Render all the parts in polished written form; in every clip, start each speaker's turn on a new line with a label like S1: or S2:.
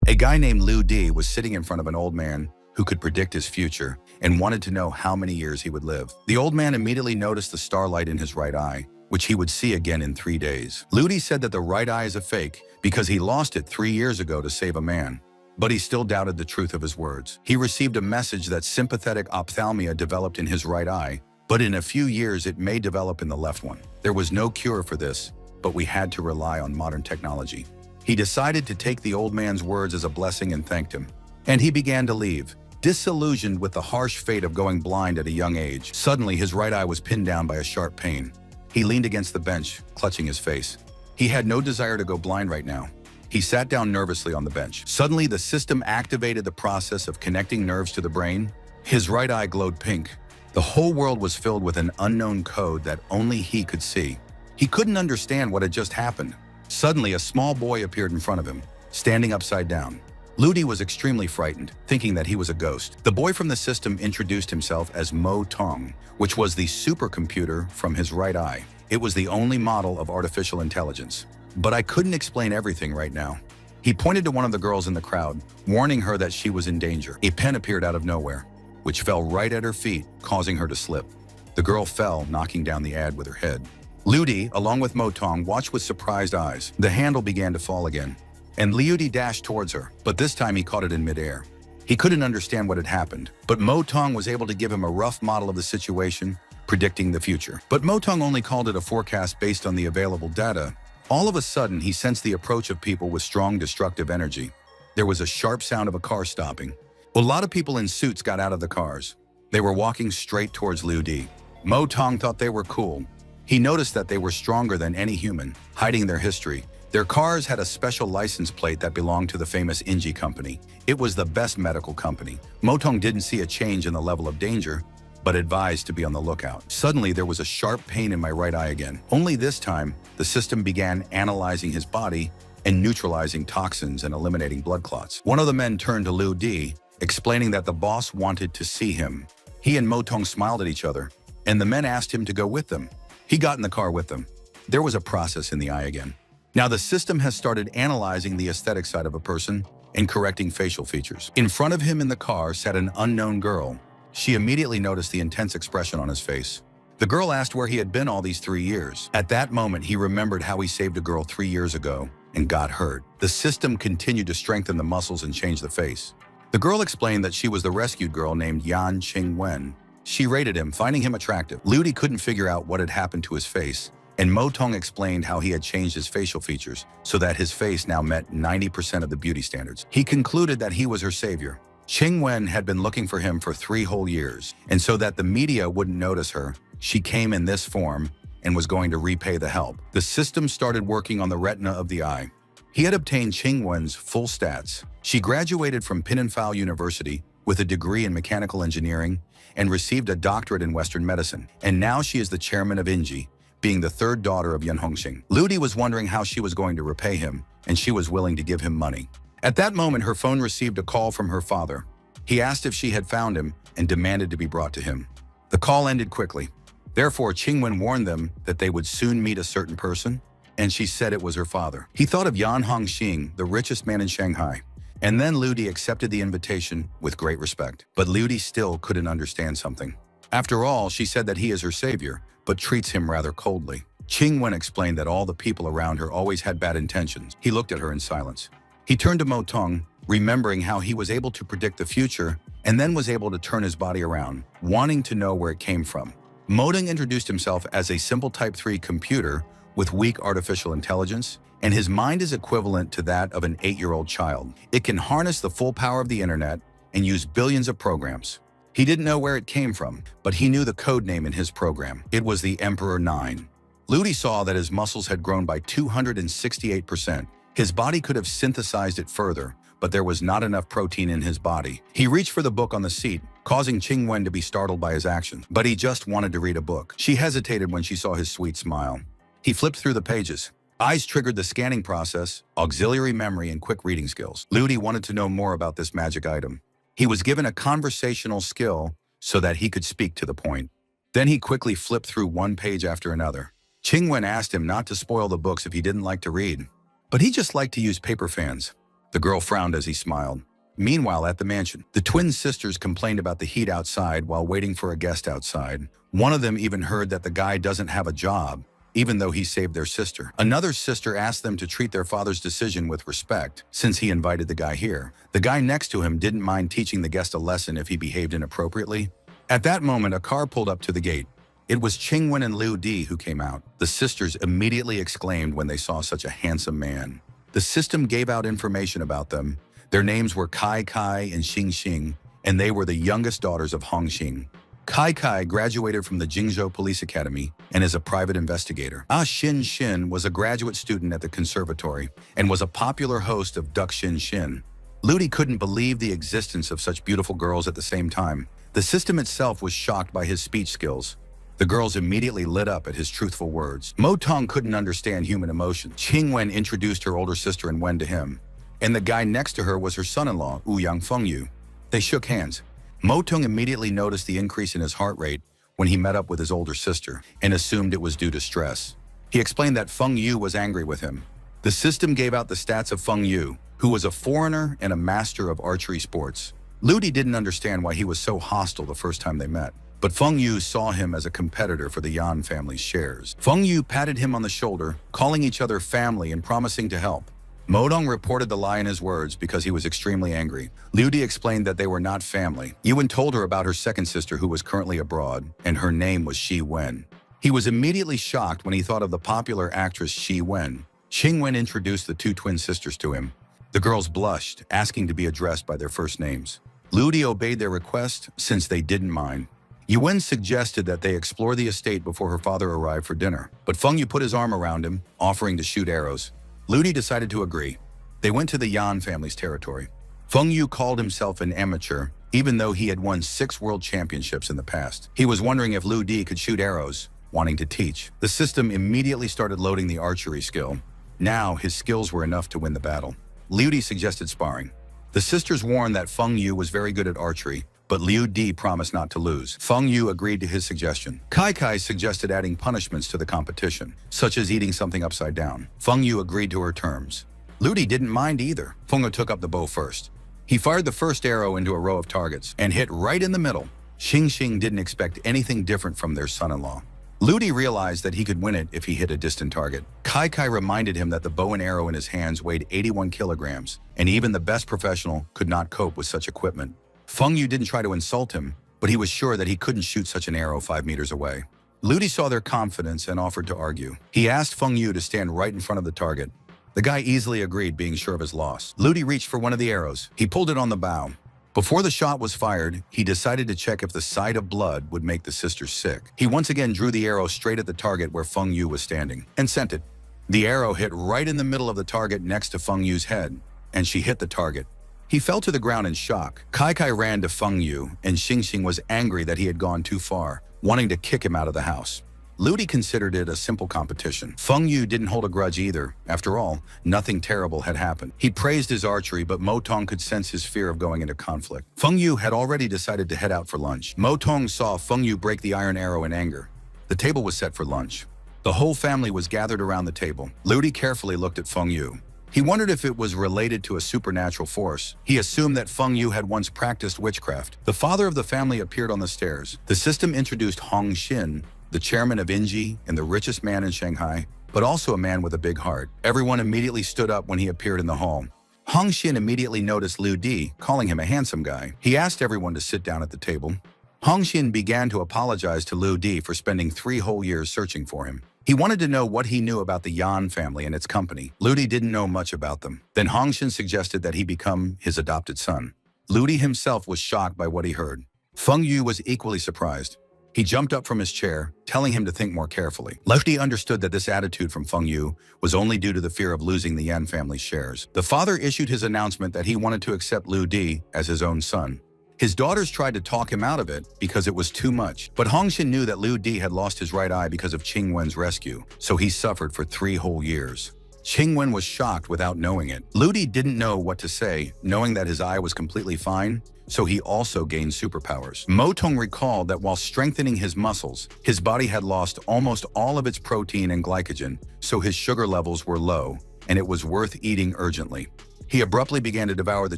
S1: A guy named Liu D was sitting in front of an old man who could predict his future and wanted to know how many years he would live. The old man immediately noticed the starlight in his right eye, which he would see again in 3 days. Ludi said that the right eye is a fake because he lost it 3 years ago to save a man. But he still doubted the truth of his words. He received a message that sympathetic ophthalmia developed in his right eye, but in a few years it may develop in the left one. There was no cure for this, but we had to rely on modern technology. He decided to take the old man's words as a blessing and thanked him. And he began to leave, disillusioned with the harsh fate of going blind at a young age. Suddenly, his right eye was pinned down by a sharp pain. He leaned against the bench, clutching his face. He had no desire to go blind right now. He sat down nervously on the bench. Suddenly, the system activated the process of connecting nerves to the brain. His right eye glowed pink. The whole world was filled with an unknown code that only he could see. He couldn't understand what had just happened. Suddenly, a small boy appeared in front of him, standing upside down. Ludi was extremely frightened, thinking that he was a ghost. The boy from the system introduced himself as Mo Tong, which was the supercomputer from his right eye. It was the only model of artificial intelligence. But I couldn't explain everything right now. He pointed to one of the girls in the crowd, warning her that she was in danger. A pen appeared out of nowhere, which fell right at her feet, causing her to slip. The girl fell, knocking down the ad with her head. Ludi, along with Mo Tong, watched with surprised eyes. The handle began to fall again, and Liudi dashed towards her, but this time he caught it in midair. He couldn't understand what had happened, but Mo Tong was able to give him a rough model of the situation, predicting the future. But Mo Tong only called it a forecast based on the available data. All of a sudden, he sensed the approach of people with strong destructive energy. There was a sharp sound of a car stopping. A lot of people in suits got out of the cars. They were walking straight towards Liu Di. Mo Tong thought they were cool. He noticed that they were stronger than any human, hiding their history. Their cars had a special license plate that belonged to the famous Inji company. It was the best medical company. Mo Tong didn't see a change in the level of danger, but advised to be on the lookout. Suddenly, there was a sharp pain in my right eye again. Only this time, the system began analyzing his body and neutralizing toxins and eliminating blood clots. One of the men turned to Liu Di, explaining that the boss wanted to see him. He and Mo Tong smiled at each other, and the men asked him to go with them. He got in the car with them. There was a process in the eye again. Now the system has started analyzing the aesthetic side of a person and correcting facial features. In front of him in the car sat an unknown girl. She immediately noticed the intense expression on his face. The girl asked where he had been all these 3 years. At that moment, he remembered how he saved a girl 3 years ago and got hurt. The system continued to strengthen the muscles and change the face. The girl explained that she was the rescued girl named Yan Qingwen. She rated him, finding him attractive. Ludi couldn't figure out what had happened to his face, and Mo Tong explained how he had changed his facial features so that his face now met 90% of the beauty standards. He concluded that he was her savior. Qingwen had been looking for him for 3 whole years, and so that the media wouldn't notice her, she came in this form and was going to repay the help. The system started working on the retina of the eye. He had obtained Qingwen's full stats. She graduated from Pininfarina University with a degree in mechanical engineering and received a doctorate in Western medicine. And now she is the chairman of Inji, being the 3rd daughter of Yan Hongxing. Ludi was wondering how she was going to repay him, and she was willing to give him money. At that moment, her phone received a call from her father. He asked if she had found him and demanded to be brought to him. The call ended quickly. Therefore, Qingwen warned them that they would soon meet a certain person, and she said it was her father. He thought of Yan Hongxing, the richest man in Shanghai. And then Ludi accepted the invitation with great respect. But Ludi still couldn't understand something. After all, she said that he is her savior, but treats him rather coldly. Qingwen explained that all the people around her always had bad intentions. He looked at her in silence. He turned to Mo Tong, remembering how he was able to predict the future and then was able to turn his body around, wanting to know where it came from. Mo Tong introduced himself as a simple Type 3 computer with weak artificial intelligence, and his mind is equivalent to that of an 8-year-old child. It can harness the full power of the internet and use billions of programs. He didn't know where it came from, but he knew the code name in his program. It was the Emperor 9. Ludi saw that his muscles had grown by 268%. His body could have synthesized it further, but there was not enough protein in his body. He reached for the book on the seat, causing Qingwen to be startled by his action. But he just wanted to read a book. She hesitated when she saw his sweet smile. He flipped through the pages. Eyes triggered the scanning process, auxiliary memory, and quick reading skills. Ludi wanted to know more about this magic item. He was given a conversational skill so that he could speak to the point. Then he quickly flipped through one page after another. Qingwen asked him not to spoil the books if he didn't like to read, but he just liked to use paper fans. The girl frowned as he smiled. Meanwhile, at the mansion, the twin sisters complained about the heat outside while waiting for a guest outside. One of them even heard that the guy doesn't have a job, even though he saved their sister. Another sister asked them to treat their father's decision with respect, since he invited the guy here. The guy next to him didn't mind teaching the guest a lesson if he behaved inappropriately. At that moment, a car pulled up to the gate. It was Qingwen and Liu Di who came out. The sisters immediately exclaimed when they saw such a handsome man. The system gave out information about them. Their names were Kai Kai and Xing Xing, and they were the youngest daughters of Hong Xing. Kai Kai graduated from the Jingzhou Police Academy and is a private investigator. Xin Xin was a graduate student at the conservatory and was a popular host of Duck Xin Xin. Ludi couldn't believe the existence of such beautiful girls at the same time. The system itself was shocked by his speech skills. The girls immediately lit up at his truthful words. Mo Tong couldn't understand human emotion. Qingwen introduced her older sister and Wen to him, and the guy next to her was her son-in-law, Ouyang Fengyu. They shook hands. Mo Tong immediately noticed the increase in his heart rate when he met up with his older sister and assumed it was due to stress. He explained that Fengyu was angry with him. The system gave out the stats of Fengyu, who was a foreigner and a master of archery sports. Ludi didn't understand why he was so hostile the first time they met, but Fengyu saw him as a competitor for the Yan family's shares. Fengyu patted him on the shoulder, calling each other family and promising to help. Modong reported the lie in his words because he was extremely angry. Liu Di explained that they were not family. Yuan told her about her second sister who was currently abroad, and her name was Shi Wen. He was immediately shocked when he thought of the popular actress Shi Wen. Qingwen introduced the two twin sisters to him. The girls blushed, asking to be addressed by their first names. Liu Di obeyed their request since they didn't mind. Yuan suggested that they explore the estate before her father arrived for dinner, but Fengyu put his arm around him, offering to shoot arrows. Ludi decided to agree. They went to the Yan family's territory. Fengyu called himself an amateur, even though he had won 6 world championships in the past. He was wondering if Liu Di could shoot arrows, wanting to teach. The system immediately started loading the archery skill. Now, his skills were enough to win the battle. Liu Di suggested sparring. The sisters warned that Fengyu was very good at archery, but Liu Di promised not to lose. Fengyu agreed to his suggestion. Kai Kai suggested adding punishments to the competition, such as eating something upside down. Fengyu agreed to her terms. Liu Di didn't mind either. Fengyu took up the bow first. He fired the first arrow into a row of targets and hit right in the middle. Xing Xing didn't expect anything different from their son-in-law. Liu Di realized that he could win it if he hit a distant target. Kai Kai reminded him that the bow and arrow in his hands weighed 81 kilograms, and even the best professional could not cope with such equipment. Fengyu didn't try to insult him, but he was sure that he couldn't shoot such an arrow 5 meters away. Liu Di saw their confidence and offered to argue. He asked Fengyu to stand right in front of the target. The guy easily agreed, being sure of his loss. Liu Di reached for one of the arrows. He pulled it on the bow. Before the shot was fired, he decided to check if the sight of blood would make the sisters sick. He once again drew the arrow straight at the target where Fengyu was standing and sent it. The arrow hit right in the middle of the target next to Fengyu's head, and she hit the target. He fell to the ground in shock. Kai Kai ran to Fengyu, and Xing Xing was angry that he had gone too far, wanting to kick him out of the house. Liu Di considered it a simple competition. Fengyu didn't hold a grudge either. After all, nothing terrible had happened. He praised his archery, but Mo Tong could sense his fear of going into conflict. Fengyu had already decided to head out for lunch. Mo Tong saw Fengyu break the iron arrow in anger. The table was set for lunch. The whole family was gathered around the table. Liu Di carefully looked at Fengyu. He wondered if it was related to a supernatural force. He assumed that Fengyu had once practiced witchcraft. The father of the family appeared on the stairs. The system introduced Hong Xin, the chairman of Inji and the richest man in Shanghai, but also a man with a big heart. Everyone immediately stood up when he appeared in the hall. Hong Xin immediately noticed Liu Di, calling him a handsome guy. He asked everyone to sit down at the table. Hong Xin began to apologize to Liu Di for spending 3 whole years searching for him. He wanted to know what he knew about the Yan family and its company. Liu Di didn't know much about them. Then Hong Xin suggested that he become his adopted son. Liu Di himself was shocked by what he heard. Fengyu was equally surprised. He jumped up from his chair, telling him to think more carefully. Liu Di understood that this attitude from Fengyu was only due to the fear of losing the Yan family's shares. The father issued his announcement that he wanted to accept Liu Di as his own son. His daughters tried to talk him out of it because it was too much, but Hong Xin knew that Liu Di had lost his right eye because of Qingwen's rescue, so he suffered for 3 whole years. Qingwen was shocked without knowing it. Liu Di didn't know what to say, knowing that his eye was completely fine, so he also gained superpowers. Mo Tong recalled that while strengthening his muscles, his body had lost almost all of its protein and glycogen, so his sugar levels were low, and it was worth eating urgently. He abruptly began to devour the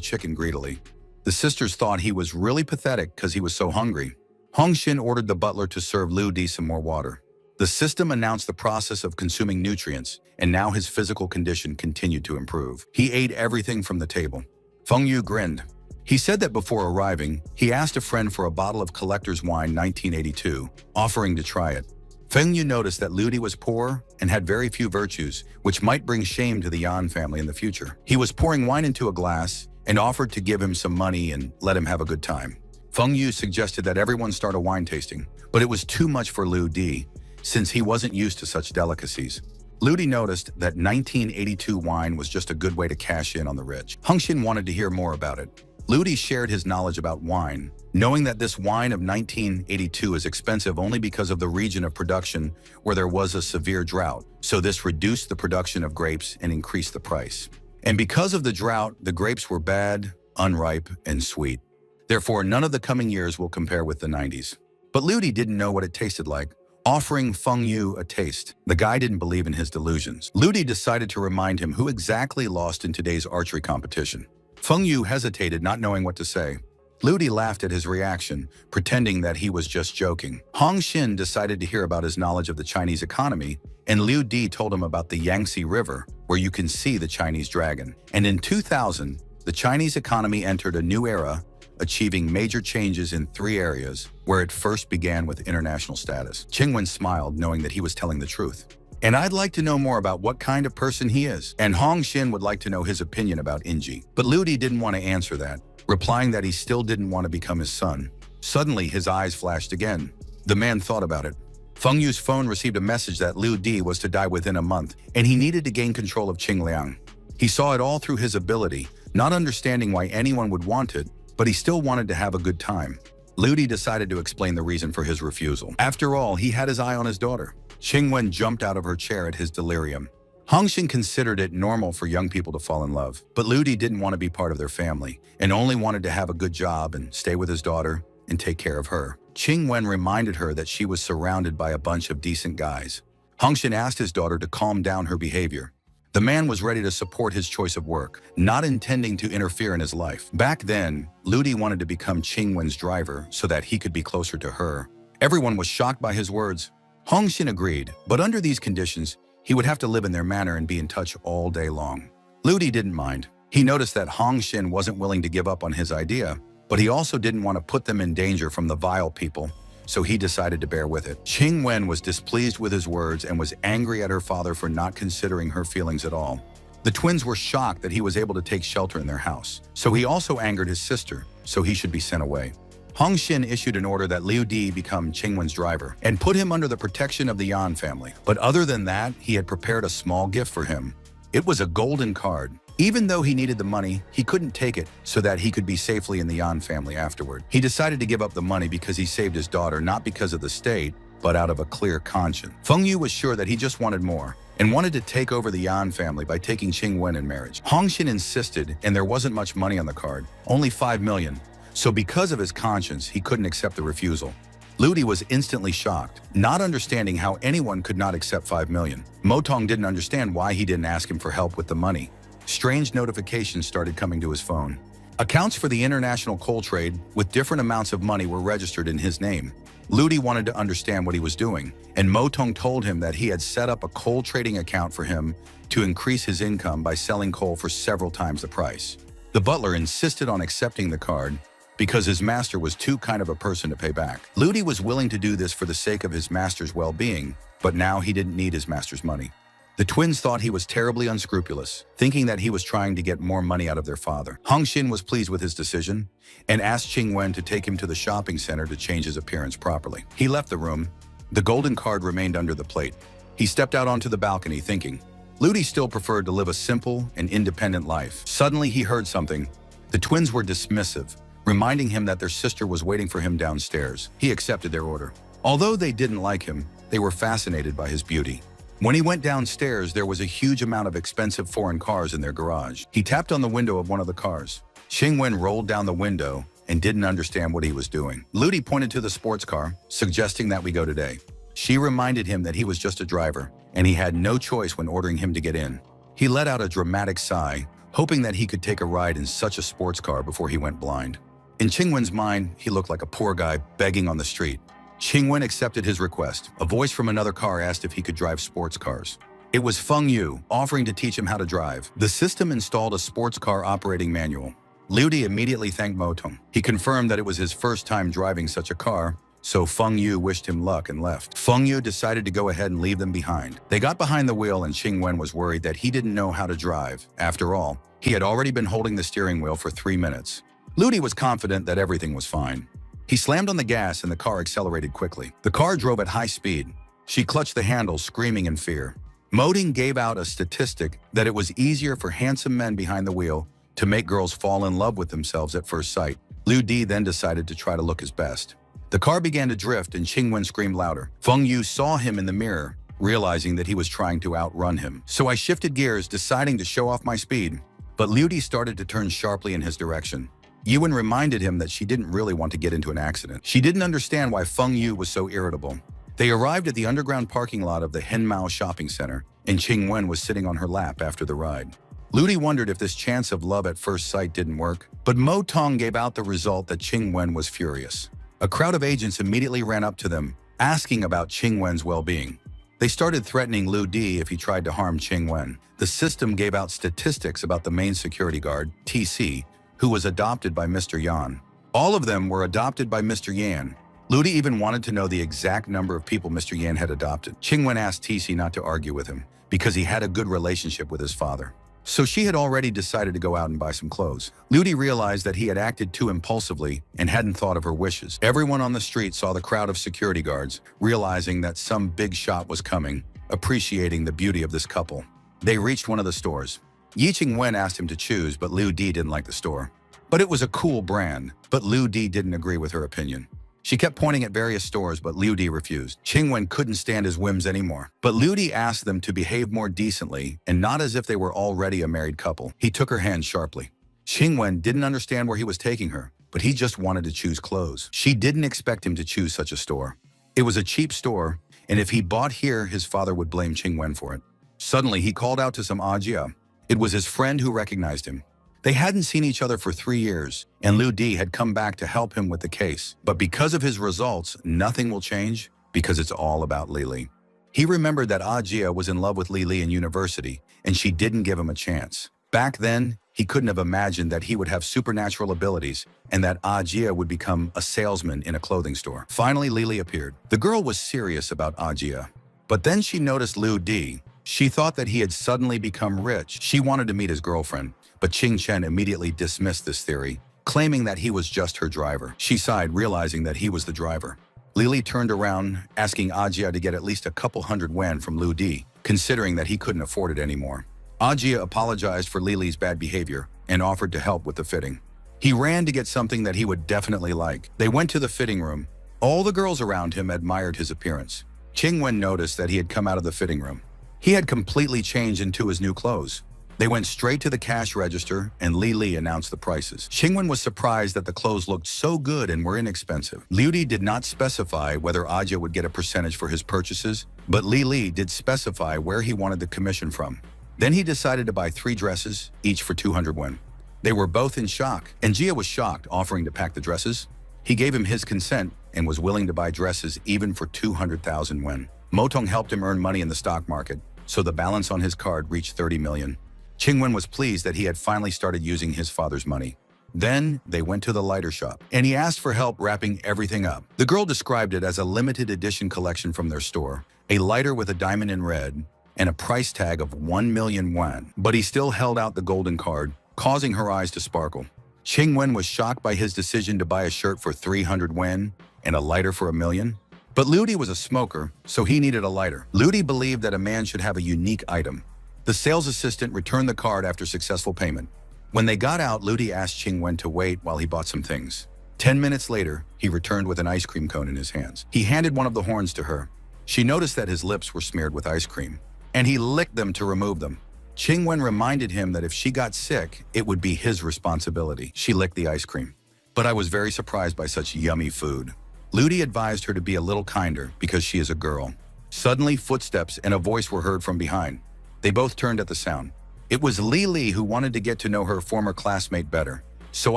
S1: chicken greedily. The sisters thought he was really pathetic because he was so hungry. Hong Xin ordered the butler to serve Liu Di some more water. The system announced the process of consuming nutrients, and now his physical condition continued to improve. He ate everything from the table. Feng Yu grinned. He said that before arriving, he asked a friend for a bottle of collector's wine 1982, offering to try it. Feng Yu noticed that Liu Di was poor and had very few virtues, which might bring shame to the Yan family in the future. He was pouring wine into a glass and offered to give him some money and let him have a good time. Feng Yu suggested that everyone start a wine tasting, but it was too much for Liu Di, since he wasn't used to such delicacies. Liu Di noticed that 1982 wine was just a good way to cash in on the rich. Hong Xin wanted to hear more about it. Liu Di shared his knowledge about wine, knowing that this wine of 1982 is expensive only because of the region of production where there was a severe drought, so this reduced the production of grapes and increased the price. And because of the drought, the grapes were bad, unripe, and sweet. Therefore, none of the coming years will compare with the 90s. But Liu Di didn't know what it tasted like, offering Feng Yu a taste. The guy didn't believe in his delusions. Liu Di decided to remind him who exactly lost in today's archery competition. Feng Yu hesitated, not knowing what to say. Liu Di laughed at his reaction, pretending that he was just joking. Hong Xin decided to hear about his knowledge of the Chinese economy, and Liu Di told him about the Yangtze River, where you can see the Chinese dragon. And in 2000, the Chinese economy entered a new era, achieving major changes in 3 areas, where it first began with international status. Qingwen smiled, knowing that he was telling the truth. And I'd like to know more about what kind of person he is. And Hong Xin would like to know his opinion about Inji. But Liu Di didn't want to answer that, replying that he still didn't want to become his son. Suddenly, his eyes flashed again. The man thought about it. Feng Yu's phone received a message that Liu Di was to die within a month, and he needed to gain control of Qingliang. He saw it all through his ability, not understanding why anyone would want it, but he still wanted to have a good time. Liu Di decided to explain the reason for his refusal. After all, he had his eye on his daughter. Qingwen jumped out of her chair at his delirium. Hong Xin considered it normal for young people to fall in love, but Liu Di didn't want to be part of their family and only wanted to have a good job and stay with his daughter and take care of her. Qingwen reminded her that she was surrounded by a bunch of decent guys. Hong Xin asked his daughter to calm down her behavior. The man was ready to support his choice of work, not intending to interfere in his life. Back then, Liu Di wanted to become Qingwen's driver so that he could be closer to her. Everyone was shocked by his words. Hong Xin agreed, but under these conditions, he would have to live in their manor and be in touch all day long. Liu Di didn't mind. He noticed that Hong Xin wasn't willing to give up on his idea, but he also didn't want to put them in danger from the vile people, so he decided to bear with it. Qingwen was displeased with his words and was angry at her father for not considering her feelings at all. The twins were shocked that he was able to take shelter in their house, so he also angered his sister, so he should be sent away. Hong Xin issued an order that Liu Di become Qingwen's driver and put him under the protection of the Yan family. But other than that, he had prepared a small gift for him. It was a golden card. Even though he needed the money, he couldn't take it so that he could be safely in the Yan family afterward. He decided to give up the money because he saved his daughter, not because of the state, but out of a clear conscience. Feng Yu was sure that he just wanted more and wanted to take over the Yan family by taking Qingwen in marriage. Hong Xin insisted, and there wasn't much money on the card, only 5 million. So because of his conscience, he couldn't accept the refusal. Liu Di was instantly shocked, not understanding how anyone could not accept 5 million. Motong didn't understand why he didn't ask him for help with the money. Strange notifications started coming to his phone. Accounts for the international coal trade with different amounts of money were registered in his name. Liu Di wanted to understand what he was doing, and Motong told him that he had set up a coal trading account for him to increase his income by selling coal for several times the price. The butler insisted on accepting the card, because his master was too kind of a person to pay back. Liu Di was willing to do this for the sake of his master's well-being, but now he didn't need his master's money. The twins thought he was terribly unscrupulous, thinking that he was trying to get more money out of their father. Hong Xin was pleased with his decision and asked Qingwen to take him to the shopping center to change his appearance properly. He left the room. The golden card remained under the plate. He stepped out onto the balcony thinking. Liu Di still preferred to live a simple and independent life. Suddenly he heard something. The twins were dismissive, reminding him that their sister was waiting for him downstairs. He accepted their order. Although they didn't like him, they were fascinated by his beauty. When he went downstairs, there was a huge amount of expensive foreign cars in their garage. He tapped on the window of one of the cars. Qingwen rolled down the window and didn't understand what he was doing. Liu Di pointed to the sports car, suggesting that we go today. She reminded him that he was just a driver, and he had no choice when ordering him to get in. He let out a dramatic sigh, hoping that he could take a ride in such a sports car before he went blind. In Qingwen's mind, he looked like a poor guy begging on the street. Qingwen accepted his request. A voice from another car asked if he could drive sports cars. It was Feng Yu, offering to teach him how to drive. The system installed a sports car operating manual. Liu Di immediately thanked Mo Tong. He confirmed that it was his first time driving such a car, so Feng Yu wished him luck and left. Feng Yu decided to go ahead and leave them behind. They got behind the wheel and Qingwen was worried that he didn't know how to drive. After all, he had already been holding the steering wheel for 3 minutes. Liu Di was confident that everything was fine. He slammed on the gas and the car accelerated quickly. The car drove at high speed. She clutched the handle, screaming in fear. Mo Ting gave out a statistic that it was easier for handsome men behind the wheel to make girls fall in love with themselves at first sight. Liu Di then decided to try to look his best. The car began to drift and Qingwen screamed louder. Feng Yu saw him in the mirror, realizing that he was trying to outrun him. So I shifted gears, deciding to show off my speed. But Liu Di started to turn sharply in his direction. Yuan reminded him that she didn't really want to get into an accident. She didn't understand why Feng Yu was so irritable. They arrived at the underground parking lot of the Henmao shopping center, and Qingwen was sitting on her lap after the ride. Liu Di wondered if this chance of love at first sight didn't work, but Mo Tong gave out the result that Qingwen was furious. A crowd of agents immediately ran up to them, asking about Qingwen's well-being. They started threatening Liu Di if he tried to harm Qingwen. The system gave out statistics about the main security guard, TC, who was adopted by Mr. Yan. All of them were adopted by Mr. Yan. Liu Di even wanted to know the exact number of people Mr. Yan had adopted. Qingwen asked TC not to argue with him, because he had a good relationship with his father. So she had already decided to go out and buy some clothes. Liu Di realized that he had acted too impulsively and hadn't thought of her wishes. Everyone on the street saw the crowd of security guards, realizing that some big shot was coming, appreciating the beauty of this couple. They reached one of the stores. Yi Qingwen asked him to choose, but Liu Di didn't like the store. But it was a cool brand, but Liu Di didn't agree with her opinion. She kept pointing at various stores, but Liu Di refused. Qingwen couldn't stand his whims anymore. But Liu Di asked them to behave more decently and not as if they were already a married couple. He took her hand sharply. Qingwen didn't understand where he was taking her, but he just wanted to choose clothes. She didn't expect him to choose such a store. It was a cheap store, and if he bought here, his father would blame Qingwen for it. Suddenly, he called out to some Ajia. It was his friend who recognized him. They hadn't seen each other for 3 years, and Liu Di had come back to help him with the case. But because of his results, nothing will change because it's all about Lili. He remembered that Ajia was in love with Lili in university, and she didn't give him a chance. Back then, he couldn't have imagined that he would have supernatural abilities and that Ajia would become a salesman in a clothing store. Finally, Lili appeared. The girl was serious about Ajia, but then she noticed Liu Di. She thought that he had suddenly become rich. She wanted to meet his girlfriend, but Qing Chen immediately dismissed this theory, claiming that he was just her driver. She sighed, realizing that he was the driver. Lili turned around, asking Ajia to get at least a couple hundred yuan from Liu Di, considering that he couldn't afford it anymore. Ajia apologized for Lili's bad behavior and offered to help with the fitting. He ran to get something that he would definitely like. They went to the fitting room. All the girls around him admired his appearance. Qingwen noticed that he had come out of the fitting room. He had completely changed into his new clothes. They went straight to the cash register and Li announced the prices. Qingwen was surprised that the clothes looked so good and were inexpensive. Liu Di did not specify whether Ajia would get a percentage for his purchases, but Li did specify where he wanted the commission from. Then he decided to buy 3 dresses, each for 200 yuan. They were both in shock, and Jia was shocked, offering to pack the dresses. He gave him his consent and was willing to buy dresses even for 200,000 yuan. Mo Tong helped him earn money in the stock market, so the balance on his card reached 30 million. Qingwen was pleased that he had finally started using his father's money. Then they went to the lighter shop, and he asked for help wrapping everything up. The girl described it as a limited edition collection from their store, a lighter with a diamond in red, and a price tag of 1 million yuan. But he still held out the golden card, causing her eyes to sparkle. Qingwen was shocked by his decision to buy a shirt for 300 yuan and a lighter for 1 million. But Liu Di was a smoker, so he needed a lighter. Liu Di believed that a man should have a unique item. The sales assistant returned the card after successful payment. When they got out, Liu Di asked Qingwen to wait while he bought some things. 10 minutes later, he returned with an ice cream cone in his hands. He handed one of the horns to her. She noticed that his lips were smeared with ice cream, and he licked them to remove them. Qingwen reminded him that if she got sick, it would be his responsibility. She licked the ice cream. But I was very surprised by such yummy food. Liu Di advised her to be a little kinder because she is a girl. Suddenly, footsteps and a voice were heard from behind. They both turned at the sound. It was Lily who wanted to get to know her former classmate better. So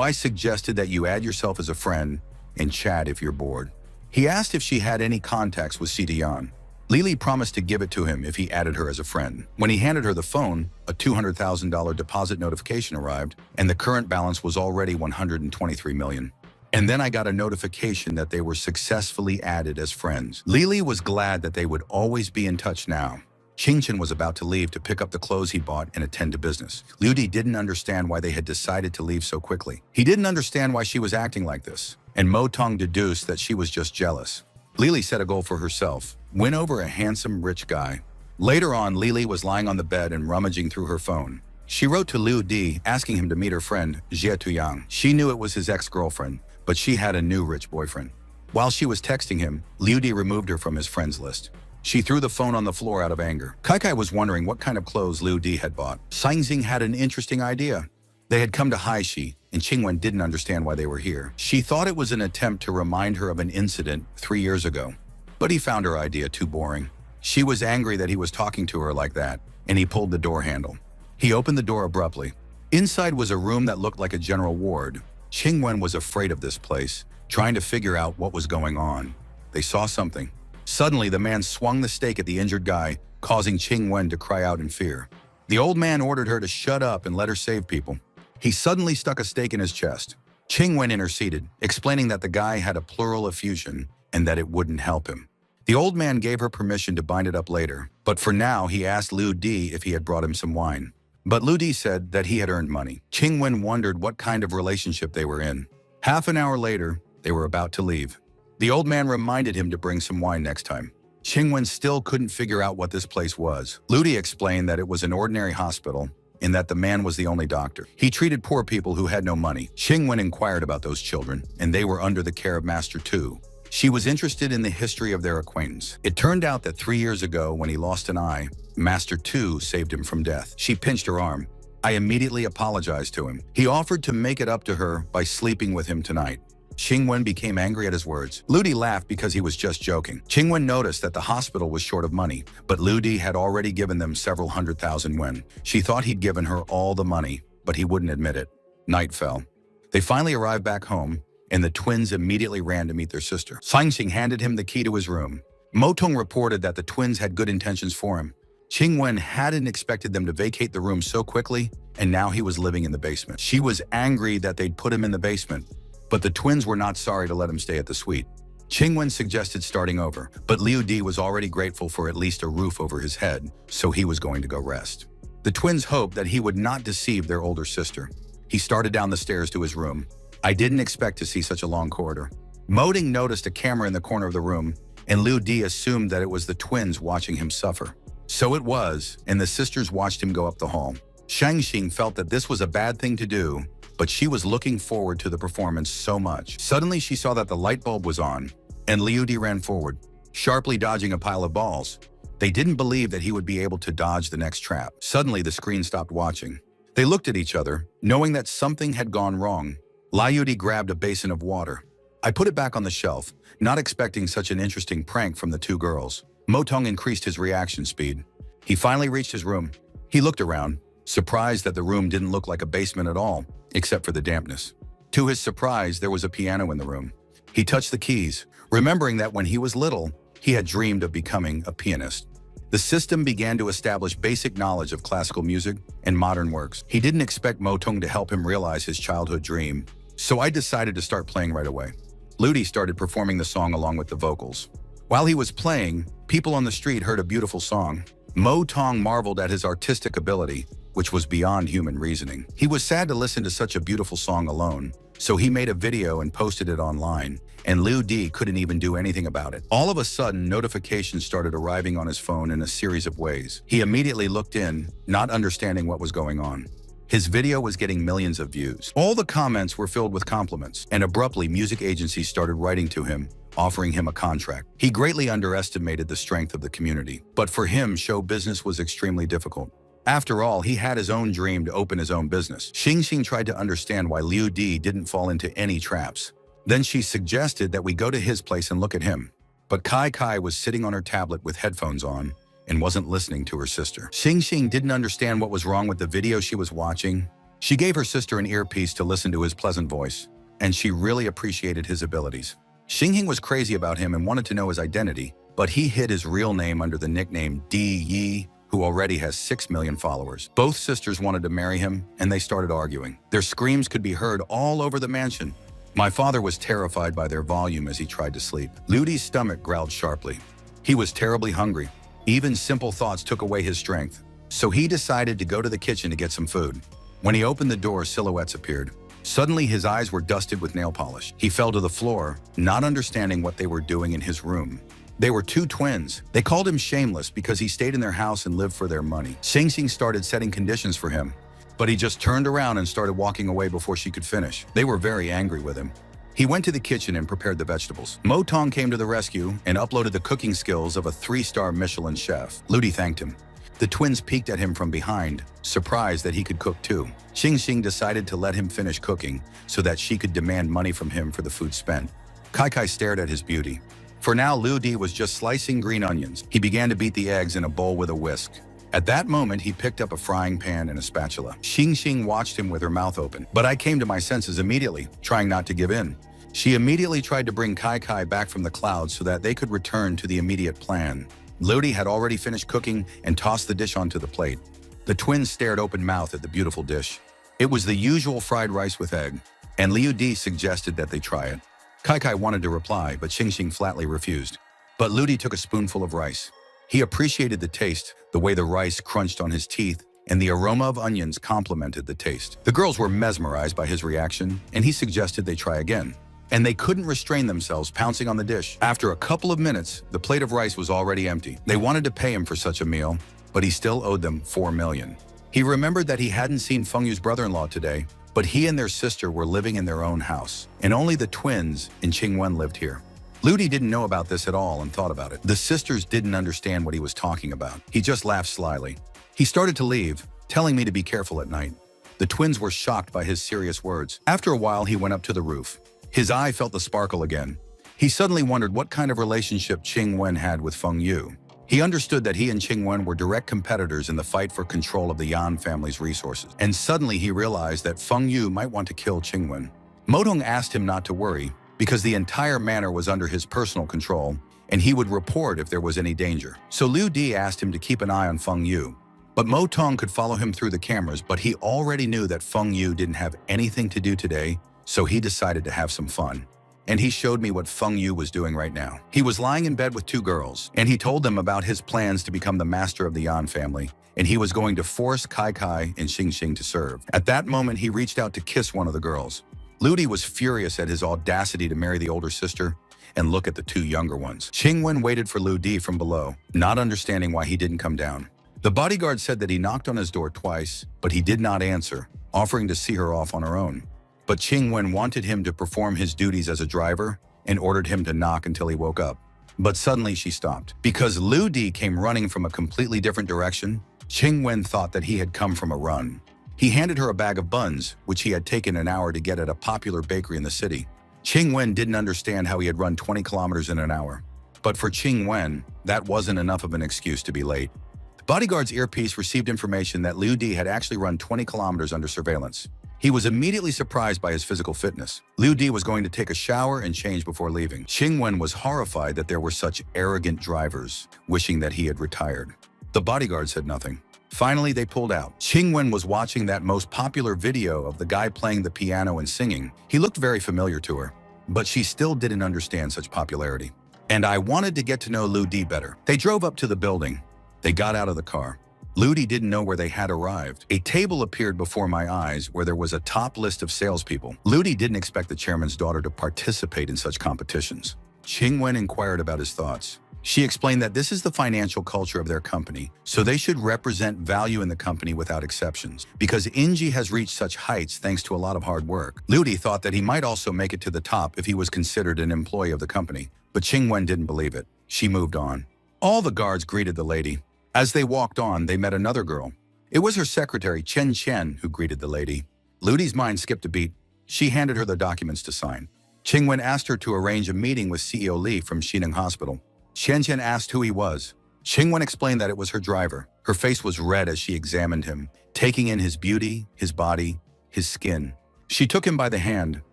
S1: I suggested that you add yourself as a friend and chat if you're bored. He asked if she had any contacts with Sitian. Lily promised to give it to him if he added her as a friend. When he handed her the phone, a $200,000 deposit notification arrived, and the current balance was already $123 million. And then I got a notification that they were successfully added as friends. Lily was glad that they would always be in touch now. Qingchen was about to leave to pick up the clothes he bought and attend to business. Liu Di didn't understand why they had decided to leave so quickly. He didn't understand why she was acting like this, and Mo Tong deduced that she was just jealous. Lily set a goal for herself: win over a handsome, rich guy. Later on, Lily was lying on the bed and rummaging through her phone. She wrote to Liu Di, asking him to meet her friend, Jie Tuyang. She knew it was his ex-girlfriend, but she had a new rich boyfriend. While she was texting him, Liu Di removed her from his friends list. She threw the phone on the floor out of anger. Kai was wondering what kind of clothes Liu Di had bought. Xing had an interesting idea. They had come to Haishi, and Qingwen didn't understand why they were here. She thought it was an attempt to remind her of an incident 3 years ago. But he found her idea too boring. She was angry that he was talking to her like that, and he pulled the door handle. He opened the door abruptly. Inside was a room that looked like a general ward. Qingwen was afraid of this place, trying to figure out what was going on. They saw something. Suddenly, the man swung the stake at the injured guy, causing Qingwen to cry out in fear. The old man ordered her to shut up and let her save people. He suddenly stuck a stake in his chest. Qingwen interceded, explaining that the guy had a pleural effusion and that it wouldn't help him. The old man gave her permission to bind it up later, but for now he asked Liu Di if he had brought him some wine. But Liu Di said that he had earned money. Qingwen wondered what kind of relationship they were in. Half an hour later, they were about to leave. The old man reminded him to bring some wine next time. Qingwen still couldn't figure out what this place was. Liu Di explained that it was an ordinary hospital and that the man was the only doctor. He treated poor people who had no money. Qingwen inquired about those children, and they were under the care of Master Tu. She was interested in the history of their acquaintance. It turned out that 3 years ago, when he lost an eye, Master Tu saved him from death. She pinched her arm. I immediately apologized to him. He offered to make it up to her by sleeping with him tonight. Qingwen became angry at his words. Liu Di laughed because he was just joking. Qingwen noticed that the hospital was short of money, but Liu Di had already given them several 100,000 yuan. She thought he'd given her all the money, but he wouldn't admit it. Night fell. They finally arrived back home, and the twins immediately ran to meet their sister. Xing handed him the key to his room. Mo Tong reported that the twins had good intentions for him. Qingwen hadn't expected them to vacate the room so quickly, and now he was living in the basement. She was angry that they'd put him in the basement, but the twins were not sorry to let him stay at the suite. Qingwen suggested starting over, but Liu Di was already grateful for at least a roof over his head, so he was going to go rest. The twins hoped that he would not deceive their older sister. He started down the stairs to his room. I didn't expect to see such a long corridor. Mo Ting noticed a camera in the corner of the room, and Liu Di assumed that it was the twins watching him suffer. So it was, and the sisters watched him go up the hall. Shangxing felt that this was a bad thing to do, but she was looking forward to the performance so much. Suddenly, she saw that the light bulb was on, and Liu Di ran forward, sharply dodging a pile of balls. They didn't believe that he would be able to dodge the next trap. Suddenly, the screen stopped watching. They looked at each other, knowing that something had gone wrong. Liu Di grabbed a basin of water. I put it back on the shelf, not expecting such an interesting prank from the two girls. Mo Tong increased his reaction speed. He finally reached his room. He looked around, surprised that the room didn't look like a basement at all, except for the dampness. To his surprise, there was a piano in the room. He touched the keys, remembering that when he was little, he had dreamed of becoming a pianist. The system began to establish basic knowledge of classical music and modern works. He didn't expect Mo Tong to help him realize his childhood dream, so I decided to start playing right away. Liu Di started performing the song along with the vocals. While he was playing, people on the street heard a beautiful song. Mo Tong marveled at his artistic ability, which was beyond human reasoning. He was sad to listen to such a beautiful song alone, so he made a video and posted it online, and Liu Di couldn't even do anything about it. All of a sudden, notifications started arriving on his phone in a series of ways. He immediately looked in, not understanding what was going on. His video was getting millions of views. All the comments were filled with compliments, and abruptly music agencies started writing to him, offering him a contract. He greatly underestimated the strength of the community, but for him, show business was extremely difficult. After all, he had his own dream to open his own business. Xing tried to understand why Liu Di didn't fall into any traps. Then she suggested that we go to his place and look at him. But Kai was sitting on her tablet with headphones on, and wasn't listening to her sister. Xing didn't understand what was wrong with the video she was watching. She gave her sister an earpiece to listen to his pleasant voice, and she really appreciated his abilities. Xing was crazy about him and wanted to know his identity, but he hid his real name under the nickname Di Yi, who already has 6 million followers. Both sisters wanted to marry him, and they started arguing. Their screams could be heard all over the mansion. My father was terrified by their volume as he tried to sleep. Liu Di's stomach growled sharply. He was terribly hungry. Even simple thoughts took away his strength. So he decided to go to the kitchen to get some food. When he opened the door, silhouettes appeared. Suddenly, his eyes were dusted with nail polish. He fell to the floor, not understanding what they were doing in his room. They were two twins. They called him shameless because he stayed in their house and lived for their money. Xing started setting conditions for him, but he just turned around and started walking away before she could finish. They were very angry with him. He went to the kitchen and prepared the vegetables. Mo Tong came to the rescue and uploaded the cooking skills of a 3-star Michelin chef. Liu Di thanked him. The twins peeked at him from behind, surprised that he could cook too. Xing decided to let him finish cooking so that she could demand money from him for the food spent. Kai stared at his beauty. For now, Liu Di was just slicing green onions. He began to beat the eggs in a bowl with a whisk. At that moment, he picked up a frying pan and a spatula. Xing watched him with her mouth open, but I came to my senses immediately, trying not to give in. She immediately tried to bring Kai back from the clouds so that they could return to the immediate plan. Liu Di had already finished cooking and tossed the dish onto the plate. The twins stared open-mouthed at the beautiful dish. It was the usual fried rice with egg, and Liu Di suggested that they try it. Kai wanted to reply, but Xing flatly refused. But Liu Di took a spoonful of rice. He appreciated the taste, the way the rice crunched on his teeth, and the aroma of onions complemented the taste. The girls were mesmerized by his reaction, and he suggested they try again. And they couldn't restrain themselves, pouncing on the dish. After a couple of minutes, the plate of rice was already empty. They wanted to pay him for such a meal, but he still owed them 4 million. He remembered that he hadn't seen Feng Yu's brother-in-law today, but he and their sister were living in their own house, and only the twins and Qingwen lived here. Liu Di didn't know about this at all and thought about it. The sisters didn't understand what he was talking about. He just laughed slyly. He started to leave, telling me to be careful at night. The twins were shocked by his serious words. After a while, he went up to the roof. His eye felt the sparkle again. He suddenly wondered what kind of relationship Qingwen had with Feng Yu. He understood that he and Qingwen were direct competitors in the fight for control of the Yan family's resources. And suddenly he realized that Feng Yu might want to kill Qingwen. Modong asked him not to worry, because the entire manor was under his personal control, and he would report if there was any danger. So Liu Di asked him to keep an eye on Feng Yu. But Mo Tong could follow him through the cameras, but he already knew that Feng Yu didn't have anything to do today, so he decided to have some fun. And he showed me what Feng Yu was doing right now. He was lying in bed with 2 girls, and he told them about his plans to become the master of the Yan family, and he was going to force Kai and Xing to serve. At that moment, he reached out to kiss one of the girls. Liu Di was furious at his audacity to marry the older sister and look at the 2 younger ones. Qingwen waited for Liu Di from below, not understanding why he didn't come down. The bodyguard said that he knocked on his door twice, but he did not answer, offering to see her off on her own. But Qingwen wanted him to perform his duties as a driver and ordered him to knock until he woke up. But suddenly she stopped. Because Liu Di came running from a completely different direction, Qingwen thought that he had come from a run. He handed her a bag of buns, which he had taken an hour to get at a popular bakery in the city. Qingwen didn't understand how he had run 20 kilometers in an hour. But for Qingwen, that wasn't enough of an excuse to be late. The bodyguard's earpiece received information that Liu Di had actually run 20 kilometers under surveillance. He was immediately surprised by his physical fitness. Liu Di was going to take a shower and change before leaving. Qingwen was horrified that there were such arrogant drivers, wishing that he had retired. The bodyguard said nothing. Finally, they pulled out. Qingwen was watching that most popular video of the guy playing the piano and singing. He looked very familiar to her, but she still didn't understand such popularity. And I wanted to get to know Liu Di better. They drove up to the building. They got out of the car. Liu Di didn't know where they had arrived. A table appeared before my eyes where there was a top list of salespeople. Liu Di didn't expect the chairman's daughter to participate in such competitions. Qingwen inquired about his thoughts. She explained that this is the financial culture of their company, so they should represent value in the company without exceptions. Because Inji has reached such heights thanks to a lot of hard work. Liu Di thought that he might also make it to the top if he was considered an employee of the company. But Qingwen didn't believe it. She moved on. All the guards greeted the lady. As they walked on, they met another girl. It was her secretary, Chen, who greeted the lady. Liu Di's mind skipped a beat. She handed her the documents to sign. Qingwen asked her to arrange a meeting with CEO Li from Xining Hospital. Chen asked who he was. Qingwen explained that it was her driver. Her face was red as she examined him, taking in his beauty, his body, his skin. She took him by the hand,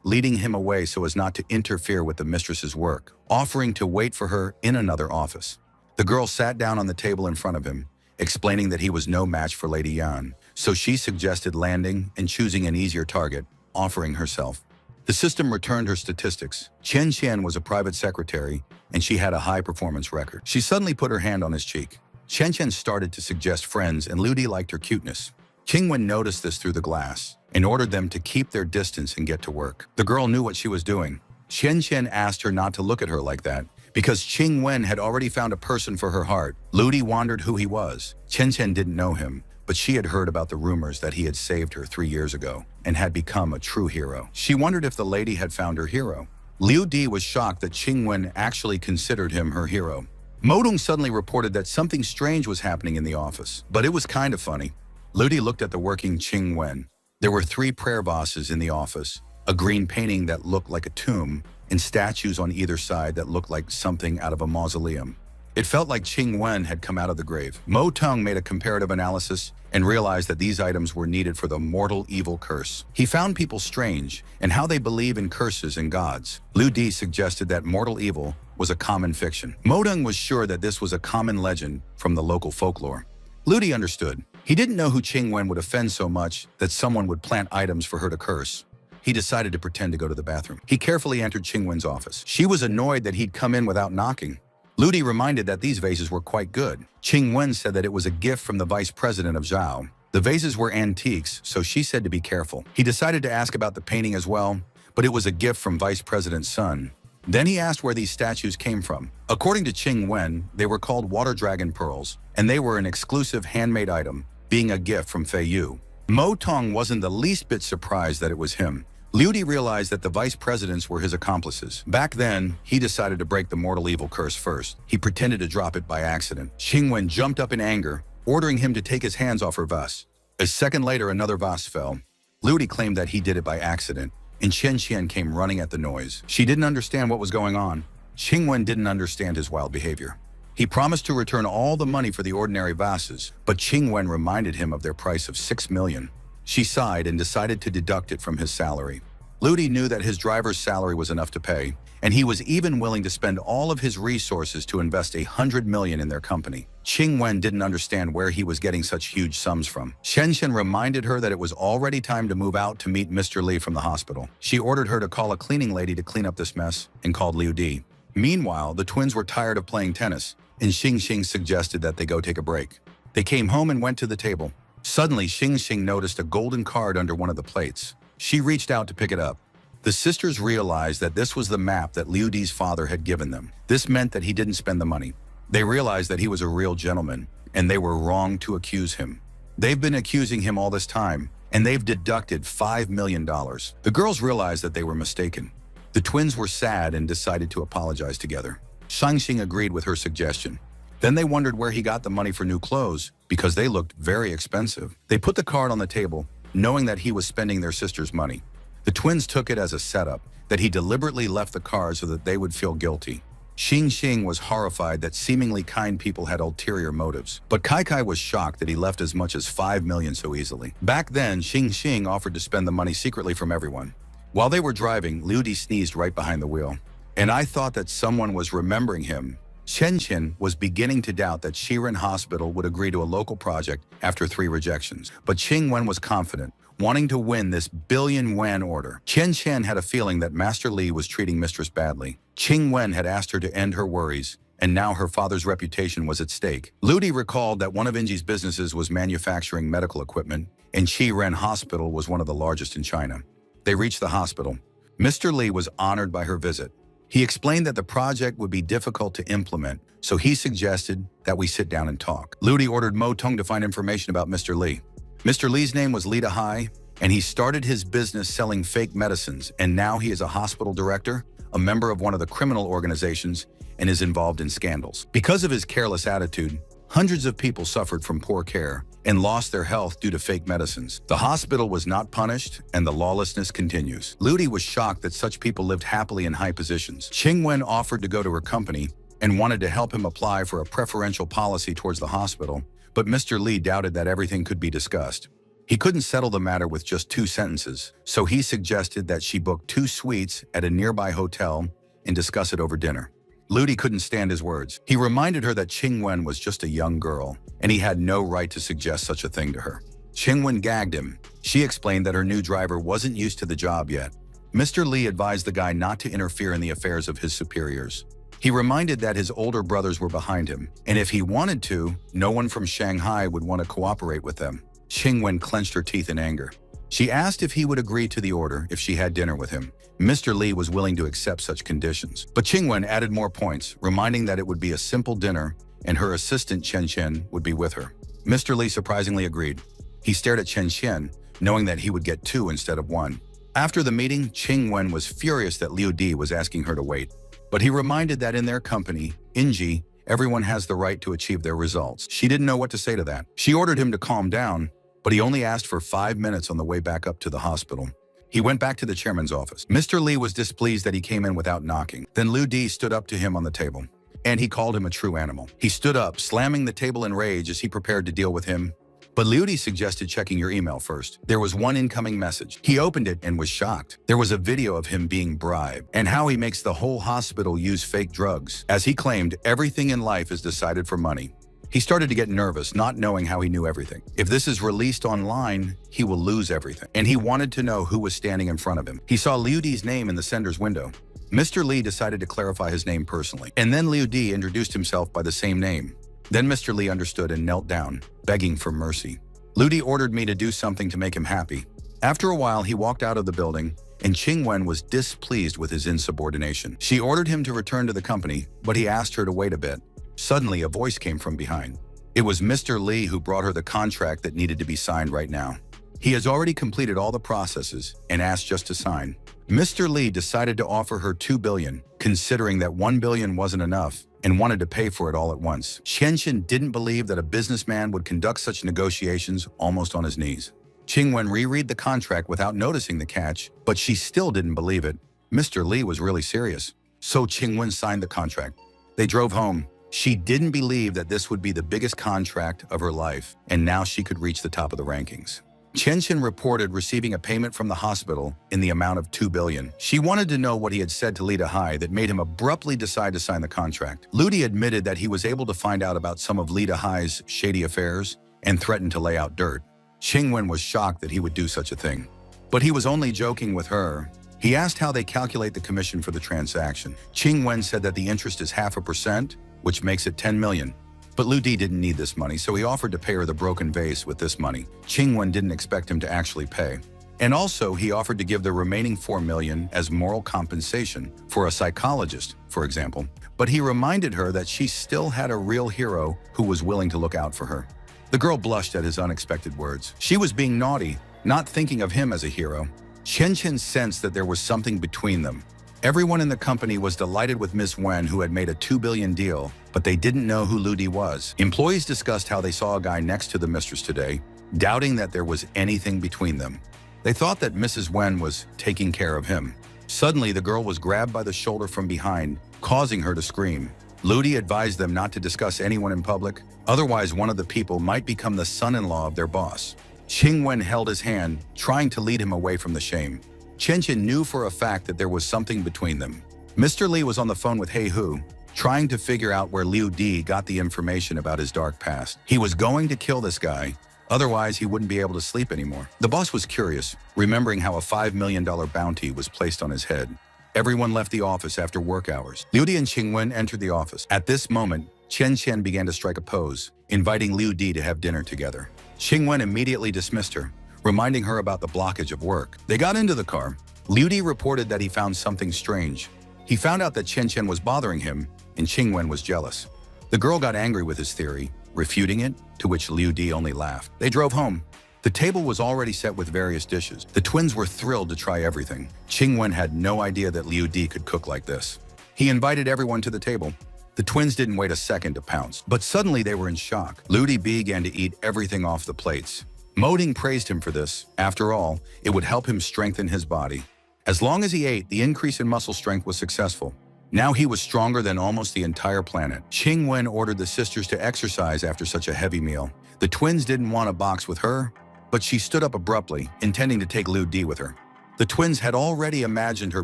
S1: leading him away so as not to interfere with the mistress's work, offering to wait for her in another office. The girl sat down on the table in front of him, explaining that he was no match for Lady Yan, so she suggested landing and choosing an easier target, offering herself. The system returned her statistics. Chen Qian was a private secretary, and she had a high-performance record. She suddenly put her hand on his cheek. Chen Qian started to suggest friends, and Liu Di liked her cuteness. Qingwen noticed this through the glass and ordered them to keep their distance and get to work. The girl knew what she was doing. Chen Qian asked her not to look at her like that, because Qingwen had already found a person for her heart. Liu Di wondered who he was. Chen Qian didn't know him, but she had heard about the rumors that he had saved her 3 years ago and had become a true hero. She wondered if the lady had found her hero. Liu Di was shocked that Qingwen actually considered him her hero. Modong suddenly reported that something strange was happening in the office, but it was kind of funny. Liu Di looked at the working Qingwen. There were 3 prayer vases in the office, a green painting that looked like a tomb, and statues on either side that looked like something out of a mausoleum. It felt like Qingwen had come out of the grave. Mo Tung made a comparative analysis and realized that these items were needed for the mortal evil curse. He found people strange and how they believe in curses and gods. Liu Di suggested that mortal evil was a common fiction. Mo Tung was sure that this was a common legend from the local folklore. Liu Di understood. He didn't know who Qingwen would offend so much that someone would plant items for her to curse. He decided to pretend to go to the bathroom. He carefully entered Qingwen's office. She was annoyed that he'd come in without knocking. Liu Di reminded that these vases were quite good. Qingwen said that it was a gift from the vice president of Zhao. The vases were antiques, so she said to be careful. He decided to ask about the painting as well, but it was a gift from vice president's son. Then he asked where these statues came from. According to Qingwen, they were called water dragon pearls, and they were an exclusive handmade item, being a gift from Fei Yu. Mo Tong wasn't the least bit surprised that it was him. Liu Di realized that the vice presidents were his accomplices. Back then, he decided to break the mortal evil curse first. He pretended to drop it by accident. Qingwen jumped up in anger, ordering him to take his hands off her vase. A second later, another vase fell. Liu Di claimed that he did it by accident, and Chen Qian came running at the noise. She didn't understand what was going on. Qingwen didn't understand his wild behavior. He promised to return all the money for the ordinary vases, but Qingwen reminded him of their price of 6 million. She sighed and decided to deduct it from his salary. Liu Di knew that his driver's salary was enough to pay, and he was even willing to spend all of his resources to invest 100 million in their company. Qingwen didn't understand where he was getting such huge sums from. Shen Shen reminded her that it was already time to move out to meet Mr. Li from the hospital. She ordered her to call a cleaning lady to clean up this mess and called Liu Di. Meanwhile, the twins were tired of playing tennis, and Xing Xing suggested that they go take a break. They came home and went to the table. Suddenly, Xing Xing noticed a golden card under one of the plates. She reached out to pick it up. The sisters realized that this was the map that Liu Di's father had given them. This meant that he didn't spend the money. They realized that he was a real gentleman, and they were wrong to accuse him. They've been accusing him all this time, and they've deducted $5 million. The girls realized that they were mistaken. The twins were sad and decided to apologize together. Shang Xing agreed with her suggestion. Then they wondered where he got the money for new clothes, because they looked very expensive. They put the card on the table, knowing that he was spending their sister's money. The twins took it as a setup, that he deliberately left the card so that they would feel guilty. Xing Xing was horrified that seemingly kind people had ulterior motives, but Kai Kai was shocked that he left as much as 5 million so easily. Back then, Xing Xing offered to spend the money secretly from everyone. While they were driving, Liu Di sneezed right behind the wheel. And I thought that someone was remembering him. Chen Chen was beginning to doubt that Shiren Hospital would agree to a local project after 3 rejections. But Qingwen was confident, wanting to win this billion yuan order. Chen Chen had a feeling that Master Li was treating Mistress badly. Qingwen had asked her to end her worries, and now her father's reputation was at stake. Liu Di recalled that one of Inji's businesses was manufacturing medical equipment, and Shiren Hospital was one of the largest in China. They reached the hospital. Mr. Li was honored by her visit. He explained that the project would be difficult to implement, so he suggested that we sit down and talk. Liu Di ordered Mo Tung to find information about Mr. Li. Mr. Li's name was Li Dahai, and he started his business selling fake medicines, and now he is a hospital director, a member of one of the criminal organizations, and is involved in scandals. Because of his careless attitude, hundreds of people suffered from poor care and lost their health due to fake medicines. The hospital was not punished, and the lawlessness continues. Liu Di was shocked that such people lived happily in high positions. Qingwen offered to go to her company and wanted to help him apply for a preferential policy towards the hospital, but Mr. Lee doubted that everything could be discussed. He couldn't settle the matter with just 2 sentences, so he suggested that she book 2 suites at a nearby hotel and discuss it over dinner. Ludi couldn't stand his words. He reminded her that Qingwen was just a young girl, and he had no right to suggest such a thing to her. Qingwen gagged him. She explained that her new driver wasn't used to the job yet. Mr. Lee advised the guy not to interfere in the affairs of his superiors. He reminded that his older brothers were behind him, and if he wanted to, no one from Shanghai would want to cooperate with them. Qingwen clenched her teeth in anger. She asked if he would agree to the order if she had dinner with him. Mr. Lee was willing to accept such conditions, but Qingwen added more points, reminding that it would be a simple dinner and her assistant Chen Chen would be with her. Mr. Lee surprisingly agreed. He stared at Chen Chen, knowing that he would get 2 instead of 1. After the meeting, Qingwen was furious that Liu Di was asking her to wait, but he reminded that in their company, Inji, everyone has the right to achieve their results. She didn't know what to say to that. She ordered him to calm down, but he only asked for 5 minutes on the way back up to the hospital. He went back to the chairman's office. Mr. Lee was displeased that he came in without knocking. Then Liu Di stood up to him on the table, and he called him a true animal. He stood up, slamming the table in rage as he prepared to deal with him. But Liu Di suggested checking your email first. There was one incoming message. He opened it and was shocked. There was a video of him being bribed and how he makes the whole hospital use fake drugs. As he claimed, everything in life is decided for money. He started to get nervous, not knowing how he knew everything. If this is released online, he will lose everything. And he wanted to know who was standing in front of him. He saw Liu Di's name in the sender's window. Mr. Lee decided to clarify his name personally. And then Liu Di introduced himself by the same name. Then Mr. Lee understood and knelt down, begging for mercy. Liu Di ordered me to do something to make him happy. After a while, he walked out of the building, and Qingwen was displeased with his insubordination. She ordered him to return to the company, but he asked her to wait a bit. Suddenly, a voice came from behind. It was Mr. Lee who brought her the contract that needed to be signed right now. He has already completed all the processes and asked just to sign. Mr. Lee decided to offer her 2 billion, considering that 1 billion wasn't enough, and wanted to pay for it all at once. Chen Chen didn't believe that a businessman would conduct such negotiations almost on his knees. Qingwen reread the contract without noticing the catch, but she still didn't believe it. Mr. Lee was really serious. So Qingwen signed the contract. They drove home. She didn't believe that this would be the biggest contract of her life, and now she could reach the top of the rankings. Chen Chen reported receiving a payment from the hospital in the amount of 2 billion. She wanted to know what he had said to Li Dahai that made him abruptly decide to sign the contract. Ludi admitted that he was able to find out about some of Li Dahai's shady affairs and threatened to lay out dirt. Qingwen was shocked that he would do such a thing. But he was only joking with her. He asked how they calculate the commission for the transaction. Qingwen said that the interest is 0.5%, which makes it 10 million. But Liu Di didn't need this money, so he offered to pay her the broken vase with this money. Qingwen didn't expect him to actually pay. And also, he offered to give the remaining 4 million as moral compensation for a psychologist, for example. But he reminded her that she still had a real hero who was willing to look out for her. The girl blushed at his unexpected words. She was being naughty, not thinking of him as a hero. Chen Chen sensed that there was something between them. Everyone in the company was delighted with Miss Wen, who had made a 2 billion deal, but they didn't know who Liu Di was. Employees discussed how they saw a guy next to the mistress today, doubting that there was anything between them. They thought that Mrs. Wen was taking care of him. Suddenly, the girl was grabbed by the shoulder from behind, causing her to scream. Liu Di advised them not to discuss anyone in public, otherwise one of the people might become the son-in-law of their boss. Qingwen held his hand, trying to lead him away from the shame. Chen Chen knew for a fact that there was something between them. Mr. Lee was on the phone with He Hu, trying to figure out where Liu Di got the information about his dark past. He was going to kill this guy, otherwise he wouldn't be able to sleep anymore. The boss was curious, remembering how a $5 million bounty was placed on his head. Everyone left the office after work hours. Liu Di and Qingwen entered the office. At this moment, Chen Chen began to strike a pose, inviting Liu Di to have dinner together. Qingwen immediately dismissed her, reminding her about the blockage of work. They got into the car. Liu Di reported that he found something strange. He found out that Chen Chen was bothering him, and Qingwen was jealous. The girl got angry with his theory, refuting it, to which Liu Di only laughed. They drove home. The table was already set with various dishes. The twins were thrilled to try everything. Qingwen had no idea that Liu Di could cook like this. He invited everyone to the table. The twins didn't wait a second to pounce, but suddenly they were in shock. Liu Di began to eat everything off the plates. Moding praised him for this. After all, it would help him strengthen his body. As long as he ate, the increase in muscle strength was successful. Now he was stronger than almost the entire planet. Qing Wen ordered the sisters to exercise after such a heavy meal. The twins didn't want to box with her, but she stood up abruptly, intending to take Liu Di with her. The twins had already imagined her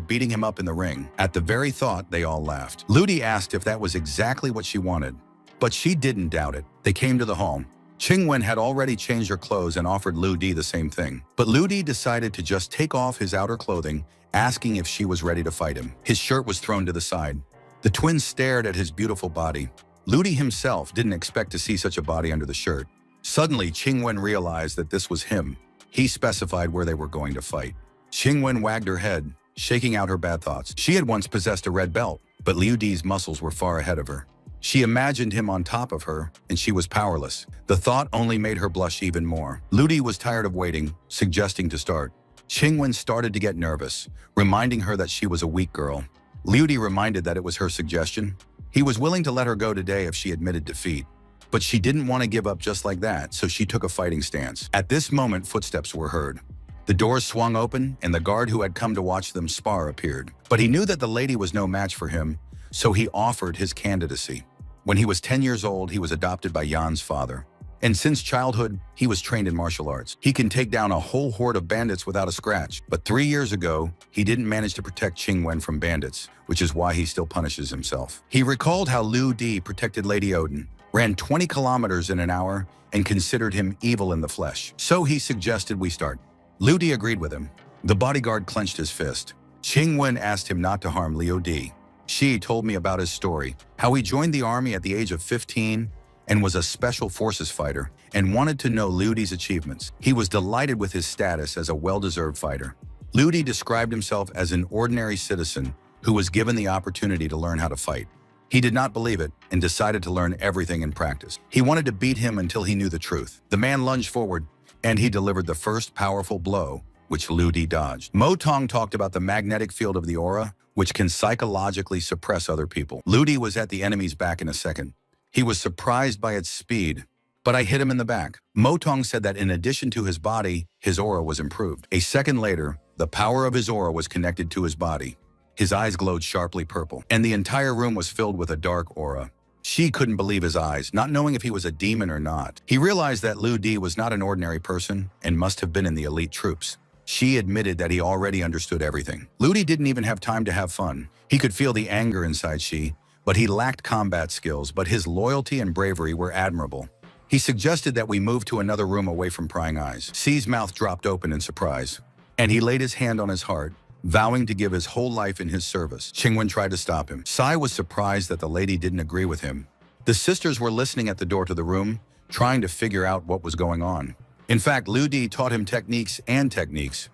S1: beating him up in the ring. At the very thought, they all laughed. Liu Di asked if that was exactly what she wanted, but she didn't doubt it. They came to the hall. Qing Wen had already changed her clothes and offered Liu Di the same thing. But Liu Di decided to just take off his outer clothing, asking if she was ready to fight him. His shirt was thrown to the side. The twins stared at his beautiful body. Liu Di himself didn't expect to see such a body under the shirt. Suddenly, Qing Wen realized that this was him. He specified where they were going to fight. Qing Wen wagged her head, shaking out her bad thoughts. She had once possessed a red belt, but Liu Di's muscles were far ahead of her. She imagined him on top of her, and she was powerless. The thought only made her blush even more. Liu Di was tired of waiting, suggesting to start. Qing Wen started to get nervous, reminding her that she was a weak girl. Liu Di reminded that it was her suggestion. He was willing to let her go today if she admitted defeat. But she didn't want to give up just like that, so she took a fighting stance. At this moment, footsteps were heard. The doors swung open, and the guard who had come to watch them spar appeared. But he knew that the lady was no match for him, so he offered his candidacy. When he was 10 years old, he was adopted by Yan's father. And since childhood, he was trained in martial arts. He can take down a whole horde of bandits without a scratch. But 3 years ago, he didn't manage to protect Qing Wen from bandits, which is why he still punishes himself. He recalled how Liu Di protected Lady Odin, ran 20 kilometers in an hour, and considered him evil in the flesh. So he suggested we start. Liu Di agreed with him. The bodyguard clenched his fist. Qing Wen asked him not to harm Liu Di. She told me about his story, how he joined the army at the age of 15 and was a special forces fighter and wanted to know Liu Di's achievements. He was delighted with his status as a well-deserved fighter. Liu Di described himself as an ordinary citizen who was given the opportunity to learn how to fight. He did not believe it and decided to learn everything in practice. He wanted to beat him until he knew the truth. The man lunged forward, and he delivered the first powerful blow, which Liu Di dodged. Mo Tong talked about the magnetic field of the aura, which can psychologically suppress other people. Liu Di was at the enemy's back in a second. He was surprised by its speed, but I hit him in the back. Mo Tong said that in addition to his body, his aura was improved. A second later, the power of his aura was connected to his body. His eyes glowed sharply purple, and the entire room was filled with a dark aura. She couldn't believe his eyes, not knowing if he was a demon or not. He realized that Liu Di was not an ordinary person and must have been in the elite troops. She admitted that he already understood everything. Liu Di didn't even have time to have fun. He could feel the anger inside she, but he lacked combat skills, but his loyalty and bravery were admirable. He suggested that we move to another room away from prying eyes. Xi's mouth dropped open in surprise, and he laid his hand on his heart, vowing to give his whole life in his service. Qing Wen tried to stop him. Xi was surprised that the lady didn't agree with him. The sisters were listening at the door to the room, trying to figure out what was going on. In fact, Liu Di taught him techniques,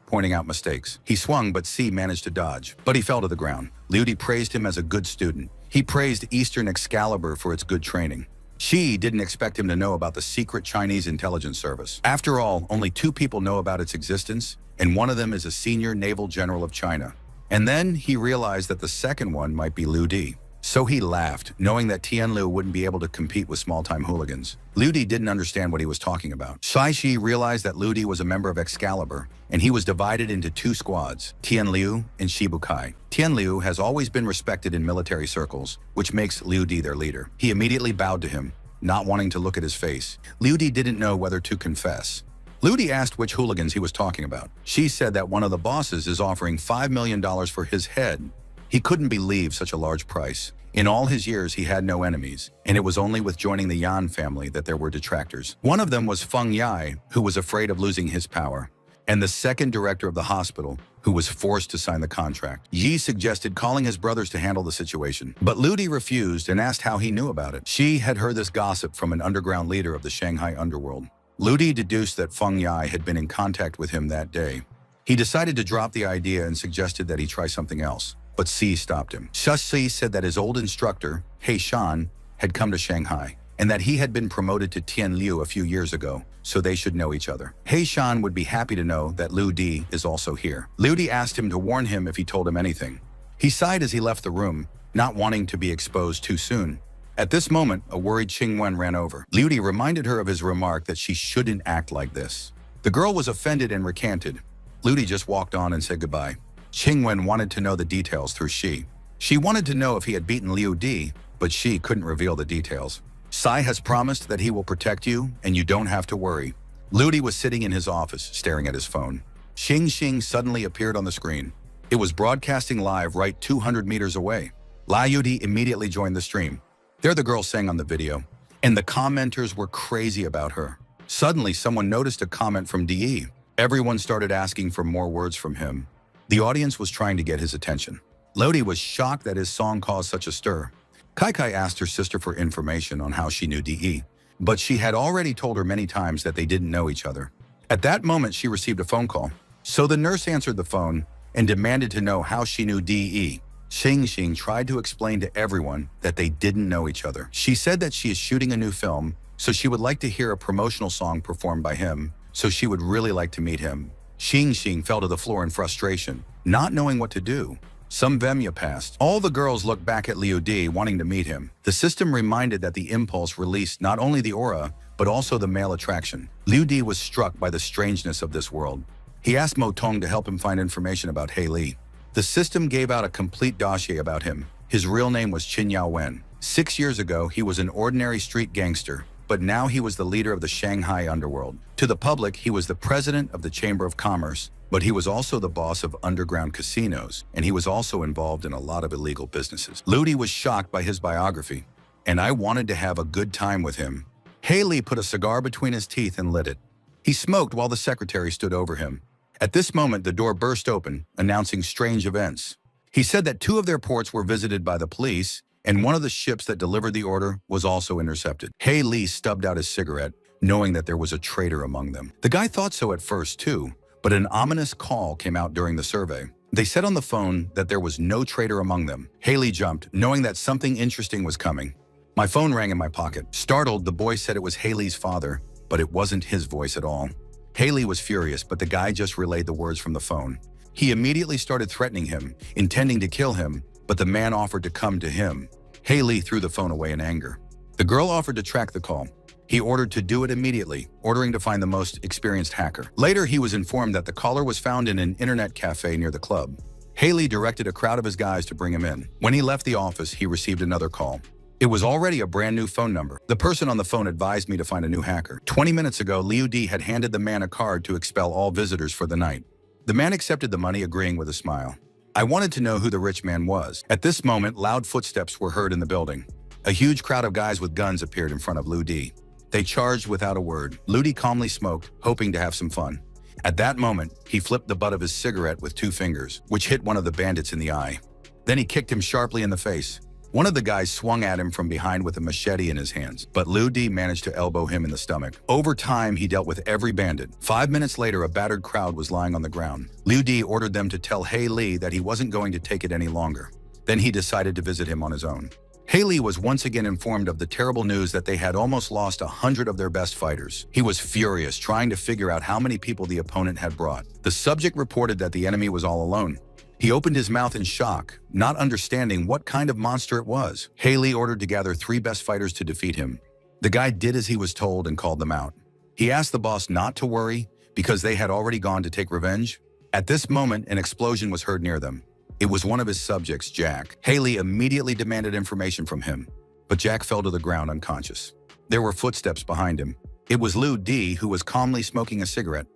S1: pointing out mistakes. He swung, but Xi managed to dodge, but he fell to the ground. Liu Di praised him as a good student. He praised Eastern Excalibur for its good training. Xi didn't expect him to know about the secret Chinese intelligence service. After all, only 2 people know about its existence, and one of them is a senior naval general of China. And then he realized that the second one might be Liu Di. So he laughed, knowing that Tian Lu wouldn't be able to compete with small-time hooligans. Liu Di didn't understand what he was talking about. Shi realized that Liu Di was a member of Excalibur, and he was divided into 2 squads, Tian Liu and Shibukai. Tian Liu has always been respected in military circles, which makes Liu Di their leader. He immediately bowed to him, not wanting to look at his face. Liu Di didn't know whether to confess. Liu Di asked which hooligans he was talking about. She said that one of the bosses is offering $5 million for his head. He couldn't believe such a large price. In all his years, he had no enemies, and it was only with joining the Yan family that there were detractors. One of them was Feng Yai, who was afraid of losing his power, and the second director of the hospital, who was forced to sign the contract. Yi suggested calling his brothers to handle the situation, but Liu Di refused and asked how he knew about it. She had heard this gossip from an underground leader of the Shanghai underworld. Liu Di deduced that Feng Yai had been in contact with him that day. He decided to drop the idea and suggested that he try something else. But Xi stopped him. Xi said that his old instructor, He Shan, had come to Shanghai, and that he had been promoted to Tian Liu a few years ago, so they should know each other. He Shan would be happy to know that Liu Di is also here. Liu Di asked him to warn him if he told him anything. He sighed as he left the room, not wanting to be exposed too soon. At this moment, a worried Qing Wen ran over. Liu Di reminded her of his remark that she shouldn't act like this. The girl was offended and recanted. Liu Di just walked on and said goodbye. Qing Wen wanted to know the details through Xi. She wanted to know if he had beaten Liu Di, but she couldn't reveal the details. Sai has promised that he will protect you and you don't have to worry. Liu Di was sitting in his office, staring at his phone. Xing Xing suddenly appeared on the screen. It was broadcasting live right 200 meters away. Liu Di immediately joined the stream. There the girl sang on the video, and the commenters were crazy about her. Suddenly, someone noticed a comment from DE. Everyone started asking for more words from him. The audience was trying to get his attention. Lodi was shocked that his song caused such a stir. Kai Kai asked her sister for information on how she knew DE, but she had already told her many times that they didn't know each other. At that moment, she received a phone call. So the nurse answered the phone and demanded to know how she knew DE. Xing Xing tried to explain to everyone that they didn't know each other. She said that she is shooting a new film, so she would like to hear a promotional song performed by him, so she would really like to meet him. Xing Xing fell to the floor in frustration, not knowing what to do. Some Vemya passed. All the girls looked back at Liu Di, wanting to meet him. The system reminded that the impulse released not only the aura, but also the male attraction. Liu Di was struck by the strangeness of this world. He asked Mo Tong to help him find information about He Li. The system gave out a complete dossier about him. His real name was Qin Yao Wen. 6 years ago, he was an ordinary street gangster, but now he was the leader of the Shanghai underworld. To the public, he was the president of the Chamber of Commerce, but he was also the boss of underground casinos, and he was also involved in a lot of illegal businesses. Ludi was shocked by his biography, and I wanted to have a good time with him. Haley put a cigar between his teeth and lit it. He smoked while the secretary stood over him. At this moment, the door burst open, announcing strange events. He said that 2 of their ports were visited by the police, and one of the ships that delivered the order was also intercepted. He Li stubbed out his cigarette, knowing that there was a traitor among them. The guy thought so at first too, but an ominous call came out during the survey. They said on the phone that there was no traitor among them. Haley jumped, knowing that something interesting was coming. My phone rang in my pocket. Startled, the boy said it was Haley's father, but it wasn't his voice at all. Haley was furious, but the guy just relayed the words from the phone. He immediately started threatening him, intending to kill him, but the man offered to come to him. Haley threw the phone away in anger. The girl offered to track the call. He ordered to do it immediately, ordering to find the most experienced hacker. Later, he was informed that the caller was found in an internet cafe near the club. Haley directed a crowd of his guys to bring him in. When he left the office, he received another call. It was already a brand new phone number. The person on the phone advised me to find a new hacker. 20 minutes ago, Liu Di had handed the man a card to expel all visitors for the night. The man accepted the money, agreeing with a smile. I wanted to know who the rich man was. At this moment, loud footsteps were heard in the building. A huge crowd of guys with guns appeared in front of Liu Di. They charged without a word. Liu Di calmly smoked, hoping to have some fun. At that moment, he flipped the butt of his cigarette with 2 fingers, which hit one of the bandits in the eye. Then he kicked him sharply in the face. One of the guys swung at him from behind with a machete in his hands, but Liu Di managed to elbow him in the stomach. Over time, he dealt with every bandit. 5 minutes later, a battered crowd was lying on the ground. Liu Di ordered them to tell He Li that he wasn't going to take it any longer. Then he decided to visit him on his own. He Li was once again informed of the terrible news that they had almost lost 100 of their best fighters. He was furious, trying to figure out how many people the opponent had brought. The subject reported that the enemy was all alone. He opened his mouth in shock, not understanding what kind of monster it was. He Li ordered to gather 3 best fighters to defeat him. The guy did as he was told and called them out. He asked the boss not to worry because they had already gone to take revenge. At this moment, an explosion was heard near them. It was one of his subjects, Jack. He Li immediately demanded information from him, but Jack fell to the ground unconscious. There were footsteps behind him. It was Liu Di, who was calmly smoking a cigarette.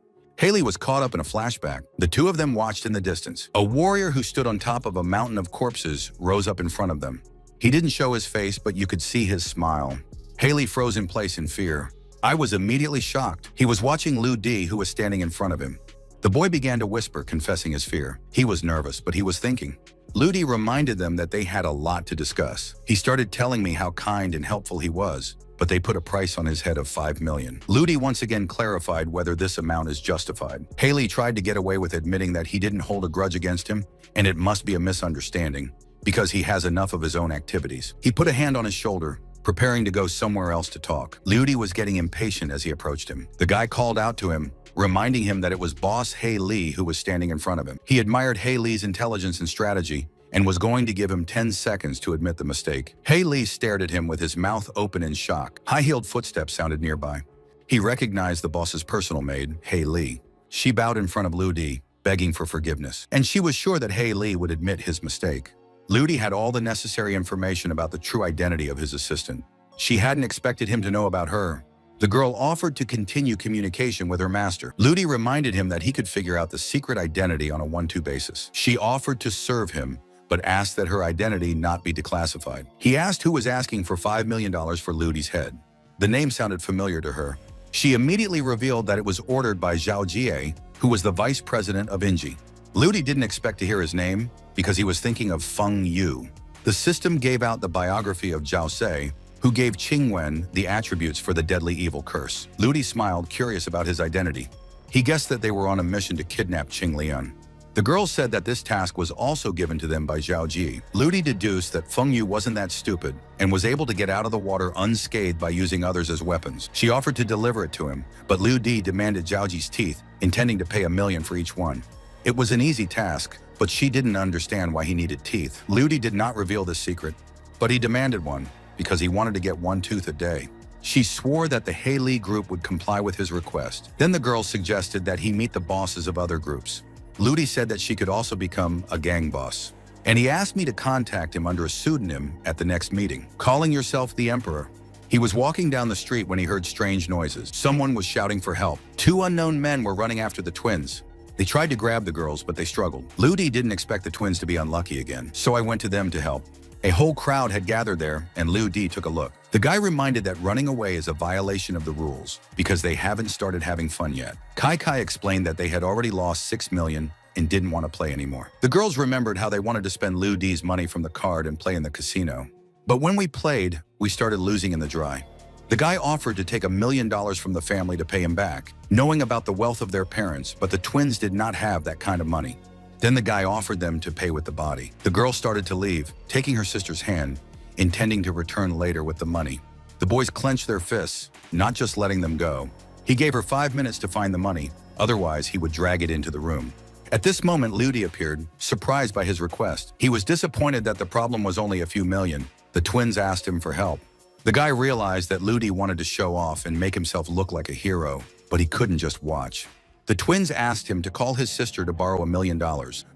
S1: He Li was caught up in a flashback. The 2 of them watched in the distance. A warrior who stood on top of a mountain of corpses rose up in front of them. He didn't show his face, but you could see his smile. He Li froze in place in fear. I was immediately shocked. He was watching Liu Di, who was standing in front of him. The boy began to whisper, confessing his fear. He was nervous, but he was thinking. Liu Di reminded them that they had a lot to discuss. He started telling me how kind and helpful he was, but they put a price on his head of 5 million. Liu Di once again clarified whether this amount is justified. He Li tried to get away with admitting that he didn't hold a grudge against him, and it must be a misunderstanding, because he has enough of his own activities. He put a hand on his shoulder, preparing to go somewhere else to talk. Liu Di was getting impatient as he approached him. The guy called out to him, reminding him that it was boss He Li who was standing in front of him. He admired He Li's intelligence and strategy, and was going to give him 10 seconds to admit the mistake. He Li stared at him with his mouth open in shock. High-heeled footsteps sounded nearby. He recognized the boss's personal maid, He Li. She bowed in front of Liu Di, begging for forgiveness, and she was sure that He Li would admit his mistake. Lu Di had all the necessary information about the true identity of his assistant. She hadn't expected him to know about her. The girl offered to continue communication with her master. Lu Di reminded him that he could figure out the secret identity on a 1-2 basis. She offered to serve him, but asked that her identity not be declassified. He asked who was asking for $5 million for Lu Di's head. The name sounded familiar to her. She immediately revealed that it was ordered by Zhao Jie, who was the vice president of Inji. Lu Di didn't expect to hear his name because he was thinking of Feng Yu. The system gave out the biography of Zhao Se, who gave Qingwen the attributes for the deadly evil curse. Lu Di smiled, curious about his identity. He guessed that they were on a mission to kidnap Qing Lian. The girl said that this task was also given to them by Zhao Ji. Lu Di deduced that Feng Yu wasn't that stupid and was able to get out of the water unscathed by using others as weapons. She offered to deliver it to him, but Lu Di demanded Zhao Ji's teeth, intending to pay $1 million for each one. It was an easy task, but she didn't understand why he needed teeth. Lu Di did not reveal this secret, but he demanded one because he wanted to get 1 tooth a day. She swore that the Haley group would comply with his request. Then the girl suggested that he meet the bosses of other groups. Lu Di said that she could also become a gang boss. And he asked me to contact him under a pseudonym at the next meeting. Calling yourself the Emperor. He was walking down the street when he heard strange noises. Someone was shouting for help. 2 unknown men were running after the twins. They tried to grab the girls, but they struggled. Lu Di didn't expect the twins to be unlucky again, so I went to them to help. A whole crowd had gathered there, and Lu Di took a look. The guy reminded that running away is a violation of the rules because they haven't started having fun yet. Kai explained that they had already lost $6 million and didn't want to play anymore. The girls remembered how they wanted to spend Lu Di's money from the card and play in the casino. But when we played, we started losing in the dry. The guy offered to take $1 million from the family to pay him back, knowing about the wealth of their parents, but the twins did not have that kind of money. Then the guy offered them to pay with the body. The girl started to leave, taking her sister's hand, intending to return later with the money. The boys clenched their fists, not just letting them go. He gave her 5 minutes to find the money, otherwise he would drag it into the room. At this moment, Lu Di appeared, surprised by his request. He was disappointed that the problem was only a few million. The twins asked him for help. The guy realized that Lu Di wanted to show off and make himself look like a hero, but he couldn't just watch. The twins asked him to call his sister to borrow $1 million,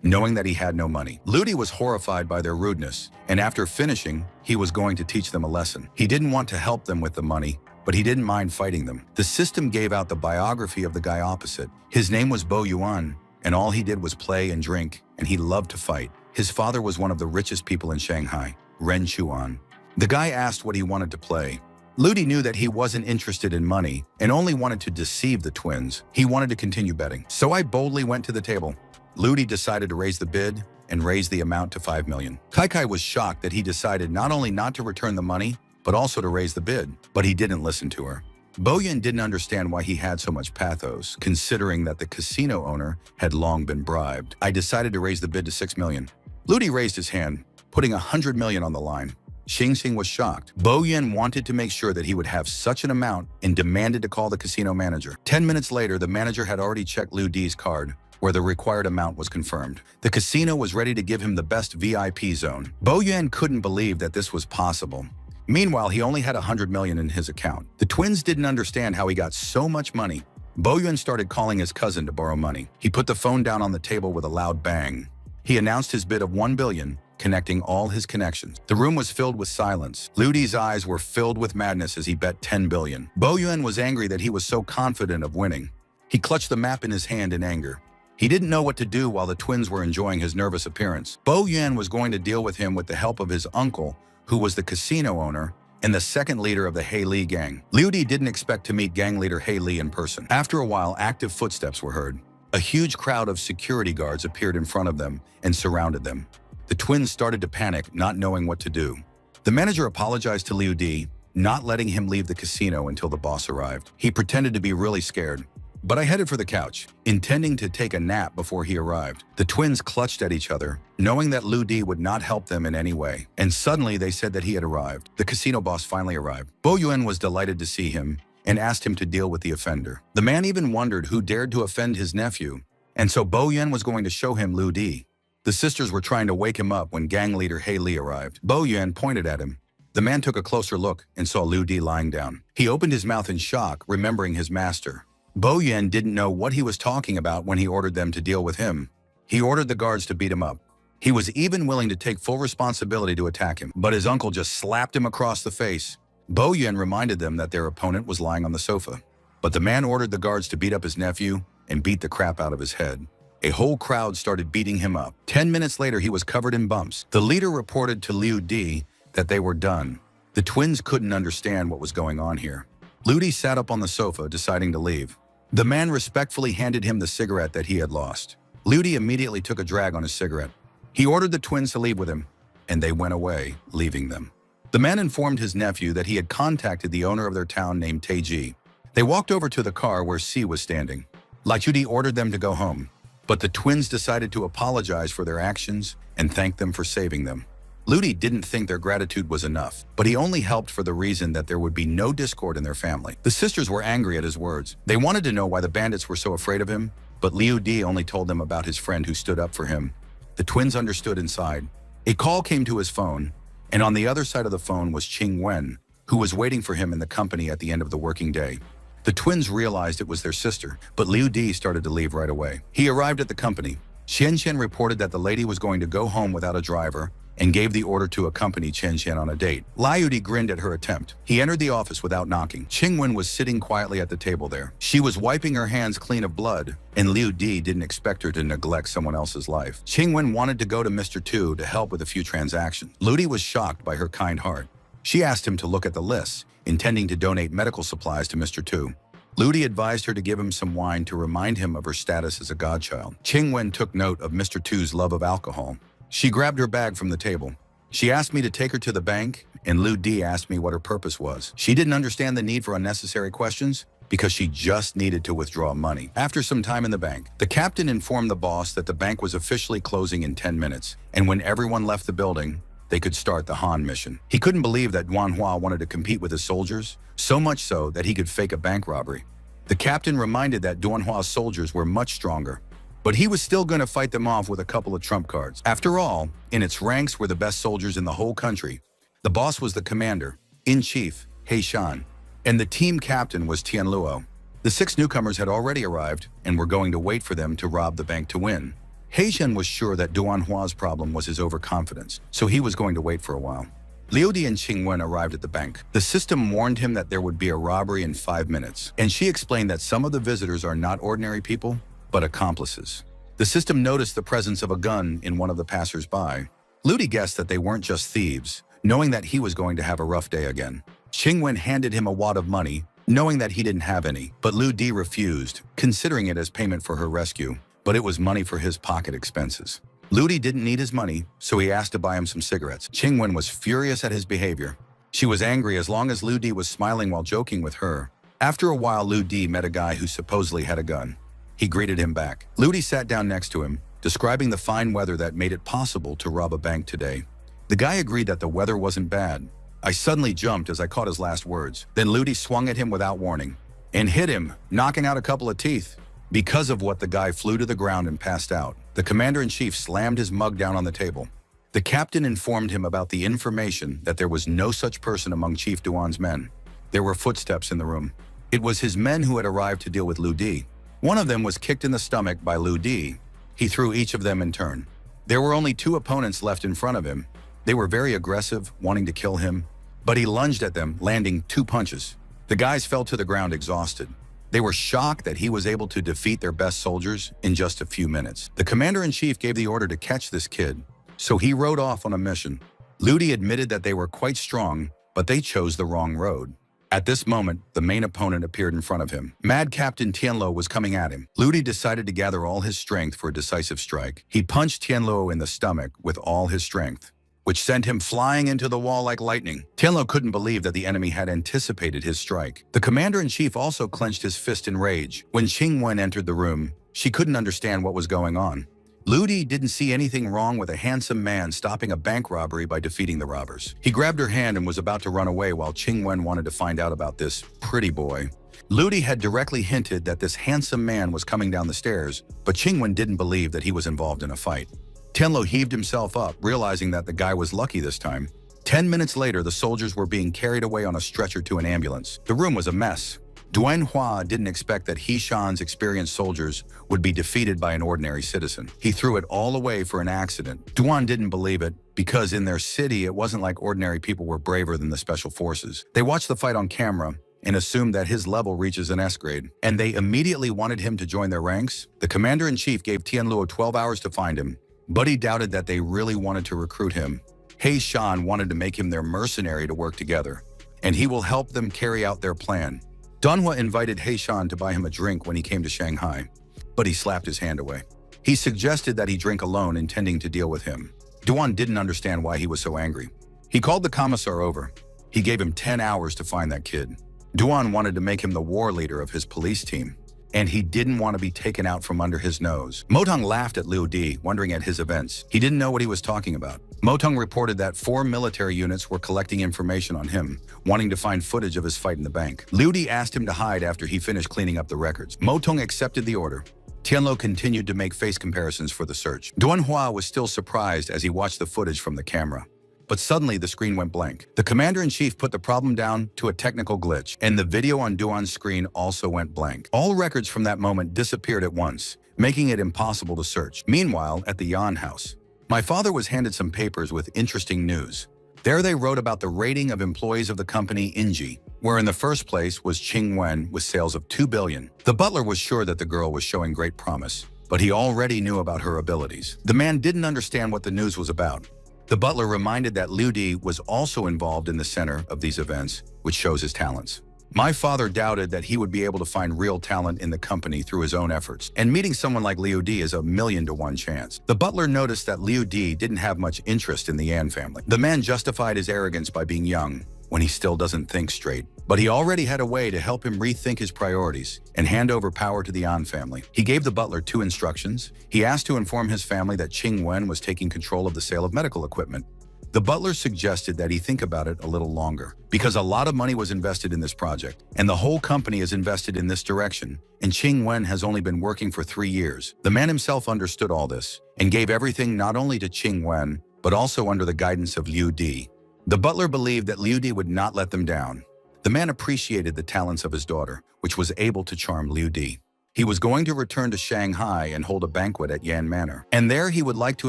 S1: knowing that he had no money. Lu Di was horrified by their rudeness, and after finishing, he was going to teach them a lesson. He didn't want to help them with the money, but he didn't mind fighting them. The system gave out the biography of the guy opposite. His name was Bo Yuan, and all he did was play and drink, and he loved to fight. His father was one of the richest people in Shanghai, Ren Chuan. The guy asked what he wanted to play. Lu Di knew that he wasn't interested in money and only wanted to deceive the twins. He wanted to continue betting. So I boldly went to the table. Lu Di decided to raise the bid and raise the amount to $5 million. Kai was shocked that he decided not only not to return the money, but also to raise the bid. But he didn't listen to her. Bo Yun didn't understand why he had so much pathos, considering that the casino owner had long been bribed. I decided to raise the bid to $6 million. Lu Di raised his hand, putting $100 million on the line. Xing was shocked. Bo Yun wanted to make sure that he would have such an amount and demanded to call the casino manager. 10 minutes later, the manager had already checked Lu Di's card, where the required amount was confirmed. The casino was ready to give him the best VIP zone. Bo Yun couldn't believe that this was possible. Meanwhile, he only had $100 million in his account. The twins didn't understand how he got so much money. Bo Yun started calling his cousin to borrow money. He put the phone down on the table with a loud bang. He announced his bid of $1 billion, connecting all his connections. The room was filled with silence. Lu Di's eyes were filled with madness as he bet $10 billion. Bo Yun was angry that he was so confident of winning. He clutched the map in his hand in anger. He didn't know what to do while the twins were enjoying his nervous appearance. Bo Yun was going to deal with him with the help of his uncle, who was the casino owner and the second leader of the Haley gang. Lu Di didn't expect to meet gang leader Haley in person. After a while, active footsteps were heard. A huge crowd of security guards appeared in front of them and surrounded them. The twins started to panic, not knowing what to do. The manager apologized to Lu Di, not letting him leave the casino until the boss arrived. He pretended to be really scared. But I headed for the couch, intending to take a nap before he arrived. The twins clutched at each other, knowing that Lu Di would not help them in any way. And suddenly they said that he had arrived. The casino boss finally arrived. Bo Yun was delighted to see him and asked him to deal with the offender. The man even wondered who dared to offend his nephew, and so Bo Yun was going to show him Lu Di. The sisters were trying to wake him up when gang leader Haley arrived. Bo Yun pointed at him. The man took a closer look and saw Lu Di lying down. He opened his mouth in shock, remembering his master. Bo Yun didn't know what he was talking about when he ordered them to deal with him. He ordered the guards to beat him up. He was even willing to take full responsibility to attack him, but his uncle just slapped him across the face. Bo Yuen reminded them that their opponent was lying on the sofa, but the man ordered the guards to beat up his nephew and beat the crap out of his head. A whole crowd started beating him up. 10 minutes later, he was covered in bumps. The leader reported to Liu Di that they were done. The twins couldn't understand what was going on here. Liu Di sat up on the sofa, deciding to leave. The man respectfully handed him the cigarette that he had lost. Liu Di immediately took a drag on his cigarette. He ordered the twins to leave with him, and they went away, leaving them. The man informed his nephew that he had contacted the owner of their town named Taiji. They walked over to the car where Si was standing. Liu Di ordered them to go home, but the twins decided to apologize for their actions and thank them for saving them. Liu Di didn't think their gratitude was enough, but he only helped for the reason that there would be no discord in their family. The sisters were angry at his words. They wanted to know why the bandits were so afraid of him, but Liu Di only told them about his friend who stood up for him. The twins understood inside. A call came to his phone, and on the other side of the phone was Qing Wen, who was waiting for him in the company at the end of the working day. The twins realized it was their sister, but Liu Di started to leave right away. He arrived at the company. Chen Chen reported that the lady was going to go home without a driver and gave the order to accompany Chen Chen on a date. Liu Di grinned at her attempt. He entered the office without knocking. Qing Wen was sitting quietly at the table there. She was wiping her hands clean of blood, and Liu Di didn't expect her to neglect someone else's life. Qing Wen wanted to go to Mr. Tu to help with a few transactions. Liu Di was shocked by her kind heart. She asked him to look at the list, intending to donate medical supplies to Mr. Tu. Liu Di advised her to give him some wine to remind him of her status as a godchild. Qing Wen took note of Mr. Tu's love of alcohol. She grabbed her bag from the table. She asked me to take her to the bank, and Liu Di asked me what her purpose was. She didn't understand the need for unnecessary questions because she just needed to withdraw money. After some time in the bank, the captain informed the boss that the bank was officially closing in 10 minutes, and when everyone left the building, they could start the Han mission. He couldn't believe that Manhwa wanted to compete with his soldiers, so much so that he could fake a bank robbery. The captain reminded that Manhwa's soldiers were much stronger, but he was still going to fight them off with a couple of trump cards. After all, in its ranks were the best soldiers in the whole country. The boss was the commander-in-chief, He Shan, and the team captain was Tian Luo. The 6 newcomers had already arrived and were going to wait for them to rob the bank to win. He Shan was sure that Duanhua's problem was his overconfidence, so he was going to wait for a while. Liu Di and Qing Wen arrived at the bank. The system warned him that there would be a robbery in 5 minutes, and she explained that some of the visitors are not ordinary people, but accomplices. The system noticed the presence of a gun in one of the passers-by. Liu Di guessed that they weren't just thieves, knowing that he was going to have a rough day again. Qing Wen handed him a wad of money, knowing that he didn't have any, but Liu Di refused, considering it as payment for her rescue, but it was money for his pocket expenses. Liu Di didn't need his money, so he asked to buy him some cigarettes. Qing Wen was furious at his behavior. She was angry as long as Liu Di was smiling while joking with her. After a while, Liu Di met a guy who supposedly had a gun. He greeted him back. Liu Di sat down next to him, describing the fine weather that made it possible to rob a bank today. The guy agreed that the weather wasn't bad. I suddenly jumped as I caught his last words. Then Liu Di swung at him without warning and hit him, knocking out a couple of teeth. Because of what, the guy flew to the ground and passed out. The commander-in-chief slammed his mug down on the table. The captain informed him about the information that there was no such person among Chief Duan's men. There were footsteps in the room. It was his men who had arrived to deal with Liu Di. One of them was kicked in the stomach by Liu Di. He threw each of them in turn. There were only 2 opponents left in front of him. They were very aggressive, wanting to kill him, but he lunged at them, landing 2 punches. The guys fell to the ground exhausted. They were shocked that he was able to defeat their best soldiers in just a few minutes. The commander-in-chief gave the order to catch this kid, so he rode off on a mission. Liu Di admitted that they were quite strong, but they chose the wrong road. At this moment, the main opponent appeared in front of him. Mad Captain Tianluo was coming at him. Liu Di decided to gather all his strength for a decisive strike. He punched Tianluo in the stomach with all his strength, which sent him flying into the wall like lightning. Tianluo couldn't believe that the enemy had anticipated his strike. The commander-in-chief also clenched his fist in rage. When Qing Wen entered the room, she couldn't understand what was going on. Liu Di didn't see anything wrong with a handsome man stopping a bank robbery by defeating the robbers. He grabbed her hand and was about to run away while Qing Wen wanted to find out about this pretty boy. Liu Di had directly hinted that this handsome man was coming down the stairs, but Qing Wen didn't believe that he was involved in a fight. Tianluo heaved himself up, realizing that the guy was lucky this time. 10 minutes later, the soldiers were being carried away on a stretcher to an ambulance. The room was a mess. Manhwa didn't expect that He-shan's experienced soldiers would be defeated by an ordinary citizen. He threw it all away for an accident. Duan didn't believe it because in their city, it wasn't like ordinary people were braver than the special forces. They watched the fight on camera and assumed that his level reaches an S grade, and they immediately wanted him to join their ranks. The commander-in-chief gave Tianluo 12 hours to find him, but he doubted that they really wanted to recruit him. He-shan wanted to make him their mercenary to work together, and he will help them carry out their plan. Manhwa invited He-shan to buy him a drink when he came to Shanghai, but he slapped his hand away. He suggested that he drink alone, intending to deal with him. Duan didn't understand why he was so angry. He called the commissar over. He gave him 10 hours to find that kid. Duan wanted to make him the war leader of his police team, and he didn't want to be taken out from under his nose. Motong laughed at Liu Di, wondering at his events. He didn't know what he was talking about. Motong reported that 4 military units were collecting information on him, wanting to find footage of his fight in the bank. Liu Di asked him to hide after he finished cleaning up the records. Motong accepted the order. Tianluo continued to make face comparisons for the search. Manhwa was still surprised as he watched the footage from the camera. But suddenly the screen went blank. The commander-in-chief put the problem down to a technical glitch, and the video on Duan's screen also went blank. All records from that moment disappeared at once, making it impossible to search. Meanwhile, at the Yan house, my father was handed some papers with interesting news. There they wrote about the rating of employees of the company Inji, where in the first place was Qing Wen with sales of 2 billion. The butler was sure that the girl was showing great promise, but he already knew about her abilities. The man didn't understand what the news was about. The butler reminded that Liu Di was also involved in the center of these events, which shows his talents. My father doubted that he would be able to find real talent in the company through his own efforts, and meeting someone like Liu Di is a 1,000,000 to 1 chance. The butler noticed that Liu Di didn't have much interest in the Yan family. The man justified his arrogance by being young, when he still doesn't think straight. But he already had a way to help him rethink his priorities and hand over power to the Yan family. He gave the butler 2 instructions. He asked to inform his family that Qing Wen was taking control of the sale of medical equipment. The butler suggested that he think about it a little longer, because a lot of money was invested in this project, and the whole company is invested in this direction, and Qing Wen has only been working for 3 years. The man himself understood all this, and gave everything not only to Qing Wen, but also under the guidance of Liu Di. The butler believed that Liu Di would not let them down. The man appreciated the talents of his daughter, which was able to charm Liu Di. He was going to return to Shanghai and hold a banquet at Yan Manor. And there he would like to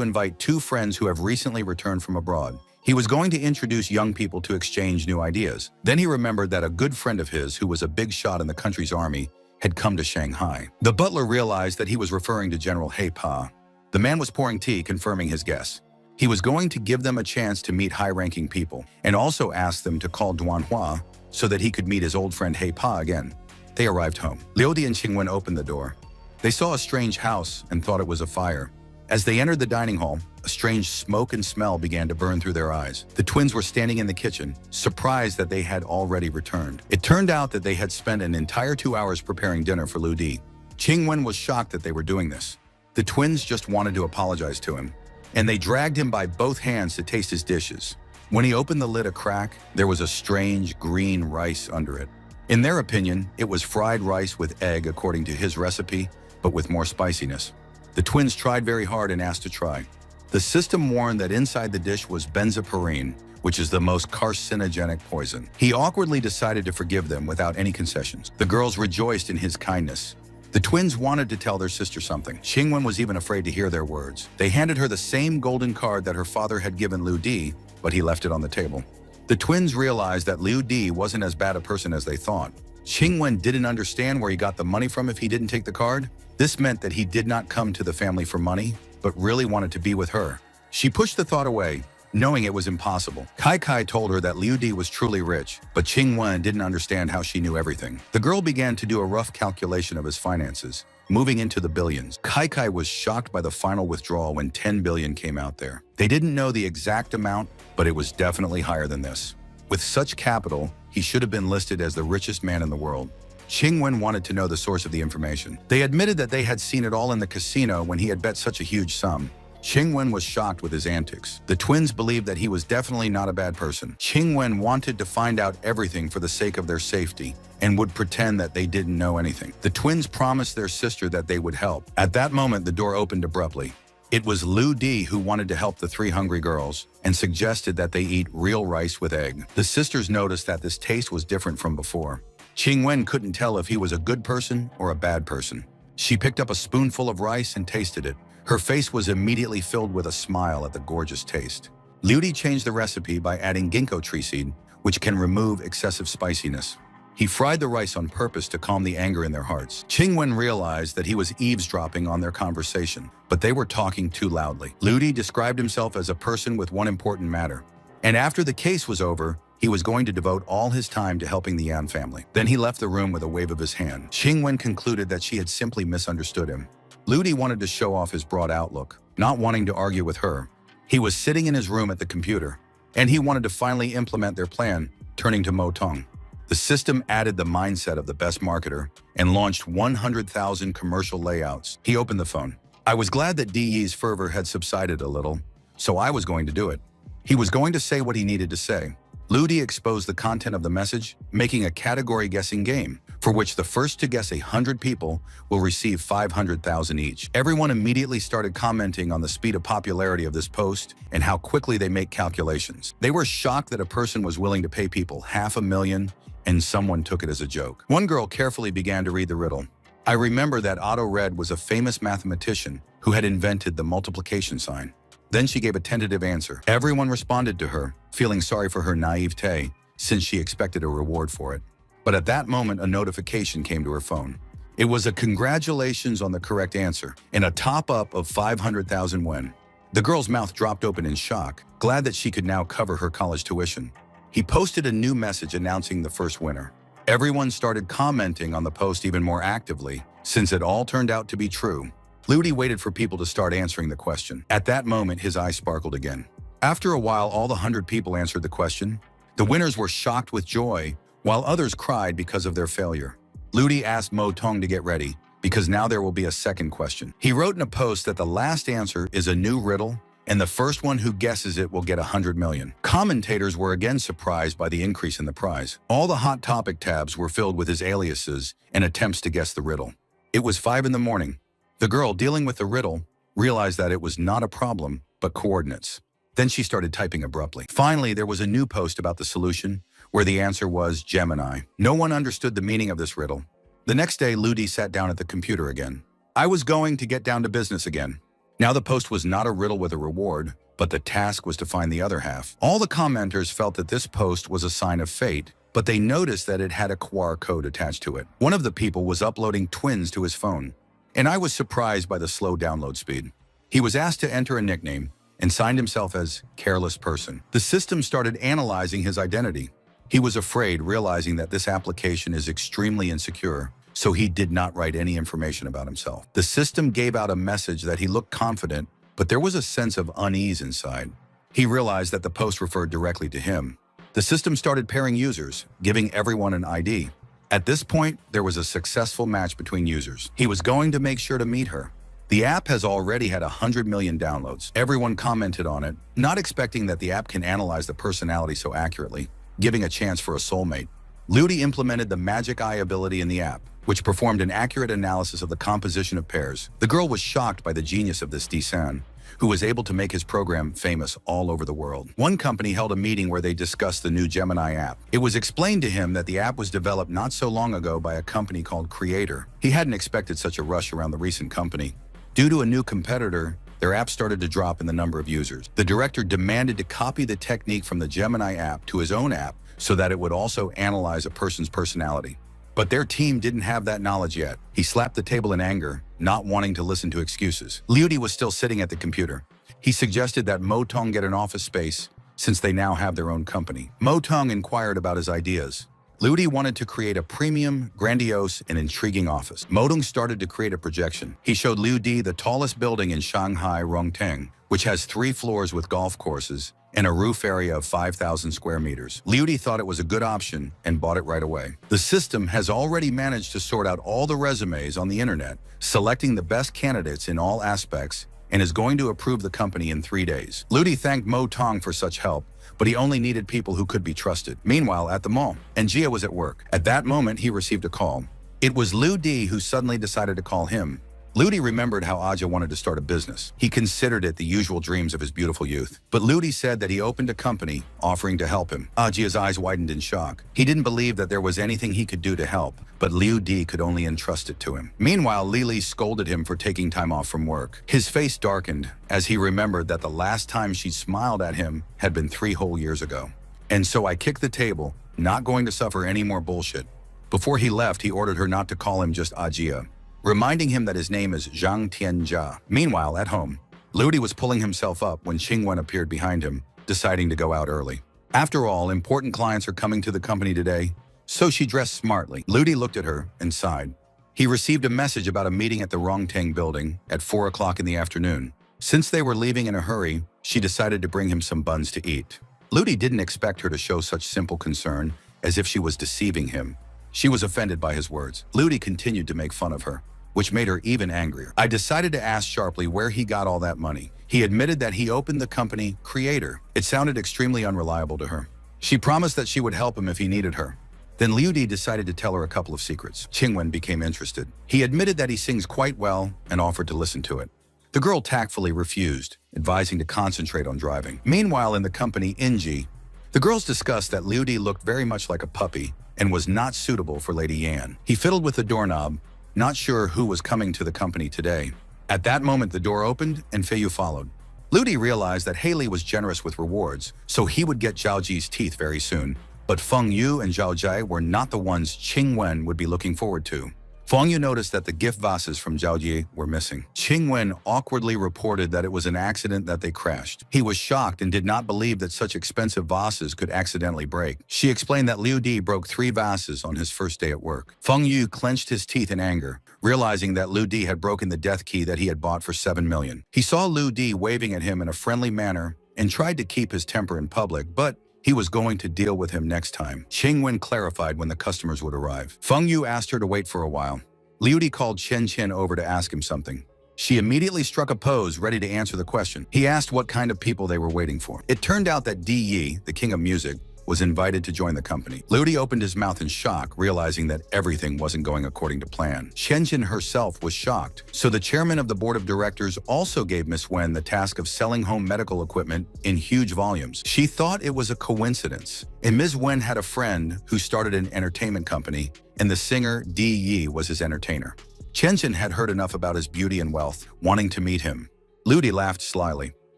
S1: invite 2 friends who have recently returned from abroad. He was going to introduce young people to exchange new ideas. Then he remembered that a good friend of his, who was a big shot in the country's army, had come to Shanghai. The butler realized that he was referring to General He Pa. The man was pouring tea, confirming his guess. He was going to give them a chance to meet high-ranking people, and also ask them to call Manhwa so that he could meet his old friend He Pa again. They arrived home. Liu Di and Qing Wen opened the door. They saw a strange house and thought it was a fire. As they entered the dining hall, a strange smoke and smell began to burn through their eyes. The twins were standing in the kitchen, surprised that they had already returned. It turned out that they had spent an entire 2 hours preparing dinner for Liu Di. Qing Wen was shocked that they were doing this. The twins just wanted to apologize to him, and they dragged him by both hands to taste his dishes. When he opened the lid a crack, there was a strange green rice under it. In their opinion, it was fried rice with egg according to his recipe, but with more spiciness. The twins tried very hard and asked to try. The system warned that inside the dish was benzoprine, which is the most carcinogenic poison. He awkwardly decided to forgive them without any concessions. The girls rejoiced in his kindness. The twins wanted to tell their sister something. Qing Wen was even afraid to hear their words. They handed her the same golden card that her father had given Liu Di, but he left it on the table. The twins realized that Liu Di wasn't as bad a person as they thought. Qing Wen didn't understand where he got the money from if he didn't take the card. This meant that he did not come to the family for money, but really wanted to be with her. She pushed the thought away, knowing it was impossible. Kai told her that Liu Di was truly rich, but Qing Wen didn't understand how she knew everything. The girl began to do a rough calculation of his finances, moving into the billions. Kai was shocked by the final withdrawal when 10 billion came out there. They didn't know the exact amount, but it was definitely higher than this. With such capital, he should have been listed as the richest man in the world. Qing Wen wanted to know the source of the information. They admitted that they had seen it all in the casino when he had bet such a huge sum. Qing Wen was shocked with his antics. The twins believed that he was definitely not a bad person. Qing Wen wanted to find out everything for the sake of their safety and would pretend that they didn't know anything. The twins promised their sister that they would help. At that moment, the door opened abruptly. It was Liu Di who wanted to help the 3 hungry girls and suggested that they eat real rice with egg. The sisters noticed that this taste was different from before. Qingwen couldn't tell if he was a good person or a bad person. She picked up a spoonful of rice and tasted it. Her face was immediately filled with a smile at the gorgeous taste. Liu Di changed the recipe by adding ginkgo tree seed, which can remove excessive spiciness. He fried the rice on purpose to calm the anger in their hearts. Qingwen realized that he was eavesdropping on their conversation, but they were talking too loudly. Liu Di described himself as a person with one important matter, and after the case was over, he was going to devote all his time to helping the Yan family. Then he left the room with a wave of his hand. Qingwen concluded that she had simply misunderstood him. Liu Di wanted to show off his broad outlook, not wanting to argue with her. He was sitting in his room at the computer, and he wanted to finally implement their plan, turning to Mo Tong. The system added the mindset of the best marketer and launched 100,000 commercial layouts. He opened the phone. I was glad that Di Yi's fervor had subsided a little, so I was going to do it. He was going to say what he needed to say. Liu Di exposed the content of the message, making a category guessing game, for which the first to guess 100 people will receive 500,000 each. Everyone immediately started commenting on the speed of popularity of this post and how quickly they make calculations. They were shocked that a person was willing to pay people $500,000, and someone took it as a joke. One girl carefully began to read the riddle. I remember that Otto Red was a famous mathematician who had invented the multiplication sign. Then she gave a tentative answer. Everyone responded to her, feeling sorry for her naivete, since she expected a reward for it. But at that moment, a notification came to her phone. It was a congratulations on the correct answer and a top-up of 500,000 yuan. The girl's mouth dropped open in shock, glad that she could now cover her college tuition. He posted a new message announcing the first winner. Everyone started commenting on the post even more actively, since it all turned out to be true. Liu Di waited for people to start answering the question. At that moment, his eyes sparkled again. After a while, all the 100 people answered the question. The winners were shocked with joy, while others cried because of their failure. Liu Di asked Mo Tong to get ready, because now there will be a second question. He wrote in a post that the last answer is a new riddle, and the first one who guesses it will get 100 million. Commentators were again surprised by the increase in the prize. All the hot topic tabs were filled with his aliases and attempts to guess the riddle. It was 5 in the morning. The girl dealing with the riddle realized that it was not a problem, but coordinates. Then she started typing abruptly. Finally, there was a new post about the solution, where the answer was Gemini. No one understood the meaning of this riddle. The next day, Liu Di sat down at the computer again. I was going to get down to business again. Now the post was not a riddle with a reward, but the task was to find the other half. All the commenters felt that this post was a sign of fate, but they noticed that it had a QR code attached to it. One of the people was uploading twins to his phone, and I was surprised by the slow download speed. He was asked to enter a nickname and signed himself as Careless Person. The system started analyzing his identity. He was afraid, realizing that this application is extremely insecure, so he did not write any information about himself. The system gave out a message that he looked confident, but there was a sense of unease inside. He realized that the post referred directly to him. The system started pairing users, giving everyone an ID. At this point, there was a successful match between users. He was going to make sure to meet her. The app has already had 100 million downloads. Everyone commented on it, not expecting that the app can analyze the personality so accurately, giving a chance for a soulmate. Liu Di implemented the Magic Eye ability in the app, which performed an accurate analysis of the composition of pairs. The girl was shocked by the genius of this Di-san, who was able to make his program famous all over the world. One company held a meeting where they discussed the new Gemini app. It was explained to him that the app was developed not so long ago by a company called Creator. He hadn't expected such a rush around the recent company. Due to a new competitor, their app started to drop in the number of users. The director demanded to copy the technique from the Gemini app to his own app so that it would also analyze a person's personality. But their team didn't have that knowledge yet. He slapped the table in anger, not wanting to listen to excuses. Liu Di was still sitting at the computer. He suggested that Mo Tong get an office space since they now have their own company. Mo Tong inquired about his ideas. Liu Di wanted to create a premium, grandiose, and intriguing office. Mo Tong started to create a projection. He showed Liu Di the tallest building in Shanghai, Rongteng, which has 3 floors with golf courses and a roof area of 5,000 square meters. Liu Di thought it was a good option and bought it right away. The system has already managed to sort out all the resumes on the internet, selecting the best candidates in all aspects, and is going to approve the company in 3 days. Liu Di thanked Mo Tong for such help, but he only needed people who could be trusted. Meanwhile, at the mall, Jia was at work. At that moment, he received a call. It was Liu Di who suddenly decided to call him. Ludi remembered how Aja wanted to start a business. He considered it the usual dreams of his beautiful youth. But Ludi said that he opened a company offering to help him. Aja's eyes widened in shock. He didn't believe that there was anything he could do to help, but Ludi could only entrust it to him. Meanwhile, Lili scolded him for taking time off from work. His face darkened as he remembered that the last time she smiled at him had been 3 whole years ago. And so I kicked the table, not going to suffer any more bullshit. Before he left, he ordered her not to call him just Ajia, reminding him that his name is Zhang Tianjia. Meanwhile, at home, Ludi was pulling himself up when Qingwen appeared behind him, deciding to go out early. After all, important clients are coming to the company today, so she dressed smartly. Ludi looked at her and sighed. He received a message about a meeting at the Rongtang building at 4 o'clock in the afternoon. Since they were leaving in a hurry, she decided to bring him some buns to eat. Ludi didn't expect her to show such simple concern, as if she was deceiving him. She was offended by his words. Ludi continued to make fun of her, which made her even angrier. I decided to ask sharply where he got all that money. He admitted that he opened the company Creator. It sounded extremely unreliable to her. She promised that she would help him if he needed her. Then Ludi decided to tell her a couple of secrets. Qingwen became interested. He admitted that he sings quite well and offered to listen to it. The girl tactfully refused, advising to concentrate on driving. Meanwhile, in the company Inji, the girls discussed that Ludi looked very much like a puppy and was not suitable for Lady Yan. He fiddled with the doorknob, not sure who was coming to the company today. At that moment, the door opened and Feiyu followed. Ludi realized that Haley was generous with rewards, so he would get Zhao Ji's teeth very soon. But Feng Yu and Zhao Jai were not the ones Qingwen would be looking forward to. Feng Yu noticed that the gift vases from Zhao Ji were missing. Qingwen awkwardly reported that it was an accident that they crashed. He was shocked and did not believe that such expensive vases could accidentally break. She explained that Liu Di broke 3 vases on his first day at work. Feng Yu clenched his teeth in anger, realizing that Liu Di had broken the death key that he had bought for 7 million. He saw Liu Di waving at him in a friendly manner and tried to keep his temper in public, but he was going to deal with him next time. Qingwen clarified when the customers would arrive. Feng Yu asked her to wait for a while. Liu Di called Chen Chen over to ask him something. She immediately struck a pose, ready to answer the question. He asked what kind of people they were waiting for. It turned out that Di Yi, the king of music, was invited to join the company. Liu Di opened his mouth in shock, realizing that everything wasn't going according to plan. Chen Chen herself was shocked, so the chairman of the board of directors also gave Miss Wen the task of selling home medical equipment in huge volumes. She thought it was a coincidence, and Ms. Wen had a friend who started an entertainment company, and the singer Di Yi was his entertainer. Chen Chen had heard enough about his beauty and wealth, wanting to meet him. Liu Di laughed slyly.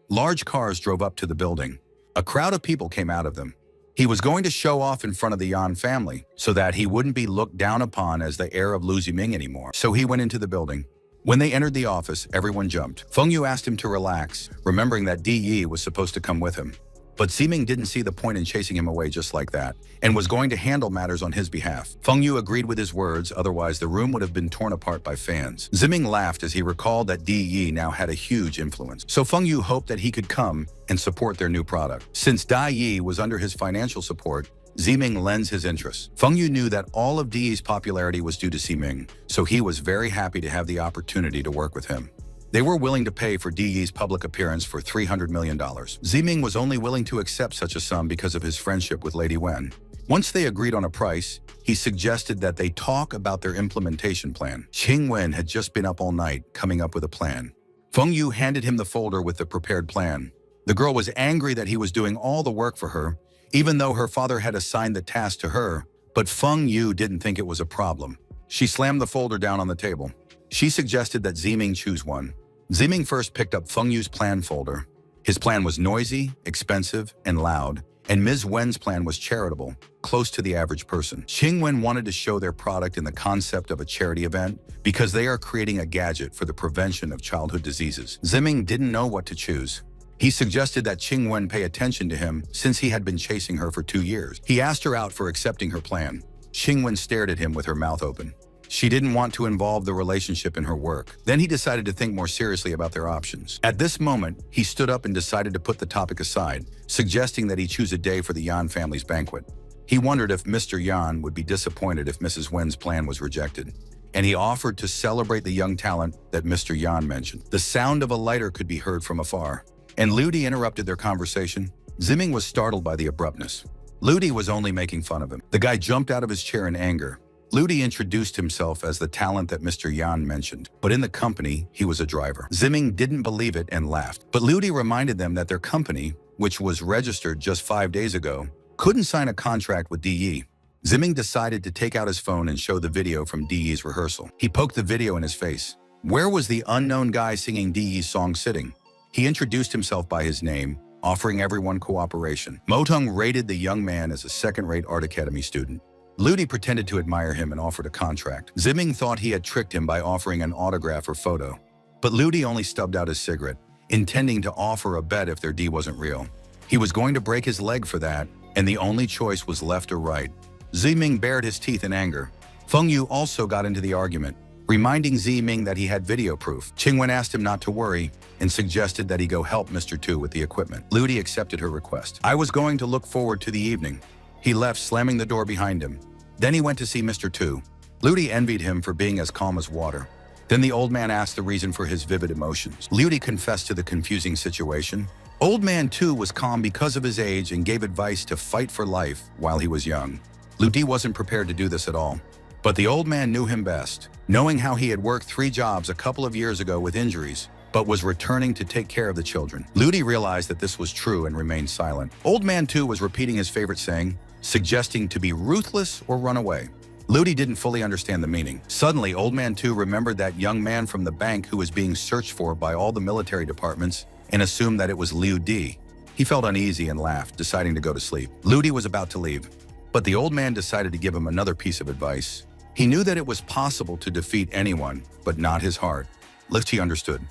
S1: Large cars drove up to the building. A crowd of people came out of them. He was going to show off in front of the Yan family so that he wouldn't be looked down upon as the heir of Lu Ziming anymore. So he went into the building. When they entered the office, everyone jumped. Feng Yu asked him to relax, remembering that Di Yi was supposed to come with him. But Ziming didn't see the point in chasing him away just like that, and was going to handle matters on his behalf. Feng Yu agreed with his words, otherwise the room would have been torn apart by fans. Ziming laughed as he recalled that Di Yi now had a huge influence. So Feng Yu hoped that he could come and support their new product. Since Di Yi was under his financial support, Ziming lends his interest. Feng Yu knew that all of Di Yi's popularity was due to Ziming, so he was very happy to have the opportunity to work with him. They were willing to pay for Di Yi's public appearance for $300 million. Ziming was only willing to accept such a sum because of his friendship with Lady Wen. Once they agreed on a price, he suggested that they talk about their implementation plan. Qingwen had just been up all night coming up with a plan. Feng Yu handed him the folder with the prepared plan. The girl was angry that he was doing all the work for her, even though her father had assigned the task to her, but Feng Yu didn't think it was a problem. She slammed the folder down on the table. She suggested that Ziming choose one. Ziming first picked up Feng Yu's plan folder. His plan was noisy, expensive, and loud, and Ms. Wen's plan was charitable, close to the average person. Qingwen wanted to show their product in the concept of a charity event because they are creating a gadget for the prevention of childhood diseases. Ziming didn't know what to choose. He suggested that Qingwen pay attention to him since he had been chasing her for 2 years. He asked her out for accepting her plan. Qingwen stared at him with her mouth open. She didn't want to involve the relationship in her work. Then he decided to think more seriously about their options. At this moment, he stood up and decided to put the topic aside, suggesting that he choose a day for the Yan family's banquet. He wondered if Mr. Yan would be disappointed if Mrs. Wen's plan was rejected, and he offered to celebrate the young talent that Mr. Yan mentioned. The sound of a lighter could be heard from afar, and Liu Di interrupted their conversation. Ziming was startled by the abruptness. Liu Di was only making fun of him. The guy jumped out of his chair in anger. Ludi introduced himself as the talent that Mr. Yan mentioned, but in the company, he was a driver. Ziming didn't believe it and laughed, but Ludi reminded them that their company, which was registered just 5 days ago, couldn't sign a contract with DE. Ziming decided to take out his phone and show the video from DE's rehearsal. He poked the video in his face. Where was the unknown guy singing DE's song sitting? He introduced himself by his name, offering everyone cooperation. Motong rated the young man as a second-rate art academy student. Ludi pretended to admire him and offered a contract. Ziming thought he had tricked him by offering an autograph or photo. But Ludi only stubbed out his cigarette, intending to offer a bet if their D wasn't real. He was going to break his leg for that, and the only choice was left or right. Ziming bared his teeth in anger. Feng Yu also got into the argument, reminding Ziming that he had video proof. Qingwen asked him not to worry and suggested that he go help Mr. Tu with the equipment. Ludi accepted her request. I was going to look forward to the evening. He left, slamming the door behind him. Then he went to see Mr. Tu. Ludi envied him for being as calm as water. Then the old man asked the reason for his vivid emotions. Ludi confessed to the confusing situation. Old man Tu was calm because of his age and gave advice to fight for life while he was young. Ludi wasn't prepared to do this at all. But the old man knew him best, knowing how he had worked 3 jobs a couple of years ago with injuries, but was returning to take care of the children. Ludi realized that this was true and remained silent. Old man Tu was repeating his favorite saying, suggesting to be ruthless or run away. Ludi didn't fully understand the meaning. Suddenly, Old Man Tu remembered that young man from the bank who was being searched for by all the military departments and assumed that it was Liu Di. He felt uneasy and laughed, deciding to go to sleep. Ludi was about to leave, but the old man decided to give him another piece of advice. He knew that it was possible to defeat anyone, but not his heart. Lifchi understood.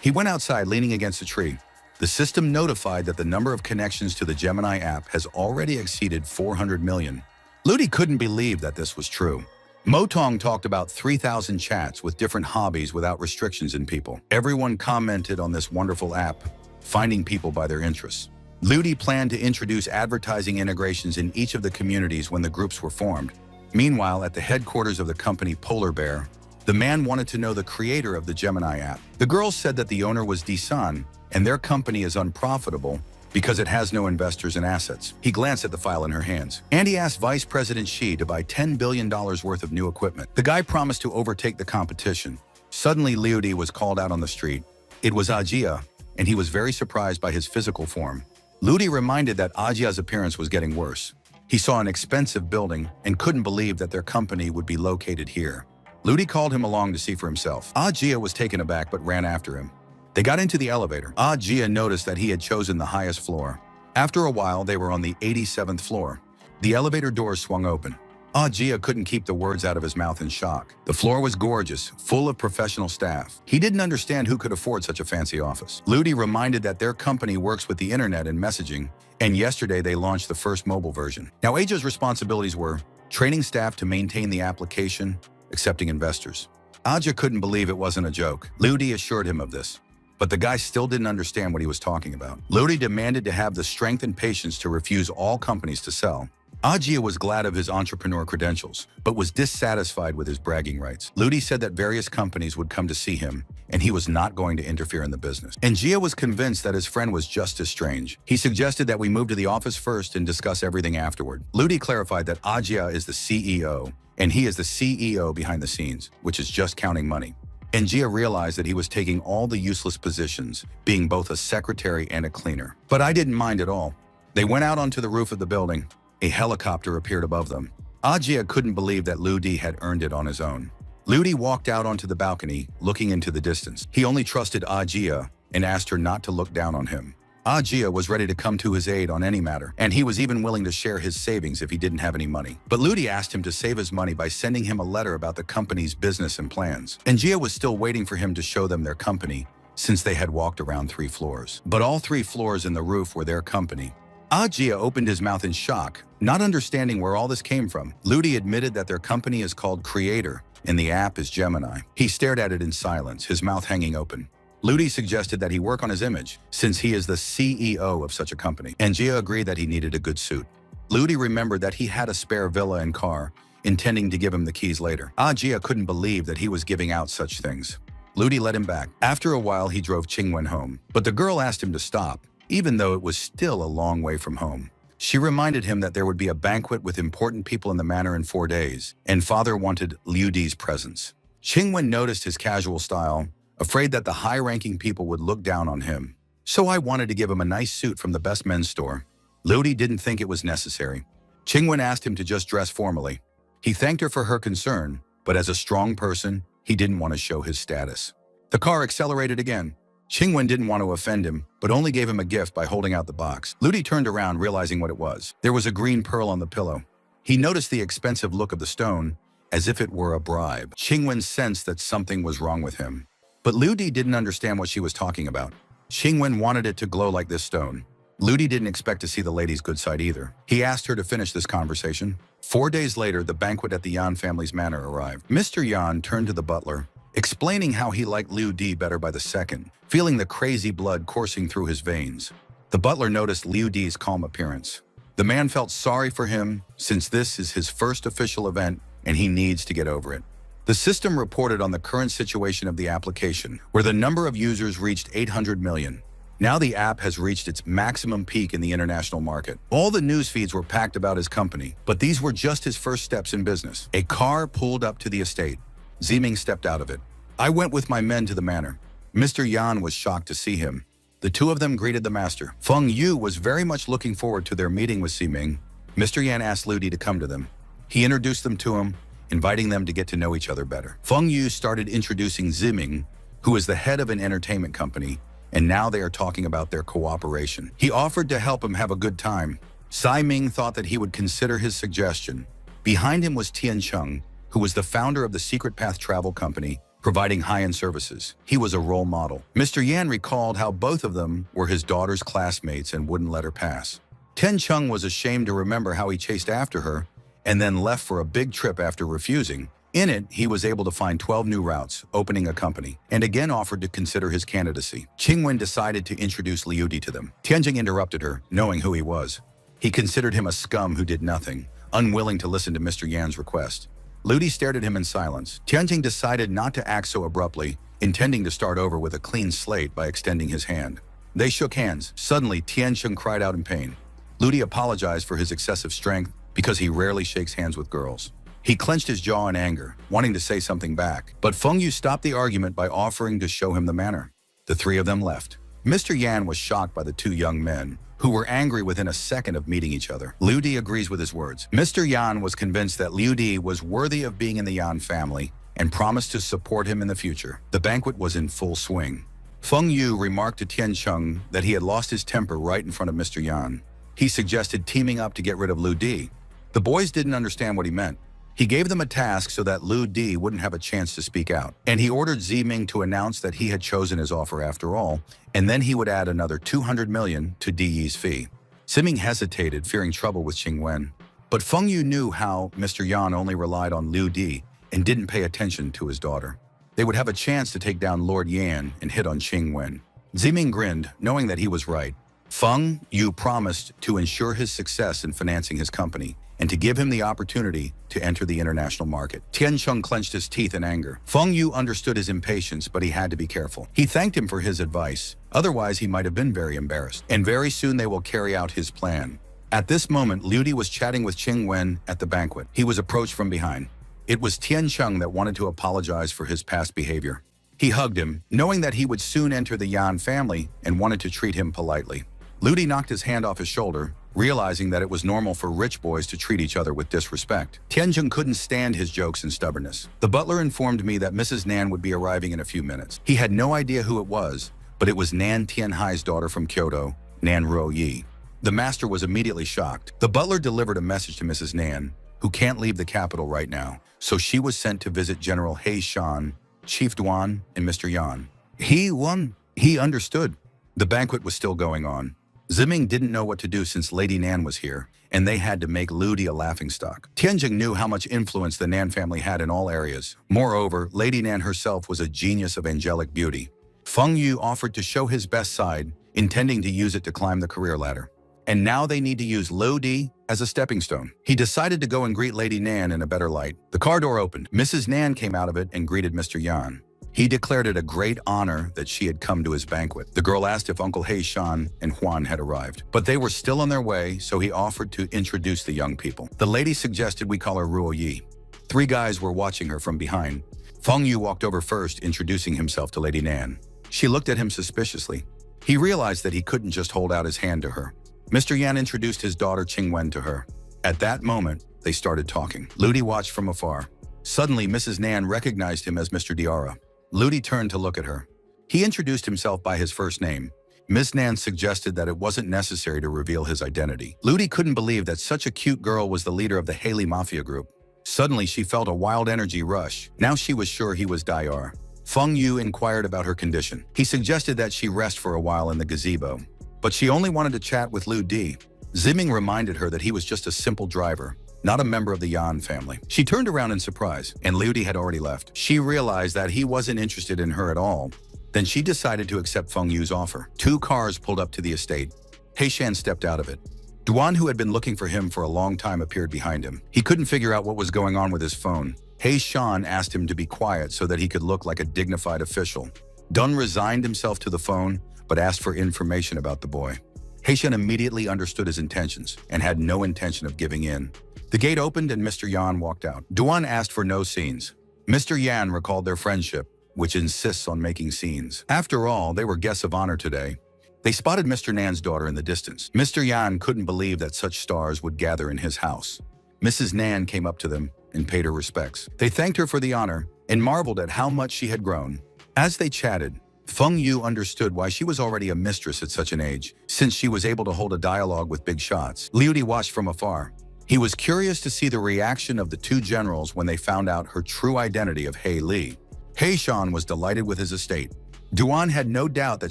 S1: He went outside, leaning against a tree. The system notified that the number of connections to the Gemini app has already exceeded 400 million. Ludi couldn't believe that this was true. Motong talked about 3,000 chats with different hobbies without restrictions in people. Everyone commented on this wonderful app, finding people by their interests. Ludi planned to introduce advertising integrations in each of the communities when the groups were formed. Meanwhile, at the headquarters of the company Polar Bear, the man wanted to know the creator of the Gemini app. The girls said that the owner was Disan, and their company is unprofitable because it has no investors and assets. He glanced at the file in her hands, and he asked Vice President Xi to buy $10 billion worth of new equipment. The guy promised to overtake the competition. Suddenly, Liu Di was called out on the street. It was Ajia, and he was very surprised by his physical form. Ludi reminded that Ajia's appearance was getting worse. He saw an expensive building and couldn't believe that their company would be located here. Ludi called him along to see for himself. Ajia was taken aback but ran after him. They got into the elevator. Ajia noticed that he had chosen the highest floor. After a while, they were on the 87th floor. The elevator doors swung open. Ajia couldn't keep the words out of his mouth in shock. The floor was gorgeous, full of professional staff. He didn't understand who could afford such a fancy office. Ludi reminded that their company works with the internet and messaging, and yesterday they launched the first mobile version. Now, Aja's responsibilities were training staff to maintain the application, accepting investors. Aja couldn't believe it wasn't a joke. Ludi assured him of this. But the guy still didn't understand what he was talking about. Ludi demanded to have the strength and patience to refuse all companies to sell. Ajia was glad of his entrepreneur credentials, but was dissatisfied with his bragging rights. Ludi said that various companies would come to see him, and he was not going to interfere in the business. And Jia was convinced that his friend was just as strange. He suggested that we move to the office first and discuss everything afterward. Ludi clarified that Ajia is the CEO, and he is the CEO behind the scenes, which is just counting money. And Jia realized that he was taking all the useless positions, being both a secretary and a cleaner. But I didn't mind at all. They went out onto the roof of the building. A helicopter appeared above them. Ajia couldn't believe that Ludi had earned it on his own. Ludi walked out onto the balcony, looking into the distance. He only trusted Ajia and asked her not to look down on him. Ajia was ready to come to his aid on any matter, and he was even willing to share his savings if he didn't have any money. But Ludi asked him to save his money by sending him a letter about the company's business and plans. And Jia was still waiting for him to show them their company, since they had walked around 3 floors. But all 3 floors in the roof were their company. Ajia opened his mouth in shock, not understanding where all this came from. Ludi admitted that their company is called Creator, and the app is Gemini. He stared at it in silence, his mouth hanging open. Ludi suggested that he work on his image, since he is the CEO of such a company, and Jia agreed that he needed a good suit. Ludi remembered that he had a spare villa and car, intending to give him the keys later. Jia couldn't believe that he was giving out such things. Ludi let him back. After a while, he drove Qingwen home, but the girl asked him to stop, even though it was still a long way from home. She reminded him that there would be a banquet with important people in the manor in 4 days, and father wanted Liu Di's presence. Qingwen noticed his casual style, afraid that the high-ranking people would look down on him. So I wanted to give him a nice suit from the best men's store. Liu Di didn't think it was necessary. Qingwen asked him to just dress formally. He thanked her for her concern, but as a strong person, he didn't want to show his status. The car accelerated again. Qingwen didn't want to offend him, but only gave him a gift by holding out the box. Liu Di turned around, realizing what it was. There was a green pearl on the pillow. He noticed the expensive look of the stone, as if it were a bribe. Qingwen sensed that something was wrong with him. But Liu Di didn't understand what she was talking about. Qingwen wanted it to glow like this stone. Liu Di didn't expect to see the lady's good side either. He asked her to finish this conversation. 4 days later, the banquet at the Yan family's manor arrived. Mr. Yan turned to the butler, explaining how he liked Liu Di better by the second, feeling the crazy blood coursing through his veins. The butler noticed Liu Di's calm appearance. The man felt sorry for him, since this is his first official event and he needs to get over it. The system reported on the current situation of the application, where the number of users reached 800 million. Now the app has reached its maximum peak in the international market. All the news feeds were packed about his company, but these were just his first steps in business. A car pulled up to the estate. Ziming stepped out of it. I went with my men to the manor. Mr. Yan was shocked to see him. The two of them greeted the master. Feng Yu was very much looking forward to their meeting with Ziming. Mr. Yan asked Liu Di to come to them. He introduced them to him, inviting them to get to know each other better. Feng Yu started introducing Ziming, who is the head of an entertainment company, and now they are talking about their cooperation. He offered to help him have a good time. Sai Ming thought that he would consider his suggestion. Behind him was Tian Cheng, who was the founder of the Secret Path Travel Company, providing high-end services. He was a role model. Mr. Yan recalled how both of them were his daughter's classmates and wouldn't let her pass. Tian Cheng was ashamed to remember how he chased after her and then left for a big trip after refusing. In it, he was able to find 12 new routes, opening a company, and again offered to consider his candidacy. Qingwen decided to introduce Liu Di to them. Tianjing interrupted her, knowing who he was. He considered him a scum who did nothing, unwilling to listen to Mr. Yan's request. Liu Di stared at him in silence. Tianjing decided not to act so abruptly, intending to start over with a clean slate by extending his hand. They shook hands. Suddenly, Tianjing cried out in pain. Liu Di apologized for his excessive strength because he rarely shakes hands with girls. He clenched his jaw in anger, wanting to say something back, but Feng Yu stopped the argument by offering to show him the manor. The three of them left. Mr. Yan was shocked by the two young men, who were angry within a second of meeting each other. Liu Di agrees with his words. Mr. Yan was convinced that Liu Di was worthy of being in the Yan family and promised to support him in the future. The banquet was in full swing. Feng Yu remarked to Tian Cheng that he had lost his temper right in front of Mr. Yan. He suggested teaming up to get rid of Liu Di. The boys didn't understand what he meant. He gave them a task so that Liu Di wouldn't have a chance to speak out, and he ordered Ziming to announce that he had chosen his offer after all, and then he would add another 200 million to Di Yi's fee. Ziming hesitated, fearing trouble with Qingwen, but Feng Yu knew how Mr. Yan only relied on Liu Di and didn't pay attention to his daughter. They would have a chance to take down Lord Yan and hit on Qingwen. Ziming grinned, knowing that he was right. Feng Yu promised to ensure his success in financing his company, and to give him the opportunity to enter the international market. Tian Cheng clenched his teeth in anger. Feng Yu understood his impatience, but he had to be careful. He thanked him for his advice. Otherwise, he might have been very embarrassed. And very soon they will carry out his plan. At this moment, Liu Di was chatting with Qingwen at the banquet. He was approached from behind. It was Tian Cheng that wanted to apologize for his past behavior. He hugged him, knowing that he would soon enter the Yan family and wanted to treat him politely. Liu Di knocked his hand off his shoulder, realizing that it was normal for rich boys to treat each other with disrespect. Tianjing couldn't stand his jokes and stubbornness. The butler informed me that Mrs. Nan would be arriving in a few minutes. He had no idea who it was, but it was Nan Tianhai's daughter from Kyoto, Nan Ruoyi. The master was immediately shocked. The butler delivered a message to Mrs. Nan, who can't leave the capital right now, so she was sent to visit General He Shan, Chief Duan, and Mr. Yan. He understood. The banquet was still going on. Ziming didn't know what to do since Lady Nan was here, and they had to make Liu Di a laughingstock. Tianjing knew how much influence the Nan family had in all areas. Moreover, Lady Nan herself was a genius of angelic beauty. Feng Yu offered to show his best side, intending to use it to climb the career ladder. And now they need to use Liu Di as a stepping stone. He decided to go and greet Lady Nan in a better light. The car door opened. Mrs. Nan came out of it and greeted Mr. Yan. He declared it a great honor that she had come to his banquet. The girl asked if Uncle Hei Shan and Juan had arrived, but they were still on their way, so he offered to introduce the young people. The lady suggested we call her Ruo Yi. 3 guys were watching her from behind. Feng Yu walked over first, introducing himself to Lady Nan. She looked at him suspiciously. He realized that he couldn't just hold out his hand to her. Mr. Yan introduced his daughter Qingwen to her. At that moment, they started talking. Ludi watched from afar. Suddenly, Mrs. Nan recognized him as Mr. Diarra. Ludi turned to look at her. He introduced himself by his first name. Miss Nan suggested that it wasn't necessary to reveal his identity. Ludi couldn't believe that such a cute girl was the leader of the Haley Mafia group. Suddenly, she felt a wild energy rush. Now she was sure he was Diarra. Feng Yu inquired about her condition. He suggested that she rest for a while in the gazebo, but she only wanted to chat with Lu Di. Ziming reminded her that he was just a simple driver, not a member of the Yan family. She turned around in surprise, and Liu Di had already left. She realized that he wasn't interested in her at all. Then she decided to accept Feng Yu's offer. 2 cars pulled up to the estate. Hei Shan stepped out of it. Duan, who had been looking for him for a long time, appeared behind him. He couldn't figure out what was going on with his phone. Hei Shan asked him to be quiet so that he could look like a dignified official. Dun resigned himself to the phone, but asked for information about the boy. Hei Shan immediately understood his intentions and had no intention of giving in. The gate opened and Mr. Yan walked out. Duan asked for no scenes. Mr. Yan recalled their friendship, which insists on making scenes. After all, they were guests of honor today. They spotted Mr. Nan's daughter in the distance. Mr. Yan couldn't believe that such stars would gather in his house. Mrs. Nan came up to them and paid her respects. They thanked her for the honor and marveled at how much she had grown. As they chatted, Feng Yu understood why she was already a mistress at such an age, since she was able to hold a dialogue with big shots. Liu Di watched from afar. He was curious to see the reaction of the 2 generals when they found out her true identity of Hei Li. Hei Shan was delighted with his estate. Duan had no doubt that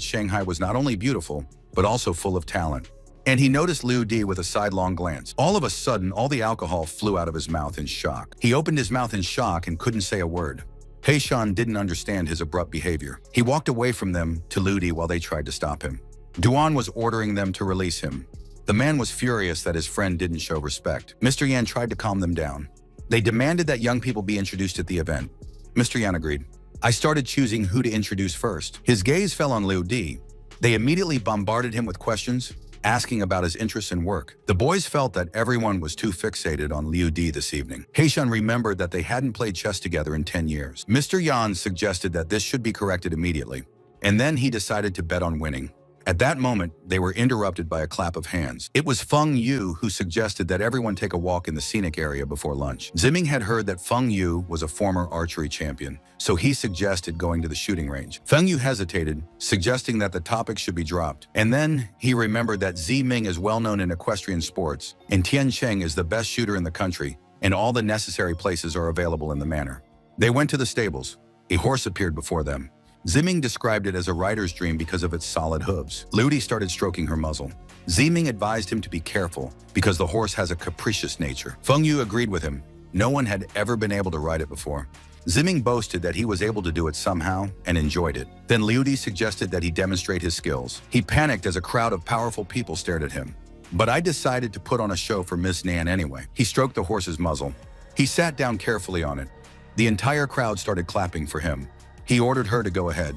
S1: Shanghai was not only beautiful, but also full of talent. And he noticed Liu Di with a sidelong glance. All of a sudden, all the alcohol flew out of his mouth in shock. He opened his mouth in shock and couldn't say a word. Hei Shan didn't understand his abrupt behavior. He walked away from them to Liu Di while they tried to stop him. Duan was ordering them to release him. The man was furious that his friend didn't show respect. Mr. Yan tried to calm them down. They demanded that young people be introduced at the event. Mr. Yan agreed. I started choosing who to introduce first. His gaze fell on Liu Di. They immediately bombarded him with questions, asking about his interests and work. The boys felt that everyone was too fixated on Liu Di this evening. Hei Shan remembered that they hadn't played chess together in 10 years. Mr. Yan suggested that this should be corrected immediately, and then he decided to bet on winning. At that moment, they were interrupted by a clap of hands. It was Feng Yu who suggested that everyone take a walk in the scenic area before lunch. Ziming had heard that Feng Yu was a former archery champion, so he suggested going to the shooting range. Feng Yu hesitated, suggesting that the topic should be dropped. And then he remembered that Zi Ming is well known in equestrian sports, and Tian Cheng is the best shooter in the country, and all the necessary places are available in the manor. They went to the stables. A horse appeared before them. Ziming described it as a rider's dream because of its solid hooves. Liu Di started stroking her muzzle. Ziming advised him to be careful because the horse has a capricious nature. Feng Yu agreed with him. No one had ever been able to ride it before. Ziming boasted that he was able to do it somehow and enjoyed it. Then Liu Di suggested that he demonstrate his skills. He panicked as a crowd of powerful people stared at him. But I decided to put on a show for Miss Nan anyway. He stroked the horse's muzzle. He sat down carefully on it. The entire crowd started clapping for him. He ordered her to go ahead,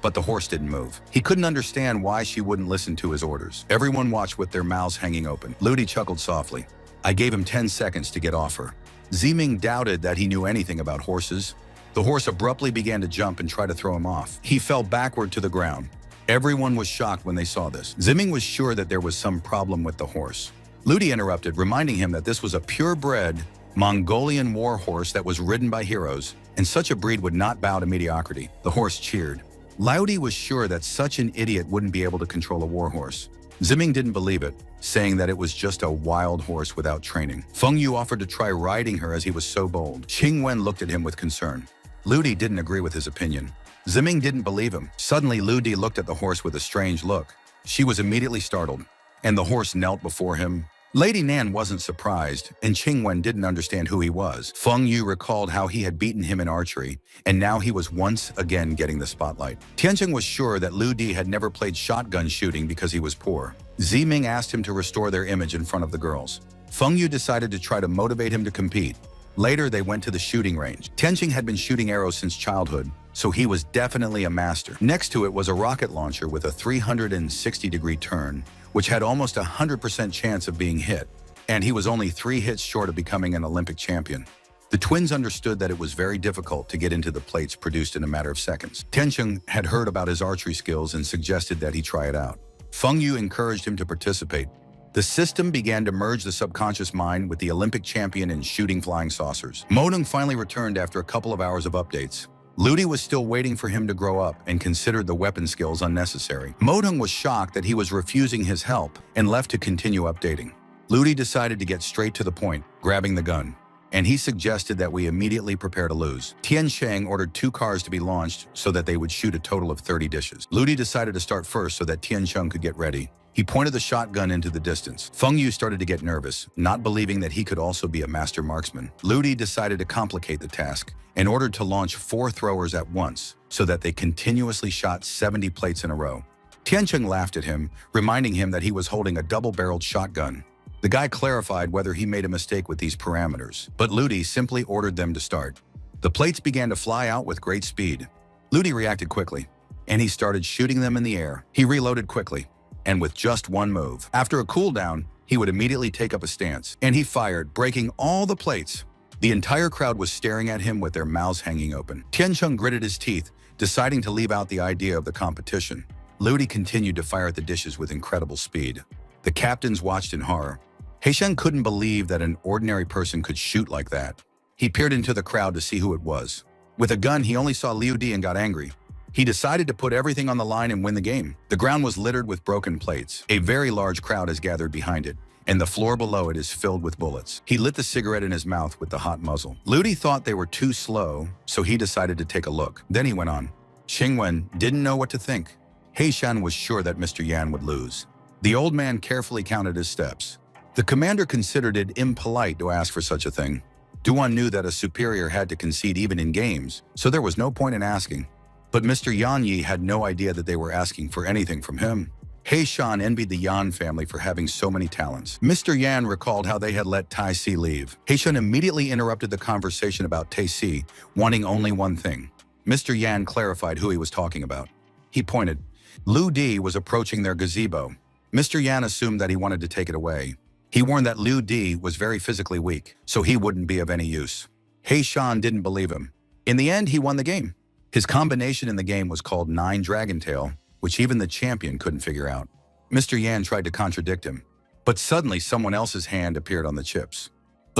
S1: but the horse didn't move. He couldn't understand why she wouldn't listen to his orders. Everyone watched with their mouths hanging open. Liu Di chuckled softly. I gave him 10 seconds to get off her. Ziming doubted that he knew anything about horses. The horse abruptly began to jump and try to throw him off. He fell backward to the ground. Everyone was shocked when they saw this. Ziming was sure that there was some problem with the horse. Liu Di interrupted, reminding him that this was a purebred Mongolian war horse that was ridden by heroes, and such a breed would not bow to mediocrity. The horse cheered. Liu Di was sure that such an idiot wouldn't be able to control a war horse. Ziming didn't believe it, saying that it was just a wild horse without training. Feng Yu offered to try riding her as he was so bold. Qingwen looked at him with concern. Liu Di didn't agree with his opinion. Ziming didn't believe him. Suddenly, Liu Di looked at the horse with a strange look. She was immediately startled, and the horse knelt before him. Lady Nan wasn't surprised, and Qingwen didn't understand who he was. Feng Yu recalled how he had beaten him in archery, and now he was once again getting the spotlight. Tiancheng was sure that Liu Di had never played shotgun shooting because he was poor. Ziming asked him to restore their image in front of the girls. Feng Yu decided to try to motivate him to compete. Later, they went to the shooting range. Tiancheng had been shooting arrows since childhood, so he was definitely a master. Next to it was a rocket launcher with a 360-degree turn, which had almost a 100% chance of being hit, and he was only 3 hits short of becoming an Olympic champion. The twins understood that it was very difficult to get into the plates produced in a matter of seconds. Tiancheng had heard about his archery skills and suggested that he try it out. Feng Yu encouraged him to participate. The system began to merge the subconscious mind with the Olympic champion in shooting flying saucers. Modong finally returned after a couple of hours of updates. Ludi was still waiting for him to grow up and considered the weapon skills unnecessary. Modong was shocked that he was refusing his help and left to continue updating. Ludi decided to get straight to the point, grabbing the gun, and he suggested that we immediately prepare to lose. Tiancheng ordered 2 cars to be launched so that they would shoot a total of 30 dishes. Ludi decided to start first so that Tiancheng could get ready. He pointed the shotgun into the distance. Feng Yu started to get nervous, not believing that he could also be a master marksman. Ludi decided to complicate the task and ordered to launch 4 throwers at once so that they continuously shot 70 plates in a row. Tiancheng laughed at him, reminding him that he was holding a double-barreled shotgun. The guy clarified whether he made a mistake with these parameters, but Ludi simply ordered them to start. The plates began to fly out with great speed. Ludi reacted quickly, and he started shooting them in the air. He reloaded quickly, and with just one move. After a cooldown, he would immediately take up a stance, and he fired, breaking all the plates. The entire crowd was staring at him with their mouths hanging open. Tiancheng gritted his teeth, deciding to leave out the idea of the competition. Ludi continued to fire at the dishes with incredible speed. The captains watched in horror. Heishan couldn't believe that an ordinary person could shoot like that. He peered into the crowd to see who it was. With a gun, he only saw Liu Di and got angry. He decided to put everything on the line and win the game. The ground was littered with broken plates. A very large crowd has gathered behind it, and the floor below it is filled with bullets. He lit the cigarette in his mouth with the hot muzzle. Liu Di thought they were too slow, so he decided to take a look. Then he went on. Xingwen didn't know what to think. Heishan was sure that Mr. Yan would lose. The old man carefully counted his steps. The commander considered it impolite to ask for such a thing. Duan knew that a superior had to concede even in games, so there was no point in asking. But Mr. Yan Yi had no idea that they were asking for anything from him. Heishan envied the Yan family for having so many talents. Mr. Yan recalled how they had let Tai Si leave. Heishan immediately interrupted the conversation about Tai Si, wanting only one thing. Mr. Yan clarified who he was talking about. He pointed. Liu Di was approaching their gazebo. Mr. Yan assumed that he wanted to take it away. He warned that Liu Di was very physically weak, so he wouldn't be of any use. Heishan didn't believe him. In the end, he won the game. His combination in the game was called 9 Dragon Tail, which even the champion couldn't figure out. Mr. Yan tried to contradict him, but suddenly someone else's hand appeared on the chips.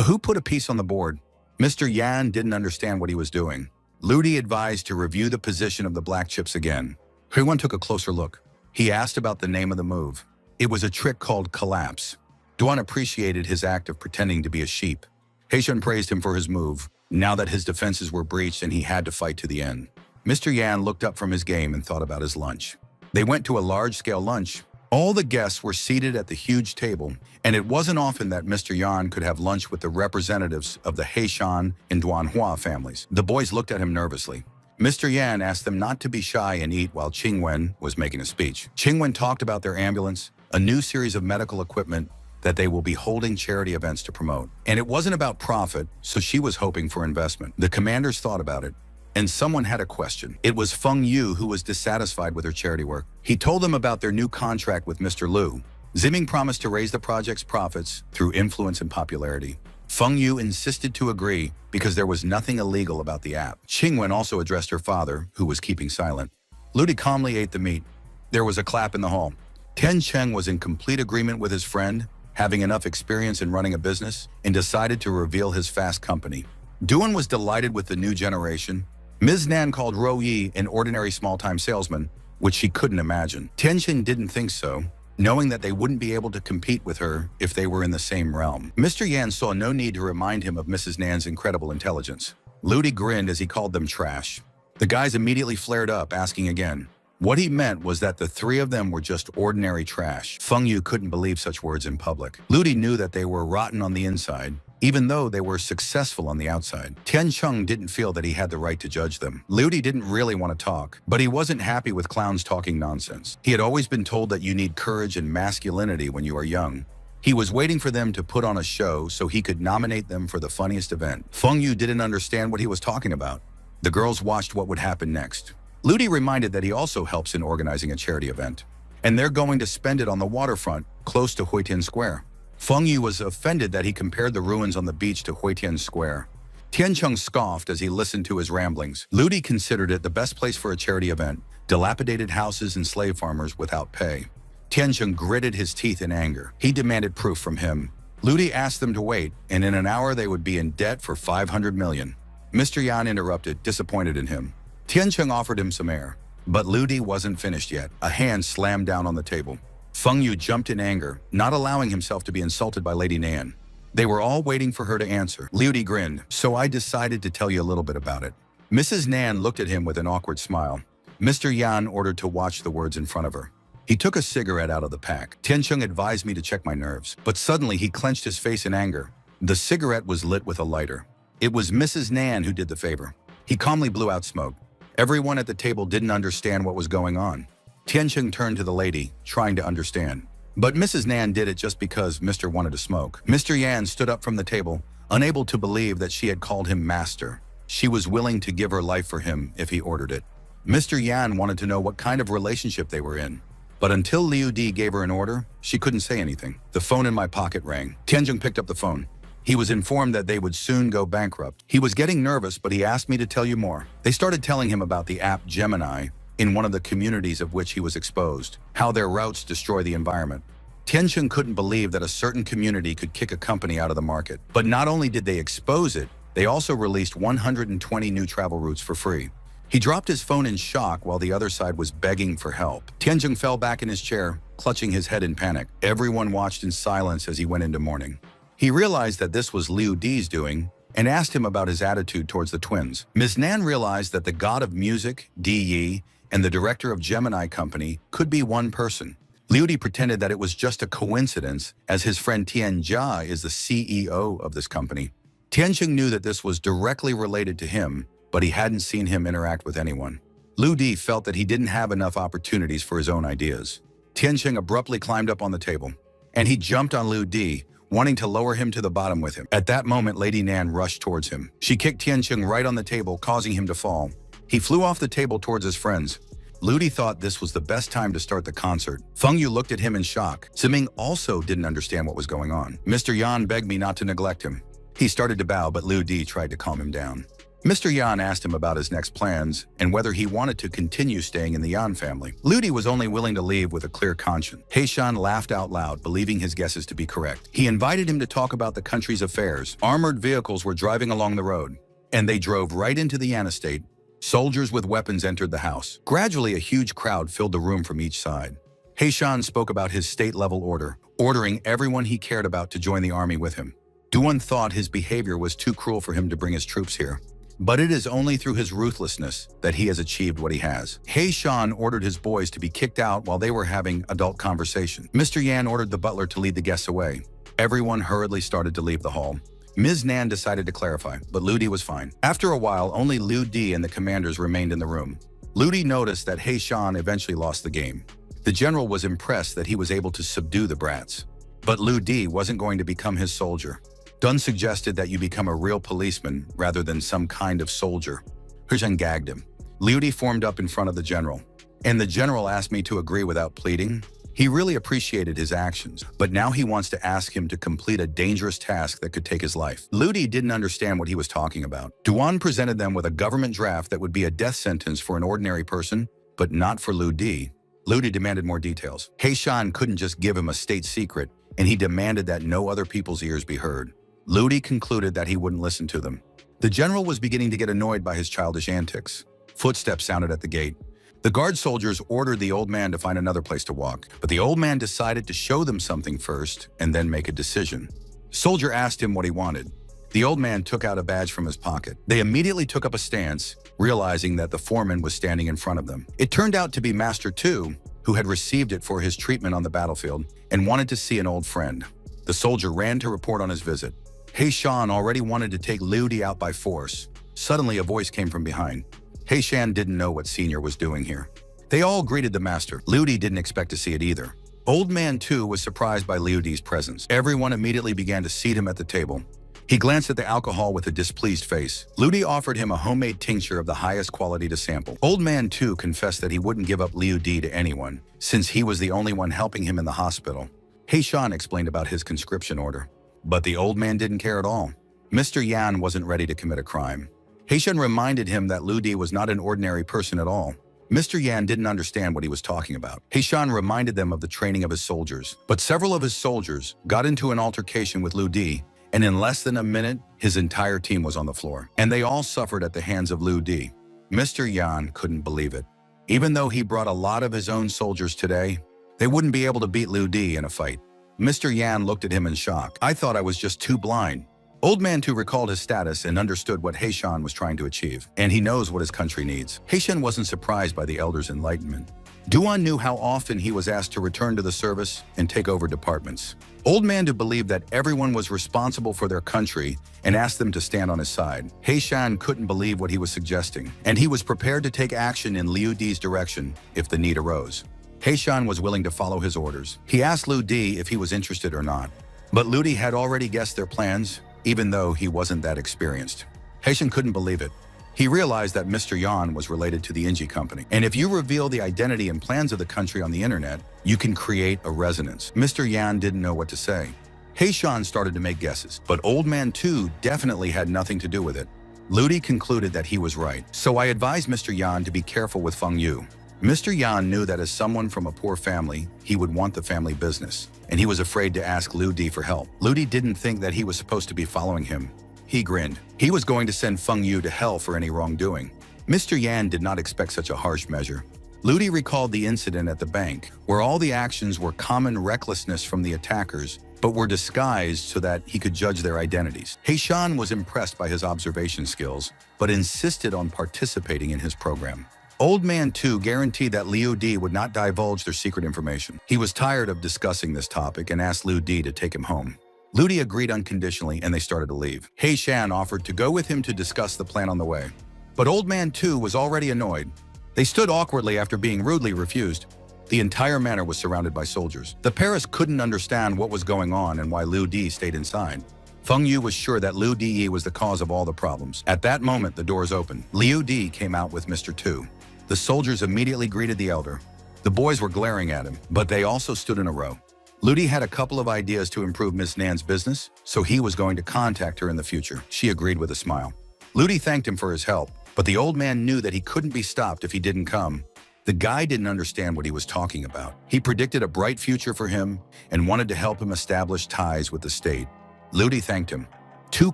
S1: Who put a piece on the board? Mr. Yan didn't understand what he was doing. Liu Di advised to review the position of the black chips again. Huiwen took a closer look. He asked about the name of the move. It was a trick called collapse. Duan appreciated his act of pretending to be a sheep. Heishan praised him for his move, now that his defenses were breached and he had to fight to the end. Mr. Yan looked up from his game and thought about his lunch. They went to a large-scale lunch. All the guests were seated at the huge table, and it wasn't often that Mr. Yan could have lunch with the representatives of the Heishan and Duanhua families. The boys looked at him nervously. Mr. Yan asked them not to be shy and eat while Qingwen was making a speech. Qingwen talked about their ambulance, a new series of medical equipment that they will be holding charity events to promote. And it wasn't about profit, so she was hoping for investment. The commanders thought about it, and someone had a question. It was Feng Yu who was dissatisfied with her charity work. He told them about their new contract with Mr. Liu. Ziming promised to raise the project's profits through influence and popularity. Feng Yu insisted to agree because there was nothing illegal about the app. Qingwen also addressed her father, who was keeping silent. Ludi calmly ate the meat. There was a clap in the hall. Tiancheng was in complete agreement with his friend, having enough experience in running a business, and decided to reveal his fast company. Duan was delighted with the new generation. Ms. Nan called Ro Yi an ordinary small-time salesman, which she couldn't imagine. Tiancheng didn't think so, knowing that they wouldn't be able to compete with her if they were in the same realm. Mr. Yan saw no need to remind him of Mrs. Nan's incredible intelligence. Ludi grinned as he called them trash. The guys immediately flared up, asking again. What he meant was that the 3 of them were just ordinary trash. Feng Yu couldn't believe such words in public. Ludi knew that they were rotten on the inside, even though they were successful on the outside. Tiancheng didn't feel that he had the right to judge them. Ludi didn't really want to talk, but he wasn't happy with clowns talking nonsense. He had always been told that you need courage and masculinity when you are young. He was waiting for them to put on a show so he could nominate them for the funniest event. Feng Yu didn't understand what he was talking about. The girls watched what would happen next. Ludi reminded that he also helps in organizing a charity event, and they're going to spend it on the waterfront, close to Huitian Square. Feng Yu was offended that he compared the ruins on the beach to Huitian Square. Tiancheng scoffed as he listened to his ramblings. Ludi considered it the best place for a charity event, dilapidated houses and slave farmers without pay. Tiancheng gritted his teeth in anger. He demanded proof from him. Ludi asked them to wait, and in an hour they would be in debt for 500 million. Mr. Yan interrupted, disappointed in him. Tiancheng offered him some air, but Ludi wasn't finished yet. A hand slammed down on the table. Feng Yu jumped in anger, not allowing himself to be insulted by Lady Nan. They were all waiting for her to answer. Ludi grinned, so I decided to tell you a little bit about it. Mrs. Nan looked at him with an awkward smile. Mr. Yan ordered to watch the words in front of her. He took a cigarette out of the pack. Tiancheng advised me to check my nerves, but suddenly he clenched his face in anger. The cigarette was lit with a lighter. It was Mrs. Nan who did the favor. He calmly blew out smoke. Everyone at the table didn't understand what was going on. Tiancheng turned to the lady, trying to understand. But Mrs. Nan did it just because Mr. wanted to smoke. Mr. Yan stood up from the table, unable to believe that she had called him master. She was willing to give her life for him if he ordered it. Mr. Yan wanted to know what kind of relationship they were in. But until Liu Di gave her an order, she couldn't say anything. The phone in my pocket rang. Tiancheng picked up the phone. He was informed that they would soon go bankrupt. He was getting nervous, but he asked me to tell you more. They started telling him about the app Gemini, in one of the communities of which he was exposed, how their routes destroy the environment. Tiancheng couldn't believe that a certain community could kick a company out of the market. But not only did they expose it, they also released 120 new travel routes for free. He dropped his phone in shock while the other side was begging for help. Tiancheng fell back in his chair, clutching his head in panic. Everyone watched in silence as he went into mourning. He realized that this was Liu Di's doing and asked him about his attitude towards the twins. Ms. Nan realized that the god of music, Di Yi, and the director of Gemini Company could be one person. Liu Di pretended that it was just a coincidence, as his friend Tian Jia is the CEO of this company. Tiancheng knew that this was directly related to him, but he hadn't seen him interact with anyone. Liu Di felt that he didn't have enough opportunities for his own ideas. Tiancheng abruptly climbed up on the table, and he jumped on Liu Di, wanting to lower him to the bottom with him. At that moment, Lady Nan rushed towards him. She kicked Tiancheng right on the table, causing him to fall. He flew off the table towards his friends. Liu Di thought this was the best time to start the concert. Feng Yu looked at him in shock. Ziming also didn't understand what was going on. Mr. Yan begged me not to neglect him. He started to bow, but Liu Di tried to calm him down. Mr. Yan asked him about his next plans and whether he wanted to continue staying in the Yan family. Liu Di was only willing to leave with a clear conscience. Heishan laughed out loud, believing his guesses to be correct. He invited him to talk about the country's affairs. Armored vehicles were driving along the road, and they drove right into the Yan estate. Soldiers with weapons entered the house. Gradually, a huge crowd filled the room from each side. Heishan spoke about his state-level order, ordering everyone he cared about to join the army with him. Duan thought his behavior was too cruel for him to bring his troops here. But it is only through his ruthlessness that he has achieved what he has. Heishan ordered his boys to be kicked out while they were having adult conversation. Mr. Yan ordered the butler to lead the guests away. Everyone hurriedly started to leave the hall. Ms. Nan decided to clarify, but Liu Di was fine. After a while, only Liu Di and the commanders remained in the room. Liu Di noticed that Heishan eventually lost the game. The general was impressed that he was able to subdue the brats. But Liu Di wasn't going to become his soldier. Dun suggested that you become a real policeman rather than some kind of soldier. Heishan gagged him. Liu Di formed up in front of the general, and the general asked me to agree without pleading. He really appreciated his actions, but now he wants to ask him to complete a dangerous task that could take his life. Liu Di didn't understand what he was talking about. Duan presented them with a government draft that would be a death sentence for an ordinary person, but not for Liu Di. Liu Di demanded more details. Heishan couldn't just give him a state secret, and he demanded that no other people's ears be heard. Liu Di concluded that he wouldn't listen to them. The general was beginning to get annoyed by his childish antics. Footsteps sounded at the gate. The guard soldiers ordered the old man to find another place to walk, but the old man decided to show them something first and then make a decision. Soldier asked him what he wanted. The old man took out a badge from his pocket. They immediately took up a stance, realizing that the foreman was standing in front of them. It turned out to be Master Tu, who had received it for his treatment on the battlefield and wanted to see an old friend. The soldier ran to report on his visit. Heishan already wanted to take Liu Di out by force. Suddenly, a voice came from behind. Heishan didn't know what Senior was doing here. They all greeted the master. Liu Di didn't expect to see it either. Old Man Tu was surprised by Liu Di's presence. Everyone immediately began to seat him at the table. He glanced at the alcohol with a displeased face. Liu offered him a homemade tincture of the highest quality to sample. Old Man Tu confessed that he wouldn't give up Liu Di to anyone, since he was the only one helping him in the hospital. Heishan explained about his conscription order. But the old man didn't care at all. Mr. Yan wasn't ready to commit a crime. Heishan reminded him that Liu Di was not an ordinary person at all. Mr. Yan didn't understand what he was talking about. Heishan reminded them of the training of his soldiers. But several of his soldiers got into an altercation with Liu Di, and in less than a minute, his entire team was on the floor. And they all suffered at the hands of Liu Di. Mr. Yan couldn't believe it. Even though he brought a lot of his own soldiers today, they wouldn't be able to beat Liu Di in a fight. Mr. Yan looked at him in shock. I thought I was just too blind. Old Man Tu recalled his status and understood what Heishan was trying to achieve, and he knows what his country needs. Heishan wasn't surprised by the elder's enlightenment. Duan knew how often he was asked to return to the service and take over departments. Old Man Tu believed that everyone was responsible for their country and asked them to stand on his side. Heishan couldn't believe what he was suggesting, and he was prepared to take action in Liu Di's direction if the need arose. Heishan was willing to follow his orders. He asked Liu Di if he was interested or not, but Liu Di had already guessed their plans, even though he wasn't that experienced. Heishan couldn't believe it. He realized that Mr. Yan was related to the Inji company. And if you reveal the identity and plans of the country on the internet, you can create a resonance. Mr. Yan didn't know what to say. Heishan started to make guesses, but Old Man Tu definitely had nothing to do with it. Liu Di concluded that he was right. So I advised Mr. Yan to be careful with Feng Yu. Mr. Yan knew that as someone from a poor family, he would want the family business, and he was afraid to ask Liu Di for help. Liu Di didn't think that he was supposed to be following him. He grinned. He was going to send Feng Yu to hell for any wrongdoing. Mr. Yan did not expect such a harsh measure. Liu Di recalled the incident at the bank, where all the actions were common recklessness from the attackers, but were disguised so that he could judge their identities. Heishan was impressed by his observation skills, but insisted on participating in his program. Old Man Tu guaranteed that Liu Di would not divulge their secret information. He was tired of discussing this topic and asked Liu Di to take him home. Liu Di agreed unconditionally and they started to leave. Heishan offered to go with him to discuss the plan on the way. But Old Man Tu was already annoyed. They stood awkwardly after being rudely refused. The entire manor was surrounded by soldiers. The Paris couldn't understand what was going on and why Liu Di stayed inside. Feng Yu was sure that Liu Di was the cause of all the problems. At that moment, the doors opened. Liu Di came out with Mr. Tu. The soldiers immediately greeted the elder. The boys were glaring at him, but they also stood in a row. Liu Di had a couple of ideas to improve Miss Nan's business, so he was going to contact her in the future. She agreed with a smile. Liu Di thanked him for his help, but the old man knew that he couldn't be stopped if he didn't come. The guy didn't understand what he was talking about. He predicted a bright future for him and wanted to help him establish ties with the state. Liu Di thanked him. 2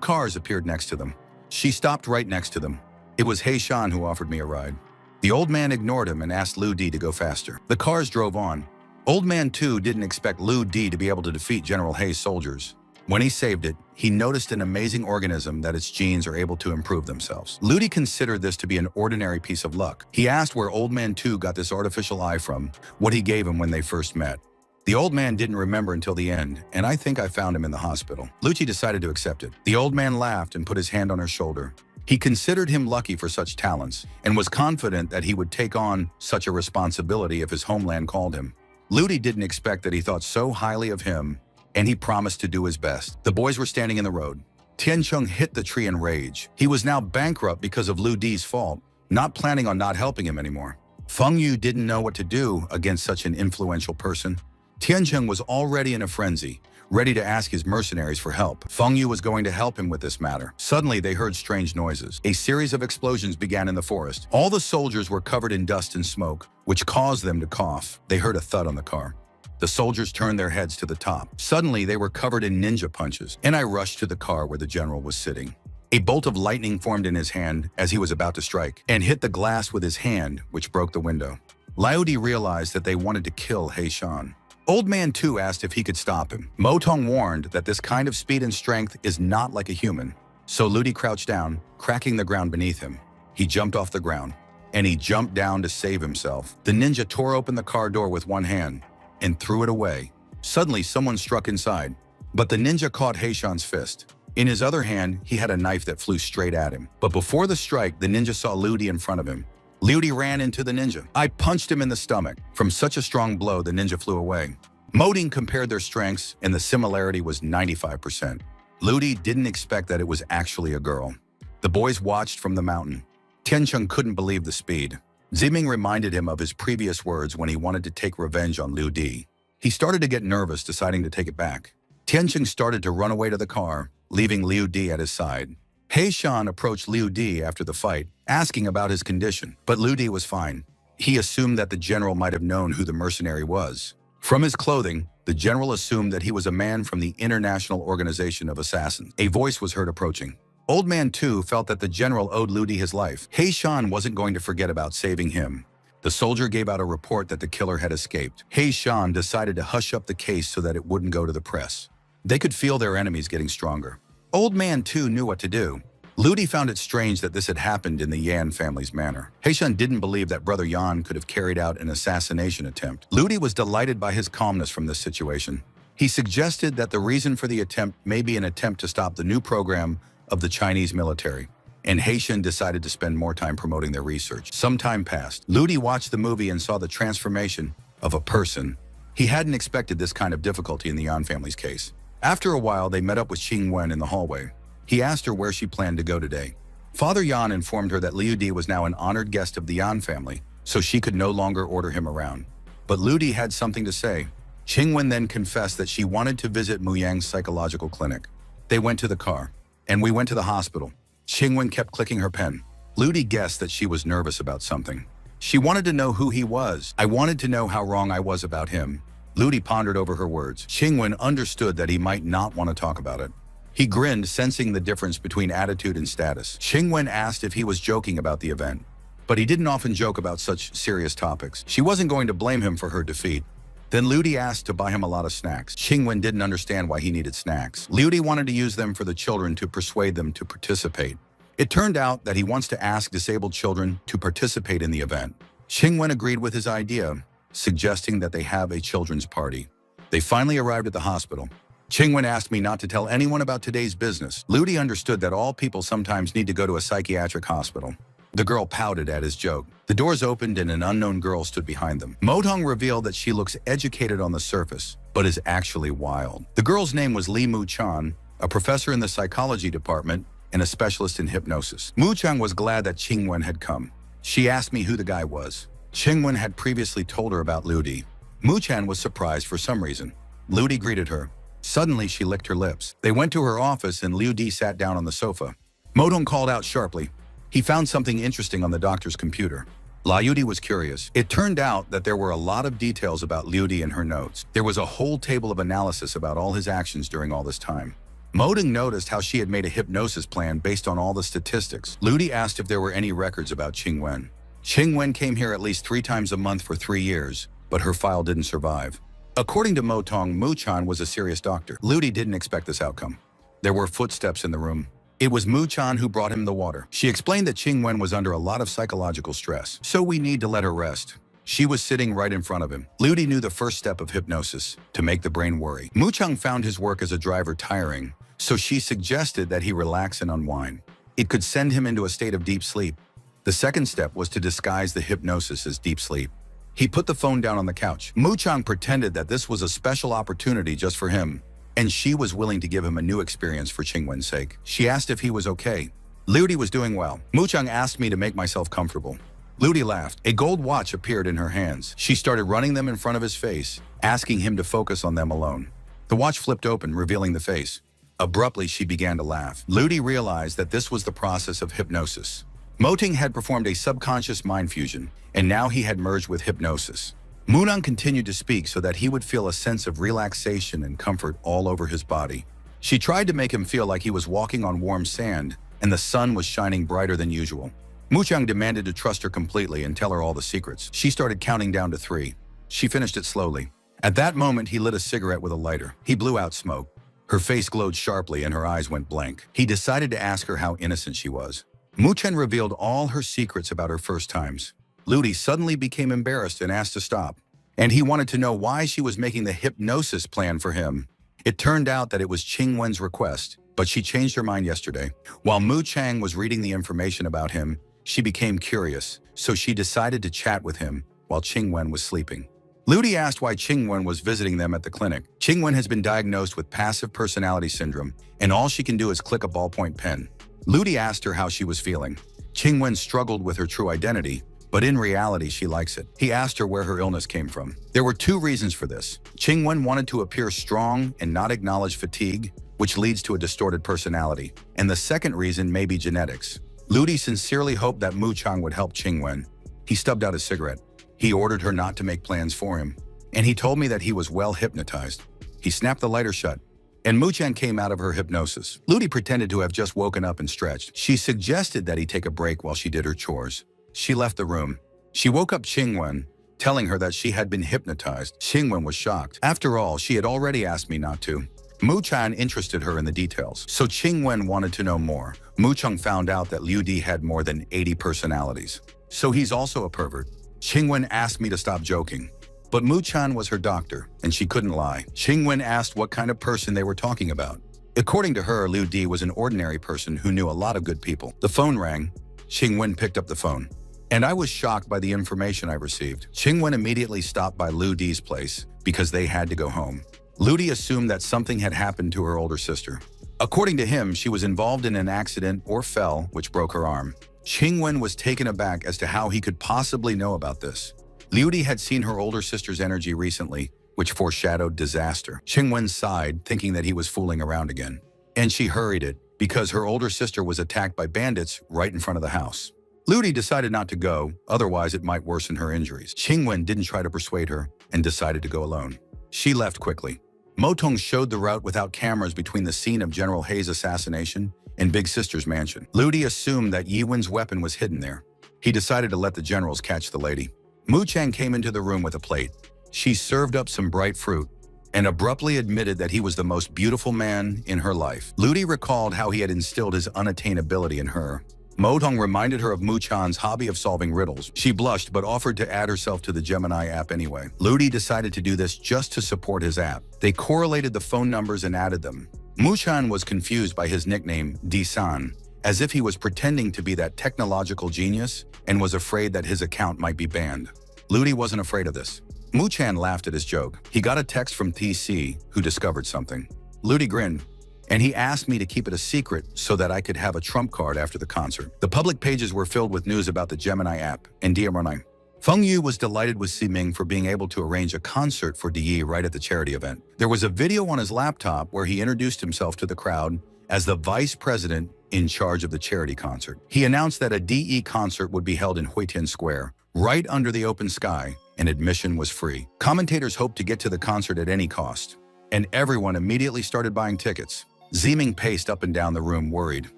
S1: cars appeared next to them. She stopped right next to them. It was Heishan who offered me a ride. The old man ignored him and asked Liu Di to go faster. The cars drove on. Old Man Tu didn't expect Liu Di to be able to defeat General Hei's soldiers. When he saved it, he noticed an amazing organism that its genes are able to improve themselves. Liu Di considered this to be an ordinary piece of luck. He asked where Old Man Tu got this artificial eye from, what he gave him when they first met. The old man didn't remember until the end, and I think I found him in the hospital. Liu Di decided to accept it. The old man laughed and put his hand on her shoulder. He considered him lucky for such talents and was confident that he would take on such a responsibility if his homeland called him. Liu Di didn't expect that he thought so highly of him, and he promised to do his best. The boys were standing in the road. Tiancheng hit the tree in rage. He was now bankrupt because of Liu Di's fault, not planning on not helping him anymore. Feng Yu didn't know what to do against such an influential person. Tiancheng was already in a frenzy, ready to ask his mercenaries for help. Feng Yu was going to help him with this matter. Suddenly, they heard strange noises. A series of explosions began in the forest. All the soldiers were covered in dust and smoke, which caused them to cough. They heard a thud on the car. The soldiers turned their heads to the top. Suddenly, they were covered in ninja punches, and I rushed to the car where the general was sitting. A bolt of lightning formed in his hand as he was about to strike, and hit the glass with his hand, which broke the window. Liu Di realized that they wanted to kill Heishan. Old Man Tu asked if he could stop him. Mo Tong warned that this kind of speed and strength is not like a human. So Liu Di crouched down, cracking the ground beneath him. He jumped off the ground, and he jumped down to save himself. The ninja tore open the car door with one hand and threw it away. Suddenly, someone struck inside, but the ninja caught Heishan's fist. In his other hand, he had a knife that flew straight at him. But before the strike, the ninja saw Liu Di in front of him. Liu Di ran into the ninja. I punched him in the stomach. From such a strong blow, the ninja flew away. Mo Ting compared their strengths, and the similarity was 95%. Ludi didn't expect that it was actually a girl. The boys watched from the mountain. Tiancheng couldn't believe the speed. Ziming reminded him of his previous words when he wanted to take revenge on Liu Di. He started to get nervous, deciding to take it back. Tiancheng started to run away to the car, leaving Liu Di at his side. He Shan approached Liu Di after the fight, asking about his condition, but Liu Di was fine. He assumed that the general might have known who the mercenary was. From his clothing, the general assumed that he was a man from the International Organization of Assassins. A voice was heard approaching. Old Man too felt that the general owed Liu Di his life. He Shan wasn't going to forget about saving him. The soldier gave out a report that the killer had escaped. He Shan decided to hush up the case so that it wouldn't go to the press. They could feel their enemies getting stronger. Old Man too knew what to do. Liu Di found it strange that this had happened in the Yan family's manor. He Shan didn't believe that Brother Yan could have carried out an assassination attempt. Liu Di was delighted by his calmness from this situation. He suggested that the reason for the attempt may be an attempt to stop the new program of the Chinese military, and He Shan decided to spend more time promoting their research. Some time passed. Liu Di watched the movie and saw the transformation of a person. He hadn't expected this kind of difficulty in the Yan family's case. After a while, they met up with Qing Wen in the hallway. He asked her where she planned to go today. Father Yan informed her that Liu Di was now an honored guest of the Yan family, so she could no longer order him around. But Liu Di had something to say. Qing Wen then confessed that she wanted to visit Mu Yang's psychological clinic. They went to the car, and we went to the hospital. Qing Wen kept clicking her pen. Liu Di guessed that she was nervous about something. She wanted to know who he was. I wanted to know how wrong I was about him. Liu Di pondered over her words. Qing Wen understood that he might not want to talk about it. He grinned, sensing the difference between attitude and status. Qing Wen asked if he was joking about the event, but he didn't often joke about such serious topics. She wasn't going to blame him for her defeat. Then Liu Di asked to buy him a lot of snacks. Qing Wen didn't understand why he needed snacks. Liu Di wanted to use them for the children to persuade them to participate. It turned out that he wants to ask disabled children to participate in the event. Qing Wen agreed with his idea, suggesting that they have a children's party. They finally arrived at the hospital. Qing Wen asked me not to tell anyone about today's business. Liu Di understood that all people sometimes need to go to a psychiatric hospital. The girl pouted at his joke. The doors opened and an unknown girl stood behind them. Motong revealed that she looks educated on the surface, but is actually wild. The girl's name was Li Mu Chan, a professor in the psychology department and a specialist in hypnosis. Mu Chan was glad that Qing Wen had come. She asked me who the guy was. Qing Wen had previously told her about Liu Di. Mu Chan was surprised for some reason. Liu Di greeted her. Suddenly, she licked her lips. They went to her office and Liu Di sat down on the sofa. Motong called out sharply. He found something interesting on the doctor's computer. Liu Di was curious. It turned out that there were a lot of details about Liu Di in her notes. There was a whole table of analysis about all his actions during all this time. Motong noticed how she had made a hypnosis plan based on all the statistics. Liu Di asked if there were any records about Qing Wen. Qing Wen came here at least 3 times a month for 3 years, but her file didn't survive. According to Motong, Mu Chan was a serious doctor. Liu Di didn't expect this outcome. There were footsteps in the room. It was Mu Chan who brought him the water. She explained that Qing Wen was under a lot of psychological stress, so we need to let her rest. She was sitting right in front of him. Liu Di knew the first step of hypnosis, to make the brain worry. Mu Chan found his work as a driver tiring, so she suggested that he relax and unwind. It could send him into a state of deep sleep. The second step was to disguise the hypnosis as deep sleep. He put the phone down on the couch. Mu Chan pretended that this was a special opportunity just for him, and she was willing to give him a new experience for Qing Wen's sake. She asked if he was okay. Liu Di was doing well. Mu Chan asked me to make myself comfortable. Liu Di laughed. A gold watch appeared in her hands. She started running them in front of his face, asking him to focus on them alone. The watch flipped open, revealing the face. Abruptly, she began to laugh. Liu Di realized that this was the process of hypnosis. Motong had performed a subconscious mind fusion, and now he had merged with hypnosis. Munang continued to speak so that he would feel a sense of relaxation and comfort all over his body. She tried to make him feel like he was walking on warm sand, and the sun was shining brighter than usual. Mu Chan demanded to trust her completely and tell her all the secrets. She started counting down to 3. She finished it slowly. At that moment, he lit a cigarette with a lighter. He blew out smoke. Her face glowed sharply and her eyes went blank. He decided to ask her how innocent she was. Mu Chen revealed all her secrets about her first times. Liu Di suddenly became embarrassed and asked to stop, and he wanted to know why she was making the hypnosis plan for him. It turned out that it was Qing Wen's request, but she changed her mind yesterday. While Mu Chang was reading the information about him, she became curious, so she decided to chat with him while Qing Wen was sleeping. Ludi asked why Qingwen was visiting them at the clinic. Qingwen has been diagnosed with passive personality syndrome, and all she can do is click a ballpoint pen. Ludi asked her how she was feeling. Qingwen struggled with her true identity, but in reality she likes it. He asked her where her illness came from. There were two reasons for this. Qingwen wanted to appear strong and not acknowledge fatigue, which leads to a distorted personality. And the second reason may be genetics. Ludi sincerely hoped that Mu Chang would help Qingwen. He stubbed out his cigarette. He ordered her not to make plans for him, and he told me that he was well hypnotized. He snapped the lighter shut, and Mu Chan came out of her hypnosis. Ludi pretended to have just woken up and stretched. She suggested that he take a break while she did her chores. She left the room. She woke up Qingwen, telling her that she had been hypnotized. Qingwen was shocked. After all, she had already asked me not to. Mu Chan interested her in the details, so Qingwen wanted to know more. Mu Chang found out that Liu Di had more than 80 personalities, so he's also a pervert. Qingwen asked me to stop joking, but Mu Chan was her doctor, and she couldn't lie. Qingwen asked what kind of person they were talking about. According to her, Liu Di was an ordinary person who knew a lot of good people. The phone rang. Qingwen picked up the phone, and I was shocked by the information I received. Qingwen immediately stopped by Liu Di's place because they had to go home. Liu Di assumed that something had happened to her older sister. According to him, she was involved in an accident or fell, which broke her arm. Qingwen was taken aback as to how he could possibly know about this. Liu Di had seen her older sister's energy recently, which foreshadowed disaster. Qingwen sighed, thinking that he was fooling around again. And she hurried it, because her older sister was attacked by bandits right in front of the house. Liu Di decided not to go, otherwise it might worsen her injuries. Qingwen didn't try to persuade her and decided to go alone. She left quickly. Motong showed the route without cameras between the scene of General Hei's assassination and Big Sister's mansion. Liu Di assumed that Yiwen's weapon was hidden there. He decided to let the generals catch the lady. Mu Chang came into the room with a plate. She served up some bright fruit and abruptly admitted that he was the most beautiful man in her life. Liu Di recalled how he had instilled his unattainability in her. Motong reminded her of Mu Chan's hobby of solving riddles. She blushed but offered to add herself to the Gemini app anyway. Liu Di decided to do this just to support his app. They correlated the phone numbers and added them. Mu Chan was confused by his nickname, Di-san, as if he was pretending to be that technological genius and was afraid that his account might be banned. Liu Di wasn't afraid of this. Mu Chan laughed at his joke. He got a text from TC, who discovered something. Liu Di grinned, and he asked me to keep it a secret so that I could have a trump card after the concert. The public pages were filled with news about the Gemini app and DMRNI. Feng Yu was delighted with Siming for being able to arrange a concert for Di right at the charity event. There was a video on his laptop where he introduced himself to the crowd as the vice president in charge of the charity concert. He announced that a Di concert would be held in Huitian Square, right under the open sky, and admission was free. Commentators hoped to get to the concert at any cost, and everyone immediately started buying tickets. Ziming paced up and down the room, worried.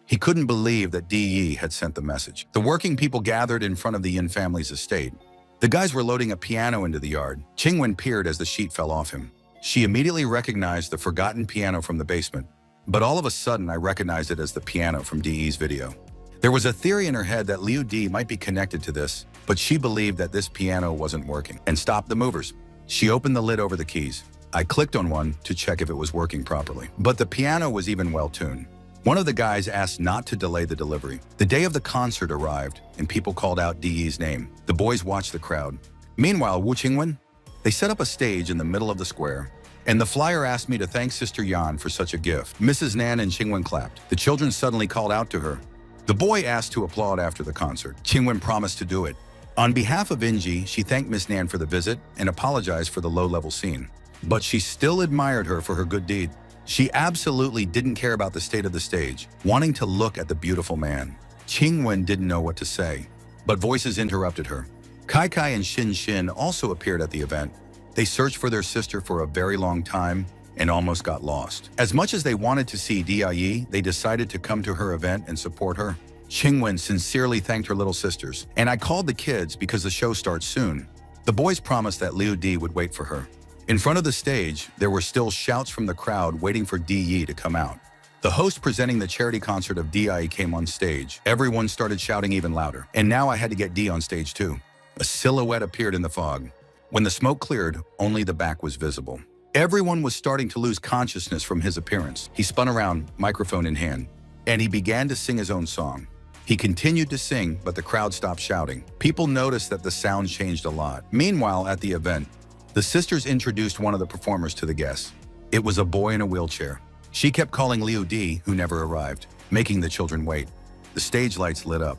S1: He couldn't believe that Di had sent the message. The working people gathered in front of the Yin family's estate. The guys were loading a piano into the yard. Qingwen peered as the sheet fell off him. She immediately recognized the forgotten piano from the basement. But all of a sudden, I recognized it as the piano from Di's video. There was a theory in her head that Liu Di might be connected to this, but she believed that this piano wasn't working and stopped the movers. She opened the lid over the keys. I clicked on one to check if it was working properly. But the piano was even well-tuned. One of the guys asked not to delay the delivery. The day of the concert arrived, and people called out Di's name. The boys watched the crowd. Meanwhile, Wu Qingwen, they set up a stage in the middle of the square, and the flyer asked me to thank Sister Yan for such a gift. Mrs. Nan and Qingwen clapped. The children suddenly called out to her. The boy asked to applaud after the concert. Qingwen promised to do it. On behalf of Inji, she thanked Miss Nan for the visit and apologized for the low-level scene. But she still admired her for her good deed. She absolutely didn't care about the state of the stage, wanting to look at the beautiful man. Qingwen didn't know what to say, but voices interrupted her. Kai Kai and Xin Xin also appeared at the event. They searched for their sister for a very long time and almost got lost. As much as they wanted to see Di, they decided to come to her event and support her. Qingwen sincerely thanked her little sisters, and I called the kids because the show starts soon. The boys promised that Liu Di would wait for her. In front of the stage, there were still shouts from the crowd waiting for Di to come out. The host presenting the charity concert of Di came on stage. Everyone started shouting even louder. And now I had to get Di on stage too. A silhouette appeared in the fog. When the smoke cleared, only the back was visible. Everyone was starting to lose consciousness from his appearance. He spun around, microphone in hand, and he began to sing his own song. He continued to sing, but the crowd stopped shouting. People noticed that the sound changed a lot. Meanwhile, at the event, The sisters introduced one of the performers to the guests. It was a boy in a wheelchair. She kept calling Liu Di, who never arrived, making the children wait. The stage lights lit up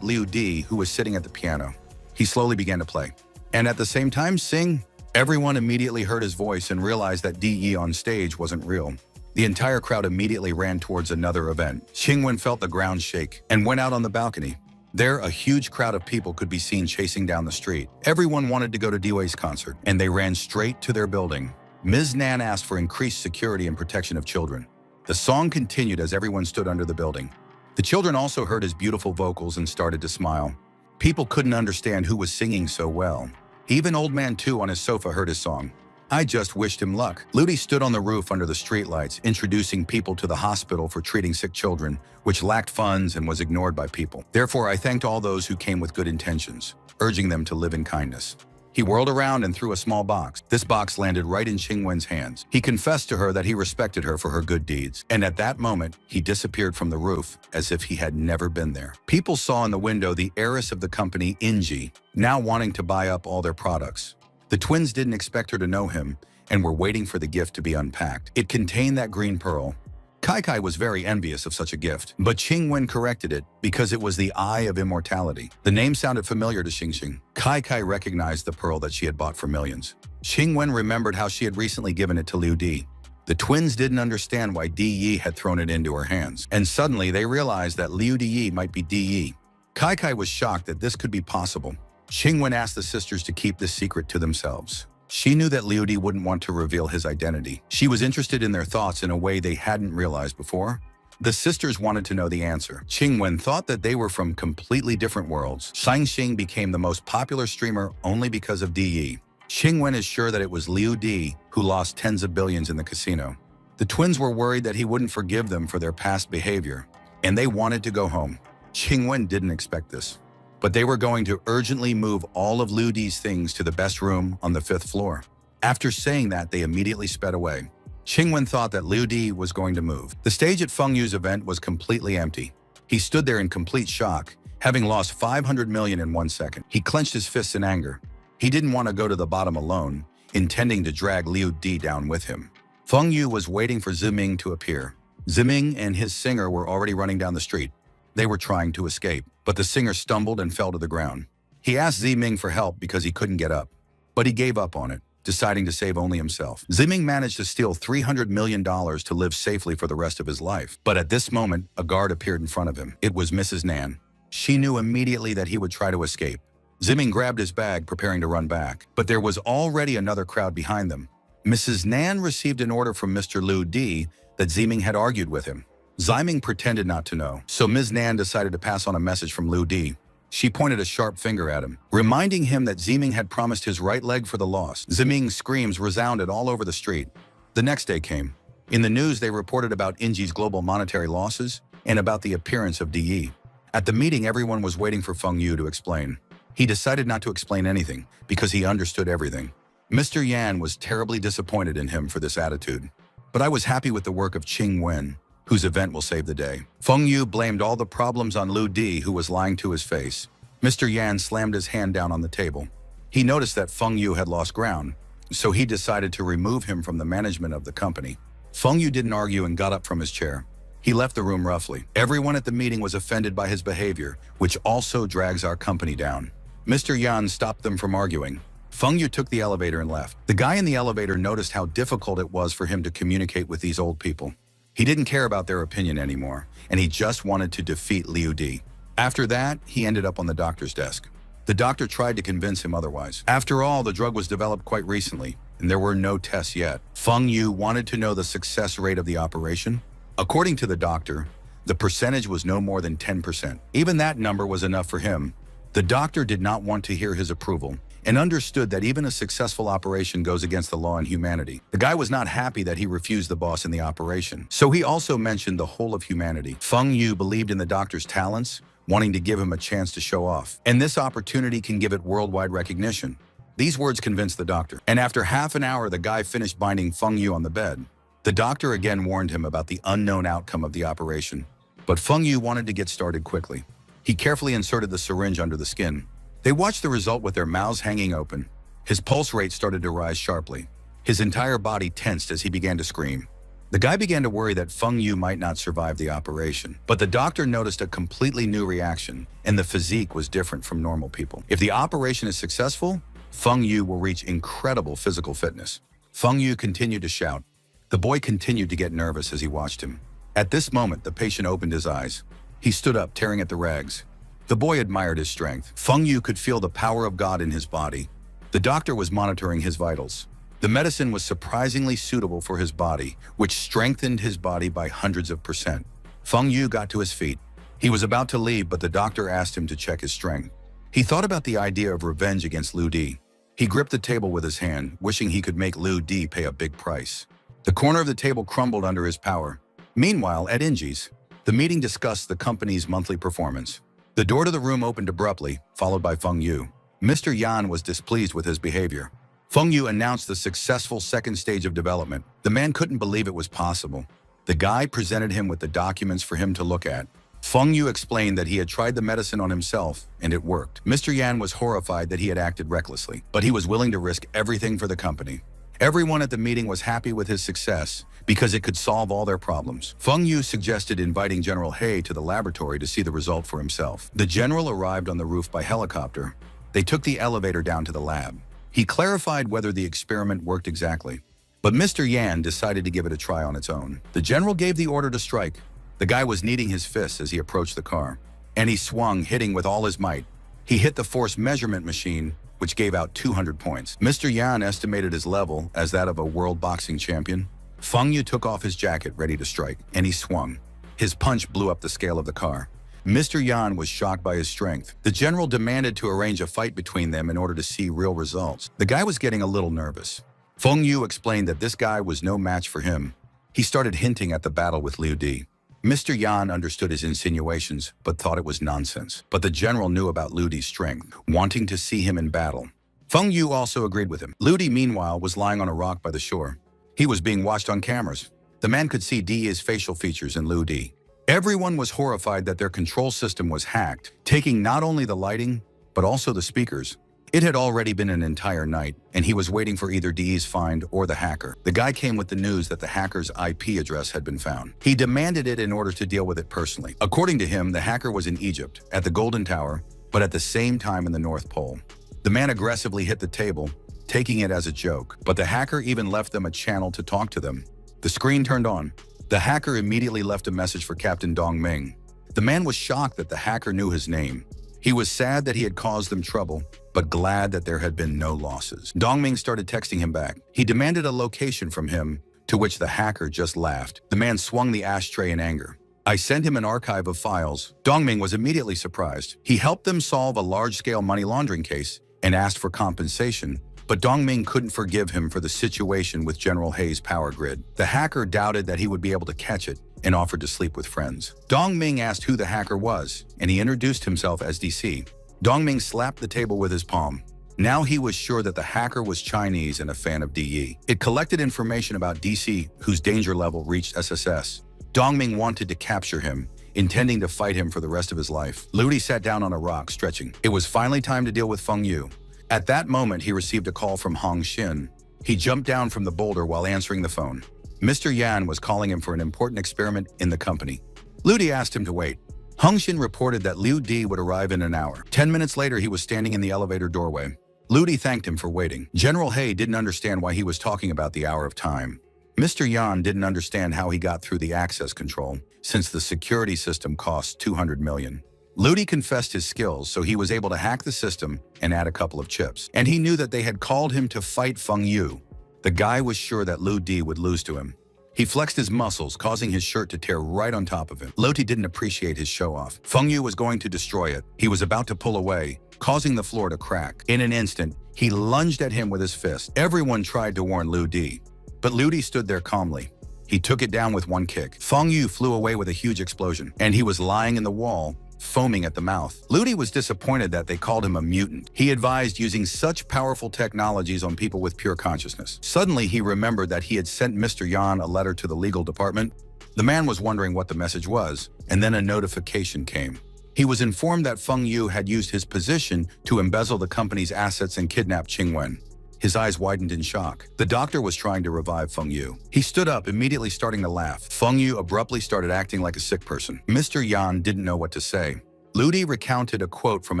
S1: Liu Di, who was sitting at the piano. He slowly began to play, and at the same time sing. Everyone immediately heard his voice and realized that Di on stage wasn't real. The entire crowd immediately ran towards another event. Qingwen felt the ground shake and went out on the balcony. There, a huge crowd of people could be seen chasing down the street. Everyone wanted to go to Diwei's concert, and they ran straight to their building. Ms. Nan asked for increased security and protection of children. The song continued as everyone stood under the building. The children also heard his beautiful vocals and started to smile. People couldn't understand who was singing so well. Even Old Man 2 on his sofa heard his song. I just wished him luck. Ludi stood on the roof under the streetlights, introducing people to the hospital for treating sick children, which lacked funds and was ignored by people. Therefore, I thanked all those who came with good intentions, urging them to live in kindness. He whirled around and threw a small box. This box landed right in Qingwen's hands. He confessed to her that he respected her for her good deeds, and at that moment, he disappeared from the roof as if he had never been there. People saw in the window the heiress of the company, Inji, now wanting to buy up all their products. The twins didn't expect her to know him and were waiting for the gift to be unpacked. It contained that green pearl. Kai was very envious of such a gift, but Qingwen corrected it because it was the Eye of Immortality. The name sounded familiar to Xingxing. Kai recognized the pearl that she had bought for millions. Qingwen remembered how she had recently given it to Liu Di. The twins didn't understand why Di Yi had thrown it into her hands, and suddenly they realized that Liu Di might be Di Yi. Kai was shocked that this could be possible. Qingwen asked the sisters to keep this secret to themselves. She knew that Liu Di wouldn't want to reveal his identity. She was interested in their thoughts in a way they hadn't realized before. The sisters wanted to know the answer. Qingwen thought that they were from completely different worlds. Xingxing became the most popular streamer only because of Di Yi. Qingwen is sure that it was Liu Di who lost tens of billions in the casino. The twins were worried that he wouldn't forgive them for their past behavior, and they wanted to go home. Qingwen didn't expect this, but they were going to urgently move all of Liu Di's things to the best room on the 5th floor. After saying that, they immediately sped away. Qingwen thought that Liu Di was going to move. The stage at Feng Yu's event was completely empty. He stood there in complete shock, having lost 500 million in 1 second. He clenched his fists in anger. He didn't want to go to the bottom alone, intending to drag Liu Di down with him. Feng Yu was waiting for Ziming to appear. Ziming and his singer were already running down the street. They were trying to escape, but the singer stumbled and fell to the ground. He asked Ziming for help because he couldn't get up, but he gave up on it, deciding to save only himself. Ziming managed to steal $300 million to live safely for the rest of his life. But at this moment, a guard appeared in front of him. It was Mrs. Nan. She knew immediately that he would try to escape. Ziming grabbed his bag, preparing to run back, but there was already another crowd behind them. Mrs. Nan received an order from Mr. Liu Di that Ziming had argued with him. Ziming pretended not to know, so Ms. Nan decided to pass on a message from Liu Di. She pointed a sharp finger at him, reminding him that Ziming had promised his right leg for the loss. Ziming's screams resounded all over the street. The next day came. In the news, they reported about Inji's global monetary losses and about the appearance of Di Yi. At the meeting, everyone was waiting for Feng Yu to explain. He decided not to explain anything because he understood everything. Mr. Yan was terribly disappointed in him for this attitude. But I was happy with the work of Qingwen, whose event will save the day. Feng Yu blamed all the problems on Liu Di, who was lying to his face. Mr. Yan slammed his hand down on the table. He noticed that Feng Yu had lost ground, so he decided to remove him from the management of the company. Feng Yu didn't argue and got up from his chair. He left the room roughly. Everyone at the meeting was offended by his behavior, which also drags our company down. Mr. Yan stopped them from arguing. Feng Yu took the elevator and left. The guy in the elevator noticed how difficult it was for him to communicate with these old people. He didn't care about their opinion anymore, and he just wanted to defeat Liu Di. After that, he ended up on the doctor's desk. The doctor tried to convince him otherwise. After all, the drug was developed quite recently, and there were no tests yet. Feng Yu wanted to know the success rate of the operation. According to the doctor, the percentage was no more than 10%. Even that number was enough for him. The doctor did not want to hear his approval and understood that even a successful operation goes against the law and humanity. The guy was not happy that he refused the boss in the operation, so he also mentioned the whole of humanity. Feng Yu believed in the doctor's talents, wanting to give him a chance to show off, and this opportunity can give it worldwide recognition. These words convinced the doctor, and after half an hour, the guy finished binding Feng Yu on the bed. The doctor again warned him about the unknown outcome of the operation, but Feng Yu wanted to get started quickly. He carefully inserted the syringe under the skin. They watched the result with their mouths hanging open. His pulse rate started to rise sharply. His entire body tensed as he began to scream. The guy began to worry that Feng Yu might not survive the operation. But the doctor noticed a completely new reaction, and the physique was different from normal people. If the operation is successful, Feng Yu will reach incredible physical fitness. Feng Yu continued to shout. The boy continued to get nervous as he watched him. At this moment, the patient opened his eyes. He stood up, tearing at the rags. The boy admired his strength. Feng Yu could feel the power of God in his body. The doctor was monitoring his vitals. The medicine was surprisingly suitable for his body, which strengthened his body by hundreds of %. Feng Yu got to his feet. He was about to leave, but the doctor asked him to check his strength. He thought about the idea of revenge against Liu Di. He gripped the table with his hand, wishing he could make Liu Di pay a big price. The corner of the table crumbled under his power. Meanwhile, at Inji's, the meeting discussed the company's monthly performance. The door to the room opened abruptly, followed by Feng Yu. Mr. Yan was displeased with his behavior. Feng Yu announced the successful second stage of development. The man couldn't believe it was possible. The guy presented him with the documents for him to look at. Feng Yu explained that he had tried the medicine on himself, and it worked. Mr. Yan was horrified that he had acted recklessly, but he was willing to risk everything for the company. Everyone at the meeting was happy with his success because it could solve all their problems. Feng Yu suggested inviting General He to the laboratory to see the result for himself. The general arrived on the roof by helicopter. They took the elevator down to the lab. He clarified whether the experiment worked exactly. But Mr. Yan decided to give it a try on its own. The general gave the order to strike. The guy was kneading his fists as he approached the car. And he swung, hitting with all his might. He hit the force measurement machine, which gave out 200 points. Mr. Yan estimated his level as that of a world boxing champion. Feng Yu took off his jacket, ready to strike, and he swung. His punch blew up the scale of the car. Mr. Yan was shocked by his strength. The general demanded to arrange a fight between them in order to see real results. The guy was getting a little nervous. Feng Yu explained that this guy was no match for him. He started hinting at the battle with Liu Di. Mr. Yan understood his insinuations, but thought it was nonsense. But the general knew about Liu Di's strength, wanting to see him in battle. Feng Yu also agreed with him. Liu Di, meanwhile, was lying on a rock by the shore. He was being watched on cameras. The man could see Di's facial features in Liu Di. Everyone was horrified that their control system was hacked, taking not only the lighting, but also the speakers. It had already been an entire night, and he was waiting for either Di's find or the hacker. The guy came with the news that the hacker's IP address had been found. He demanded it in order to deal with it personally. According to him, the hacker was in Egypt, at the Golden Tower, but at the same time in the North Pole. The man aggressively hit the table, taking it as a joke, but the hacker even left them a channel to talk to them. The screen turned on. The hacker immediately left a message for Captain Dong Ming. The man was shocked that the hacker knew his name. He was sad that he had caused them trouble, but glad that there had been no losses. Dong Ming started texting him back. He demanded a location from him, to which the hacker just laughed. The man swung the ashtray in anger. I sent him an archive of files. Dong Ming was immediately surprised. He helped them solve a large-scale money laundering case and asked for compensation, but Dong Ming couldn't forgive him for the situation with General He's power grid. The hacker doubted that he would be able to catch it and offered to sleep with friends. Dong Ming asked who the hacker was, and he introduced himself as DC. Dong Ming slapped the table with his palm. Now he was sure that the hacker was Chinese and a fan of DE. It collected information about DC, whose danger level reached SSS. Dong Ming wanted to capture him, intending to fight him for the rest of his life. Liu Di sat down on a rock, stretching. It was finally time to deal with Feng Yu. At that moment, he received a call from Hong Xin. He jumped down from the boulder while answering the phone. Mr. Yan was calling him for an important experiment in the company. Liu Di asked him to wait. Hong Xin reported that Liu Di would arrive in an hour. 10 minutes later, he was standing in the elevator doorway. Liu Di thanked him for waiting. General He didn't understand why he was talking about the hour of time. Mr. Yan didn't understand how he got through the access control, since the security system cost 200 million. Liu Di confessed his skills, so he was able to hack the system and add a couple of chips. And he knew that they had called him to fight Feng Yu. The guy was sure that Liu Di would lose to him. He flexed his muscles, causing his shirt to tear right on top of him. Liu Di didn't appreciate his show-off. Feng Yu was going to destroy it. He was about to pull away, causing the floor to crack. In an instant, he lunged at him with his fist. Everyone tried to warn Liu Di, but Liu Di stood there calmly. He took it down with one kick. Feng Yu flew away with a huge explosion, and he was lying in the wall, foaming at the mouth. Liu Di was disappointed that they called him a mutant. He advised using such powerful technologies on people with pure consciousness. Suddenly, he remembered that he had sent Mr. Yan a letter to the legal department. The man was wondering what the message was, and then a notification came. He was informed that Feng Yu had used his position to embezzle the company's assets and kidnap Qingwen. His eyes widened in shock. The doctor was trying to revive Feng Yu. He stood up, immediately starting to laugh. Feng Yu abruptly started acting like a sick person. Mr. Yan didn't know what to say. Ludi recounted a quote from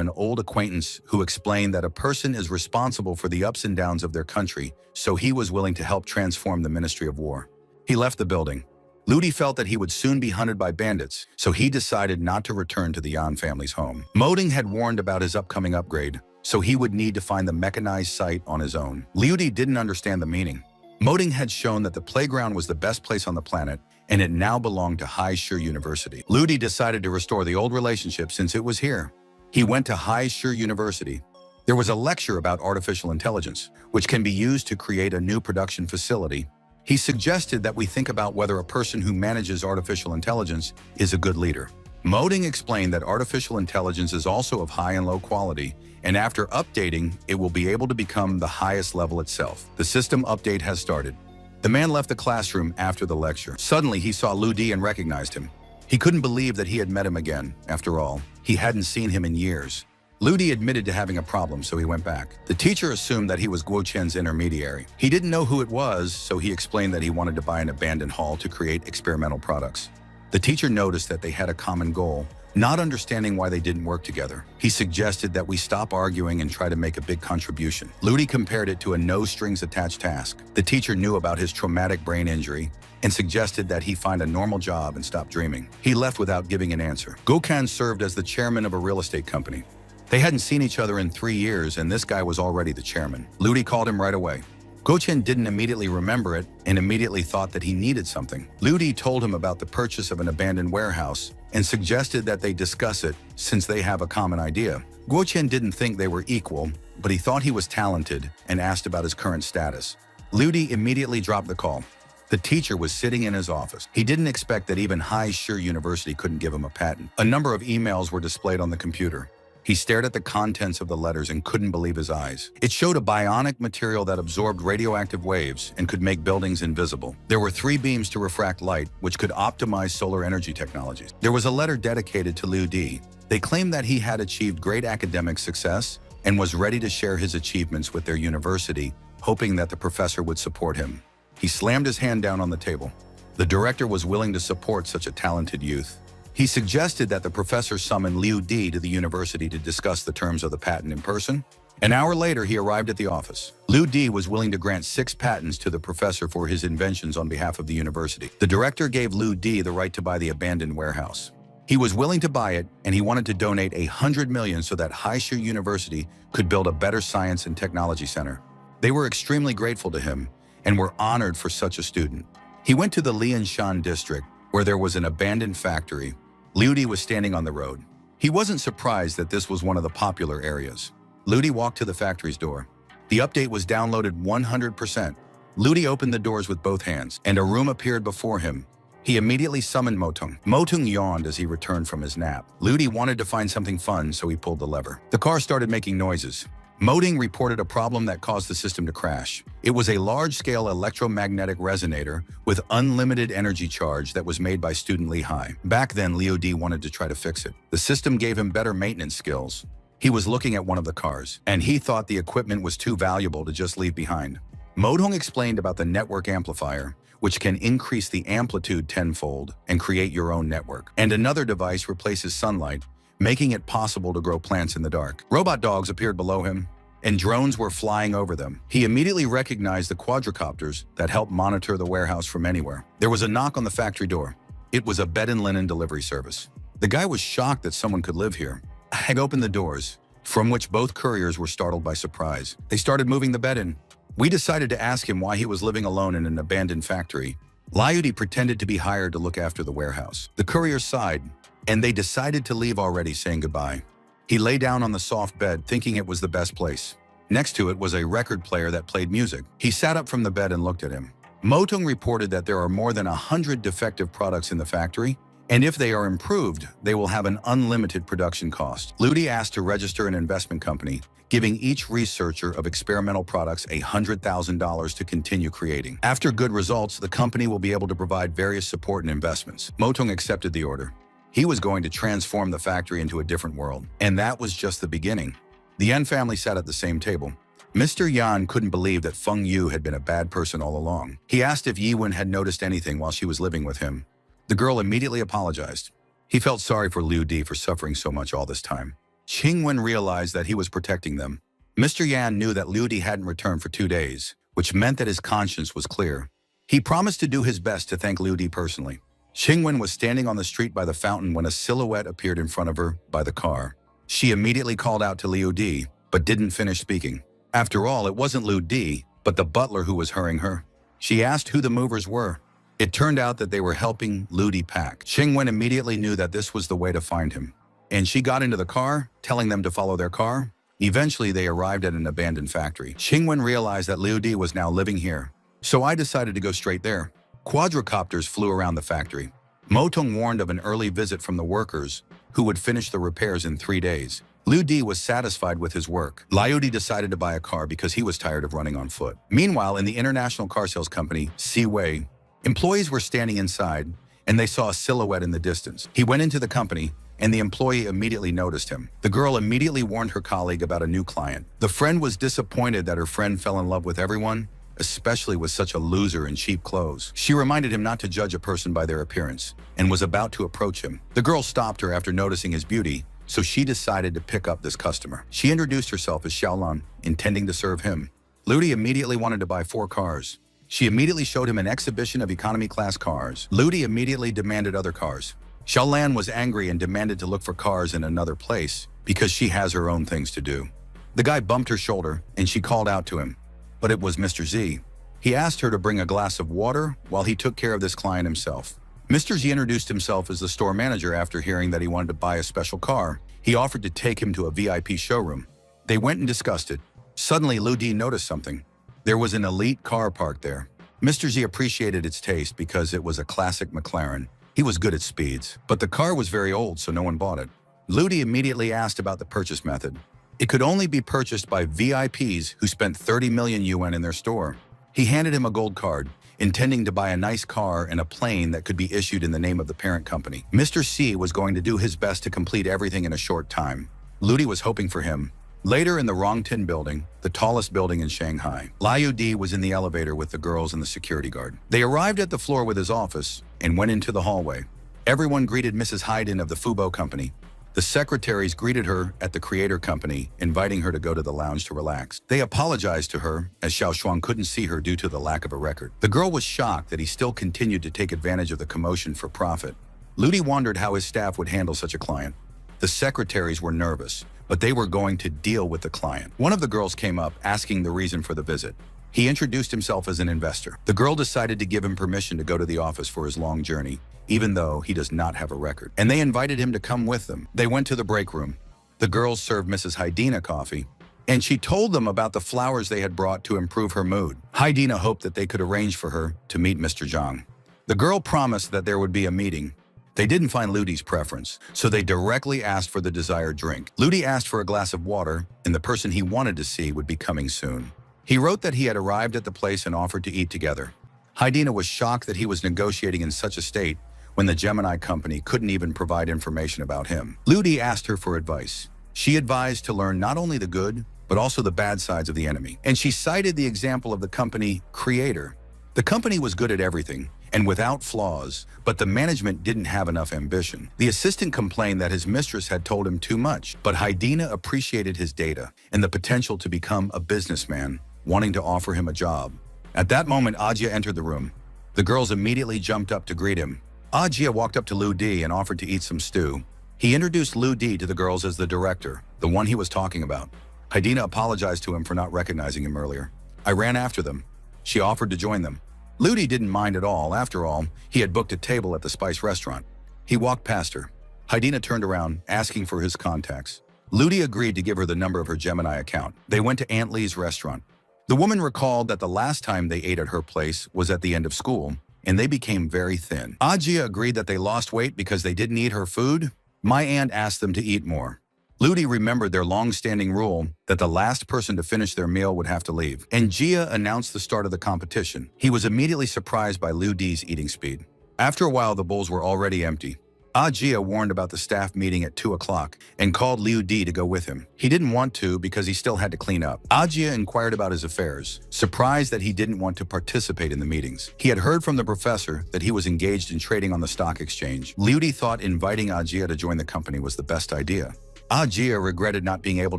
S1: an old acquaintance who explained that a person is responsible for the ups and downs of their country, so he was willing to help transform the Ministry of War. He left the building. Ludi felt that he would soon be hunted by bandits, so he decided not to return to the Yan family's home. Moding had warned about his upcoming upgrade, so he would need to find the mechanized site on his own. Ludi didn't understand the meaning. Moding had shown that the playground was the best place on the planet, and it now belonged to Hai Shi University. Ludi decided to restore the old relationship since it was here. He went to Hai Shi University. There was a lecture about artificial intelligence, which can be used to create a new production facility. He suggested that we think about whether a person who manages artificial intelligence is a good leader. Moding explained that artificial intelligence is also of high and low quality, and after updating, it will be able to become the highest level itself. The system update has started. The man left the classroom after the lecture. Suddenly, he saw Ludi and recognized him. He couldn't believe that he had met him again. After all, he hadn't seen him in years. Ludi admitted to having a problem, so he went back. The teacher assumed that he was Guo Chen's intermediary. He didn't know who it was, so he explained that he wanted to buy an abandoned hall to create experimental products. The teacher noticed that they had a common goal, not understanding why they didn't work together. He suggested that we stop arguing and try to make a big contribution. Ludi compared it to a no-strings-attached task. The teacher knew about his traumatic brain injury and suggested that he find a normal job and stop dreaming. He left without giving an answer. Gokhan served as the chairman of a real estate company. They hadn't seen each other in 3 years, and this guy was already the chairman. Ludi called him right away. Gochen didn't immediately remember it and immediately thought that he needed something. Ludi told him about the purchase of an abandoned warehouse and suggested that they discuss it since they have a common idea. Guochen didn't think they were equal, but he thought he was talented and asked about his current status. Ludi immediately dropped the call. The teacher was sitting in his office. He didn't expect that even Hai Shi University couldn't give him a patent. A number of emails were displayed on the computer. He stared at the contents of the letters and couldn't believe his eyes. It showed a bionic material that absorbed radioactive waves and could make buildings invisible. There were 3 beams to refract light, which could optimize solar energy technologies. There was a letter dedicated to Liu Di. They claimed that he had achieved great academic success and was ready to share his achievements with their university, hoping that the professor would support him. He slammed his hand down on the table. The director was willing to support such a talented youth. He suggested that the professor summon Liu Di to the university to discuss the terms of the patent in person. An hour later, he arrived at the office. Liu Di was willing to grant 6 patents to the professor for his inventions on behalf of the university. The director gave Liu Di the right to buy the abandoned warehouse. He was willing to buy it, and he wanted to donate 100 million so that Hai Shi University could build a better science and technology center. They were extremely grateful to him and were honored for such a student. He went to the Lianshan district, where there was an abandoned factory. Liu Di was standing on the road. He wasn't surprised that this was one of the popular areas. Liu Di walked to the factory's door. The update was downloaded 100%. Liu Di opened the doors with both hands, and a room appeared before him. He immediately summoned Motung. Motung yawned as he returned from his nap. Liu Di wanted to find something fun, so he pulled the lever. The car started making noises. Moting reported a problem that caused the system to crash. It was a large-scale electromagnetic resonator with unlimited energy charge that was made by student Li Hai. Back then, Liu Di wanted to try to fix it. The system gave him better maintenance skills. He was looking at one of the cars, and he thought the equipment was too valuable to just leave behind. Modong explained about the network amplifier, which can increase the amplitude tenfold and create your own network. And another device replaces sunlight, making it possible to grow plants in the dark. Robot dogs appeared below him, and drones were flying over them. He immediately recognized the quadricopters that helped monitor the warehouse from anywhere. There was a knock on the factory door. It was a bed and linen delivery service. The guy was shocked that someone could live here. He opened the doors, from which both couriers were startled by surprise. They started moving the bed in. We decided to ask him why he was living alone in an abandoned factory. Liudi pretended to be hired to look after the warehouse. The couriers sighed, and they decided to leave already, saying goodbye. He lay down on the soft bed, thinking it was the best place. Next to it was a record player that played music. He sat up from the bed and looked at him. Motung reported that there are more than 100 defective products in the factory, and if they are improved, they will have an unlimited production cost. Ludi asked to register an investment company, giving each researcher of experimental products $100,000 to continue creating. After good results, the company will be able to provide various support and investments. Motung accepted the order. He was going to transform the factory into a different world. And that was just the beginning. The Yen family sat at the same table. Mr. Yan couldn't believe that Feng Yu had been a bad person all along. He asked if Yi Wen had noticed anything while she was living with him. The girl immediately apologized. He felt sorry for Liu Di for suffering so much all this time. Qing Wen realized that he was protecting them. Mr. Yan knew that Liu Di hadn't returned for 2 days, which meant that his conscience was clear. He promised to do his best to thank Liu Di personally. Qing Wen was standing on the street by the fountain when a silhouette appeared in front of her by the car. She immediately called out to Liu Di, but didn't finish speaking. After all, it wasn't Liu Di, but the butler who was hurrying her. She asked who the movers were. It turned out that they were helping Liu Di pack. Qing Wen immediately knew that this was the way to find him. And she got into the car, telling them to follow their car. Eventually, they arrived at an abandoned factory. Qing Wen realized that Liu Di was now living here. So I decided to go straight there. Quadricopters flew around the factory. Motong warned of an early visit from the workers, who would finish the repairs in 3 days. Liu Di was satisfied with his work. Liu Di decided to buy a car because he was tired of running on foot. Meanwhile, in the international car sales company, Seaway, employees were standing inside, and they saw a silhouette in the distance. He went into the company, and the employee immediately noticed him. The girl immediately warned her colleague about a new client. The friend was disappointed that her friend fell in love with everyone, especially with such a loser in cheap clothes. She reminded him not to judge a person by their appearance, and was about to approach him. The girl stopped her after noticing his beauty, so she decided to pick up this customer. She introduced herself as Xiaolan, intending to serve him. Liu Di immediately wanted to buy 4 cars. She immediately showed him an exhibition of economy-class cars. Liu Di immediately demanded other cars. Xiaolan was angry and demanded to look for cars in another place because she has her own things to do. The guy bumped her shoulder, and she called out to him. But it was Mr. Z. He asked her to bring a glass of water while he took care of this client himself. Mr. Z introduced himself as the store manager after hearing that he wanted to buy a special car. He offered to take him to a VIP showroom. They went and discussed it. Suddenly, Liu Di noticed something. There was an elite car parked there. Mr. Z appreciated its taste because it was a classic McLaren. He was good at speeds, but the car was very old, so no one bought it. Liu Di immediately asked about the purchase method. It could only be purchased by VIPs who spent 30 million yuan in their store. He handed him a gold card, intending to buy a nice car and a plane that could be issued in the name of the parent company. Mr. C was going to do his best to complete everything in a short time. Liu Di was hoping for him. Later in the Rongtin building, the tallest building in Shanghai, Liu Di was in the elevator with the girls and the security guard. They arrived at the floor with his office and went into the hallway. Everyone greeted Mrs. Haydn of the Fubo company. The secretaries greeted her at the creator company, inviting her to go to the lounge to relax. They apologized to her, as Xiao Shuang couldn't see her due to the lack of a record. The girl was shocked that he still continued to take advantage of the commotion for profit. Liu Di wondered how his staff would handle such a client. The secretaries were nervous, but they were going to deal with the client. One of the girls came up, asking the reason for the visit. He introduced himself as an investor. The girl decided to give him permission to go to the office for his long journey, even though he does not have a record. And they invited him to come with them. They went to the break room. The girls served Mrs. Haydina coffee, and she told them about the flowers they had brought to improve her mood. Haydina hoped that they could arrange for her to meet Mr. Zhang. The girl promised that there would be a meeting. They didn't find Liu Di's preference, so they directly asked for the desired drink. Liu Di asked for a glass of water, and the person he wanted to see would be coming soon. He wrote that he had arrived at the place and offered to eat together. Haydina was shocked that he was negotiating in such a state when the Gemini company couldn't even provide information about him. Liu Di asked her for advice. She advised to learn not only the good, but also the bad sides of the enemy. And she cited the example of the company Creator. The company was good at everything and without flaws, but the management didn't have enough ambition. The assistant complained that his mistress had told him too much, but Haydina appreciated his data and the potential to become a businessman, wanting to offer him a job. At that moment, Ajia entered the room. The girls immediately jumped up to greet him. Ajia walked up to Liu Di and offered to eat some stew. He introduced Liu Di to the girls as the director, the one he was talking about. Haydina apologized to him for not recognizing him earlier. I ran after them. She offered to join them. Liu Di didn't mind at all. After all, he had booked a table at the Spice restaurant. He walked past her. Haydina turned around, asking for his contacts. Liu Di agreed to give her the number of her Gemini account. They went to Aunt Lee's restaurant. The woman recalled that the last time they ate at her place was at the end of school, and they became very thin. Ajia agreed that they lost weight because they didn't eat her food. My aunt asked them to eat more. Liu Di remembered their long-standing rule that the last person to finish their meal would have to leave. And Jia announced the start of the competition. He was immediately surprised by Liu Di's eating speed. After a while, the bowls were already empty. Jia warned about the staff meeting at 2 o'clock and called Liu Di to go with him. He didn't want to because he still had to clean up. Jia inquired about his affairs, surprised that he didn't want to participate in the meetings. He had heard from the professor that he was engaged in trading on the stock exchange. Liu Di thought inviting Jia to join the company was the best idea. Jia regretted not being able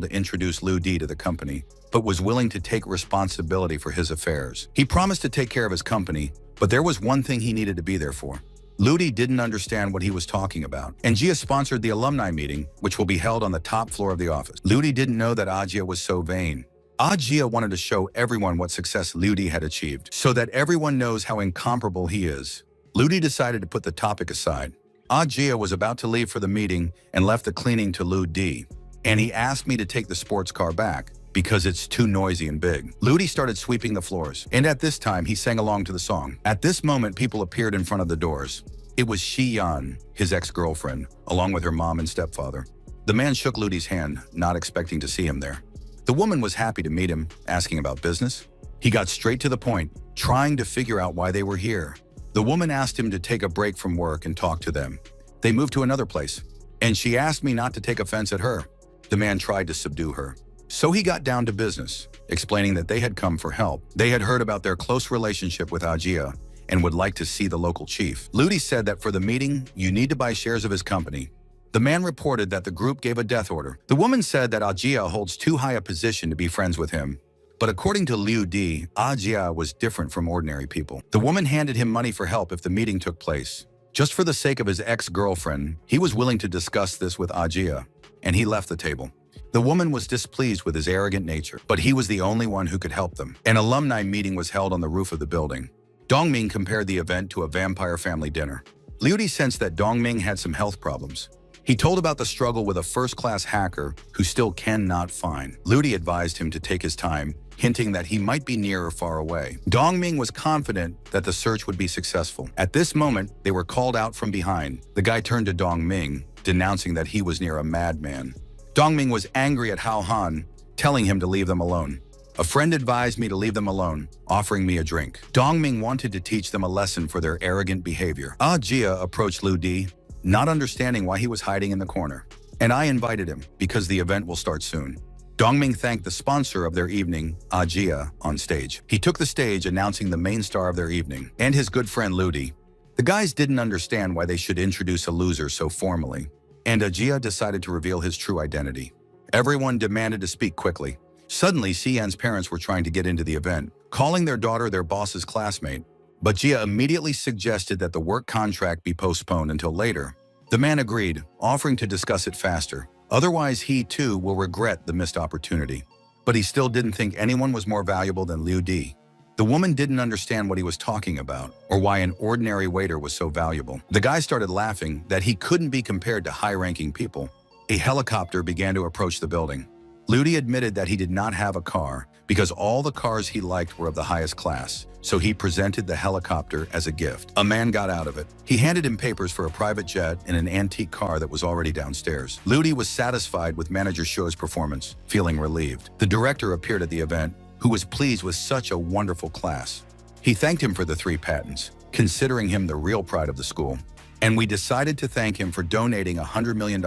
S1: to introduce Liu Di to the company, but was willing to take responsibility for his affairs. He promised to take care of his company, but there was one thing he needed to be there for. Liu Di didn't understand what he was talking about, and Jia sponsored the alumni meeting, which will be held on the top floor of the office. Liu Di didn't know that Jia was so vain. Jia wanted to show everyone what success Liu Di had achieved, so that everyone knows how incomparable he is. Liu Di decided to put the topic aside. Jia was about to leave for the meeting and left the cleaning to Liu Di, and he asked me to take the sports car back because it's too noisy and big. Liu Di started sweeping the floors, and at this time he sang along to the song. At this moment, people appeared in front of the doors. It was Shi Yan, his ex-girlfriend, along with her mom and stepfather. The man shook Liu Di's hand, not expecting to see him there. The woman was happy to meet him, asking about business. He got straight to the point, trying to figure out why they were here. The woman asked him to take a break from work and talk to them. They moved to another place, and she asked me not to take offense at her. The man tried to subdue her. So he got down to business, explaining that they had come for help. They had heard about their close relationship with Jia and would like to see the local chief. Liu Di said that for the meeting, you need to buy shares of his company. The man reported that the group gave a death order. The woman said that Jia holds too high a position to be friends with him. But according to Liu Di, Jia was different from ordinary people. The woman handed him money for help if the meeting took place. Just for the sake of his ex-girlfriend, he was willing to discuss this with Jia, and he left the table. The woman was displeased with his arrogant nature, but he was the only one who could help them. An alumni meeting was held on the roof of the building. Dongming compared the event to a vampire family dinner. Liu Di sensed that Dongming had some health problems. He told about the struggle with a first-class hacker who still cannot find. Liu Di advised him to take his time, hinting that he might be near or far away. Dongming was confident that the search would be successful. At this moment, they were called out from behind. The guy turned to Dongming, denouncing that he was near a madman. Dongming was angry at Hao Han, telling him to leave them alone. A friend advised me to leave them alone, offering me a drink. Dongming wanted to teach them a lesson for their arrogant behavior. Jia approached Liu Di, not understanding why he was hiding in the corner. And I invited him, because the event will start soon. Dongming thanked the sponsor of their evening, Jia, on stage. He took the stage announcing the main star of their evening, and his good friend Liu Di. The guys didn't understand why they should introduce a loser so formally, and Jia decided to reveal his true identity. Everyone demanded to speak quickly. Suddenly, Xian's parents were trying to get into the event, calling their daughter their boss's classmate. But Jia immediately suggested that the work contract be postponed until later. The man agreed, offering to discuss it faster. Otherwise, he too will regret the missed opportunity. But he still didn't think anyone was more valuable than Liu Di. The woman didn't understand what he was talking about, or why an ordinary waiter was so valuable. The guy started laughing that he couldn't be compared to high-ranking people. A helicopter began to approach the building. Liu Di admitted that he did not have a car because all the cars he liked were of the highest class, so he presented the helicopter as a gift. A man got out of it. He handed him papers for a private jet and an antique car that was already downstairs. Liu Di was satisfied with manager Shou's performance, feeling relieved. The director appeared at the event, who was pleased with such a wonderful class. He thanked him for the 3 patents, considering him the real pride of the school. And we decided to thank him for donating $100 million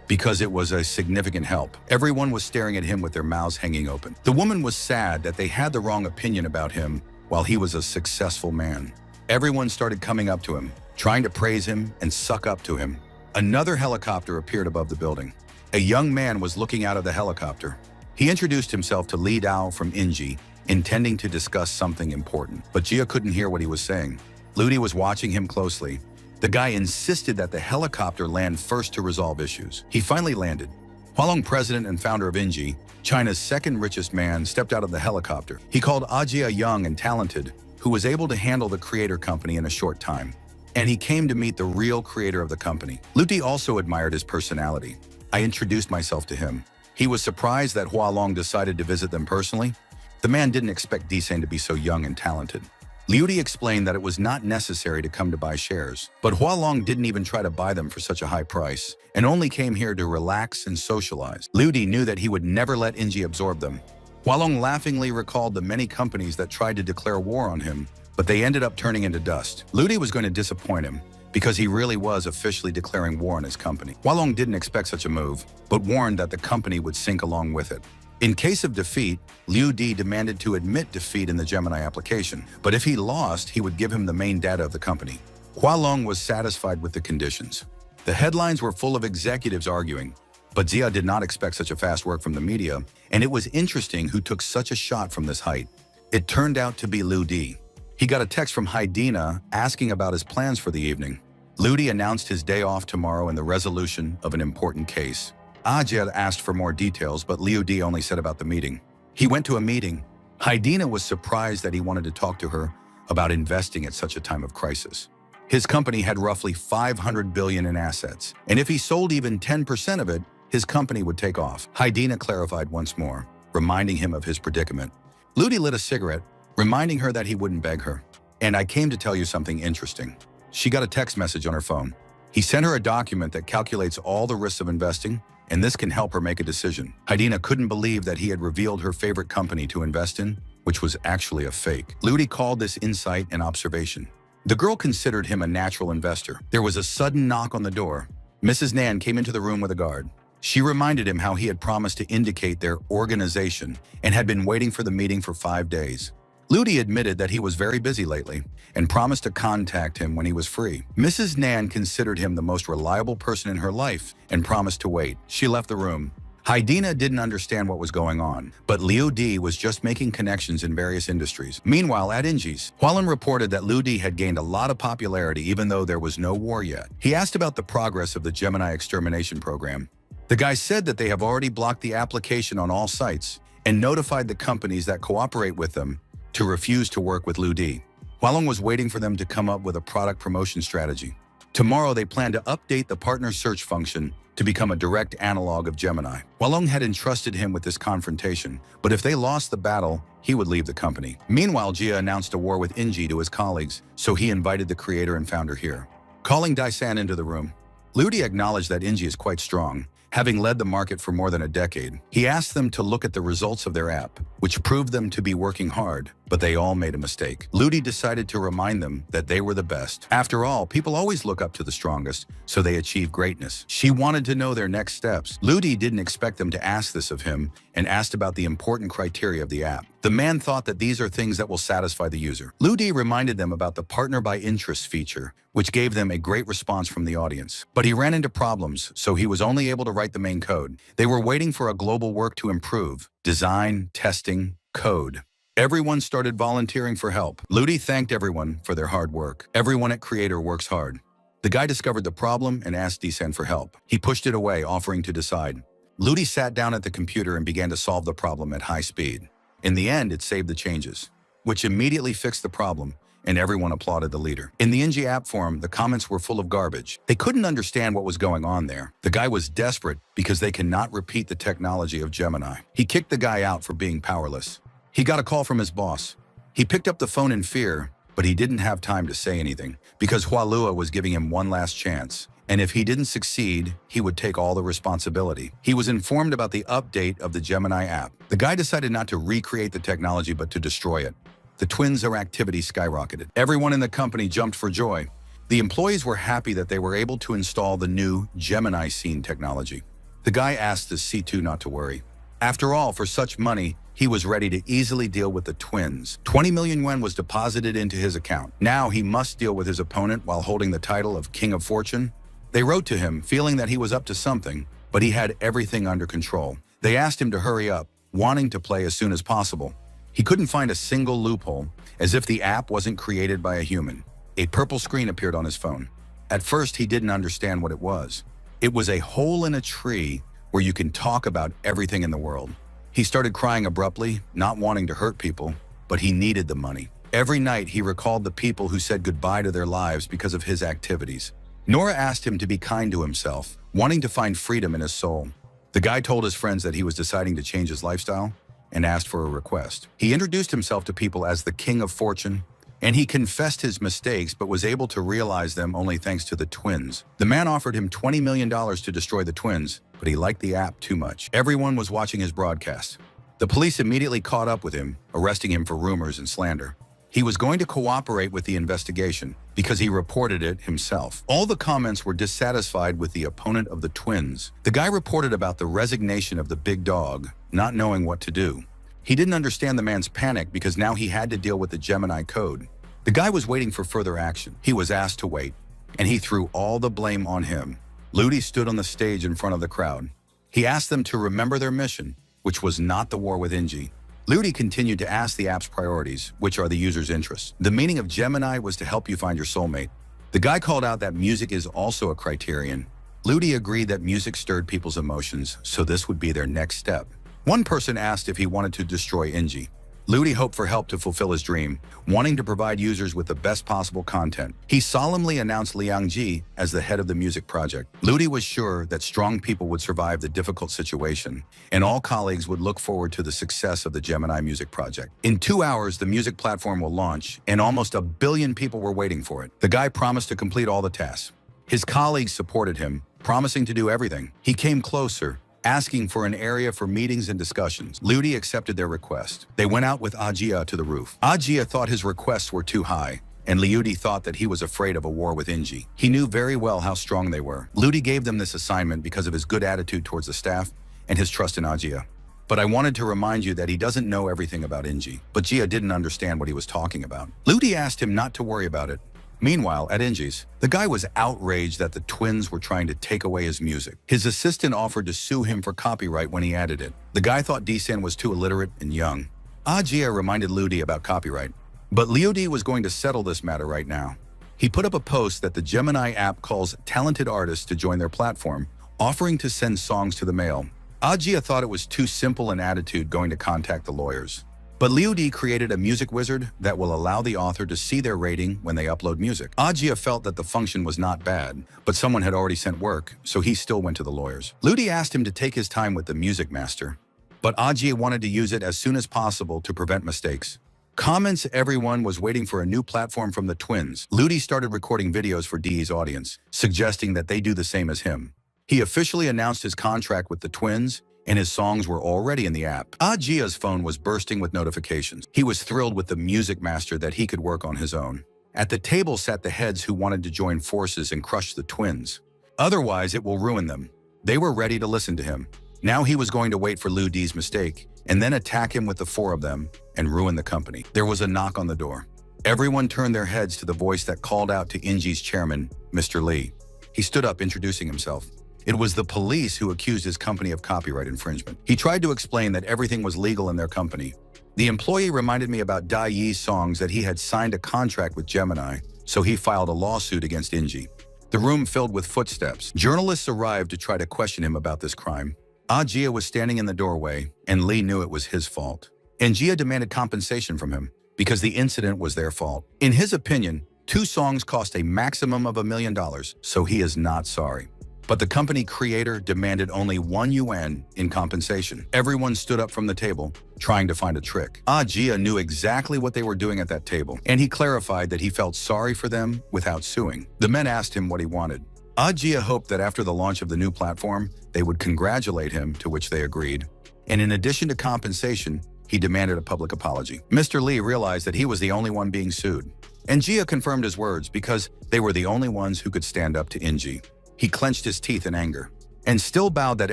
S1: because it was a significant help. Everyone was staring at him with their mouths hanging open. The woman was sad that they had the wrong opinion about him while he was a successful man. Everyone started coming up to him, trying to praise him and suck up to him. Another helicopter appeared above the building. A young man was looking out of the helicopter. He introduced himself to Li Dao from Inji, intending to discuss something important, but Jia couldn't hear what he was saying. Liu Di was watching him closely. The guy insisted that the helicopter land first to resolve issues. He finally landed. Hualong, president and founder of Inji, China's second richest man, stepped out of the helicopter. He called Jia young and talented, who was able to handle the creator company in a short time. And he came to meet the real creator of the company. Liu Di also admired his personality. I introduced myself to him. He was surprised that Hualong decided to visit them personally. The man didn't expect Disen to be so young and talented. Liu Di explained that it was not necessary to come to buy shares, but Hualong didn't even try to buy them for such a high price, and only came here to relax and socialize. Liu Di knew that he would never let Inji absorb them. Hualong laughingly recalled the many companies that tried to declare war on him, but they ended up turning into dust. Liu Di was going to disappoint him, because he really was officially declaring war on his company. Hualong didn't expect such a move, but warned that the company would sink along with it. In case of defeat, Liu Di demanded to admit defeat in the Gemini application, but if he lost, he would give him the main data of the company. Hualong was satisfied with the conditions. The headlines were full of executives arguing, but Zia did not expect such a fast work from the media, and it was interesting who took such a shot from this height. It turned out to be Liu Di. He got a text from Haidina asking about his plans for the evening. Liu Di announced his day off tomorrow in the resolution of an important case. Ajia asked for more details, but Liu Di only said about the meeting. He went to a meeting. Haidina was surprised that he wanted to talk to her about investing at such a time of crisis. His company had roughly 500 billion in assets, and if he sold even 10% of it, his company would take off. Haidina clarified once more, reminding him of his predicament. Liu Di lit a cigarette, reminding her that he wouldn't beg her. "And I came to tell you something interesting." She got a text message on her phone. He sent her a document that calculates all the risks of investing, and this can help her make a decision. Haidina couldn't believe that he had revealed her favorite company to invest in, which was actually a fake. Liu Di called this insight and observation. The girl considered him a natural investor. There was a sudden knock on the door. Mrs. Nan came into the room with a guard. She reminded him how he had promised to indicate their organization and had been waiting for the meeting for 5 days. Liu Di admitted that he was very busy lately and promised to contact him when he was free. Mrs. Nan considered him the most reliable person in her life and promised to wait. She left the room. Haidina didn't understand what was going on, but Liu Di was just making connections in various industries. Meanwhile, at Inji's, Hualin reported that Liu Di had gained a lot of popularity even though there was no war yet. He asked about the progress of the Gemini extermination program. The guy said that they have already blocked the application on all sites and notified the companies that cooperate with them to refuse to work with Liu Di. Hualong was waiting for them to come up with a product promotion strategy. Tomorrow, they plan to update the partner search function to become a direct analog of Gemini. Hualong had entrusted him with this confrontation, but if they lost the battle, he would leave the company. Meanwhile, Jia announced a war with Inji to his colleagues, so he invited the creator and founder here. Calling Daisan into the room, Liu Di acknowledged that Inji is quite strong, having led the market for more than a decade. He asked them to look at the results of their app, which proved them to be working hard, but they all made a mistake. Liu Di decided to remind them that they were the best. After all, people always look up to the strongest, so they achieve greatness. She wanted to know their next steps. Liu Di didn't expect them to ask this of him and asked about the important criteria of the app. The man thought that these are things that will satisfy the user. Liu Di reminded them about the partner by interest feature, which gave them a great response from the audience. But he ran into problems, so he was only able to write the main code. They were waiting for a global work to improve: design, testing, code. Everyone started volunteering for help. Liu Di thanked everyone for their hard work. Everyone at Creator works hard. The guy discovered the problem and asked Disen for help. He pushed it away, offering to decide. Liu Di sat down at the computer and began to solve the problem at high speed. In the end, it saved the changes, which immediately fixed the problem, and everyone applauded the leader. In the Inji app forum, the comments were full of garbage. They couldn't understand what was going on there. The guy was desperate because they cannot repeat the technology of Gemini. He kicked the guy out for being powerless. He got a call from his boss. He picked up the phone in fear, but he didn't have time to say anything because Hualua was giving him one last chance. And if he didn't succeed, he would take all the responsibility. He was informed about the update of the Gemini app. The guy decided not to recreate the technology, but to destroy it. The twins' activity skyrocketed. Everyone in the company jumped for joy. The employees were happy that they were able to install the new Gemini scene technology. The guy asked the C2 not to worry. After all, for such money, he was ready to easily deal with the twins. 20 million yuan was deposited into his account. Now he must deal with his opponent while holding the title of King of Fortune. They wrote to him, feeling that he was up to something, but he had everything under control. They asked him to hurry up, wanting to play as soon as possible. He couldn't find a single loophole, as if the app wasn't created by a human. A purple screen appeared on his phone. At first, he didn't understand what it was. It was a hole in a tree where you can talk about everything in the world. He started crying abruptly, not wanting to hurt people, but he needed the money. Every night, he recalled the people who said goodbye to their lives because of his activities. Nora asked him to be kind to himself, wanting to find freedom in his soul. The guy told his friends that he was deciding to change his lifestyle and asked for a request. He introduced himself to people as the King of Fortune, and he confessed his mistakes but was able to realize them only thanks to the twins. The man offered him $20 million to destroy the twins, but he liked the app too much. Everyone was watching his broadcast. The police immediately caught up with him, arresting him for rumors and slander. He was going to cooperate with the investigation because he reported it himself. All the comments were dissatisfied with the opponent of the twins. The guy reported about the resignation of the big dog, not knowing what to do. He didn't understand the man's panic because now he had to deal with the Gemini code. The guy was waiting for further action. He was asked to wait, and he threw all the blame on him. Ludi stood on the stage in front of the crowd. He asked them to remember their mission, which was not the war with Inji. Ludi continued to ask the app's priorities, which are the user's interests. The meaning of Gemini was to help you find your soulmate. The guy called out that music is also a criterion. Ludi agreed that music stirred people's emotions, so this would be their next step. One person asked if he wanted to destroy Inji. Ludi hoped for help to fulfill his dream, wanting to provide users with the best possible content. He solemnly announced Liang Ji as the head of the music project. Ludi was sure that strong people would survive the difficult situation, and all colleagues would look forward to the success of the Gemini music project. In 2 hours, the music platform will launch, and almost 1 billion people were waiting for it. The guy promised to complete all the tasks. His colleagues supported him, promising to do everything. He came closer, asking for an area for meetings and discussions. Ludi accepted their request. They went out with Ajia to the roof. Ajia thought his requests were too high, and Ludi thought that he was afraid of a war with Inji. He knew very well how strong they were. Ludi gave them this assignment because of his good attitude towards the staff and his trust in Ajia. But I wanted to remind you that he doesn't know everything about Inji. But Jia didn't understand what he was talking about. Ludi asked him not to worry about it. Meanwhile, at Inji's, the guy was outraged that the twins were trying to take away his music. His assistant offered to sue him for copyright when he added it. The guy thought D-San was too illiterate and young. Ajia reminded Ludi about copyright, but Ludi was going to settle this matter right now. He put up a post that the Gemini app calls talented artists to join their platform, offering to send songs to the mail. Ajia thought it was too simple an attitude going to contact the lawyers. But Ludi created a music wizard that will allow the author to see their rating when they upload music. Ajia felt that the function was not bad, but someone had already sent work, so he still went to the lawyers. Ludi asked him to take his time with the music master, but Ajia wanted to use it as soon as possible to prevent mistakes. Comments everyone was waiting for a new platform from the twins. Ludi started recording videos for Dee's audience, suggesting that they do the same as him. He officially announced his contract with the twins, and his songs were already in the app. Ajia's phone was bursting with notifications. He was thrilled with the music master that he could work on his own. At the table sat the heads who wanted to join forces and crush the twins. Otherwise, it will ruin them. They were ready to listen to him. Now he was going to wait for Ludi's mistake, and then attack him with the 4 of them and ruin the company. There was a knock on the door. Everyone turned their heads to the voice that called out to Inji's chairman, Mr. Lee. He stood up, introducing himself. It was the police who accused his company of copyright infringement. He tried to explain that everything was legal in their company. The employee reminded me about Dai Yi's songs that he had signed a contract with Gemini, so he filed a lawsuit against Inji. The room filled with footsteps. Journalists arrived to try to question him about this crime. Ajia was standing in the doorway, and Lee knew it was his fault. And Jia demanded compensation from him because the incident was their fault. In his opinion, 2 songs cost a maximum of $1 million, so he is not sorry. But the company creator demanded only 1 yuan in compensation. Everyone stood up from the table, trying to find a trick. Ajia knew exactly what they were doing at that table, and he clarified that he felt sorry for them without suing. The men asked him what he wanted. Ajia hoped that after the launch of the new platform, they would congratulate him, to which they agreed. And in addition to compensation, he demanded a public apology. Mr. Lee realized that he was the only one being sued. And Jia confirmed his words because they were the only ones who could stand up to Inji. He clenched his teeth in anger, and still bowed that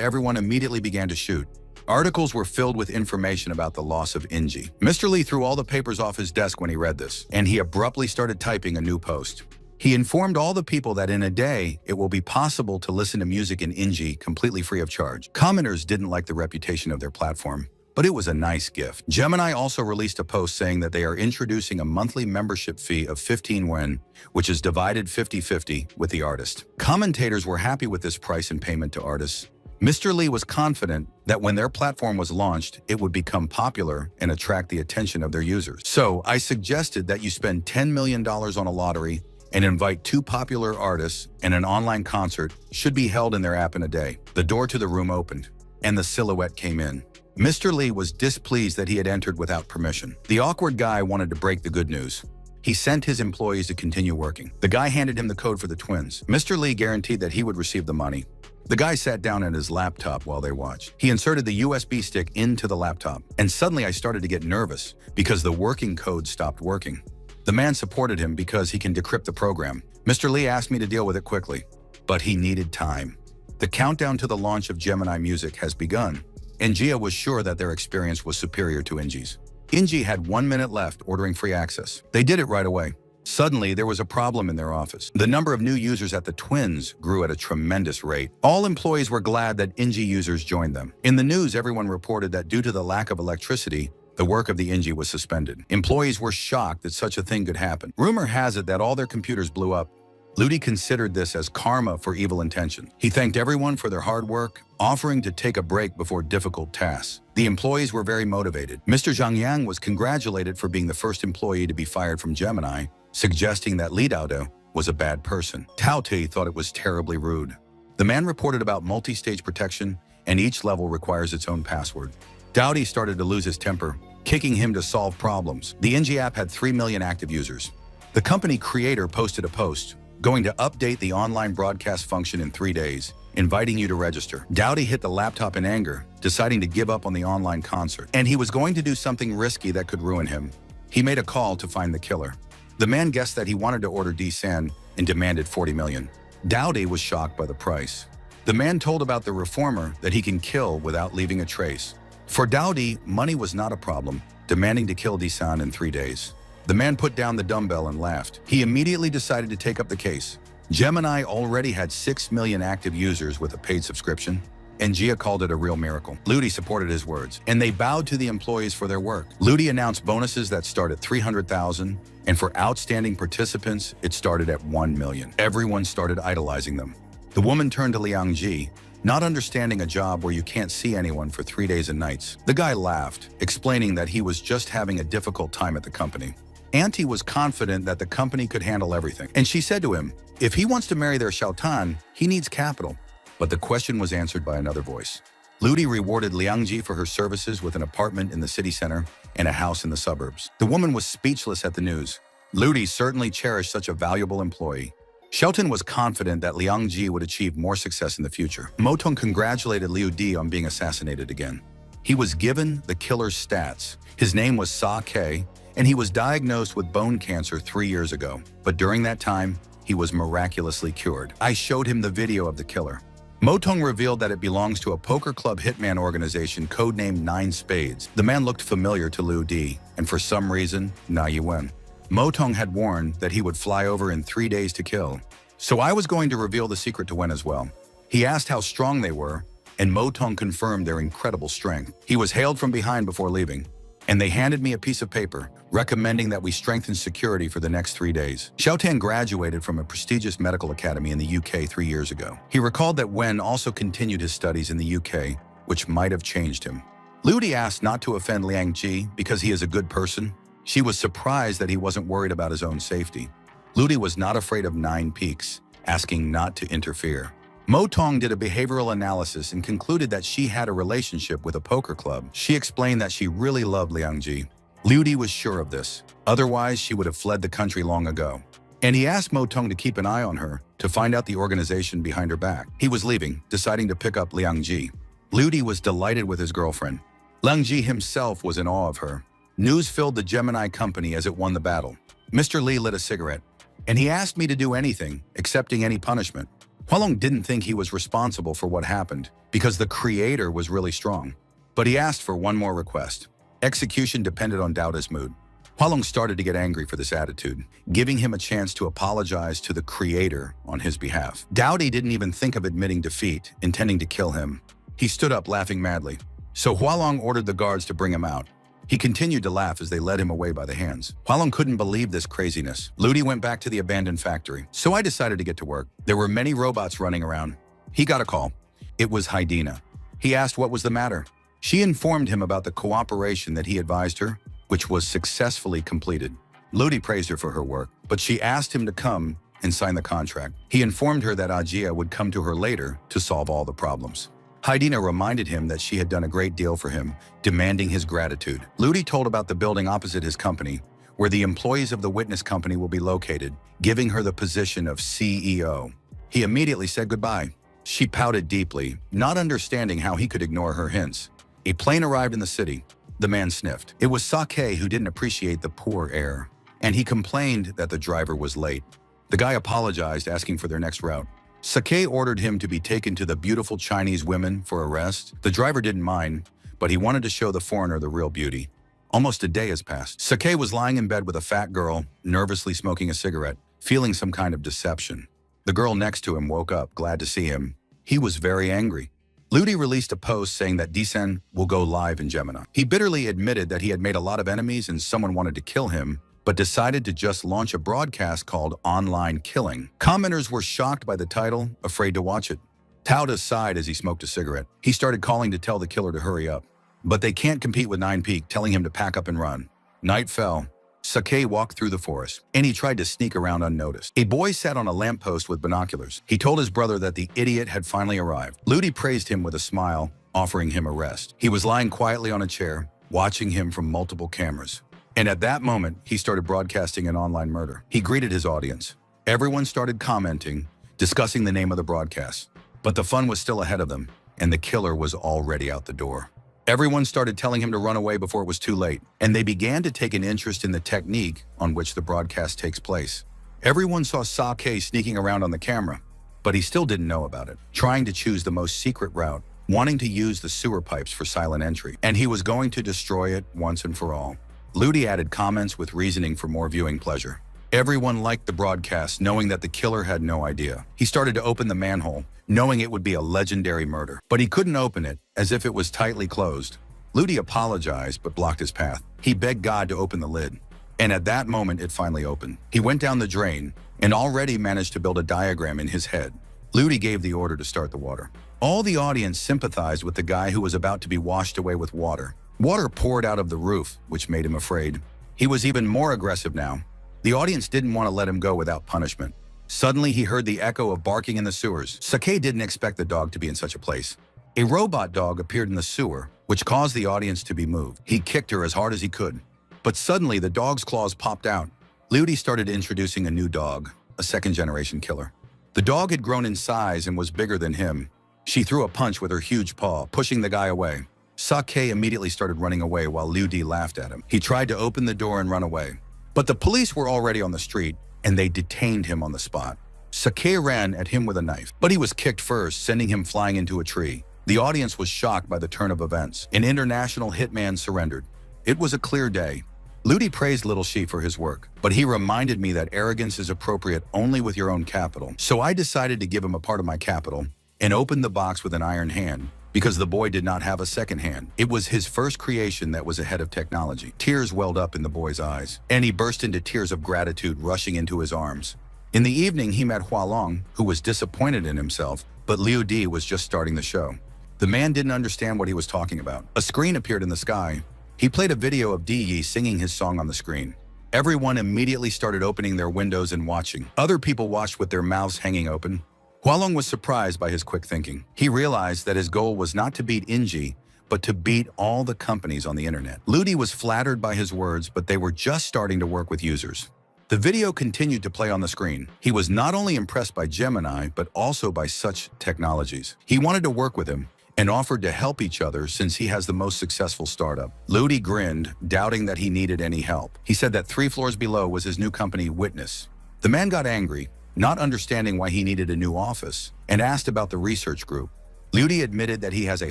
S1: everyone immediately began to shoot. Articles were filled with information about the loss of Inji. Mr. Lee threw all the papers off his desk when he read this, and he abruptly started typing a new post. He informed all the people that in a day, it will be possible to listen to music in Inji completely free of charge. Commenters didn't like the reputation of their platform, but it was a nice gift. Gemini also released a post saying that they are introducing a monthly membership fee of 15 yuan, which is divided 50-50 with the artist. Commentators were happy with this price and payment to artists. Mr. Lee was confident that when their platform was launched, it would become popular and attract the attention of their users. So I suggested that you spend $10 million on a lottery and invite 2 popular artists, and an online concert should be held in their app in a day. The door to the room opened, and the silhouette came in. Mr. Lee was displeased that he had entered without permission. The awkward guy wanted to break the good news. He sent his employees to continue working. The guy handed him the code for the twins. Mr. Lee guaranteed that he would receive the money. The guy sat down at his laptop while they watched. He inserted the USB stick into the laptop, and suddenly I started to get nervous because the working code stopped working. The man supported him because he can decrypt the program. Mr. Lee asked me to deal with it quickly, but he needed time. The countdown to the launch of Gemini Music has begun, and Gia was sure that their experience was superior to Inji's. Inji had 1 minute left ordering free access. They did it right away. Suddenly, there was a problem in their office. The number of new users at the Twins grew at a tremendous rate. All employees were glad that Inji users joined them. In the news, everyone reported that due to the lack of electricity, the work of the Inji was suspended. Employees were shocked that such a thing could happen. Rumor has it that all their computers blew up. Ludi considered this as karma for evil intention. He thanked everyone for their hard work, offering to take a break before difficult tasks. The employees were very motivated. Mr. Zhang Yang was congratulated for being the first employee to be fired from Gemini, suggesting that Li Daoda was a bad person. Tao Te thought it was terribly rude. The man reported about multi-stage protection, and each level requires its own password. Dowdy started to lose his temper, kicking him to solve problems. The Inji app had 3 million active users. The company creator posted a post, going to update the online broadcast function in 3 days, inviting you to register. Dowdy hit the laptop in anger, deciding to give up on the online concert. And he was going to do something risky that could ruin him. He made a call to find the killer. The man guessed that he wanted to order D-San and demanded 40 million. Dowdy was shocked by the price. The man told about the reformer that he can kill without leaving a trace. For Dowdy, money was not a problem, demanding to kill D-San in 3 days. The man put down the dumbbell and laughed. He immediately decided to take up the case. Gemini already had 6 million active users with a paid subscription, and Gia called it a real miracle. Ludi supported his words, and they bowed to the employees for their work. Ludi announced bonuses that start at 300,000, and for outstanding participants, it started at 1 million. Everyone started idolizing them. The woman turned to Liang Ji, not understanding a job where you can't see anyone for 3 days and nights. The guy laughed, explaining that he was just having a difficult time at the company. Auntie was confident that the company could handle everything, and she said to him, if he wants to marry their Xiaotan, he needs capital. But the question was answered by another voice. Ludi rewarded Liangji for her services with an apartment in the city center and a house in the suburbs. The woman was speechless at the news. Ludi certainly cherished such a valuable employee. Xiaotan was confident that Liangji would achieve more success in the future. Motong congratulated Liu Di on being assassinated again. He was given the killer's stats. His name was Sa Ke, and he was diagnosed with bone cancer 3 years ago. But during that time, he was miraculously cured. I showed him the video of the killer. Motong revealed that it belongs to a poker club hitman organization codenamed 9 Spades. The man looked familiar to Liu Di, and for some reason, Na Yuan. Motong had warned that he would fly over in 3 days to kill. So I was going to reveal the secret to Wen as well. He asked how strong they were, and Motong confirmed their incredible strength. He was hailed from behind before leaving, and they handed me a piece of paper recommending that we strengthen security for the next 3 days. Xiaotan graduated from a prestigious medical academy in the UK 3 years ago. He recalled that Wen also continued his studies in the UK, which might have changed him. Ludi asked not to offend Liang Ji because he is a good person. She was surprised that he wasn't worried about his own safety. Ludi was not afraid of 9 Peaks, asking not to interfere. Motong did a behavioral analysis and concluded that she had a relationship with a poker club. She explained that she really loved Liang Ji. Liudi was sure of this. Otherwise, she would have fled the country long ago. And he asked Motong to keep an eye on her to find out the organization behind her back. He was leaving, deciding to pick up Liang Ji. Liudi was delighted with his girlfriend. Liang Ji himself was in awe of her. News filled the Gemini company as it won the battle. Mr. Li lit a cigarette, and he asked me to do anything, accepting any punishment. Hualong didn't think he was responsible for what happened because the creator was really strong. But he asked for one more request. Execution depended on Daoda's mood. Hualong started to get angry for this attitude, giving him a chance to apologize to the creator on his behalf. Dowdy didn't even think of admitting defeat, intending to kill him. He stood up laughing madly. So Hualong ordered the guards to bring him out. He continued to laugh as they led him away by the hands. Hualong couldn't believe this craziness. Ludi went back to the abandoned factory. So I decided to get to work. There were many robots running around. He got a call. It was Haidina. He asked what was the matter. She informed him about the cooperation that he advised her, which was successfully completed. Ludi praised her for her work, but she asked him to come and sign the contract. He informed her that Ajia would come to her later to solve all the problems. Haidina reminded him that she had done a great deal for him, demanding his gratitude. Ludi told about the building opposite his company, where the employees of the witness company will be located, giving her the position of CEO. He immediately said goodbye. She pouted deeply, not understanding how he could ignore her hints. A plane arrived in the city. The man sniffed. It was Sake, who didn't appreciate the poor air, and he complained that the driver was late. The guy apologized, asking for their next route. Sake ordered him to be taken to the beautiful Chinese women for a rest. The driver didn't mind, but he wanted to show the foreigner the real beauty. Almost a day has passed. Sake was lying in bed with a fat girl, nervously smoking a cigarette, feeling some kind of deception. The girl next to him woke up, glad to see him. He was very angry. Ludi released a post saying that Disen will go live in Gemini. He bitterly admitted that he had made a lot of enemies and someone wanted to kill him, but decided to just launch a broadcast called Online Killing. Commenters were shocked by the title, afraid to watch it. Tauda sighed as he smoked a cigarette. He started calling to tell the killer to hurry up. But they can't compete with Nine Peak, telling him to pack up and run. Night fell. Sake walked through the forest, and he tried to sneak around unnoticed. A boy sat on a lamppost with binoculars. He told his brother that the idiot had finally arrived. Ludi praised him with a smile, offering him a rest. He was lying quietly on a chair, watching him from multiple cameras. And at that moment, he started broadcasting an online murder. He greeted his audience. Everyone started commenting, discussing the name of the broadcast. But the fun was still ahead of them, and the killer was already out the door. Everyone started telling him to run away before it was too late, and they began to take an interest in the technique on which the broadcast takes place. Everyone saw Sake sneaking around on the camera, but he still didn't know about it, trying to choose the most secret route, wanting to use the sewer pipes for silent entry, and he was going to destroy it once and for all. Ludi added comments with reasoning for more viewing pleasure. Everyone liked the broadcast, knowing that the killer had no idea. He started to open the manhole, knowing it would be a legendary murder. But he couldn't open it, as if it was tightly closed. Ludi apologized, but blocked his path. He begged God to open the lid. And at that moment, it finally opened. He went down the drain, and already managed to build a diagram in his head. Ludi gave the order to start the water. All the audience sympathized with the guy who was about to be washed away with water. Water poured out of the roof, which made him afraid. He was even more aggressive now. The audience didn't want to let him go without punishment. Suddenly, he heard the echo of barking in the sewers. Sake didn't expect the dog to be in such a place. A robot dog appeared in the sewer, which caused the audience to be moved. He kicked her as hard as he could. But suddenly, the dog's claws popped out. Ludi started introducing a new dog, a second-generation killer. The dog had grown in size and was bigger than him. She threw a punch with her huge paw, pushing the guy away. Sake immediately started running away while Ludi laughed at him. He tried to open the door and run away. But the police were already on the street, and they detained him on the spot. Sake ran at him with a knife, but he was kicked first, sending him flying into a tree. The audience was shocked by the turn of events. An international hitman surrendered. It was a clear day. Ludi praised Little She for his work, but he reminded me that arrogance is appropriate only with your own capital. So I decided to give him a part of my capital and opened the box with an iron hand, because the boy did not have a second hand. It was his first creation that was ahead of technology. Tears welled up in the boy's eyes, and he burst into tears of gratitude, rushing into his arms. In the evening, he met Hualong, who was disappointed in himself, but Liu Di was just starting the show. The man didn't understand what he was talking about. A screen appeared in the sky. He played a video of Di Yi singing his song on the screen. Everyone immediately started opening their windows and watching. Other people watched with their mouths hanging open. Hualong was surprised by his quick thinking. He realized that his goal was not to beat Inji, but to beat all the companies on the internet. Ludi was flattered by his words, but they were just starting to work with users. The video continued to play on the screen. He was not only impressed by Gemini, but also by such technologies. He wanted to work with him and offered to help each other since he has the most successful startup. Ludi grinned, doubting that he needed any help. He said that 3 floors below was his new company, Witness. The man got angry, not understanding why he needed a new office, and asked about the research group. Ludi admitted that he has a